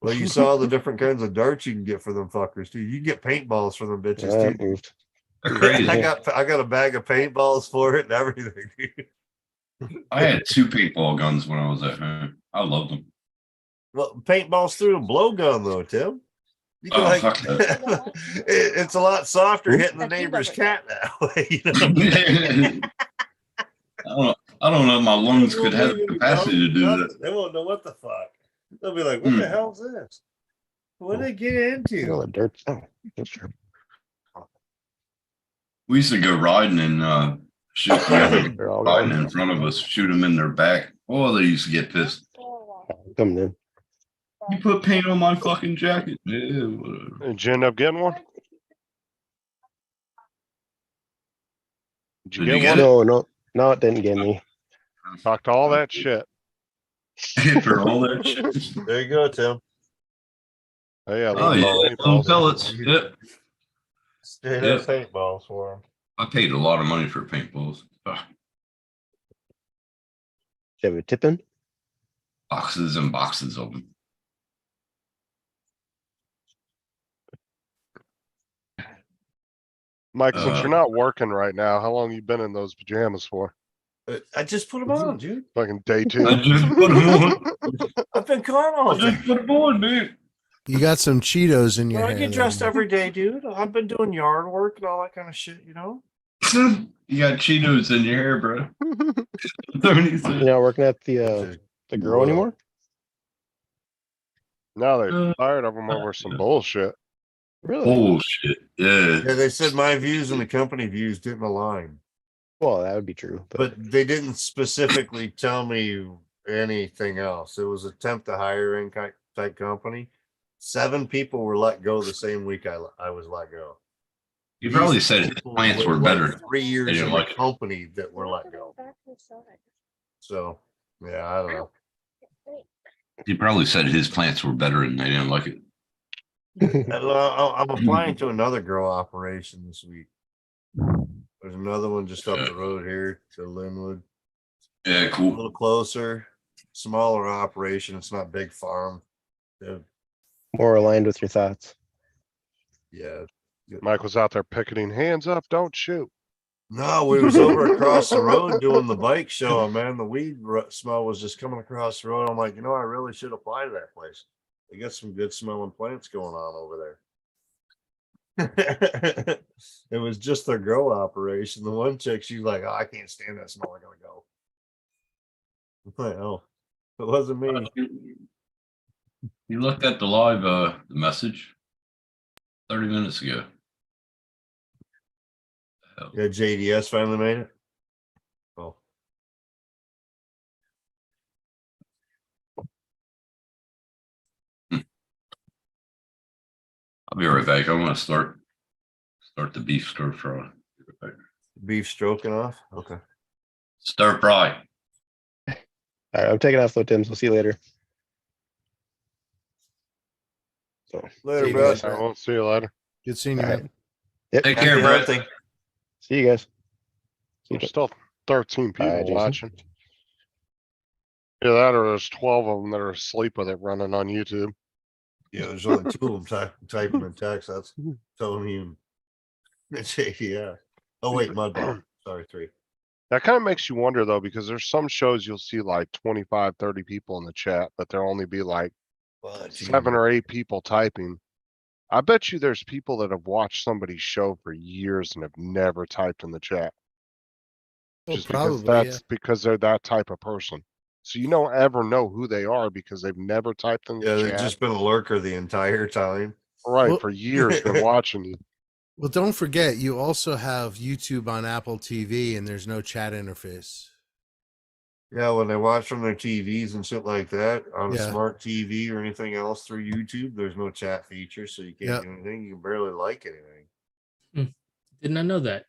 Well, you saw the different kinds of darts you can get for them fuckers too. You can get paintballs for them bitches Yeah, too. that moved. They're crazy. I got a bag of paintballs for it and everything. I had 2 paintball guns when I was at home. I loved them. Well, paintballs through a blowgun though, Tim. You can Oh, like fuck that. it's a lot softer hitting the neighbor's cat that way. You know? I don't know if my lungs They could won't have the even capacity to know do nothing. that. They won't know what the fuck. They'll be like, "What the hell's this? What did they get into?" Oh, the dirt. Oh, that's true. We used to go riding and shoot the other They're all riding gone. in front of us, shoot them in their back. Oh, they used to get pissed. Coming in. You put paint on my fucking jacket. Yeah, whatever. Did you end up getting one? Did you Did you get get one? No, it didn't get me. Talked all that shit. For all that shit. There you go, Tim. Oh yeah, Oh, little yeah. paintballs. Pellets. Yep. Straight Yep. up paintballs for them. I paid a lot of money for paintballs. Ugh. Do you have a tip in? Boxes and boxes of them. Mike, since Uh, you're not working right now, how long you been in those pajamas for? I just put them on, dude. Fucking day 2. I just put them on. I've been gone all I day. just put them on, dude. You got some Cheetos in your Well, I hair. get dressed then. every day, dude. I've been doing yard work and all that kind of shit, you know. You got Cheetos in your hair, bro. Tony said. You're not working at the grow Whoa. anymore? Now they fired of them over some bullshit. Really? Bullshit. Yeah. Yeah, they said my views and the company views didn't align, Well, that would be true. but they didn't specifically tell me anything else. It was attempt to hiring type company. 7 people were let go the same week I was let go. You probably These said his people plants were like better. 3 years They didn't in like the it. company that were let go. So yeah, I don't know. He probably said his plants were better and they didn't like it. I'm applying to another grow operation this week. There's another one just up the road here to Linwood. Yeah, A cool. little closer, smaller operation. It's not big farm. More aligned with your thoughts. Yeah. Mike was out there picketing, hands up, don't shoot. No, we was over across the road doing the bike show, and man. The weed smell was just coming across the road. I'm like, I really should apply to that place. They got some good smelling plants going on over there. It was just their grow operation. The one chick, she's like, "Oh, I can't stand that smell. I gotta go." I'm like, oh, it wasn't me. You looked at the live message 30 minutes ago. Yeah, JDS finally made it. Oh, I'll be right back. I want to start the beef stir fry. beef stroking off. Okay. Stir fry. All right, I'm taking off though, Tim. So see you later. So Later, you bro. guys. I won't see you later. Good seeing you, all right. man. Yep. Take care, Happy Brett. hunting. See you guys. There's still 13 people Jason. watching. Yeah, that or there's 12 of them that are asleep with it running on YouTube. Yeah, there's only 2 of them typing in text. That's Tony and JDS. Oh wait, Mudball. Sorry, 3. That kind of makes you wonder though, because there's some shows you'll see like 25, 30 people in the chat, but there'll only be like 7 or 8 people typing. I bet you there's people that have watched somebody's show for years and have never typed in the chat. Well, Just because probably, that's because they're that type of person. So you don't ever know who they are because they've never typed in Yeah, the they've chat. just been a lurker the entire time. Right, Well- for years been watching you. Well, don't forget, you also have YouTube on Apple TV, and there's no chat interface. Yeah, when they watch from their TVs and shit like that on Yeah. a smart TV or anything else through YouTube, there's no chat feature, so you can't Yeah. do anything. You can barely like anything. Did not know that.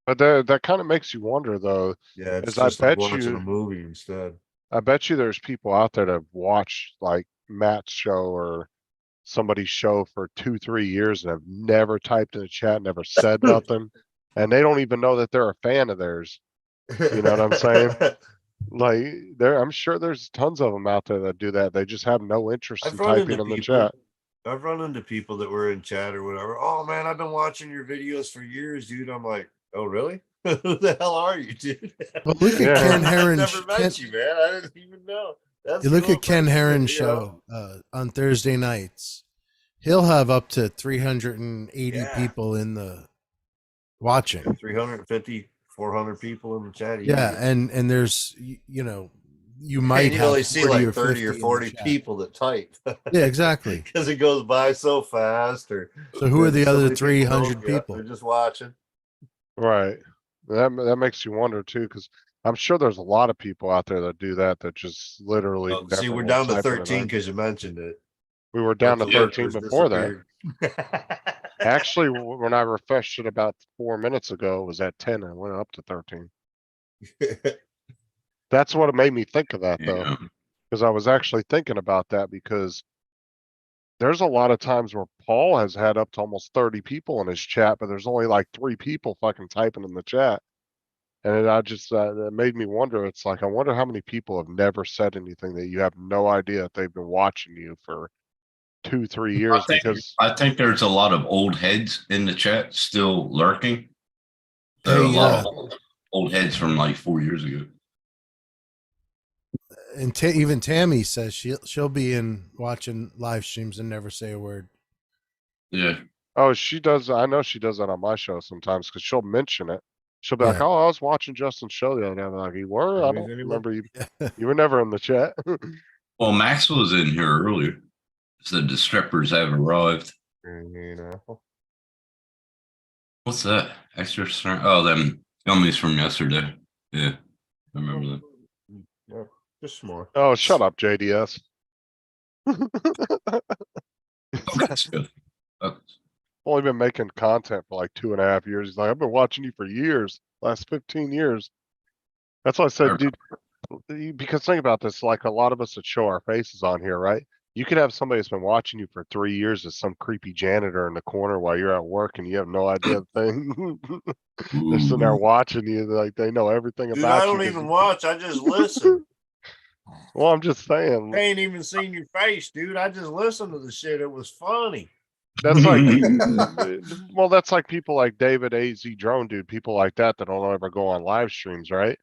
But that kind of makes you wonder though. Yeah, it's Is I just like bet watching you- a movie instead. I bet you there's people out there that have watched like Matt's show or somebody's show for 2-3 years and have never typed in the chat, never said nothing, and they don't even know that they're a fan of theirs. You know what I'm saying? Like I'm sure there's tons of them out there that do that. They just have no interest in I've run typing into in the people. chat. I've run into people that were in chat or whatever. Oh man, I've been watching your videos for years, dude. I'm like, oh really? Who the hell are you, dude? Well, look at Yeah. Ken I Heron. never met you, man. I didn't even know. That's You look cool at Ken person, Heron's you know? show on Thursday nights. He'll have up to 380 Yeah. people in the watching. 350, 400 people in the chat. Yeah, easy. and there's you know, you might And you have only see 40 like 30 or 50 in the 40 chat. people that type. Yeah, exactly. Because it goes by so fast. Or So who are the so other many people 300 don't get- people? They're just watching. Right. That makes you wonder too, because I'm sure there's a lot of people out there that do that just literally. Oh, see, never we're will down to type in a 13 name. because you mentioned it. We were down to Bunch of 13 lurkers before that. disappeared. Actually, when I refreshed it about 4 minutes ago, it was at 10 and went up to 13. That's what it made me think of that though, Yeah. because I was actually thinking about that because there's a lot of times where Paul has had up to almost 30 people in his chat, but there's only like 3 people fucking typing in the chat. And I just, that made me wonder. It's like, I wonder how many people have never said anything that you have no idea that they've been watching you for 2-3 years because I think there's a lot of old heads in the chat still lurking. So a Hey, lot of old heads from like 4 years ago. And even Tammy says she'll be in watching live streams and never say a word. Yeah. Oh, she does. I know she does that on my show sometimes because she'll mention it. She'll be like, Yeah. "Oh, I was watching Justin's show the other day." I'm like, "You were? I don't remember you. You were never in the chat." Well, Max was in here earlier. Said the strippers have arrived. You know. What's that? Extra strength? Oh, them gummies from yesterday. Yeah, I remember them. Yeah, just more. Oh, shut up, JDS. That's good. Only been making content for like 2.5 years. He's like, I've been watching you for years, last 15 years. That's why I said, dude, because think about this, like a lot of us that show our faces on here, right? You could have somebody that's been watching you for 3 years as some creepy janitor in the corner while you're at work and you have no idea the thing. They're sitting there watching you, like they know everything Dude, about I you. don't even watch. I just listen. Well, I'm just saying. I ain't even seen your face, dude. I just listened to the shit. It was funny. That's like, well, that's like people like David AZ Drone Dude, people like that that don't ever go on live streams, right?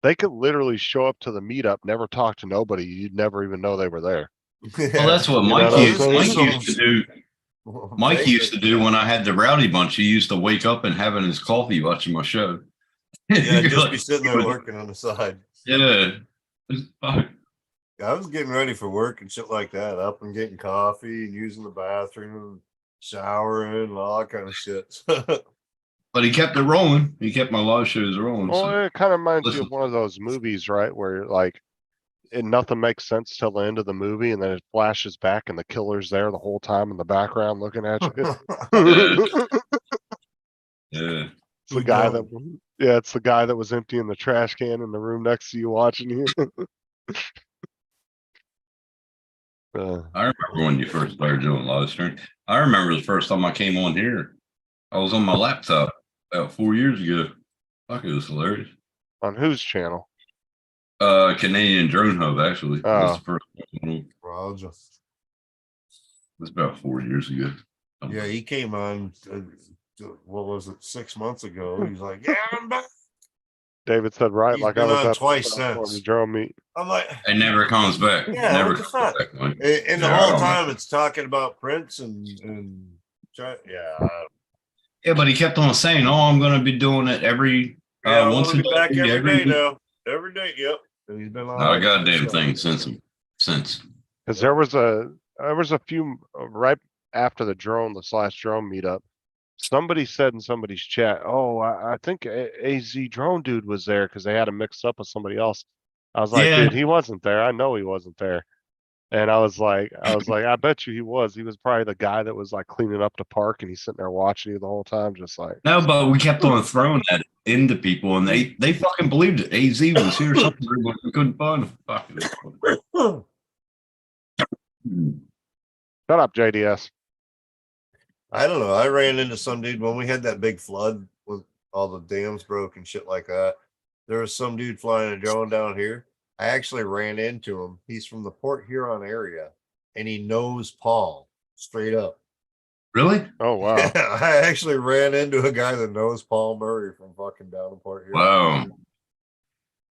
They could literally show up to the meetup, never talk to nobody. You'd never even know they were there. Well, that's what You know Mike what I'm used. saying? Mike used to do. Mike used to do when I had the Rowdy Bunch. He used to wake up and having his coffee watching my show. Yeah, just be sitting there working on the side. Yeah. I was getting ready for work and shit like that, up and getting coffee and using the bathroom, showering, and all that kind of shit. But he kept it rolling. He kept my live shows rolling. Well, So. it kind of reminds you Listen. of one of those movies, right? Where like, nothing makes sense till the end of the movie, and then it flashes back, and the killer's there the whole time in the background looking at you. Yeah. It's the guy that, yeah, it's the guy that was emptying the trash can in the room next to you watching you. I remember when you first started doing live stream. I remember the first time I came on here. I was on my laptop about 4 years ago. Fuck, it was hilarious. On whose channel? Canadian Drone Hub, actually. That's the first one. Roger. It was about 4 years ago. Yeah, he came on, what was it, 6 months ago. He's like, yeah, I'm back. David said, right, He's like I been was on at twice the since. drone meet. I'm like, It never comes back. yeah, Never what the comes fuck? back, Mike. And the Yeah, I whole don't know. time it's talking about Prince and yeah. Yeah, but he kept on saying, "Oh, I'm going to be doing it every Yeah, I once want to a be back day, every day week." now. Every day, yep. And he's been on Not a it. goddamn thing since. Because there was a few right after the last drone meetup. Somebody said in somebody's chat, "Oh, I think AZ Drone Dude was there because they had him mixed up with somebody else." I was like, Yeah. "Dude, he wasn't there. I know he wasn't there." And I was like, "I bet you he was. He was probably the guy that was like cleaning up the park, and he's sitting there watching you the whole time, just like." No, but we kept on throwing that into people, and they fucking believed it. AZ was here somewhere, but we couldn't find him. Fucking. Shut up, JDS. I don't know. I ran into some dude when we had that big flood with all the dams broke and shit like that. there was some dude flying a drone down here. I actually ran into him. He's from the Port Huron area, and he knows Paul straight up. Really? Oh wow. I actually ran into a guy that knows Paul Murray from fucking down in Port Huron. Wow.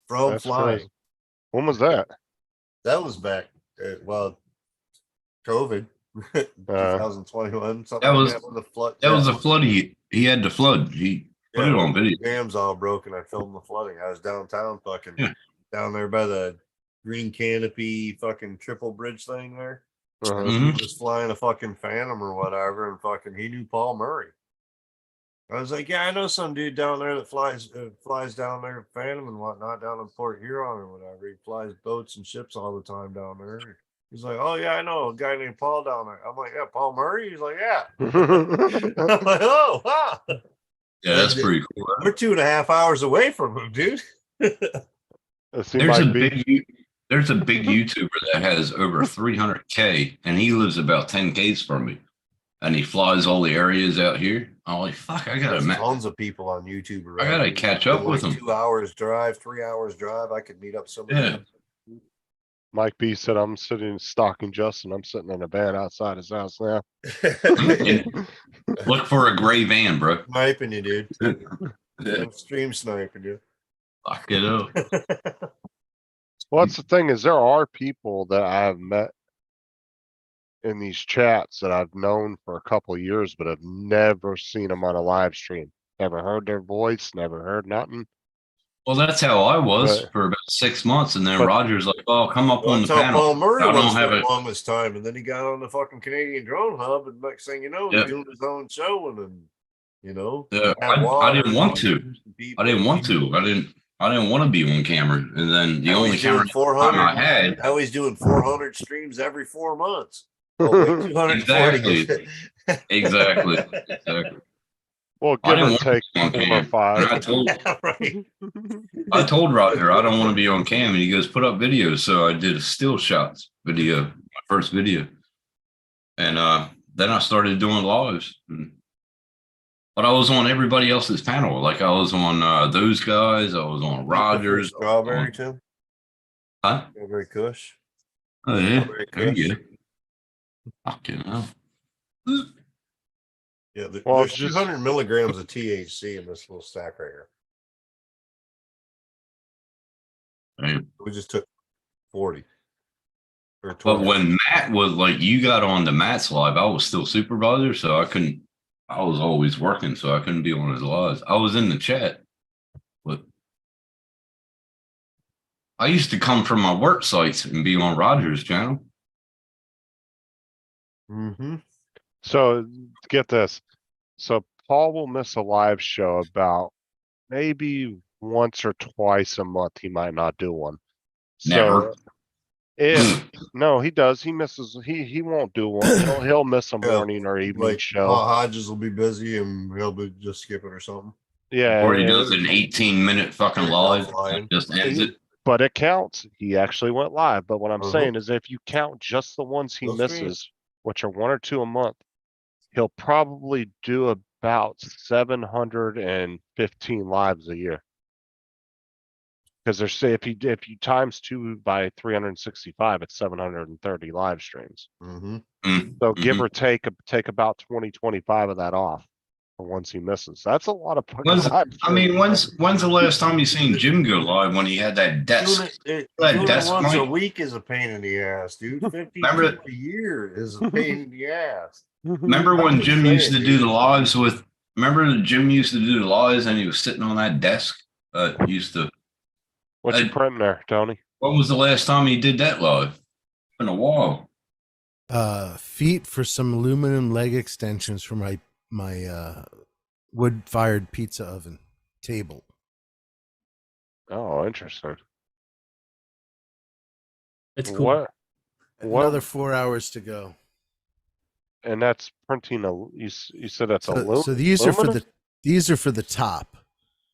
From That's flying. crazy. When was that? That was back well, COVID, 2021. Something That like was that with the flood. that was a flood. He had the flood. He put it on video. The dam's all broken. I filmed the flooding. I was downtown, fucking Yeah. down there by the green canopy fucking triple bridge thing there. Uh-huh. And he was flying a fucking Phantom or whatever, and fucking he knew Paul Murray. I was like, yeah, I know some dude down there that flies down there, Phantom and whatnot, down in Port Huron or whatever. He flies boats and ships all the time down there. He's like, oh yeah, I know a guy named Paul down there. I'm like, yeah, Paul Murray. He's like, yeah. I'm like, oh wow. Yeah, that's pretty cool. We're 2.5 hours away from him, dude. There's a big YouTuber that has over 300K, and he lives about 10Ks from me, and he flies all the areas out here. I'm like, fuck, I gotta. There's tons of people on YouTube. I gotta catch up with them. 2 hours drive, 3 hours drive. I could meet up somebody. Yeah. Mike B said, I'm sitting stalking Justin. I'm sitting in a van outside his house now. Look for a gray van, bro. Sniping you, dude. I'm stream sniping you. Fuck it up. Well, that's the thing is there are people that I have met in these chats that I've known for a couple of years, but I've never seen them on a live stream. Never heard their voice, never heard nothing. Well, that's how I was But- for about 6 months, and then but- Roger's like, "Oh, come up Well, on the that's how panel." Paul Murray I was don't for have the it. longest time, and then he got on the fucking Canadian Drone Hub, and next thing you know, Yeah. he's doing his own show, and then you know, Yeah, had I water, didn't want to. people. I didn't want to. I didn't want to be on camera, and then the Now only he's doing camera 400. I had. Now he's doing 400 streams every 4 months. Oh, wait, 240. Exactly. Exactly. Well, I give didn't or want take to be on 4 or cam. 5. I told Yeah, right. I told Roger I don't want to be on cam, and he goes, "Put up videos." So I did a still shots video, my first video, and then I started doing lives. But I was on everybody else's panel. Like I was on those guys. I was on Rogers. Strawberry too. Huh? Strawberry Kush. Oh yeah. Strawberry There you Kush. go. Fucking hell. Yeah, Well, there's just- 200 milligrams of THC in this little stack right here. Damn. We just took 40. Or But 20. when Matt was like, you got on to Matt's live, I was still supervisor, so I couldn't. I was always working, so I couldn't be on his lives. I was in the chat, but I used to come from my work sites and be on Roger's channel. Mm-hmm. So get this. So Paul will miss a live show about maybe once or twice a month. He might not do one. Never. So if no, he does. He misses. He won't do one. He'll miss a Yeah, morning or evening Like show. Hodges will be busy and he'll be just skipping or something. Yeah, Or he and- does an 18-minute fucking live, Offline. and just ends it. but it counts. He actually went live. But what I'm Uh-huh. saying is, if you count just the ones he Those misses, which are 1 or 2 a month, he'll probably do about 715 lives a year. Because there's say if you times 2 by 365, it's 730 live streams. Mm-hmm. So give or take about 20-25 of that off for once he misses. That's a lot of fucking live I mean, streams. when's the last time you seen Jim go live when he had that desk? Doing That it desk once a mic? week is a pain in the ass, dude. 50 Remember- a year is a pain in the ass. Remember when I'm Jim just used to saying, do the dude. lives with? Remember Jim used to do the lives and he was sitting on that desk. Used to. What you printing there, Tony? When was the last time he did that live? In a while. Feet for some aluminum leg extensions for my wood-fired pizza oven table. Oh, interesting. It's cool. What? Another 4 hours to go. And that's printing a. You said that's So these are for the top.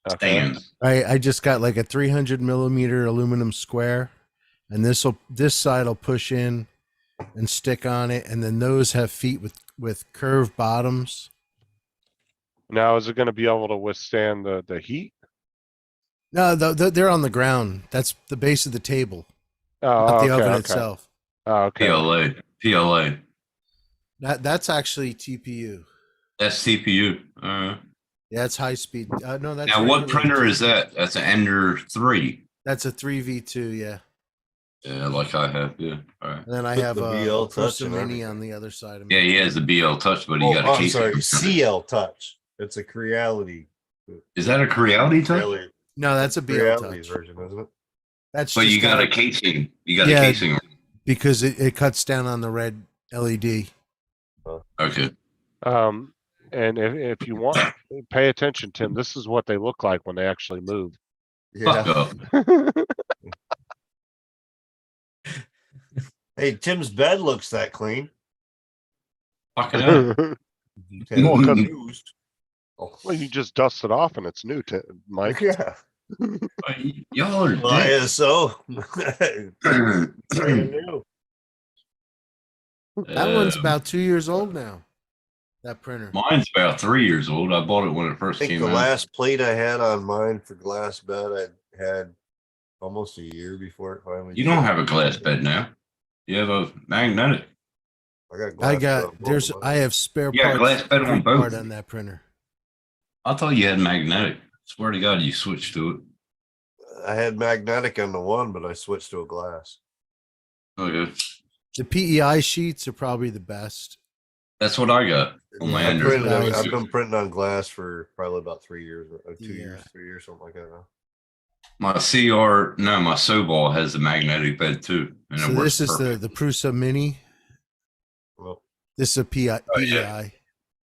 Stands. I just got like a 300 millimeter aluminum square, and this side will push in and stick on it, and then those have feet with curved bottoms. Now, is it going to be able to withstand the heat? No, they're on the ground. That's the base of the table, Oh, not the okay, oven okay. itself. Oh, okay. PLA. That's actually TPU. That's CPU. Yeah, it's high speed. No, that's Now, what regular printer T- is that? That's an Ender 3. That's a 3V2. Yeah, Yeah, like I have. Yeah. All right. and then I Put have the a BL touch Prusa and Mini everything. on the other side of Yeah, me. he has the BL Touch, but he got a I'm case. sorry, CL Touch. It's a Creality. Is that a Creality Touch? Creality- No, that's a BL Creality Touch. version, isn't it? That's But just you got got a casing. You got Yeah. a casing. because it cuts down on the red LED. Okay. And if you want, pay attention, Tim. This is what they look like when they actually move. Fuck Yeah. up. Hey, Tim's bed looks that clean. Fuck it up. Okay, Well, 'cause- used. Oh. Well, you just dust it off and it's new, Mike. Yeah. Y'all are Well, dicks. ISO. Brand new. That one's about 2 years old now. That printer. Mine's about 3 years old. I bought it when it I first think came the out. last plate I had on mine for glass bed, I had almost a year before it finally. You don't have a glass bed now. You have a magnetic. I got. Glass I bed got on both there's of mine. I have spare Yeah, parts. glass bed on every both. part on that printer. I thought you had magnetic. Swear to God, you switched to it. I had magnetic on the one, but I switched to a glass. Okay. The PEI sheets are probably the best. That's what I got on my I Ender. printed, That was- I've been printing on glass for probably about 3 years, or 2 Yeah. years, 3 years, something like that. Now. My Sobol has a magnetic bed too. And So it works this is perfect. the Prusa Mini. Well, This is a PEI. Oh, yeah.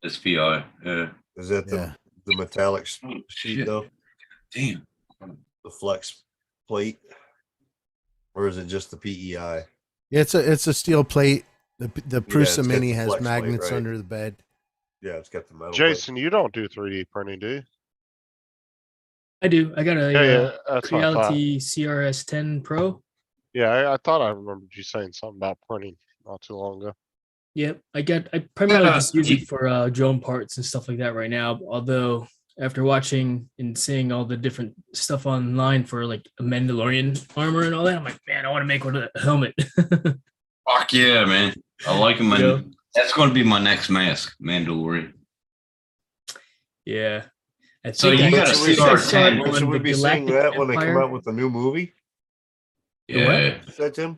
It's PI. Yeah. is that Yeah. the metallic Oh, sheet shit. though? Damn. The flex plate, or is it just the PEI? Yeah, it's a steel plate. The it's Prusa got Mini the has flex plate, magnets right? under the bed. Yeah, it's got the metal. Jason, you don't do 3D printing, do you? I do. I got a Yeah, that's what I thought. Creality CRS10 Pro. Yeah, I thought I remembered you saying something about printing not too long ago. Yep, I primarily just use you- it for drone parts and stuff like that right now. Although after watching and seeing all the different stuff online for like a Mandalorian armor and all that, I'm like, man, I want to make one of the helmet. Fuck yeah, man. I like them. Yeah. That's going to be my next mask, Mandalorian. Yeah. I So think you I- got a I think I CR10. saw it When on should we the be seeing Galactic that when they come Empire. out with the new movie? The what? Yeah. Is that Tim?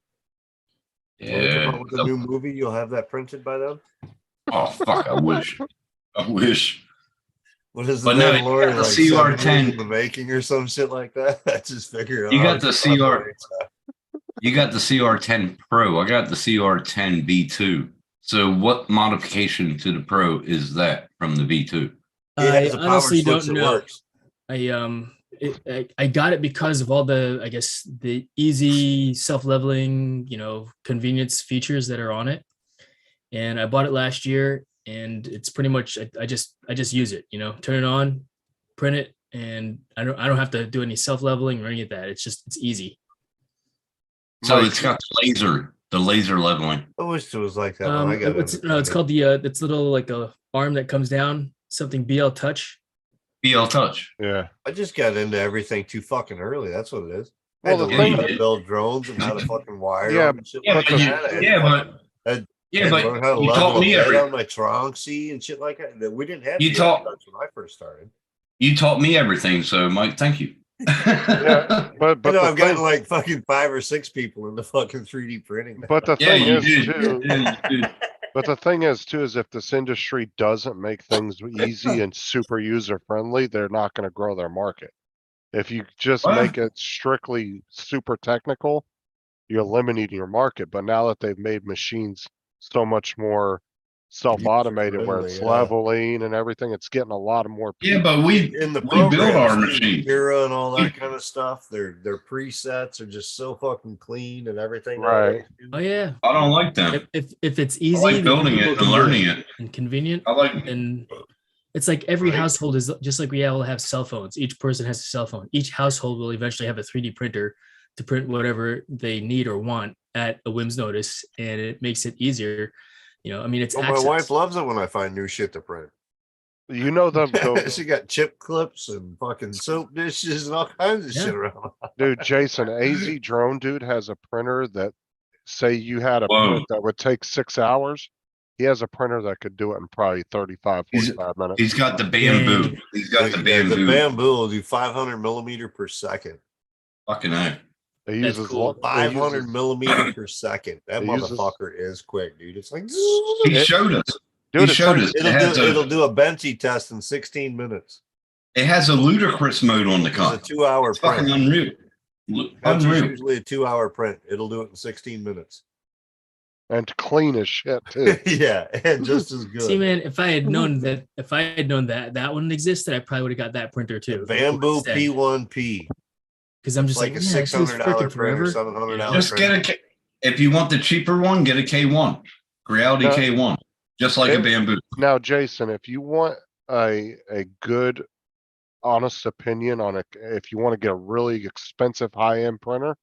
When they come Yeah. out with the new movie, you'll have that printed by then. Oh, fuck. I wish. I wish. What is the But no, you Mandalorian, got the like 7 years CR10. in the making or some shit like that? I just figure out. You how got to the get CR. stuff. You got the CR10 Pro. I got the CR10 V2. So what modification to the Pro is that from the V2? It I has a power honestly switch don't that know. works. I got it because of all the, I guess, the easy self-leveling, convenience features that are on it. And I bought it last year, and it's pretty much I just use it, turn it on, print it, and I don't have to do any self-leveling or any of that. It's easy. So Mike, it's got the laser leveling. I wish it was like that. When I got It's called it's little like a arm that comes down, something BL Touch. BL Touch. Yeah. I just got into everything too fucking early. That's what it is. I Well, had to the learn thing- how to build drones and how to fucking wire Yeah, them and shit Yeah, like but you, that. I had to yeah, fucking- but I had yeah, to but learn how to you level taught me a bed everything. on my Tronxy and shit like that. We didn't have You BL taught- Touch when I first started. You taught me everything, so Mike, thank you. Yeah, but You know, the I've gotten thing, like fucking 5 or 6 people into fucking 3D printing. but the Yeah, thing you is did. too. Yeah, you did. But the thing is too is if this industry doesn't make things easy and super user friendly, they're not going to grow their market. If you just Well- make it strictly super technical, you're limiting your market. But now that they've made machines so much more self-automated where it's User-friendly, yeah. leveling and everything, it's getting a lot of more Yeah, people. but we In the we build our programs, machine. Jira and all that kind of stuff. Their presets are just so fucking clean and everything. Right. Oh yeah. I don't like them. If it's I easy, like then building people it can and do learning it. and convenient, I like. and it's like every Right. household is just like we all have cell phones. Each person has a cell phone. Each household will eventually have a 3D printer to print whatever they need or want at a whim's notice, and it makes it easier. I mean, it's Well, my access. wife loves it when I find new shit to print. You know the She got chip clips and fucking soap dishes and all kinds of Yeah. shit around. dude, Jason, AZ Drone dude has a printer that say you had a Whoa. print that would take 6 hours. He has a printer that could do it in probably 35, He's 45 minutes. he's got the bamboo. Dang. He's got the The bamboo. bamboo will do 500 millimeter per second. Fucking A. He That's uses cool. 500 millimeter per second. That It uses- motherfucker is quick, dude. It's like He showed us. Dude, He it's showed like- us. It has, it'll a, do a Benchie test in 16 minutes. it has a ludicrous mode on the It's a con. 2-hour It's fucking print. unreal. That's Unreal. usually a 2-hour print. It'll do it in 16 minutes. and clean as shit too. Yeah, and just as good. See, man, if I had known that that one existed, I probably would have got that printer too. Bamboo P1P. Because I'm just Like like, a yeah, this was $600 freaking printer, forever. $700 Just get a K. If you want the cheaper one, get a K1. Reality No. K1. Just like a It- bamboo. Now, Jason, if you want a good, honest opinion on if you want to get a really expensive high-end printer,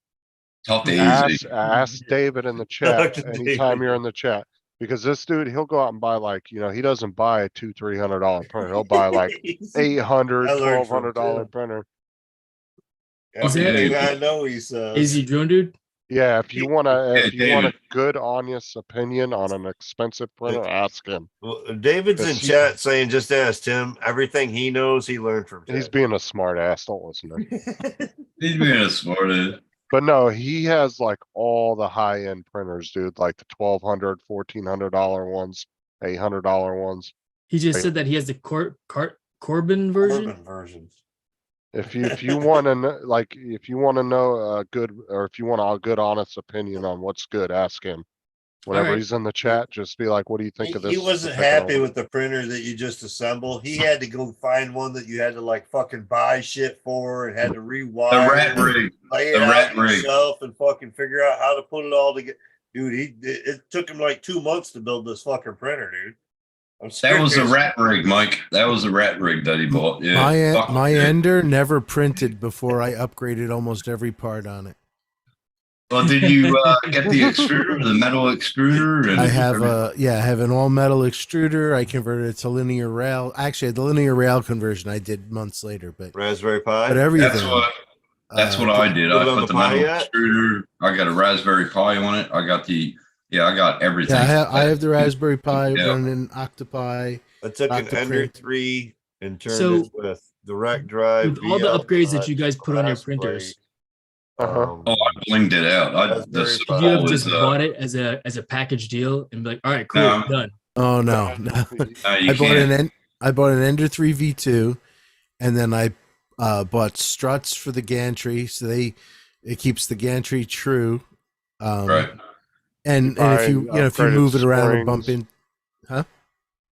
Talk to easy. ask David in the chat to anytime David. you're in the chat. Because this dude, he'll go out and buy like, he doesn't buy a $200-300 printer. He'll buy like $800, I learned from $1,200 Tim. printer. Everything Yeah. I know, he says. Is he drone dude? Yeah, if you want a David. good, honest opinion on an expensive printer, ask him. Well, David's in Because he- chat saying, just ask Tim. Everything he knows, he learned from Tim. He's being a smart ass. Don't listen to him. He's being a smart ass. But no, he has like all the high end printers, dude, like the $1,200, $1,400 ones, $800 ones. He just Like- said that he has the Corbin version. Urban versions. If you want to if you want to know a good, or if you want a good, honest opinion on what's good, ask him. Whenever Alright. he's in the chat, just be like, "What do you think of this?" He wasn't particular happy one?" with the printer that you just assemble. He had to go find one that you had to like fucking buy shit for and had to rewire. The rat and rig. lay The it rat out rig. yourself and fucking figure out how to put it all together. Dude, it took him like 2 months to build this fucking printer, dude. I'm That was a serious. rat rig, Mike. That was a rat rig that he bought. Yeah. Fuck My yeah. Ender never printed before I upgraded almost every part on it. Well, did you get the extruder, the metal extruder? And I have I have an all metal extruder. I converted it to linear rail. Actually, the linear rail conversion I did months later, but Raspberry Pi. everything. That's what I did. I put it on put the the metal Pi yet? extruder. I got a Raspberry Pi on it. I got everything. Yeah, I have the Raspberry Pi Yeah. running Octopi. I took an Octoprint. Ender 3 and turned So, it with direct drive. With all the VL upgrades that clutch, you guys put on your class printers, plate, Uh-huh. Oh, I blinged it out. The Raspberry support you have was, just bought it as a package deal and be like, all right, cool, No. done. Oh no, no. you I bought an Ender 3 V2, and then I bought struts for the gantry, so it keeps the gantry true. Right. And if you if you upgraded move it around and bump springs. in,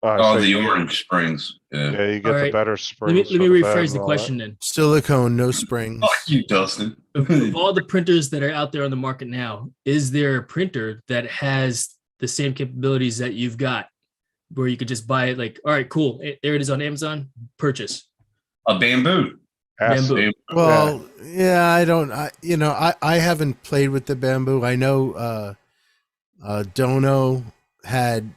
Oh, the orange springs. Yeah. Yeah, you get All the right. better Let springs. me for the bed rephrase and the all question then. silicone, no springs. Fuck you, Dustin. Of all the printers that are out there on the market now, is there a printer that has the same capabilities that you've got, where you could just buy it? Like, all right, cool, there it is on Amazon. Purchase. A bamboo. Ask- Bamboo. Well, yeah, I haven't played with the bamboo. I know Dono had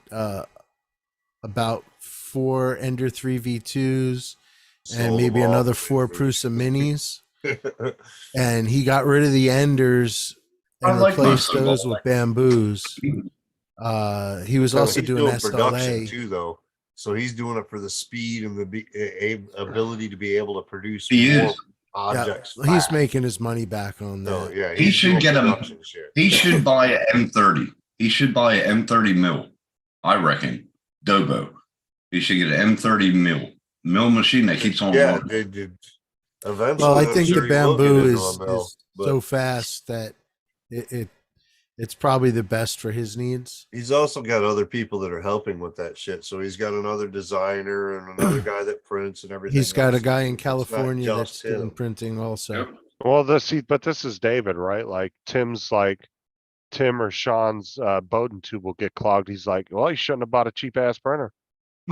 about 4 Ender 3 V2s and Sold maybe them all. another 4 Prusa minis, and he got rid of the Enders I and like my replaced Soul those Ball. with bamboos. He was So also he's doing production SLA. too, though. So he's doing it for the speed and the ability to be able to produce He more is. objects. He's fast. making his money back on So, that. yeah, He he's should doing get a. production shit. He should buy a M30. He should buy a M30 mill. I reckon. Dobo. He should get an M30 mill machine that keeps on Yeah, running. they did. Eventually, Well, I I'm think sure the he will get bamboo into is a mill, but so fast that it's probably the best for his needs. he's also got other people that are helping with that shit. So he's got another designer and another guy that prints and everything. He's got a else. guy in It's not California just that's doing him. printing also. Yep. Well, but this is David, right? Like Tim or Sean's Bowden tube will get clogged. He's like, well, he shouldn't have bought a cheap ass printer.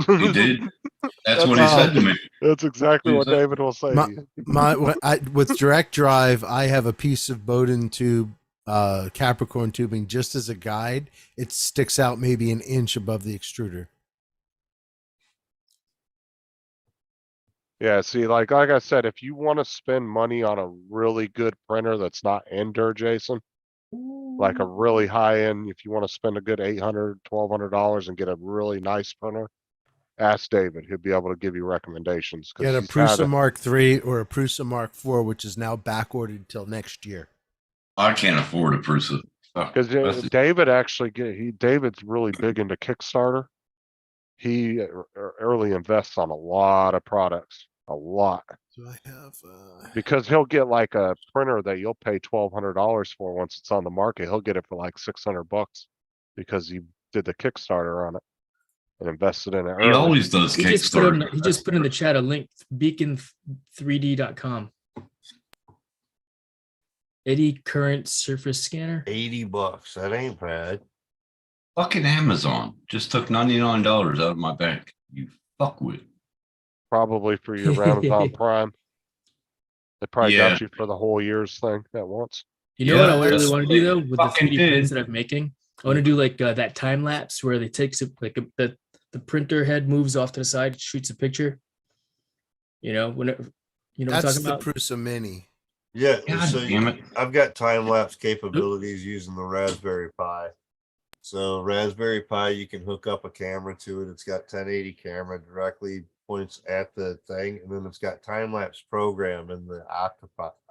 He did. That's what he said to me. That's exactly what David will say. My- to you. With direct drive, I have a piece of Bowden tube, Capricorn tubing, just as a guide. It sticks out maybe an inch above the extruder. Yeah, see, like I said, if you want to spend money on a really good printer that's not Ender, Jason, like a really high end, if you want to spend a good $800, $1,200 and get a really nice printer, ask David. He'll be able to give you recommendations. Get a He's had Prusa Mark III or a Prusa Mark IV, which is now back ordered till next year. I can't afford a Prusa. Because That's- David actually David's really big into Kickstarter. He early invests on a lot of products, a lot. Do I have? Because he'll get like a printer that you'll pay $1,200 for once it's on the market. He'll get it for like $600 because he did the Kickstarter on it and invested in it. He early. always does He just put Kickstarter. he just put in the chat a link, beacon3d.com. Eddy current surface scanner. $80. That ain't bad. Fucking Amazon just took $99 out of my bank. You fuckwit. Probably for your Amazon Prime. They probably Yeah. got you for the whole year's thing at once. You know Yeah, what I really that's want to what do they though with the fucking 3D did. prints that I'm making? I want to do like that time lapse where they takes it like the printer head moves off to the side, shoots a picture. You know, whenever you know what I'm That's talking the about. Prusa Mini. Yeah, God so damn it. I've got time lapse capabilities using the Raspberry Pi. So Raspberry Pi, you can hook up a camera to it. It's got 1080 camera directly points at the thing, and then it's got time lapse program in the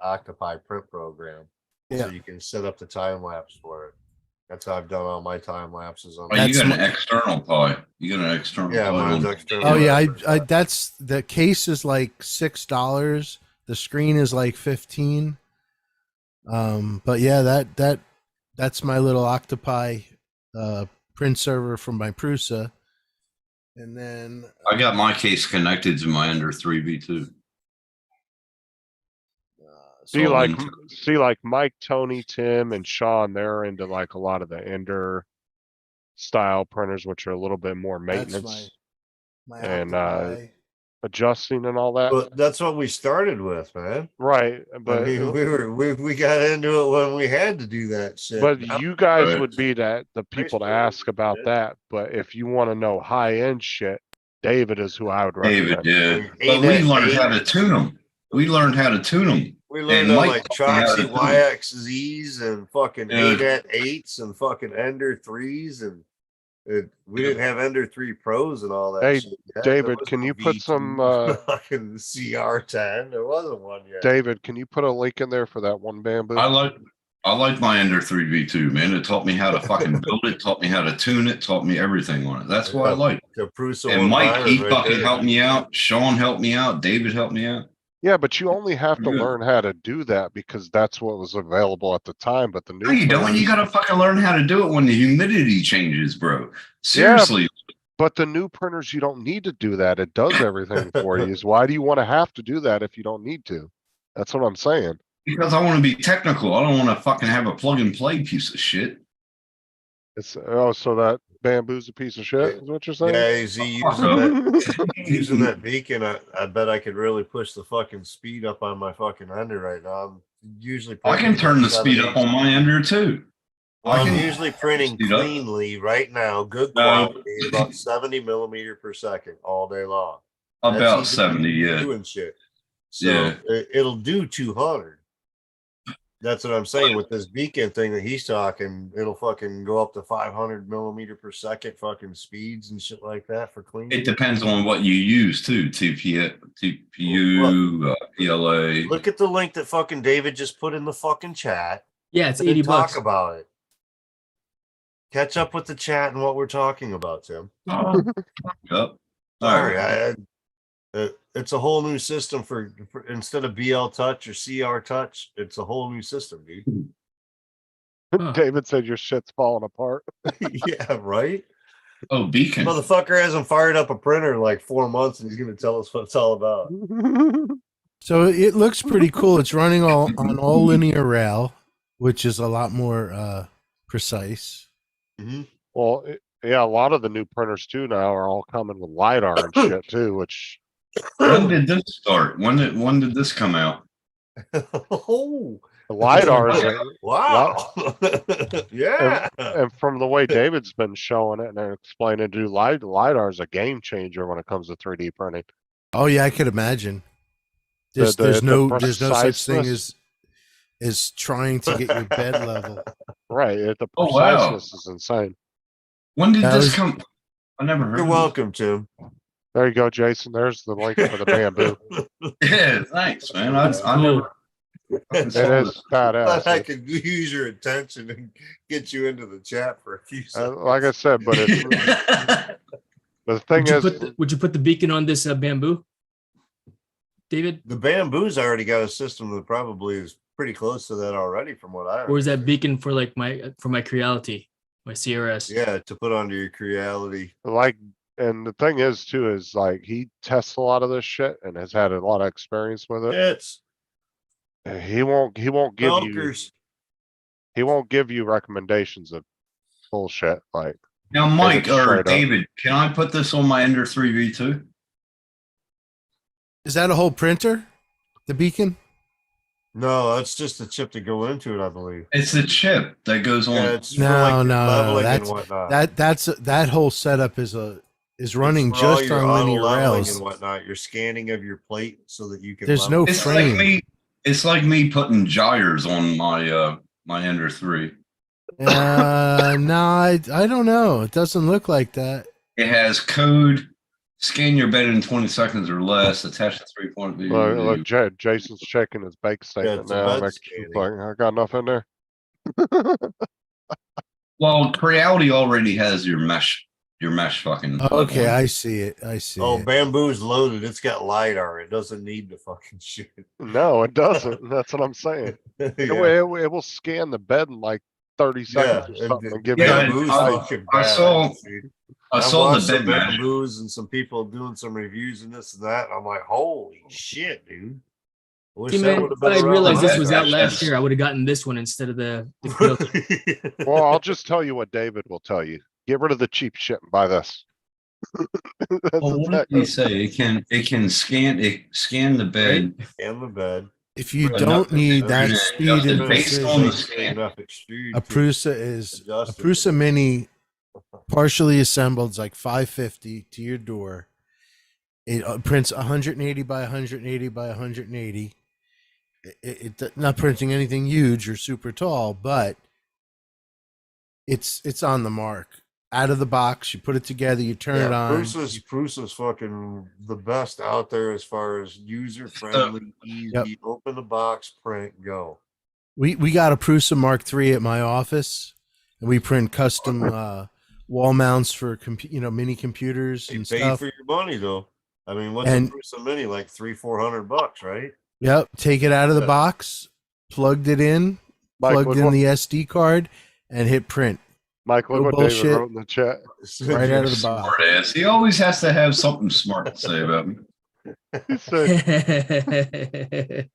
Octopi print program. Yeah. So you can set up the time lapse for it. That's how I've done all my time lapses on. Oh, you That's got an external Pi. You got an external Yeah, Pi. mine's on- external. Oh yeah, Raspberry Pi. that's the case is like $6. The screen is like 15. But yeah, that's my little Octopi print server from my Prusa. And then I got my case connected to my Ender 3V2. See, So like, I'm- Mike, Tony, Tim, and Sean, they're into like a lot of the Ender style printers, which are a little bit more that's maintenance my and Octopi. adjusting and all that. But that's what we started with, man. Right, but I mean, we got into it when we had to do that shit. but Now- you guys Right. would be the people to Nice ask about shit. that. But if you want to know high end shit, David is who I would David, recommend. yeah. Ain't But we that learned eight? how to tune them. We learned how to tune them. We learned And on Mike like taught me how to Choxy do it. YXZs and fucking Dude. ANET 8s and fucking Ender 3s and we didn't have Ender 3 Pros and all that Hey, shit yet. There David, was can no you put V2 some, fucking CR10? There wasn't one yet. David, can you put a link in there for that one bamboo? I like my Ender 3V2, man. It taught me how to fucking build it, taught me how to tune it, taught me everything on it. That's what I like. The Prusa And Mike, 100 he right fucking there. helped me out. Sean helped me out. David helped me out. Yeah, but you only have to Yeah. learn how to do that because that's what was available at the time. But the new No, you don't. You printers- gotta fucking learn how to do it when the humidity changes, bro. Seriously. But the new printers, you don't need to do that. It does everything for you. Why do you want to have to do that if you don't need to? That's what I'm saying. Because I want to be technical. I don't want to fucking have a plug and play piece of shit. It's so that bamboo's a piece of shit, is what you're saying? Yeah, is he using that beacon? I bet I could really push the fucking speed up on my fucking Ender right now. I'm usually I can printing turn the about speed up on my Ender too. I I'm can usually printing speed up. cleanly right now, good No. quality, about 70 millimeter per second all day long. About That's even 70, yeah. doing shit. So Yeah. it'll do 200. That's what I'm saying with this beacon thing that he's talking. It'll fucking go up to 500 millimeter per second, fucking speeds and shit like that for clean. It depends on what you use too. TPU, PLA. Look at the link that fucking David just put in the fucking chat. Yeah, it's and 80 talk bucks. about it. Catch up with the chat and what we're talking about, Tim. Oh, yep. Sorry, it's a whole new system for instead of BL Touch or CR Touch. It's a whole new system, dude. David said your shit's falling apart. Yeah, right. Oh, Beacon. Motherfucker hasn't fired up a printer in like 4 months, and he's gonna tell us what it's all about. So it looks pretty cool. It's running on all linear rail, which is a lot more precise. Well, yeah, a lot of the new printers too now are all coming with LiDAR and shit too, which When did this start? When did this come out? Oh, the LiDAR is wow. Yeah. and from the way David's been showing it and explaining, LiDAR is a game changer when it comes to 3D printing. Oh yeah, I could imagine. There's the no such thing preciseness. as trying to get your bed level. Right. The Oh, wow. preciseness is insane. When did That this was- come? I never heard. You're of welcome, Tim. There you go, Jason. There's the link for the bamboo. it. Yeah, thanks, man. I never. It is badass. Thought I could use your attention and get you into the chat for a few seconds. Like I said, but it's the thing Would you put the beacon on this bamboo, David? The bamboo's already got a system that probably is pretty close to that already, from what I. Or is that beacon for like my Creality, my CRS? Yeah, to put onto your Creality. like, and the thing is too, is like he tests a lot of this shit and has had a lot of experience with it. It's He won't give you, Bunkers. he won't give you recommendations of bullshit. Like, Now, Mike it's or straight up. David, can I put this on my Ender 3 V2? Is that a whole printer? The beacon? No, that's just a chip to go into it, I believe. It's the chip that goes on. Yeah, it's for No, like your no, leveling and that's whatnot. that whole setup is running It's for all just your on auto linear leveling rails. and whatnot. Your scanning of your plate so that you can. There's level. no It's frame. like me. It's like me putting gyres on my my Ender 3. No, I don't know. It doesn't look like that. It has code. Scan your bed in 20 seconds or less. Attach the 3-point view. look, Jason's checking his bank statement it's a now. bed Making sure he's like, I got nothing there. Well, Creality already has your mesh fucking. Okay, I see it. I see Oh, it. bamboo's loaded. It's got LiDAR. It doesn't need the fucking shit. No, it doesn't. That's what I'm saying. Yeah. It will scan the bed in like 30 seconds or something and give you. Yeah, Bamboo's I- fucking I badass, saw- dude. I saw watched the some bed mesh. bamboos and some people doing some reviews and this and that. And I'm like, holy shit, dude. I wish See, that man, would've if been I around realized when this I was out got last that. year, I would have gotten this one instead of the Creality. Well, I'll just tell you what David will tell you. Get rid of the cheap shit and buy this. That's Well, what exactly- did he say? It can scan the bed. And the bed. If you But don't nothing- need that nothing speed and based on the precision, scan. Enough extrude a to Prusa is a adjust it. Prusa Mini, partially assembled, is like 550 to your door. It prints 180 by 180 by 180. It not printing anything huge or super tall, but it's on the mark. Out of the box, you put it together, you turn it on. Prusa's fucking the best out there as far as user friendly, easy, Yep. open the box, print, go. We got a Prusa Mark III at my office, and we print custom wall mounts for mini computers You and pay stuff. for your money though. I mean, what's And- a Prusa Mini like $300-400, right? Yep, take it out of the Yeah. box, plugged it in, Mike, plugged look in what- the SD card, and hit print Mike, look No what bullshit. David wrote in the chat. right out of the box. Smart ass. He always has to have something smart to say about me. He said,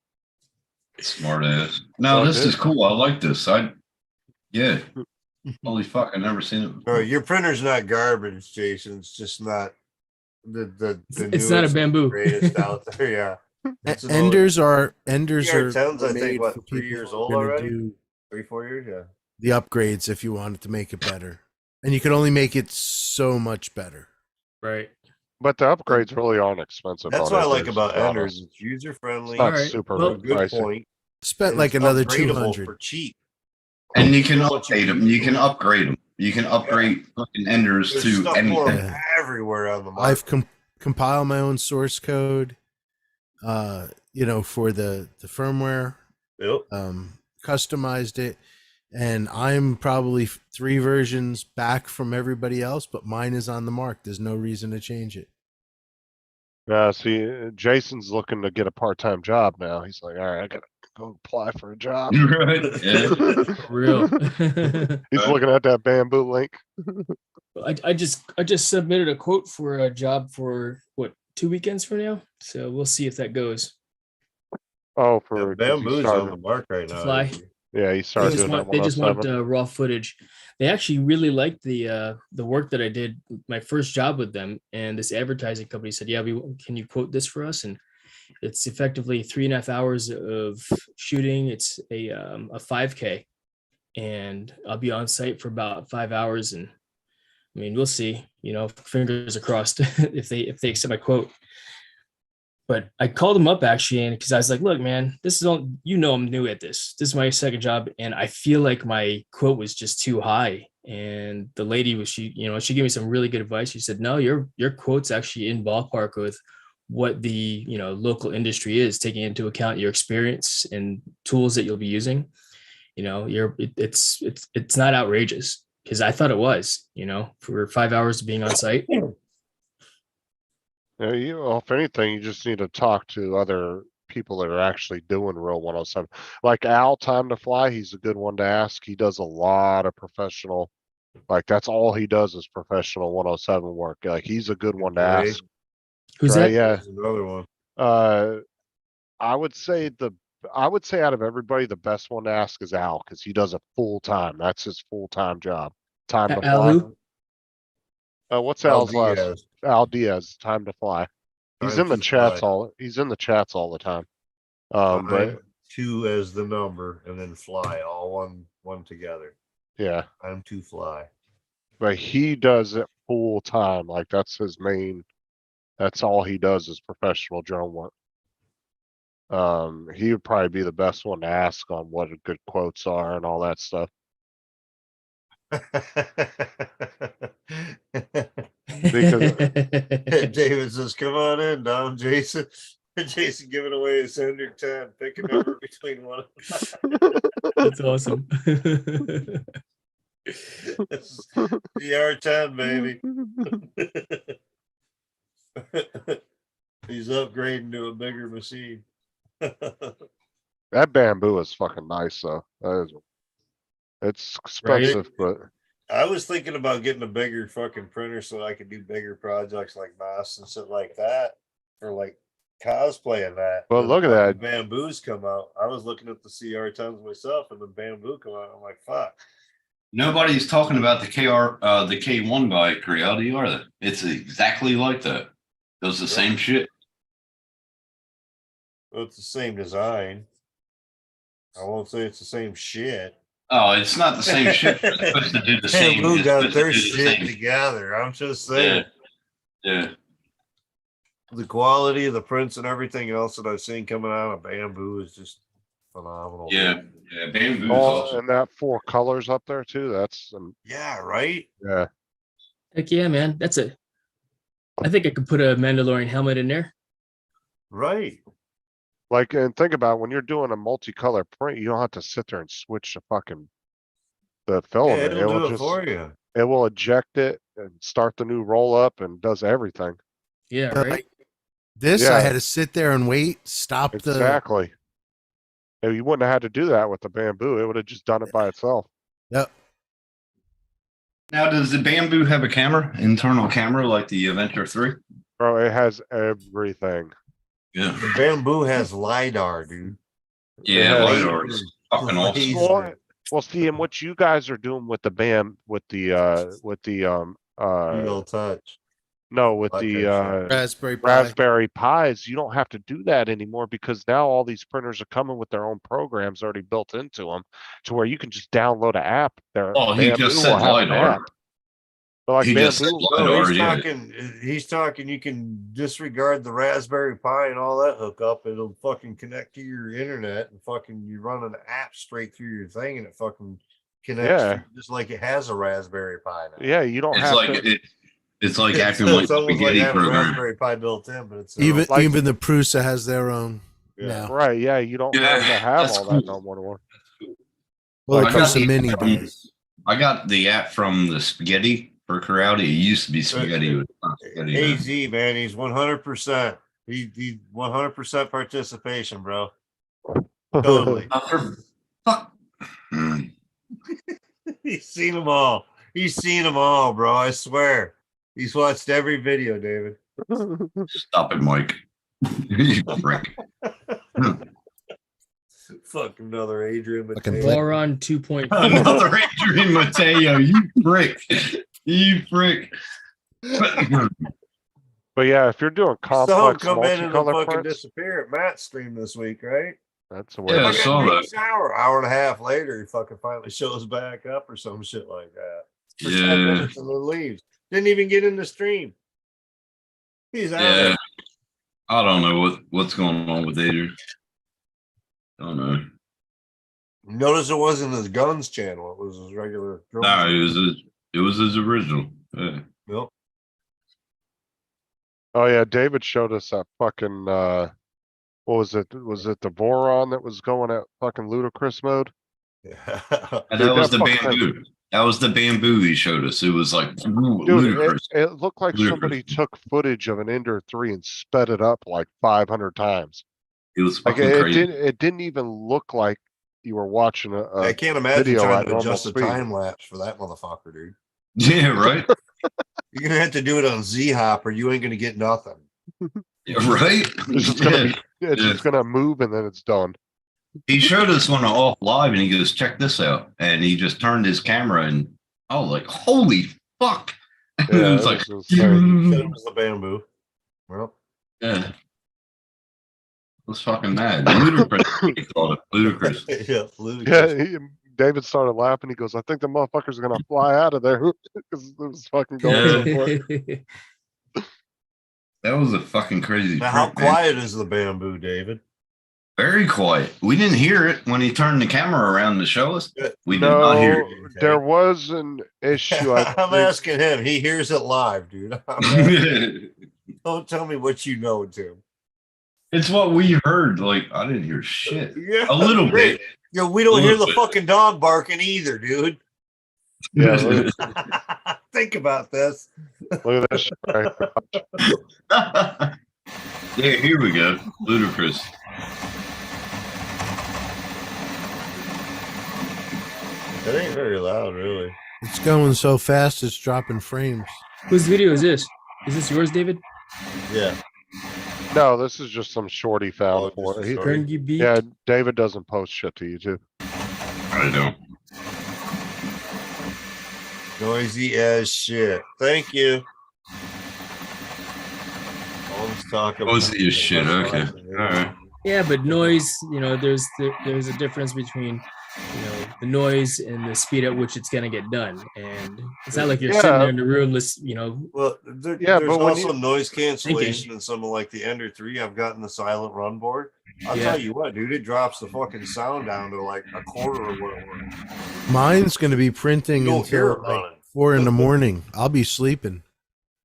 Smart ass. No, Oh, this dude. is cool. I like this. Yeah. Holy fuck! I never seen it. All right, your printer's not garbage, Jason. It's just not the It's not a newest and bamboo. greatest out there. Yeah. It's an old- Enders are TR10s, I made think, what, for 3 people years who are old gonna already? do 3-4 years, yeah. the upgrades if you wanted to make it better, and you can only make it so much better. Right. but the upgrades really aren't expensive. That's on what I like Enders. about It's not a- Enders. It's user friendly. It's not Alright, super well, Good pricey. point. Spent and like it's another upgradable 200. for cheap. And you can upgrade them. You can upgrade them. You can upgrade fucking Enders There's to stuff for 'em anything. everywhere on the market. I've compiled my own source code, for the firmware, Yep. customized it, and I'm probably 3 versions back from everybody else, but mine is on the mark. There's no reason to change it. See, Jason's looking to get a part-time job now. He's like, all right, I gotta go apply for a job. Right? Yeah. For real. He's looking at that bamboo link. I just submitted a quote for a job for 2 weekends from now. So we'll see if that goes. Oh, Yeah, for 'cause he bamboo's started- on the mark right To now. fly. isn't it? Yeah, he They started just doing want, that they just want 107. raw footage. They actually really liked the work that I did, my first job with them. And this advertising company said, "Yeah, can you quote this for us?" And it's effectively 3.5 hours of shooting. It's a 5K, and I'll be on site for about 5 hours. And I mean, we'll see. Fingers are crossed if they accept my quote. But I called him up actually, and because I was like, look, man, this is all, I'm new at this. This is my second job. And I feel like my quote was just too high. And the lady she gave me some really good advice. She said, no, your quote's actually in ballpark with what the, local industry is, taking into account your experience and tools that you'll be using. It's not outrageous, because I thought it was, for 5 hours of being on site. Yeah, if anything, you just need to talk to other people that are actually doing real 107. Like Al, Time to Fly, he's a good one to ask. He does a lot of professional, like that's all he does is professional 107 work. Like he's a good one to Right. ask. Who's Right, that? yeah. There's another one. I would say out of everybody, the best one to ask is Al, because he does it full time. That's his full-time job. Time to Al Fly. who? What's Al Al's last? Diaz. Al Diaz, Time to Fly. He's Time in the to chats Fly. he's in the chats all the time. But Time 2 as the number, and then fly, all one together. yeah, Time to fly. but he does it full time. Like that's his main, that's all he does is professional drone work. He would probably be the best one to ask on what good quotes are and all that stuff. David says, "Come on in, Dom." Jason, Jason giving away his 110. Pick a number between one. That's awesome. This is DR10, baby. He's upgrading to a bigger machine. That bamboo is fucking nice though. It's expensive, but I was thinking about getting a bigger fucking printer so I could do bigger projects like masks and shit like that, for like cosplay and that. But Then look at fucking that. Bamboos come out. I was looking at the CR10s myself, and the bamboo come out. I'm like, fuck. Nobody's talking about the the K1 bike reality, are they? It's exactly like that. Does the same shit. Well, it's the same design. I won't say it's the same shit. Oh, it's not the same shit. It's supposed to do the same. Bamboo it's got supposed to their do the shit same. together. I'm just Yeah. saying. Yeah. The quality of the prints and everything else that I've seen coming out of Bamboo is just phenomenal. Yeah. Yeah. Bamboo is oh, awesome. and that 4 colors up there too. That's Yeah, right? yeah. Heck yeah, man. I think I could put a Mandalorian helmet in there. Right. Like, and think about when you're doing a multicolor print, you don't have to sit there and switch the Yeah, filament. it'll do it for you. It will eject it and start the new roll up and does everything. Yeah, But right. like this, Yeah. I had to sit there and wait, stop the. Exactly. And you wouldn't have had to do that with the bamboo. It would have just done it by itself. Yep. Now, does the Bamboo have a camera, internal camera like the Adventure 3? Bro, it has everything. Yeah. The Bamboo has LiDAR, dude. Yeah, has- LiDAR is fucking awesome. Laser. Well, see, and what you guys are doing with the Real touch. no, with Like the that shit. Raspberry Pi. Raspberry Pis, you don't have to do that anymore because now all these printers are coming with their own programs already built into them, to where you can just download an app. Oh, he just said will have an LiDAR. app. But like He just said Bamboo, No, LiDAR, he's yeah. talking you can disregard the Raspberry Pi and all that hookup. It'll fucking connect to your internet and fucking you run an app straight through your thing and it fucking connects Yeah. just like it has a Raspberry Pi now. yeah, you don't It's have like to. it's like It's- acting like it's almost spaghetti having a program. Raspberry Pi built in, but it's Even Like- even the Prusa has their own now. Right, yeah, you don't Yeah, have to have that's all that cool. no more. Well, the I got Prusa the Mini app from- does. I got the app from the spaghetti for karate. It used to be spaghetti. It's not spaghetti now. AZ, man, he's 100%. He 100% participation, bro. Totally. Fuck. Mm. He's seen them all. He's seen them all, bro. I swear. He's watched every video, David. Stop it, Mike. You prick. Fuck another Adrian Fucking Mateo. Boron 2.4. Another Adrian Mateo. You prick. You prick. But yeah, if you're doing Saw him complex come in and then multicolor fucking prints, disappear at Matt's stream this week, right? that's the Yeah, I way. saw that. Hour and a half later, he fucking finally shows back up or some shit like that. For 10 Yeah. minutes and then leaves. Didn't even get in the stream. He's out Yeah. there. I don't know what's going on with Ader. I don't know. Notice it wasn't his guns channel. It was his regular. drum No, channel. it was his original. Yeah. Yep. Oh yeah, David showed us that fucking what was it? Was it the Voron that was going at fucking ludicrous mode? Yeah. And Dude, that was that the fucking- bamboo. That was the bamboo he showed us. It was like Dude, ludicrous. it looked like Ludicrous. somebody took footage of an Ender 3 and sped it up like 500 times. It was Like fucking it crazy. didn't even look like you were watching I can't imagine video trying at to normal adjust the speed. time lapse for that motherfucker, dude. Yeah, right. You're gonna have to do it on Z Hop, or you ain't gonna get nothing. Yeah, right. It's just gonna Yeah. be, it's Yeah. just gonna move and then it's done. He showed us one off live, and he goes, "Check this out!" And he just turned his camera, and I was like, "Holy fuck!" And Yeah, it was it like, was insane. Said it was the bamboo. Well, yeah, it was fucking mad. Ludicrous. He called it ludicrous. yeah, Yeah, ludicrous. David started laughing. He goes, "I think the motherfuckers are gonna fly out of there because it was fucking going so quick." That was a fucking crazy. Now, how trip, man. quiet is the bamboo, David? Very quiet. We didn't hear it when he turned the camera around to show us. We did not hear No, it. there was an issue. I I'm think. asking him. He hears it live, dude. I'm asking- Don't tell me what you know, Tim. It's what we heard. Like, I didn't hear shit. Yeah, A little bit. Yeah, we don't A hear little the bit. fucking dog barking either, dude. Yeah, look, Think about this. look at that shit right Yeah, here we go. Ludicrous. It ain't very loud, really. It's going so fast, it's dropping frames. Whose video is this? Is this yours, David? Yeah. No, this is just some shorty found Oh, for just a it. shorty. Carnegie Beat. Yeah, David doesn't post shit to YouTube. I know. Noisy as shit. Thank you. Always talking. Noisy as shit, okay. All right. Yeah, but noise, there's a difference between, the noise and the speed at which it's gonna get done. And it's not like you're sitting there in the room, Well, Yeah, there's but when also you- noise cancellation in something like the Ender 3. I've gotten the silent run board. I'll Yeah. tell you what, dude, it drops the fucking sound down to like a quarter of what it was. Mine's going to be printing You don't hear until it like running. 4 in the morning. I'll be sleeping.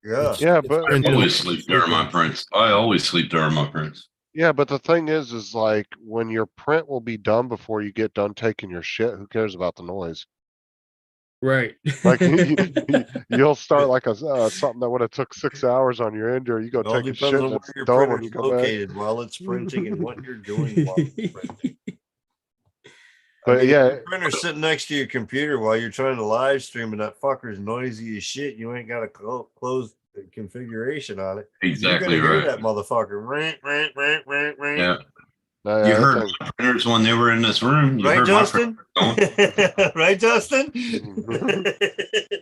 Yeah. Yeah, but I always sleep during my prints. I always sleep during my prints. yeah, but the thing is like when your print will be done before you get done taking your shit, who cares about the noise? right. Like you'll start like a something that would have took 6 hours on your Ender. You go It all take a depends shit on and where it's your done when printer's you come back. located while it's printing and what you're doing while it's printing. But If yeah, your printer's sitting next to your computer while you're trying to live stream and that fucker's noisy as shit. You ain't got a closed configuration on it. Exactly You're gonna right. hear that motherfucker. Rant, rant, rant, rant, rant. Yeah. yeah, You that heard thing- my printers when they were in this room. You Right, heard Justin? my printers going. Right, Justin? Mhm.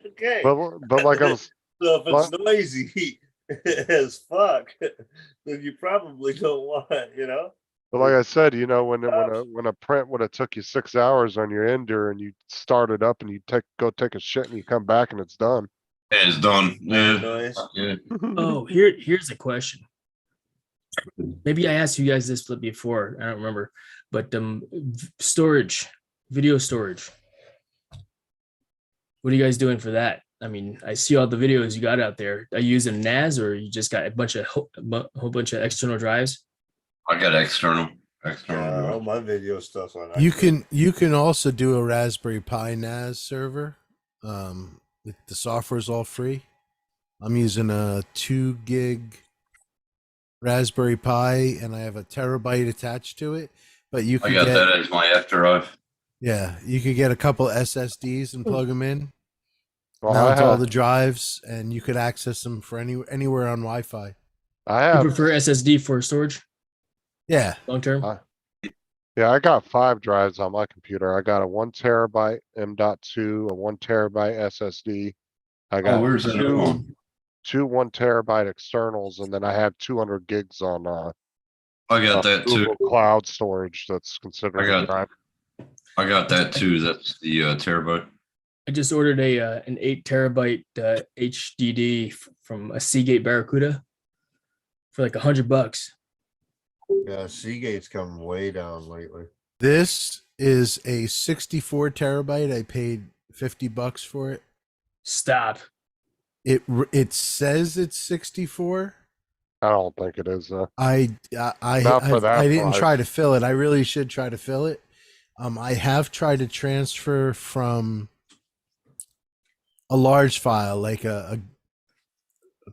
Okay. but like I was So if it's What? noisy as fuck, then you probably don't want, But like I said, when a print would have took you 6 hours on your Ender and you start it up and you go take a shit and you come back and it's done. Yeah, it's done. Yeah. Noise. Yeah. Oh, here's a question. Maybe I asked you guys this before. I don't remember, but storage, video storage. What are you guys doing for that? I mean, I see all the videos you got out there. Are you using NAS or you just got a whole bunch of external drives? I got external. All my video stuff on that. You can also do a Raspberry Pi NAS server. The software's all free. I'm using a 2 gig Raspberry Pi and I have a terabyte attached to it. But you I can got get that as my F drive. yeah, you could get a couple SSDs and plug them in. Well, Mount all the drives and you could access them for anywhere on Wi-Fi. I You have prefer SSD for storage Yeah. long term? yeah, I got 5 drives on my computer. I got a 1 terabyte M.2, a 1 terabyte SSD. I got where's that on? two 1 terabyte externals, and then I have 200 gigs on I got that too. Google Cloud storage. That's considered I a got- drive. I got that too. That's the terabyte. I just ordered an 8 terabyte HDD from a Seagate Barracuda for like $100. Yeah, Seagate's come way down lately. This is a 64 terabyte. I paid $50 for it. Stop. It says it's 64. I don't think it is. I Not for that didn't price. try to fill it. I really should try to fill it. I have tried to transfer from a large file, like a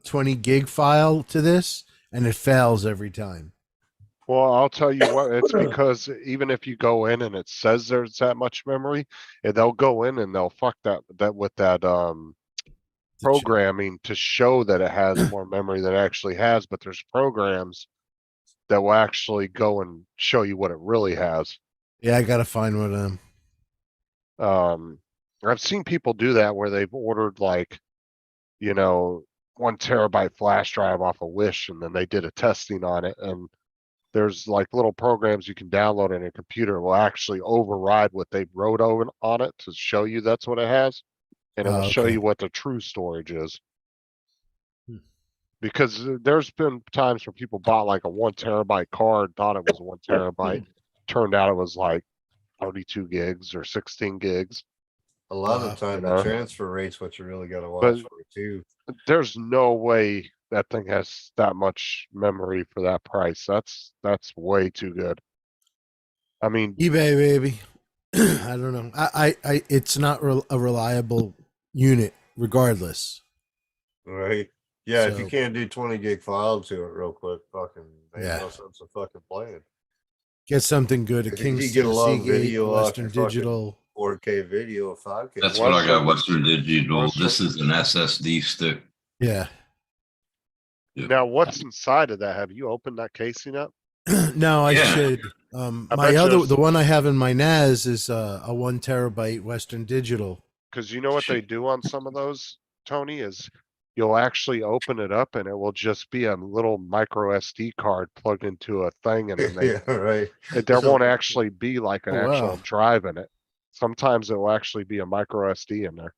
20 gig file, to this, and it fails every time. Well, I'll tell you what, it's because even if you go in and it says there's that much memory, they'll go in and they'll fuck that with that programming to show that it has more memory than it actually has, but there's programs that will actually go and show you what it really has. Yeah, I gotta find one of them. I've seen people do that where they've ordered like, 1 terabyte flash drive off of Wish, and then they did a testing on it, and there's like little programs you can download on your computer will actually override what they wrote on it to show you that's what it has, and it will show okay. you what the true storage is. Hmm. Because there's been times where people bought like a 1 terabyte card, thought it was 1 terabyte, turned out it was like 32 gigs or 16 gigs. A lot of the time, you know? the transfer rate's what you really got to watch But- for too. There's no way that thing has that much memory for that price. That's way too good. I mean, eBay, baby. I don't know. I it's not a reliable unit, regardless. Right? Yeah, if you So- can't do 20 gig file to it real quick, fucking makes Yeah. no sense of fucking playing. Get something good at If you Kingston, get a long Seagate, video off Western your fucking Digital. 4K video, 5K. That's what I got. Western- Western Digital. Western- This is an SSD stick. Yeah. now what's inside of that? Have you opened that casing up? No, I Yeah. should. I My bet other, there's- the one I have in my NAS is a 1 terabyte Western Digital. Because you know what they do on some of those, Tony, is you'll actually open it up and it will just be a little micro SD card plugged into a thing, and then Yeah, right. there So- won't actually be like an Oh, actual wow. drive in it. Sometimes it will actually be a micro SD in there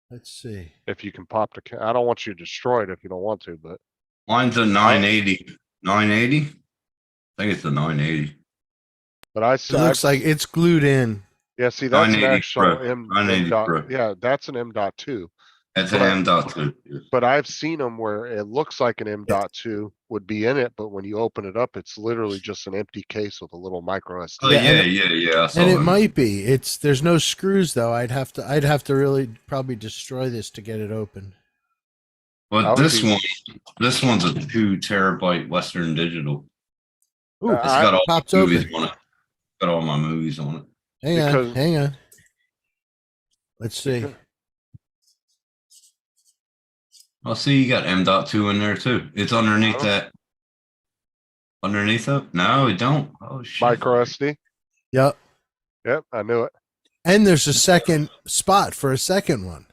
Let's see. if you can pop the. I don't want you to destroy it if you don't want to, but Mine's a 980. 980? I think it's a 980. It looks like it's glued in. yeah. See, that's an 980 actual Pro, M 980 dot. Pro. Yeah, that's an M.2. That's an But- M.2. But I've seen them where it looks like an M.2 would be in it, but when you open it up, it's literally just an empty case with a little micro SD. Oh, Yeah, yeah. I saw And it that. might be. There's no screws though. I'd have to really probably destroy this to get it open. I But would this be- one's a 2 terabyte Western Digital. Ooh, It's got all popped my movies open. on it. Got all my movies on it. Because- Hang on. Let's see. I see you got M.2 in there too. It's underneath Oh. that. Underneath it? No, it don't. Oh shit. Micro SD. Yep. Yep, I knew it. And there's a second spot for a second one.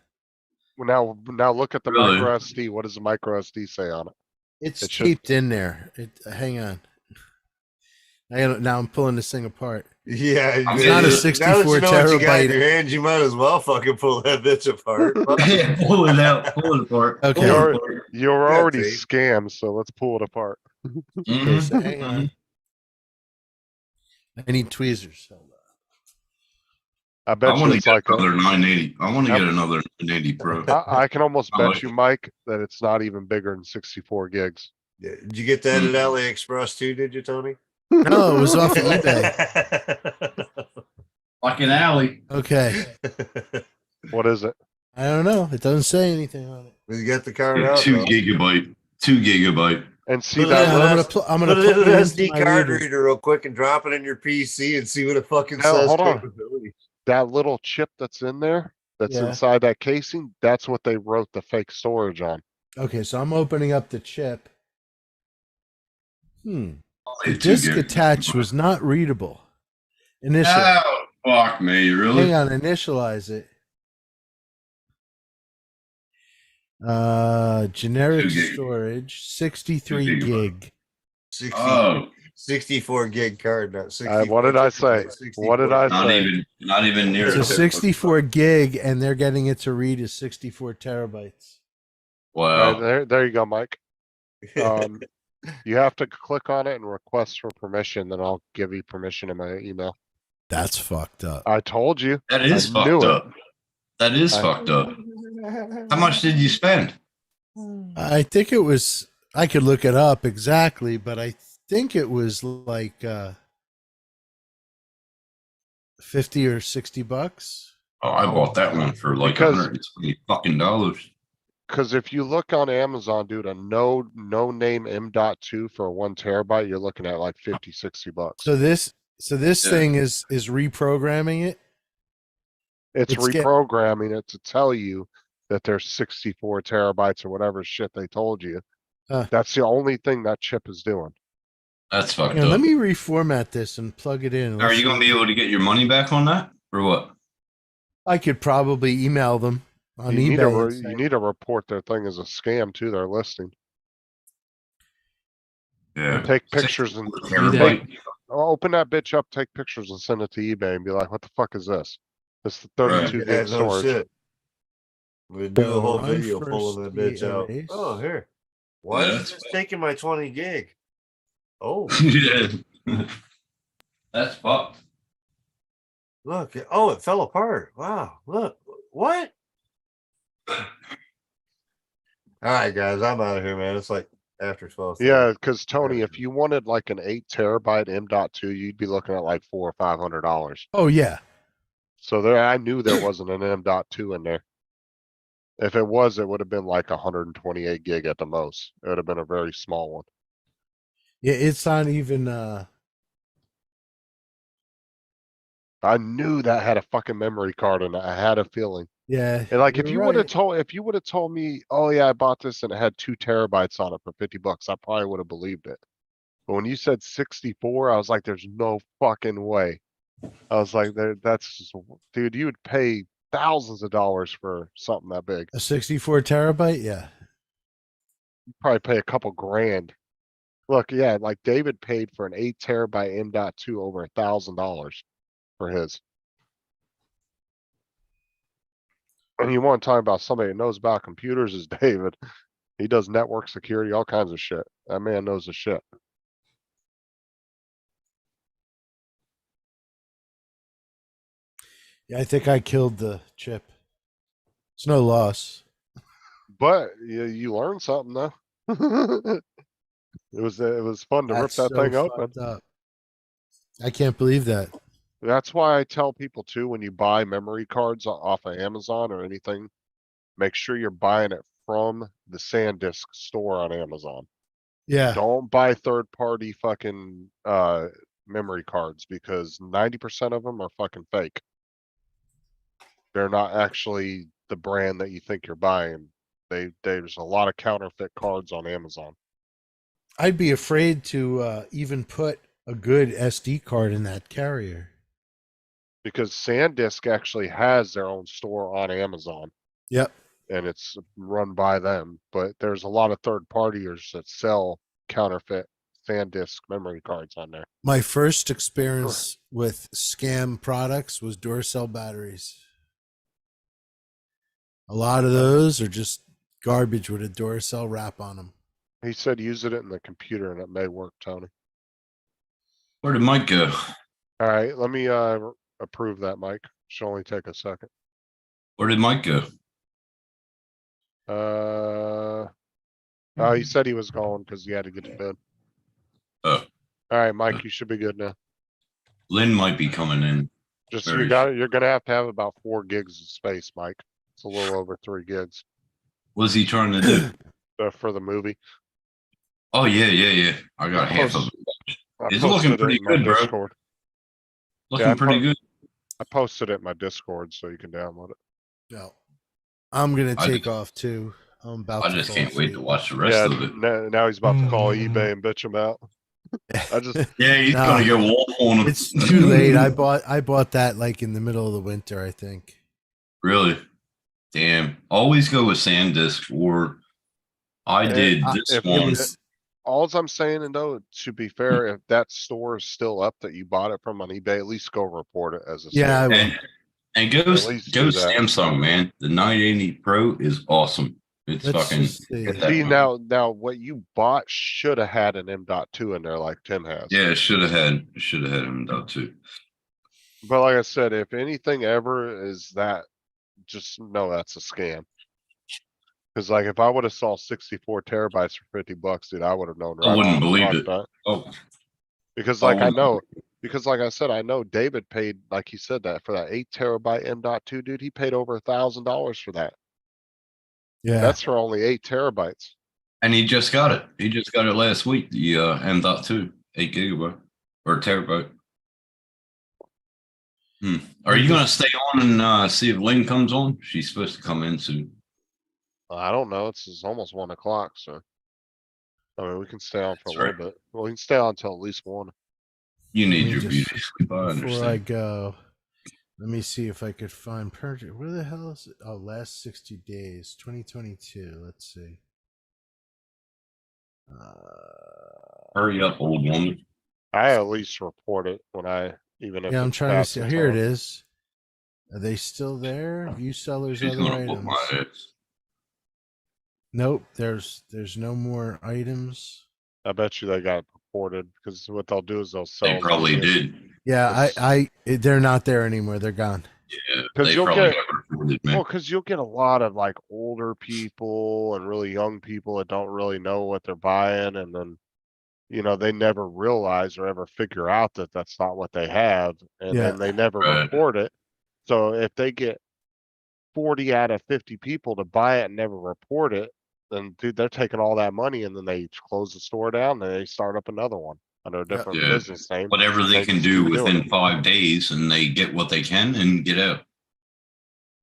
Now look at the Really? micro SD. What does the micro SD say on it? It's It should- taped in there. Hang on. Now I'm pulling this thing apart. Yeah, It's man, not a now that 64 you know what you got in terabyte. your hands, you might as well fucking pull that bitch apart. Yeah, pull it out. Pull it apart. Okay. Pull it You're, apart. you're Yeah, already tape. scammed, so let's pull it apart. Okay, so Mhm, hang on. mhm. I need tweezers. Hold on. I I bet you want to it's get like another 980. I want to Yep. get another 980 Pro. I can almost I bet like you, it. Mike, that it's not even bigger than 64 gigs. Yeah, did you get that at AliExpress too? Did you, Tony? No, it was off of eBay. Like an alley. Okay. What is it? I don't know. It doesn't say anything on it. You got the card out. 2 though. gigabyte. 2 gigabyte. And see Put it that in I'm little, gonna pl- I'm gonna Put it in plug an it SD into my card reader. reader real quick and drop it in your PC and see what it fucking Now, says. hold on. capability. that little chip that's in there, that's Yeah. inside that casing, that's what they wrote the fake storage on. Okay, so I'm opening up the chip. The Only a 2 disk gig. attached was not readable. Initial. Oh, fuck me. Really? Hang on, initialize it. Generic 2 gig. storage, 63 2 gigabyte. gig. 60, Oh, 64 gig card, not 64. What did I say? What did I not say? not even near. So it. 64 gig, and they're getting it to read as 64 terabytes. Wow. There you go, Mike. You have to click on it and request for permission, then I'll give you permission in my email. That's fucked up. I told you. That is I knew fucked it. up. That is I- fucked up. How much did you spend? I think it was, I could look it up exactly, but I think it was like 50 or 60 bucks. Oh, I bought that one for like Because- $120 fucking dollars. Cause if you look on Amazon, dude, a no name M.2 for 1 terabyte, you're looking at like 50, 60 bucks. So this Yeah. thing is reprogramming it. It's it's get- reprogramming it to tell you that there's 64 terabytes or whatever shit they told you. Huh. That's the only thing that chip is doing. That's fucked Here, up. let me reformat this and plug it in. Are Let's you going to see. be able to get your money back on that or what? I could probably email them on You eBay. and you say- need to report their thing as a scam to their listing. Yeah. Take pictures and Terabyte. open that bitch up, take pictures and send it to eBay and be like, what the fuck is this? This is 32 Yeah, gig no storage. shit. We do a whole Run video first pulling that bitch out. erase. Oh, here. Why Yeah, is that's this taking my 20 gig? Oh, Yeah. That's fucked. look. Oh, it fell apart. Wow. Look. What? All right, guys. I'm out of here, man. It's like after 12. Yeah, because Tony, if you wanted like an 8 terabyte M.2, you'd be looking at like $400 or $500. Oh yeah. So there, I knew there wasn't an M.2 in there. If it was, it would have been like 128 gig at the most. It would have been a very small one. Yeah, it's not even I knew that had a fucking memory card in it. I had a feeling. yeah. And like, if you're you would have right. told me, oh yeah, I bought this and it had 2 terabytes on it for 50 bucks, I probably would have believed it. But when you said 64, I was like, there's no fucking way. I was like, that's just, dude, you would pay thousands of dollars for something that big. A 64 terabyte, yeah. You'd probably pay a couple grand. Look, yeah, like David paid for an 8 terabyte M.2 over $1,000 for his. And you want to talk about somebody that knows about computers is David. He does network security, all kinds of shit. That man knows the shit. Yeah, I think I killed the chip. It's no loss. But you learned something though. It was fun to rip That's that so thing open. fucked up. I can't believe that. That's why I tell people too, when you buy memory cards off of Amazon or anything, make sure you're buying it from the SanDisk store on Amazon. Yeah. Don't buy third party fucking memory cards because 90% of them are fucking fake. They're not actually the brand that you think you're buying. There's a lot of counterfeit cards on Amazon. I'd be afraid to even put a good SD card in that carrier. Because SanDisk actually has their own store on Amazon Yep. and it's run by them, but there's a lot of third partiers that sell counterfeit SanDisk memory cards on there. My first experience with scam products was Duracell batteries. A lot of those are just garbage with a Duracell wrap on them. He said use it in the computer and it may work, Tony. Where did Mike go? All right, let me approve that, Mike. Should only take a second. Where did Mike go? He said he was going because he had to get to bed. Oh, All right, Mike, you should be good now. Lynn might be coming in. Just Very you're gonna have to have about 4 gigs of space, Mike. It's a little over 3 gigs What's he trying to do? for the movie. Oh yeah. I got half of it. I It's looking posted it pretty in my good, bro. Discord. Looking Yeah, I pretty po- good. I posted it in my Discord so you can download it. Yeah. I'm gonna I take just- off too. I'm about I to just fall can't wait asleep. to watch the rest Yeah, of it. now he's about to call eBay and bitch him out. I just Yeah, he's No, gonna go off on him. It's too late. I bought that like in the middle of the winter, I think. Really? Damn. Always go with SanDisk or I did this if one. all I'm saying, and though, to be fair, if that store is still up that you bought it from on eBay, at least go report it as a Yeah, I scam. will. And go At least do that. Samsung, man. The 980 Pro is awesome. It's Let's fucking. just see. get that See, money. now what you bought should have had an M.2 in there like Tim has. Yeah, should have had M.2. But like I said, if anything ever is that, just know that's a scam. Cause like if I would have saw 64 terabytes for $50, dude, I would have known. I wouldn't off the believe front it. that. Oh, Because I like I wouldn't know, because like I said, I know David paid, like he said that for that 8 terabyte M.2, dude, he paid over $1,000 for that. Yeah. That's for only 8 terabytes. and he just got it. He just got it last week. The M.2, 8 gigabyte or terabyte. Are you gonna stay on and see if Lynn comes on? She's supposed to come in soon. I don't know. It's almost 1 o'clock, so. I mean, we can stay on for That's a little bit. Well, we can stay on until at least 1. You Let need me your just- beauty sleep. I Before I understand. go, let me see if I could find purchase. Where the hell is it? Oh, last 60 days, 2022. Let's see. Hurry up, old woman. I at least report it when even if Yeah, I'm it's trying to past see. the Here it time. is. Are they still there? View sellers, She's other gonna whoop my items. ass. Nope, there's no more items. I bet you they got reported because what they'll do is they'll sell. They them probably to you. did. Yeah, they're not there anymore. They're gone. Yeah, 'Cause they you'll probably get- got reported, man. Well, because you'll get a lot of like older people and really young people that don't really know what they're buying, and then they never realize or ever figure out that that's not what they have, and Yeah. then they never Right. report it. So if they get 40 out of 50 people to buy it and never report it, then dude, they're taking all that money and then they close the store down and they start up another one under a different Yeah. business name. Whatever they can just do keep doing within it. 5 days, and they get what they can and get out.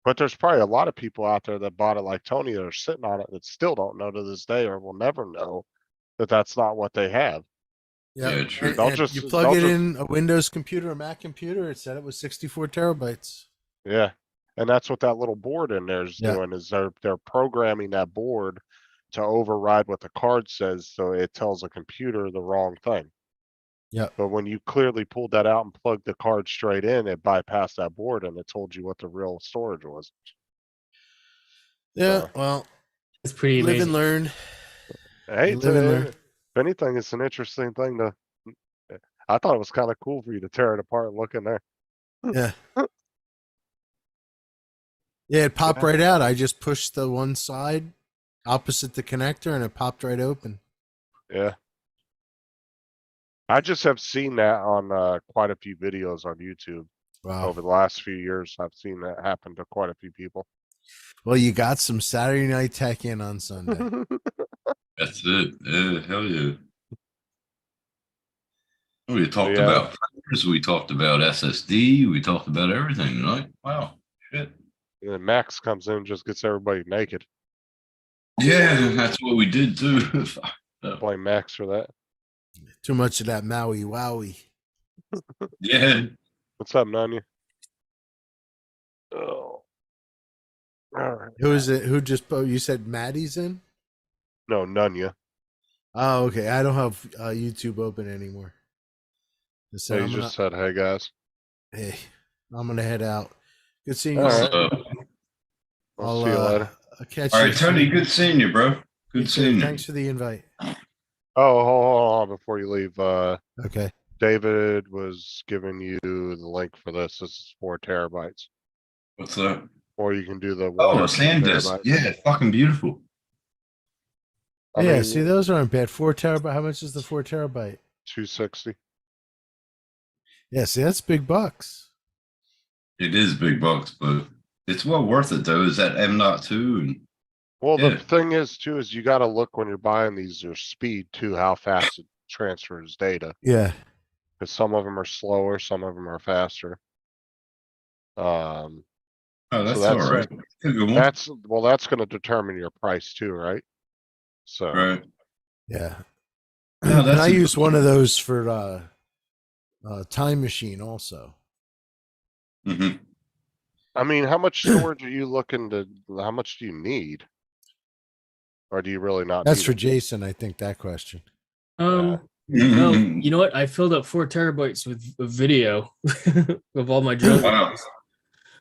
But there's probably a lot of people out there that bought it like Tony that are sitting on it that still don't know to this day or will never know that that's not what they have. Yeah, true. They'll And just- you plug they'll it just- in a Windows computer, a Mac computer. It said it was 64 terabytes. Yeah. And that's what that little board in there is Yeah. doing is they're programming that board to override what the card says. So it tells the computer the wrong thing. Yeah. But when you clearly pulled that out and plugged the card straight in, it bypassed that board and it told you what the real storage was. Yeah. So- Well, It's pretty live amazing. and learn. Hey, You live and learn. if anything, it's an interesting thing to. I thought it was kind of cool for you to tear it apart and look in there. Yeah. Yeah, it popped right out. I just pushed the one side opposite the connector and it popped right open. Yeah. I just have seen that on quite a few videos on YouTube Wow. over the last few years. I've seen that happen to quite a few people. Well, you got some Saturday night tech in on Sunday. That's it. Yeah, hell yeah. We talked Yeah. about printers, we talked about SSD, we talked about everything tonight. Wow, shit. And then Max comes in and just gets everybody naked. Yeah, that's what we did too. Blame Max for that. Too much of that Maui Wowie. Yeah. What's up, Nanya? Oh. All right. Who is it? Who just you said Maddie's in? No, Nanya. Oh, okay. I don't have YouTube open anymore. I said, Hey, I'm you gonna, just said, hey guys. hey, I'm gonna head out. Good seeing you. All Steve. right. I'll see you later. I'll catch All you. right, Tony, soon. good seeing you, bro. You Good too. seeing you. Thanks for the invite. Oh, hold on before you leave. Okay. David was giving you the link for this. This is 4 terabytes. What's that? Or you can do the Oh, 1 or a 2 SanDisk. terabytes. Yeah, fucking beautiful. I Yeah, mean, see, those aren't bad. 4 terabyte. How much is the 4 terabyte? 260. Yeah, see, that's big bucks. It is big bucks, but it's well worth it though. Is that M.2 and Well, Yeah. the thing is too, is you got to look when you're buying these, your speed too, how fast it transfers data. Yeah. Because some of them are slower, some of them are faster. oh, that's, that's all right. Good one. That's going to determine your price too, right? So right. Yeah. No, And that's I a- use one of those for Time Machine also. Mhm. I mean, how much storage are you looking to? How much do you need? Or do you really not? That's need for it? Jason, I think, that question. No, Mhm. you know what? I filled up 4 terabytes with video of all my drone. Wow. videos.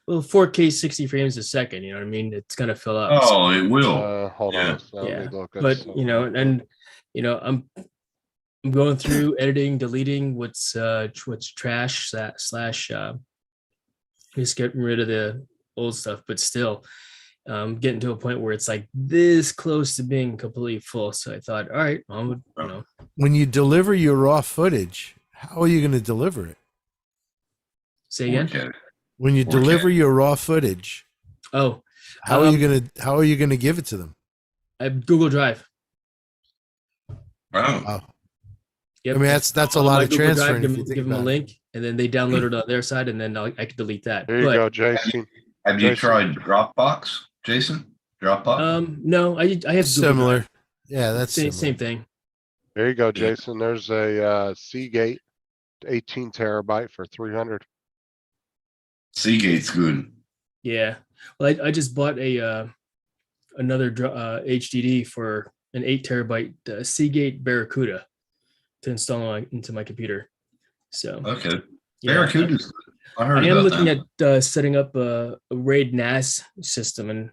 well, 4K 60 frames a second. You know what I mean? It's gonna fill up. Oh, it will. Hold Yeah. on. Let yeah, me look at but something you know, real quick. and you know, I'm going through editing, deleting what's trash slash just getting rid of the old stuff, but still getting to a point where it's like this close to being completely full. So I thought, all right, you know, When you deliver your raw footage, how are you going to deliver it? say again. Okay. When you 4K. deliver your raw footage, Oh, how are you going to give it to them? Google Drive. Wow. I mean, that's a On lot my of Google transferring. Drive, if you think give them a about it. link, and then they download it on their side, and then I can delete that. Here you go, Jason. Have you Jason. tried Dropbox, Jason? Dropbox? No, I have Google Similar. Drive. Yeah, that's Same similar. thing. There you go, Jason. There's a Seagate 18 terabyte for 300. Seagate's good. Yeah. Well, I just bought another HDD for an 8 terabyte Seagate Barracuda to install into my computer. So Okay. yeah, Barracuda's good. I heard I am about looking that. at setting up a RAID NAS system and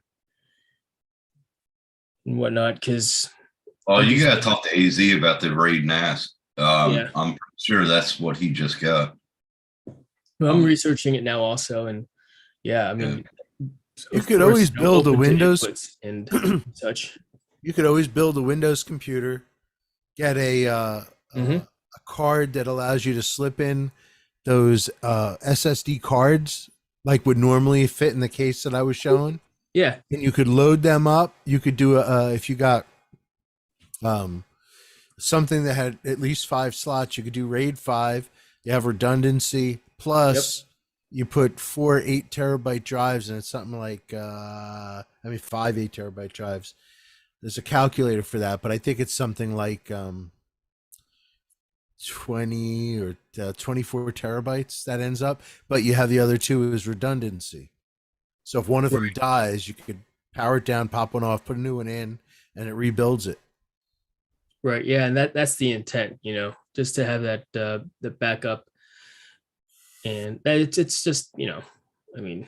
whatnot because Oh, you gotta talk to AZ about the RAID NAS. Yeah. I'm pretty sure that's what he just got. I'm researching it now also, and yeah, I mean, You of could course, always I'm build a open to Windows inputs and such. You could always build a Windows computer, get a card that allows you to slip in those SSD cards like would normally fit in the case that I was showing. Yeah. And you could load them up. You could do if you got something that had at least 5 slots, you could do RAID 5. You have redundancy. Plus you put 4 8 terabyte drives, and it's something like 5 8 terabyte drives. There's a calculator for that, but I think it's something like 20 or 24 terabytes that ends up. But you have the other two as redundancy. So if one of them dies, you could power it down, pop one off, put a new one in, and it rebuilds it. Right. Yeah, and that's the intent, you know, just to have that the backup, and it's just, you know, I mean.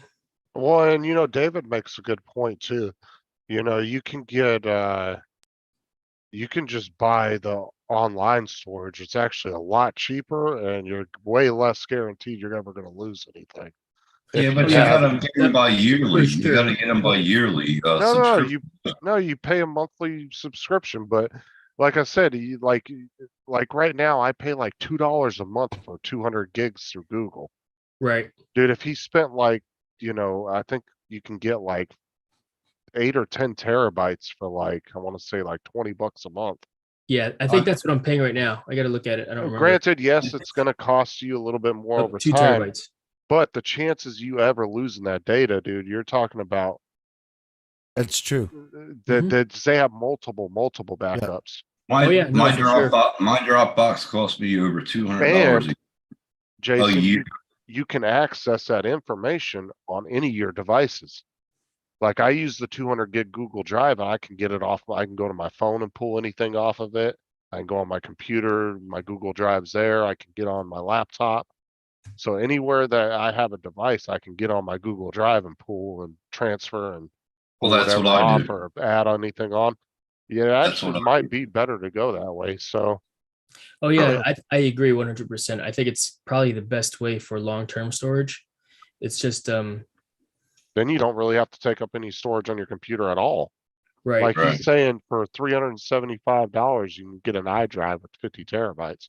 Well, and you know, David makes a good point too. You know, you can get you can just buy the online storage. It's actually a lot cheaper, and you're way less guaranteed you're ever going to lose anything. Yeah, If but you have- gotta get them by yearly. You gotta get them by yearly. No, you pay a monthly subscription, but like I said, like right now, I pay like $2 a month for 200 gigs through Google. Right. Dude, if he spent like, you know, I think you can get like 8 or 10 terabytes for like, I want to say like $20 a month. Yeah, I think that's what I'm paying right now. I got to look at it. I don't remember. Granted, yes, it's going to cost you a little bit more over 2 time, terabytes. but the chances you ever losing that data, dude, you're talking about. That's true. That they have multiple backups. My Oh, my Dropbox cost me over $200 And Jason, year. you can access that information on any of your devices. Like I use the 200 gig Google Drive, and I can get it off. I can go to my phone and pull anything off of it. I can go on my computer, my Google Drive's there. I can get on my laptop. So anywhere that I have a device, I can get on my Google Drive and pull and transfer and Well, pull that's whatever what I off do. or add anything on. Yeah, That's actually what I might be better to go that way. So Oh yeah, I agree 100%. I think it's probably the best way for long-term storage. It's just then you don't really have to take up any storage on your computer at all. right. Like Right. he's saying for $375, you can get an iDrive with 50 terabytes.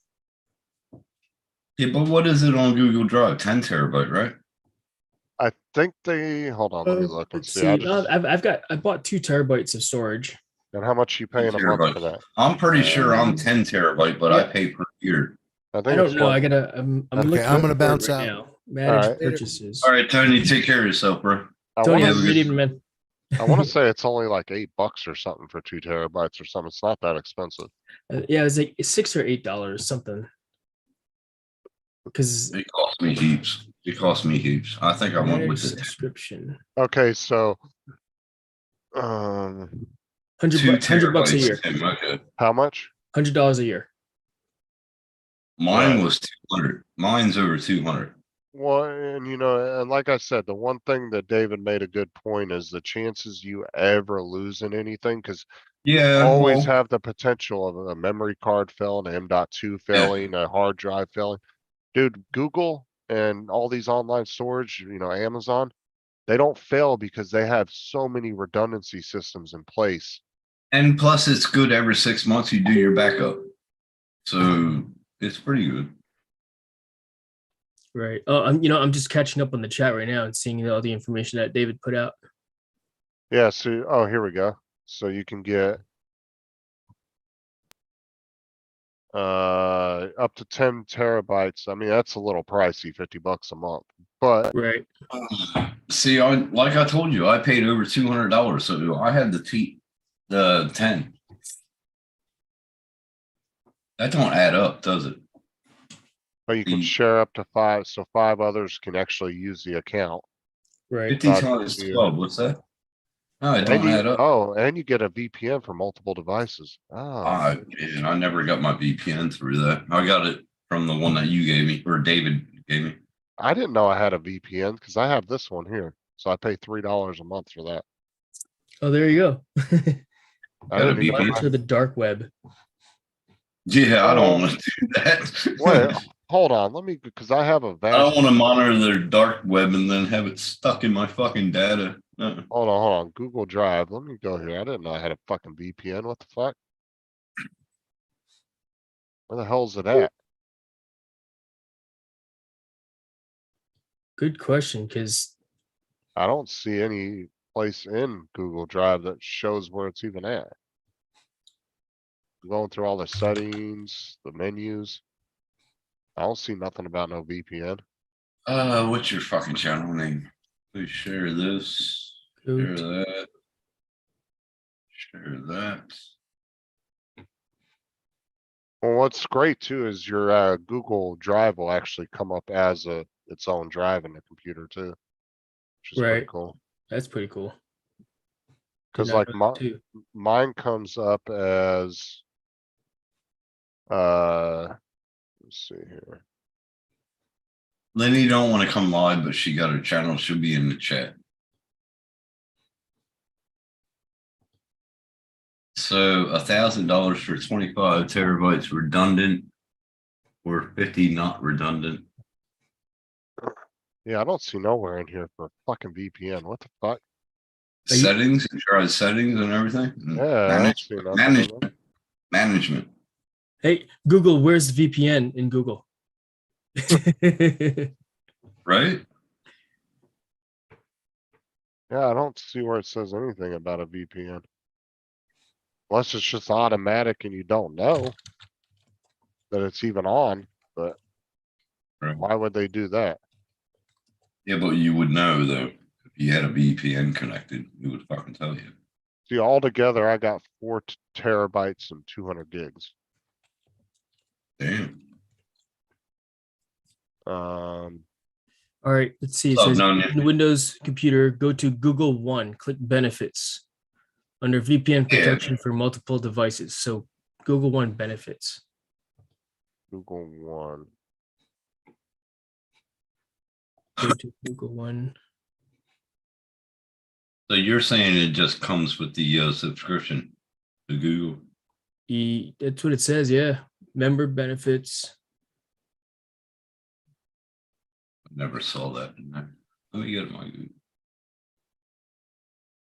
Yeah, but what is it on Google Drive? 10 terabyte, right? I think they hold on, let me look and Let's see. see. I I bought 2 terabytes of storage. and how much you paying a month for that? I'm pretty sure I'm 10 terabyte, but I pay per year. I think I don't it's know. what- I gotta. I'm Okay, looking I'm gonna for it bounce right out. now. Manage Alright. purchases. All right, Tony, take care of yourself, bro. I Tony, wanna have a good say- evening, man. I want to say it's only like $8 or something for 2 terabytes or something. It's not that expensive. Yeah, it's like $6 or $8 something. Because It cost me heaps. It cost me heaps. I think I went with the subscription. Okay, so 2 $100 bucks a terabytes. year. Okay. how much? $100 a year. Mine was 200. Mine's over 200. Well, and you know, and like I said, the one thing that David made a good point is the chances you ever losing anything, because Yeah, always well, have the potential of a memory card failing, M.2 yeah. failing, a hard drive failing. Dude, Google and all these online storage, you know, Amazon, they don't fail because they have so many redundancy systems in place. And plus, it's good every 6 months you do your backup. So it's pretty good. Right. Oh, I'm just catching up on the chat right now and seeing all the information that David put out. Yeah, so, oh, here we go. So you can get up to 10 terabytes. I mean, that's a little pricey, $50 a month, but Right. See, like I told you, I paid over $200, so I had the 10. That don't add up, does it? you can share up to 5, so 5 others can actually use the account. Right. 50 Not times you. 12, what's that? No, it And don't you, add up. oh, and you get a VPN for multiple devices. Oh, Man, I never got my VPN through that. I got it from the one that you gave me, or David gave me. I didn't know I had a VPN because I have this one here. So I pay $3 a month for that. Oh, there you go. I didn't even Monitor the dark web. Yeah, I don't want to do that. Wait, hold on. Let me, because I have a I don't vast. want to monitor their dark web and then have it stuck in my fucking data. Hold on. Google Drive. Let me go here. I didn't know I had a fucking VPN. What the fuck? Where the hell's it at? Good question, because I don't see any place in Google Drive that shows where it's even at. Going through all the settings, the menus. I don't see nothing about no VPN. What's your fucking channel name? Please share this. Share that. Share that. Well, what's great too is your Google Drive will actually come up as its own drive in the computer too, which is pretty right. cool. That's pretty cool. Because not like know that too. mine comes up as let's see here. Lenny don't want to come live, but she got her channel. She'll be in the chat. So $1,000 for 25 terabytes redundant, or 50 not redundant. Yeah, I don't see nowhere in here for fucking VPN. What the fuck? Settings, you tried settings and everything. Yeah, I don't see nothing. Management. Management. Hey, Google, where's the VPN in Google? Right? Yeah, I don't see where it says anything about a VPN. Unless it's just automatic and you don't know that it's even on, but Right. why would they do that? Yeah, but you would know though. If you had a VPN connected, it would fucking tell you. See, altogether, I got 4 terabytes and 200 gigs. Damn. All right, let's see. It Oh, says no, in Windows computer, go to Google One, click benefits under VPN protection for multiple devices. So Google One benefits. Google One. Go to Google One. So you're saying it just comes with the subscription to Google? That's what it says. Yeah, member benefits. I never saw that in there. Let me get my Google.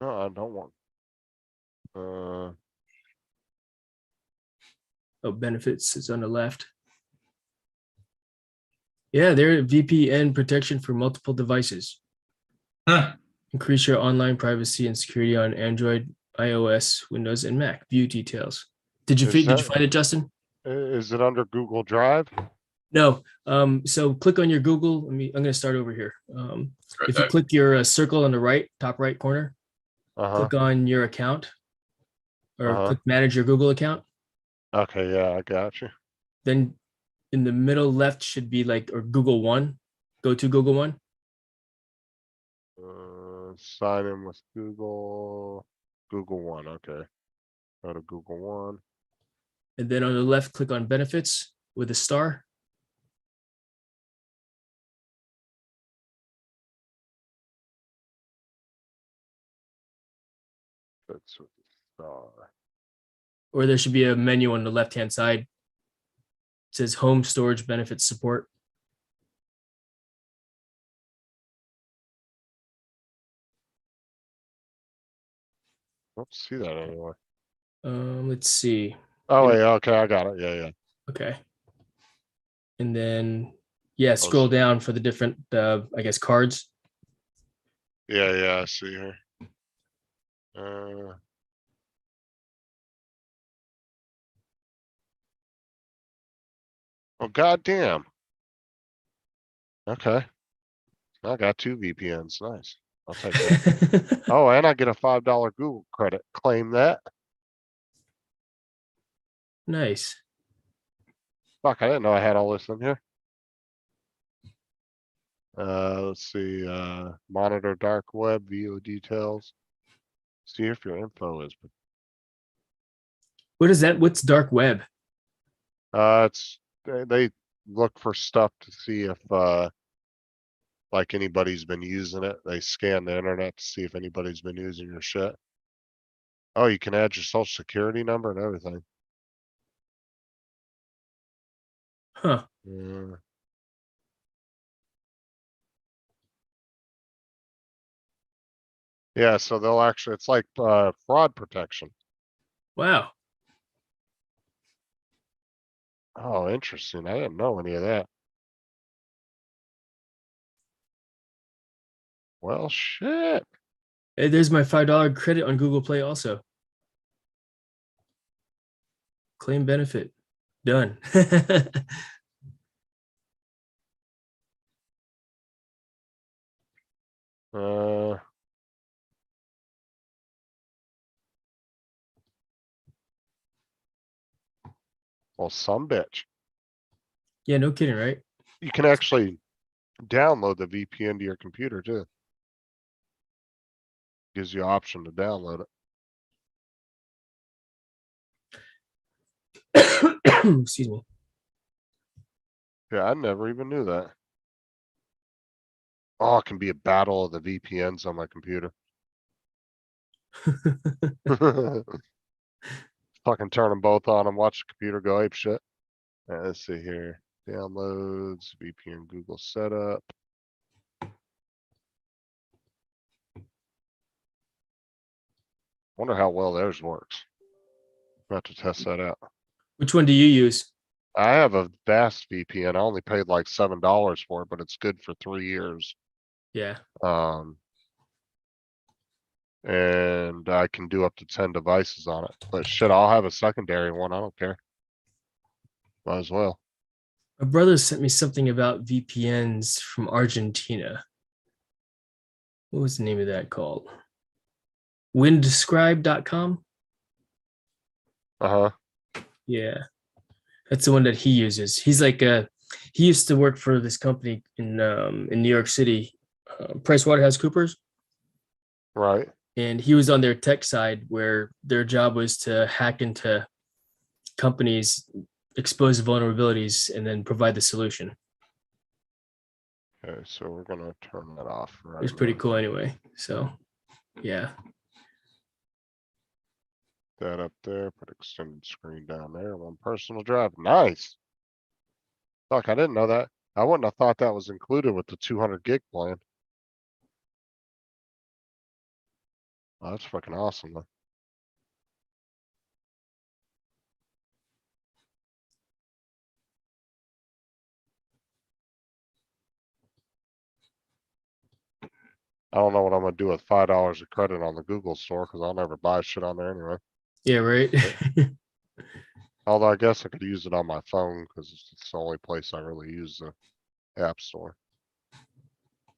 No, I don't want. Oh, benefits is on the left. Yeah, there VPN protection for multiple devices. Huh. Increase your online privacy and security on Android, iOS, Windows, and Mac. View details. Did you find it, Justin? Is it under Google Drive? No. So click on your Google. I'm going to start over here. If you click your circle on the right, top right corner, click on your account, or click manage your Google account. Okay, yeah, I got you. Then in the middle left should be like, or Google One. Go to Google One. Sign in with Google One. Okay. Go to Google One. And then on the left, click on benefits with a star. That's with the star. Or there should be a menu on the left-hand side. It says home storage benefits support. I don't see that anywhere. Let's see. Oh wait, okay, I got it. Yeah. Okay. And then, yeah, scroll down for the different, I guess, cards. Yeah, I see her. Oh goddamn. Okay. I got 2 VPNs. Nice. I'll take that. Oh, and I get a $5 Google credit. Claim that. Nice. Fuck, I didn't know I had all this in here. Let's see, monitor dark web, view details. See if your info is. What is that? What's dark web? It's they look for stuff to see if like anybody's been using it. They scan the internet to see if anybody's been using your shit. Oh, you can add your social security number and everything. Huh. Yeah. Yeah, so they'll actually, it's like fraud protection. Wow. Oh, interesting. I didn't know any of that. Well, shit. Hey, there's my $5 credit on Google Play also. Claim benefit. Done. Well, some bitch. Yeah, no kidding, right? You can actually download the VPN to your computer too. Gives you option to download it. Excuse me. Yeah, I never even knew that. Oh, it can be a battle of the VPNs on my computer. Fucking turn them both on and watch the computer go ape shit. Let's see here. Downloads, VPN Google setup. Wonder how well theirs works. Have to test that out. Which one do you use? I have a Vast VPN. I only paid like $7 for it, but it's good for 3 years. Yeah. And I can do up to 10 devices on it. But shit, I'll have a secondary one. I don't care. Might as well. My brother sent me something about VPNs from Argentina. What was the name of that called? Windscribe.com? Uh-huh. Yeah. That's the one that he uses. He's like he used to work for this company in New York City, PricewaterhouseCoopers. Right. And he was on their tech side where their job was to hack into companies, expose vulnerabilities, and then provide the solution. Okay, so we're gonna turn that off. Right. It was pretty cool anyway. So, yeah. That up there, put extended screen down there, 1 personal drive. Nice. Fuck, I didn't know that. I wouldn't have thought that was included with the 200 gig plan. Oh, that's fucking awesome though. I don't know what I'm gonna do with $5 of credit on the Google store because I'll never buy shit on there anyway. Yeah, right. Although I guess I could use it on my phone because it's the only place I really use the app store.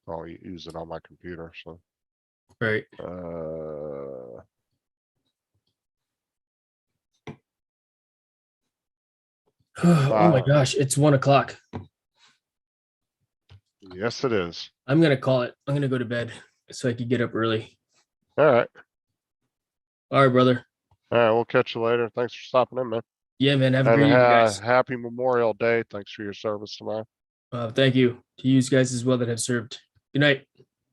I'll use it on my computer, so. Right. Oh my gosh, it's 1 o'clock. Yes, it is. I'm gonna call it. I'm gonna go to bed so I can get up early. All right. All right, brother. All right, we'll catch you later. Thanks for stopping in, man. Yeah, man. Have a And great evening, guys. happy Memorial Day. Thanks for your service tonight. Thank you to you guys as well that have served. Good night.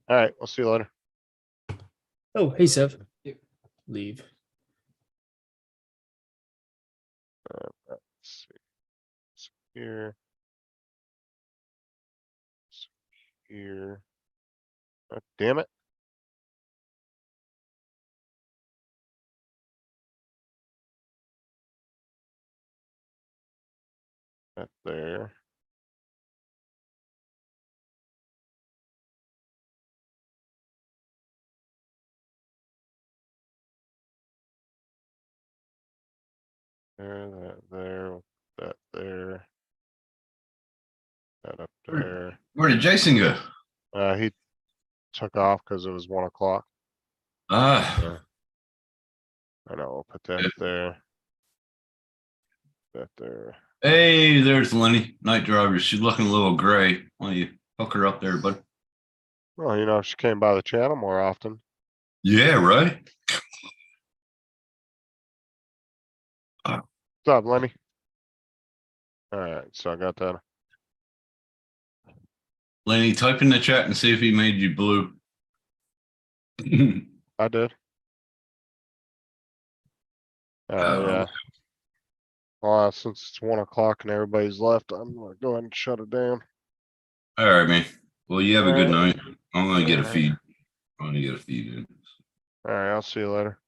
All right, we'll see you later. Oh, hey, Sev. leave. Let's see. So here. So here. Oh, damn it. That there. There, that there. That up there. Where did Jason go? He took off because it was 1 o'clock. Ah, I know, we'll put that there. That there. hey, there's Lenny, night driver. She's looking a little gray. Why don't you hook her up there, bud? Well, you know, she came by the channel more often. Yeah, right. What's up, Lenny? Alright, so I got that. Lenny, type in the chat and see if he made you blue. I did. Yeah. Well, since it's 1 o'clock and everybody's left, I'm gonna go ahead and shut it down. All right, man. Well, you have a good Alright. night. I'm gonna get a Alright. feed. I'm gonna get a feed in. Alright, I'll see you later.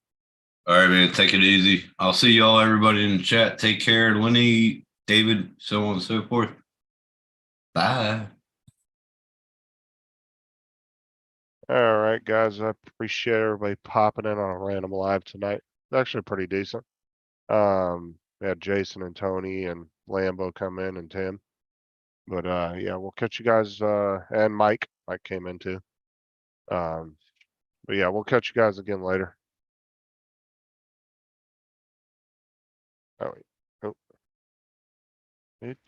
All right, man. Take it easy. I'll see y'all, everybody in the chat. Take care, Lenny, David, so on and so forth. Bye. Alright, guys, I appreciate everybody popping in on a random live tonight. It's actually pretty decent. We had Jason and Tony and Lambo come in and Tim. But yeah, we'll catch you guys and Mike. Mike came in too. But yeah, we'll catch you guys again later. Oh, wait. Oh. Let's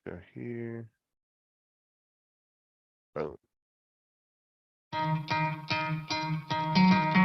go here. Boom.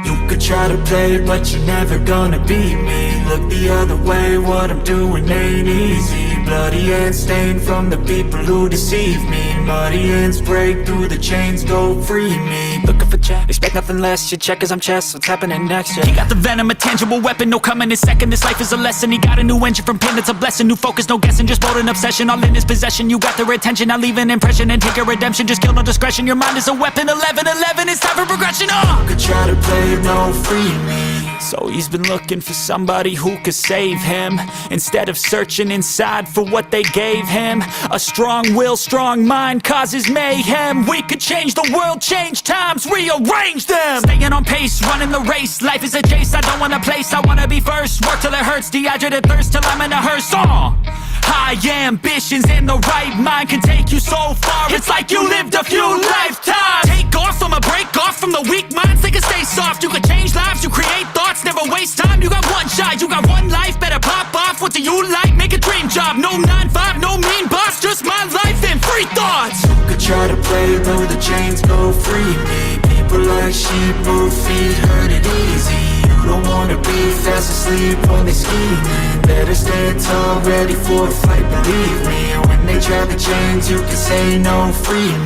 You could try to play, but you're never gonna beat me. Look the other way, what I'm doing ain't easy. Bloody and stained from the people who deceive me. Muddy hands break through the chains, go free me. Looking for check, expect nothing less. You check as I'm chess, what's happening next? Yeah. He got the venom, a tangible weapon, no coming in second. This life is a lesson. He got a new engine from pain, it's a blessing. New focus, no guessing, just bold and obsession. All in his possession, you got their attention. Now leave an impression and take a redemption. Just kill no discretion, your mind is a weapon. 11-11, it's time for progression. You could try to play, no free me. So he's been looking for somebody who could save him, instead of searching inside for what they gave him. A strong will, strong mind causes mayhem. We could change the world, change times, rearrange them. Staying on pace, running the race. Life is a chase, I don't want a place, I wanna be first. Work till it hurts, dehydrated thirst till I'm in a hearse. High ambitions and the right mind can take you so far. It's like you lived a few lifetimes. Take off from a break off from the weak minds. They can stay soft, you can change lives, you create thoughts, never waste time. You got one shot, you got one life, better pop off. What do you like? Make a dream job. No 9-5, no mean boss, just my life and free thoughts. You could try to play, though the chains go free me. People like sheep move feet, hurt it easy. You don't wanna be fast asleep when they scheming. Better stand tall, ready for a fight, believe me. When they try the chains, you can say no, free me.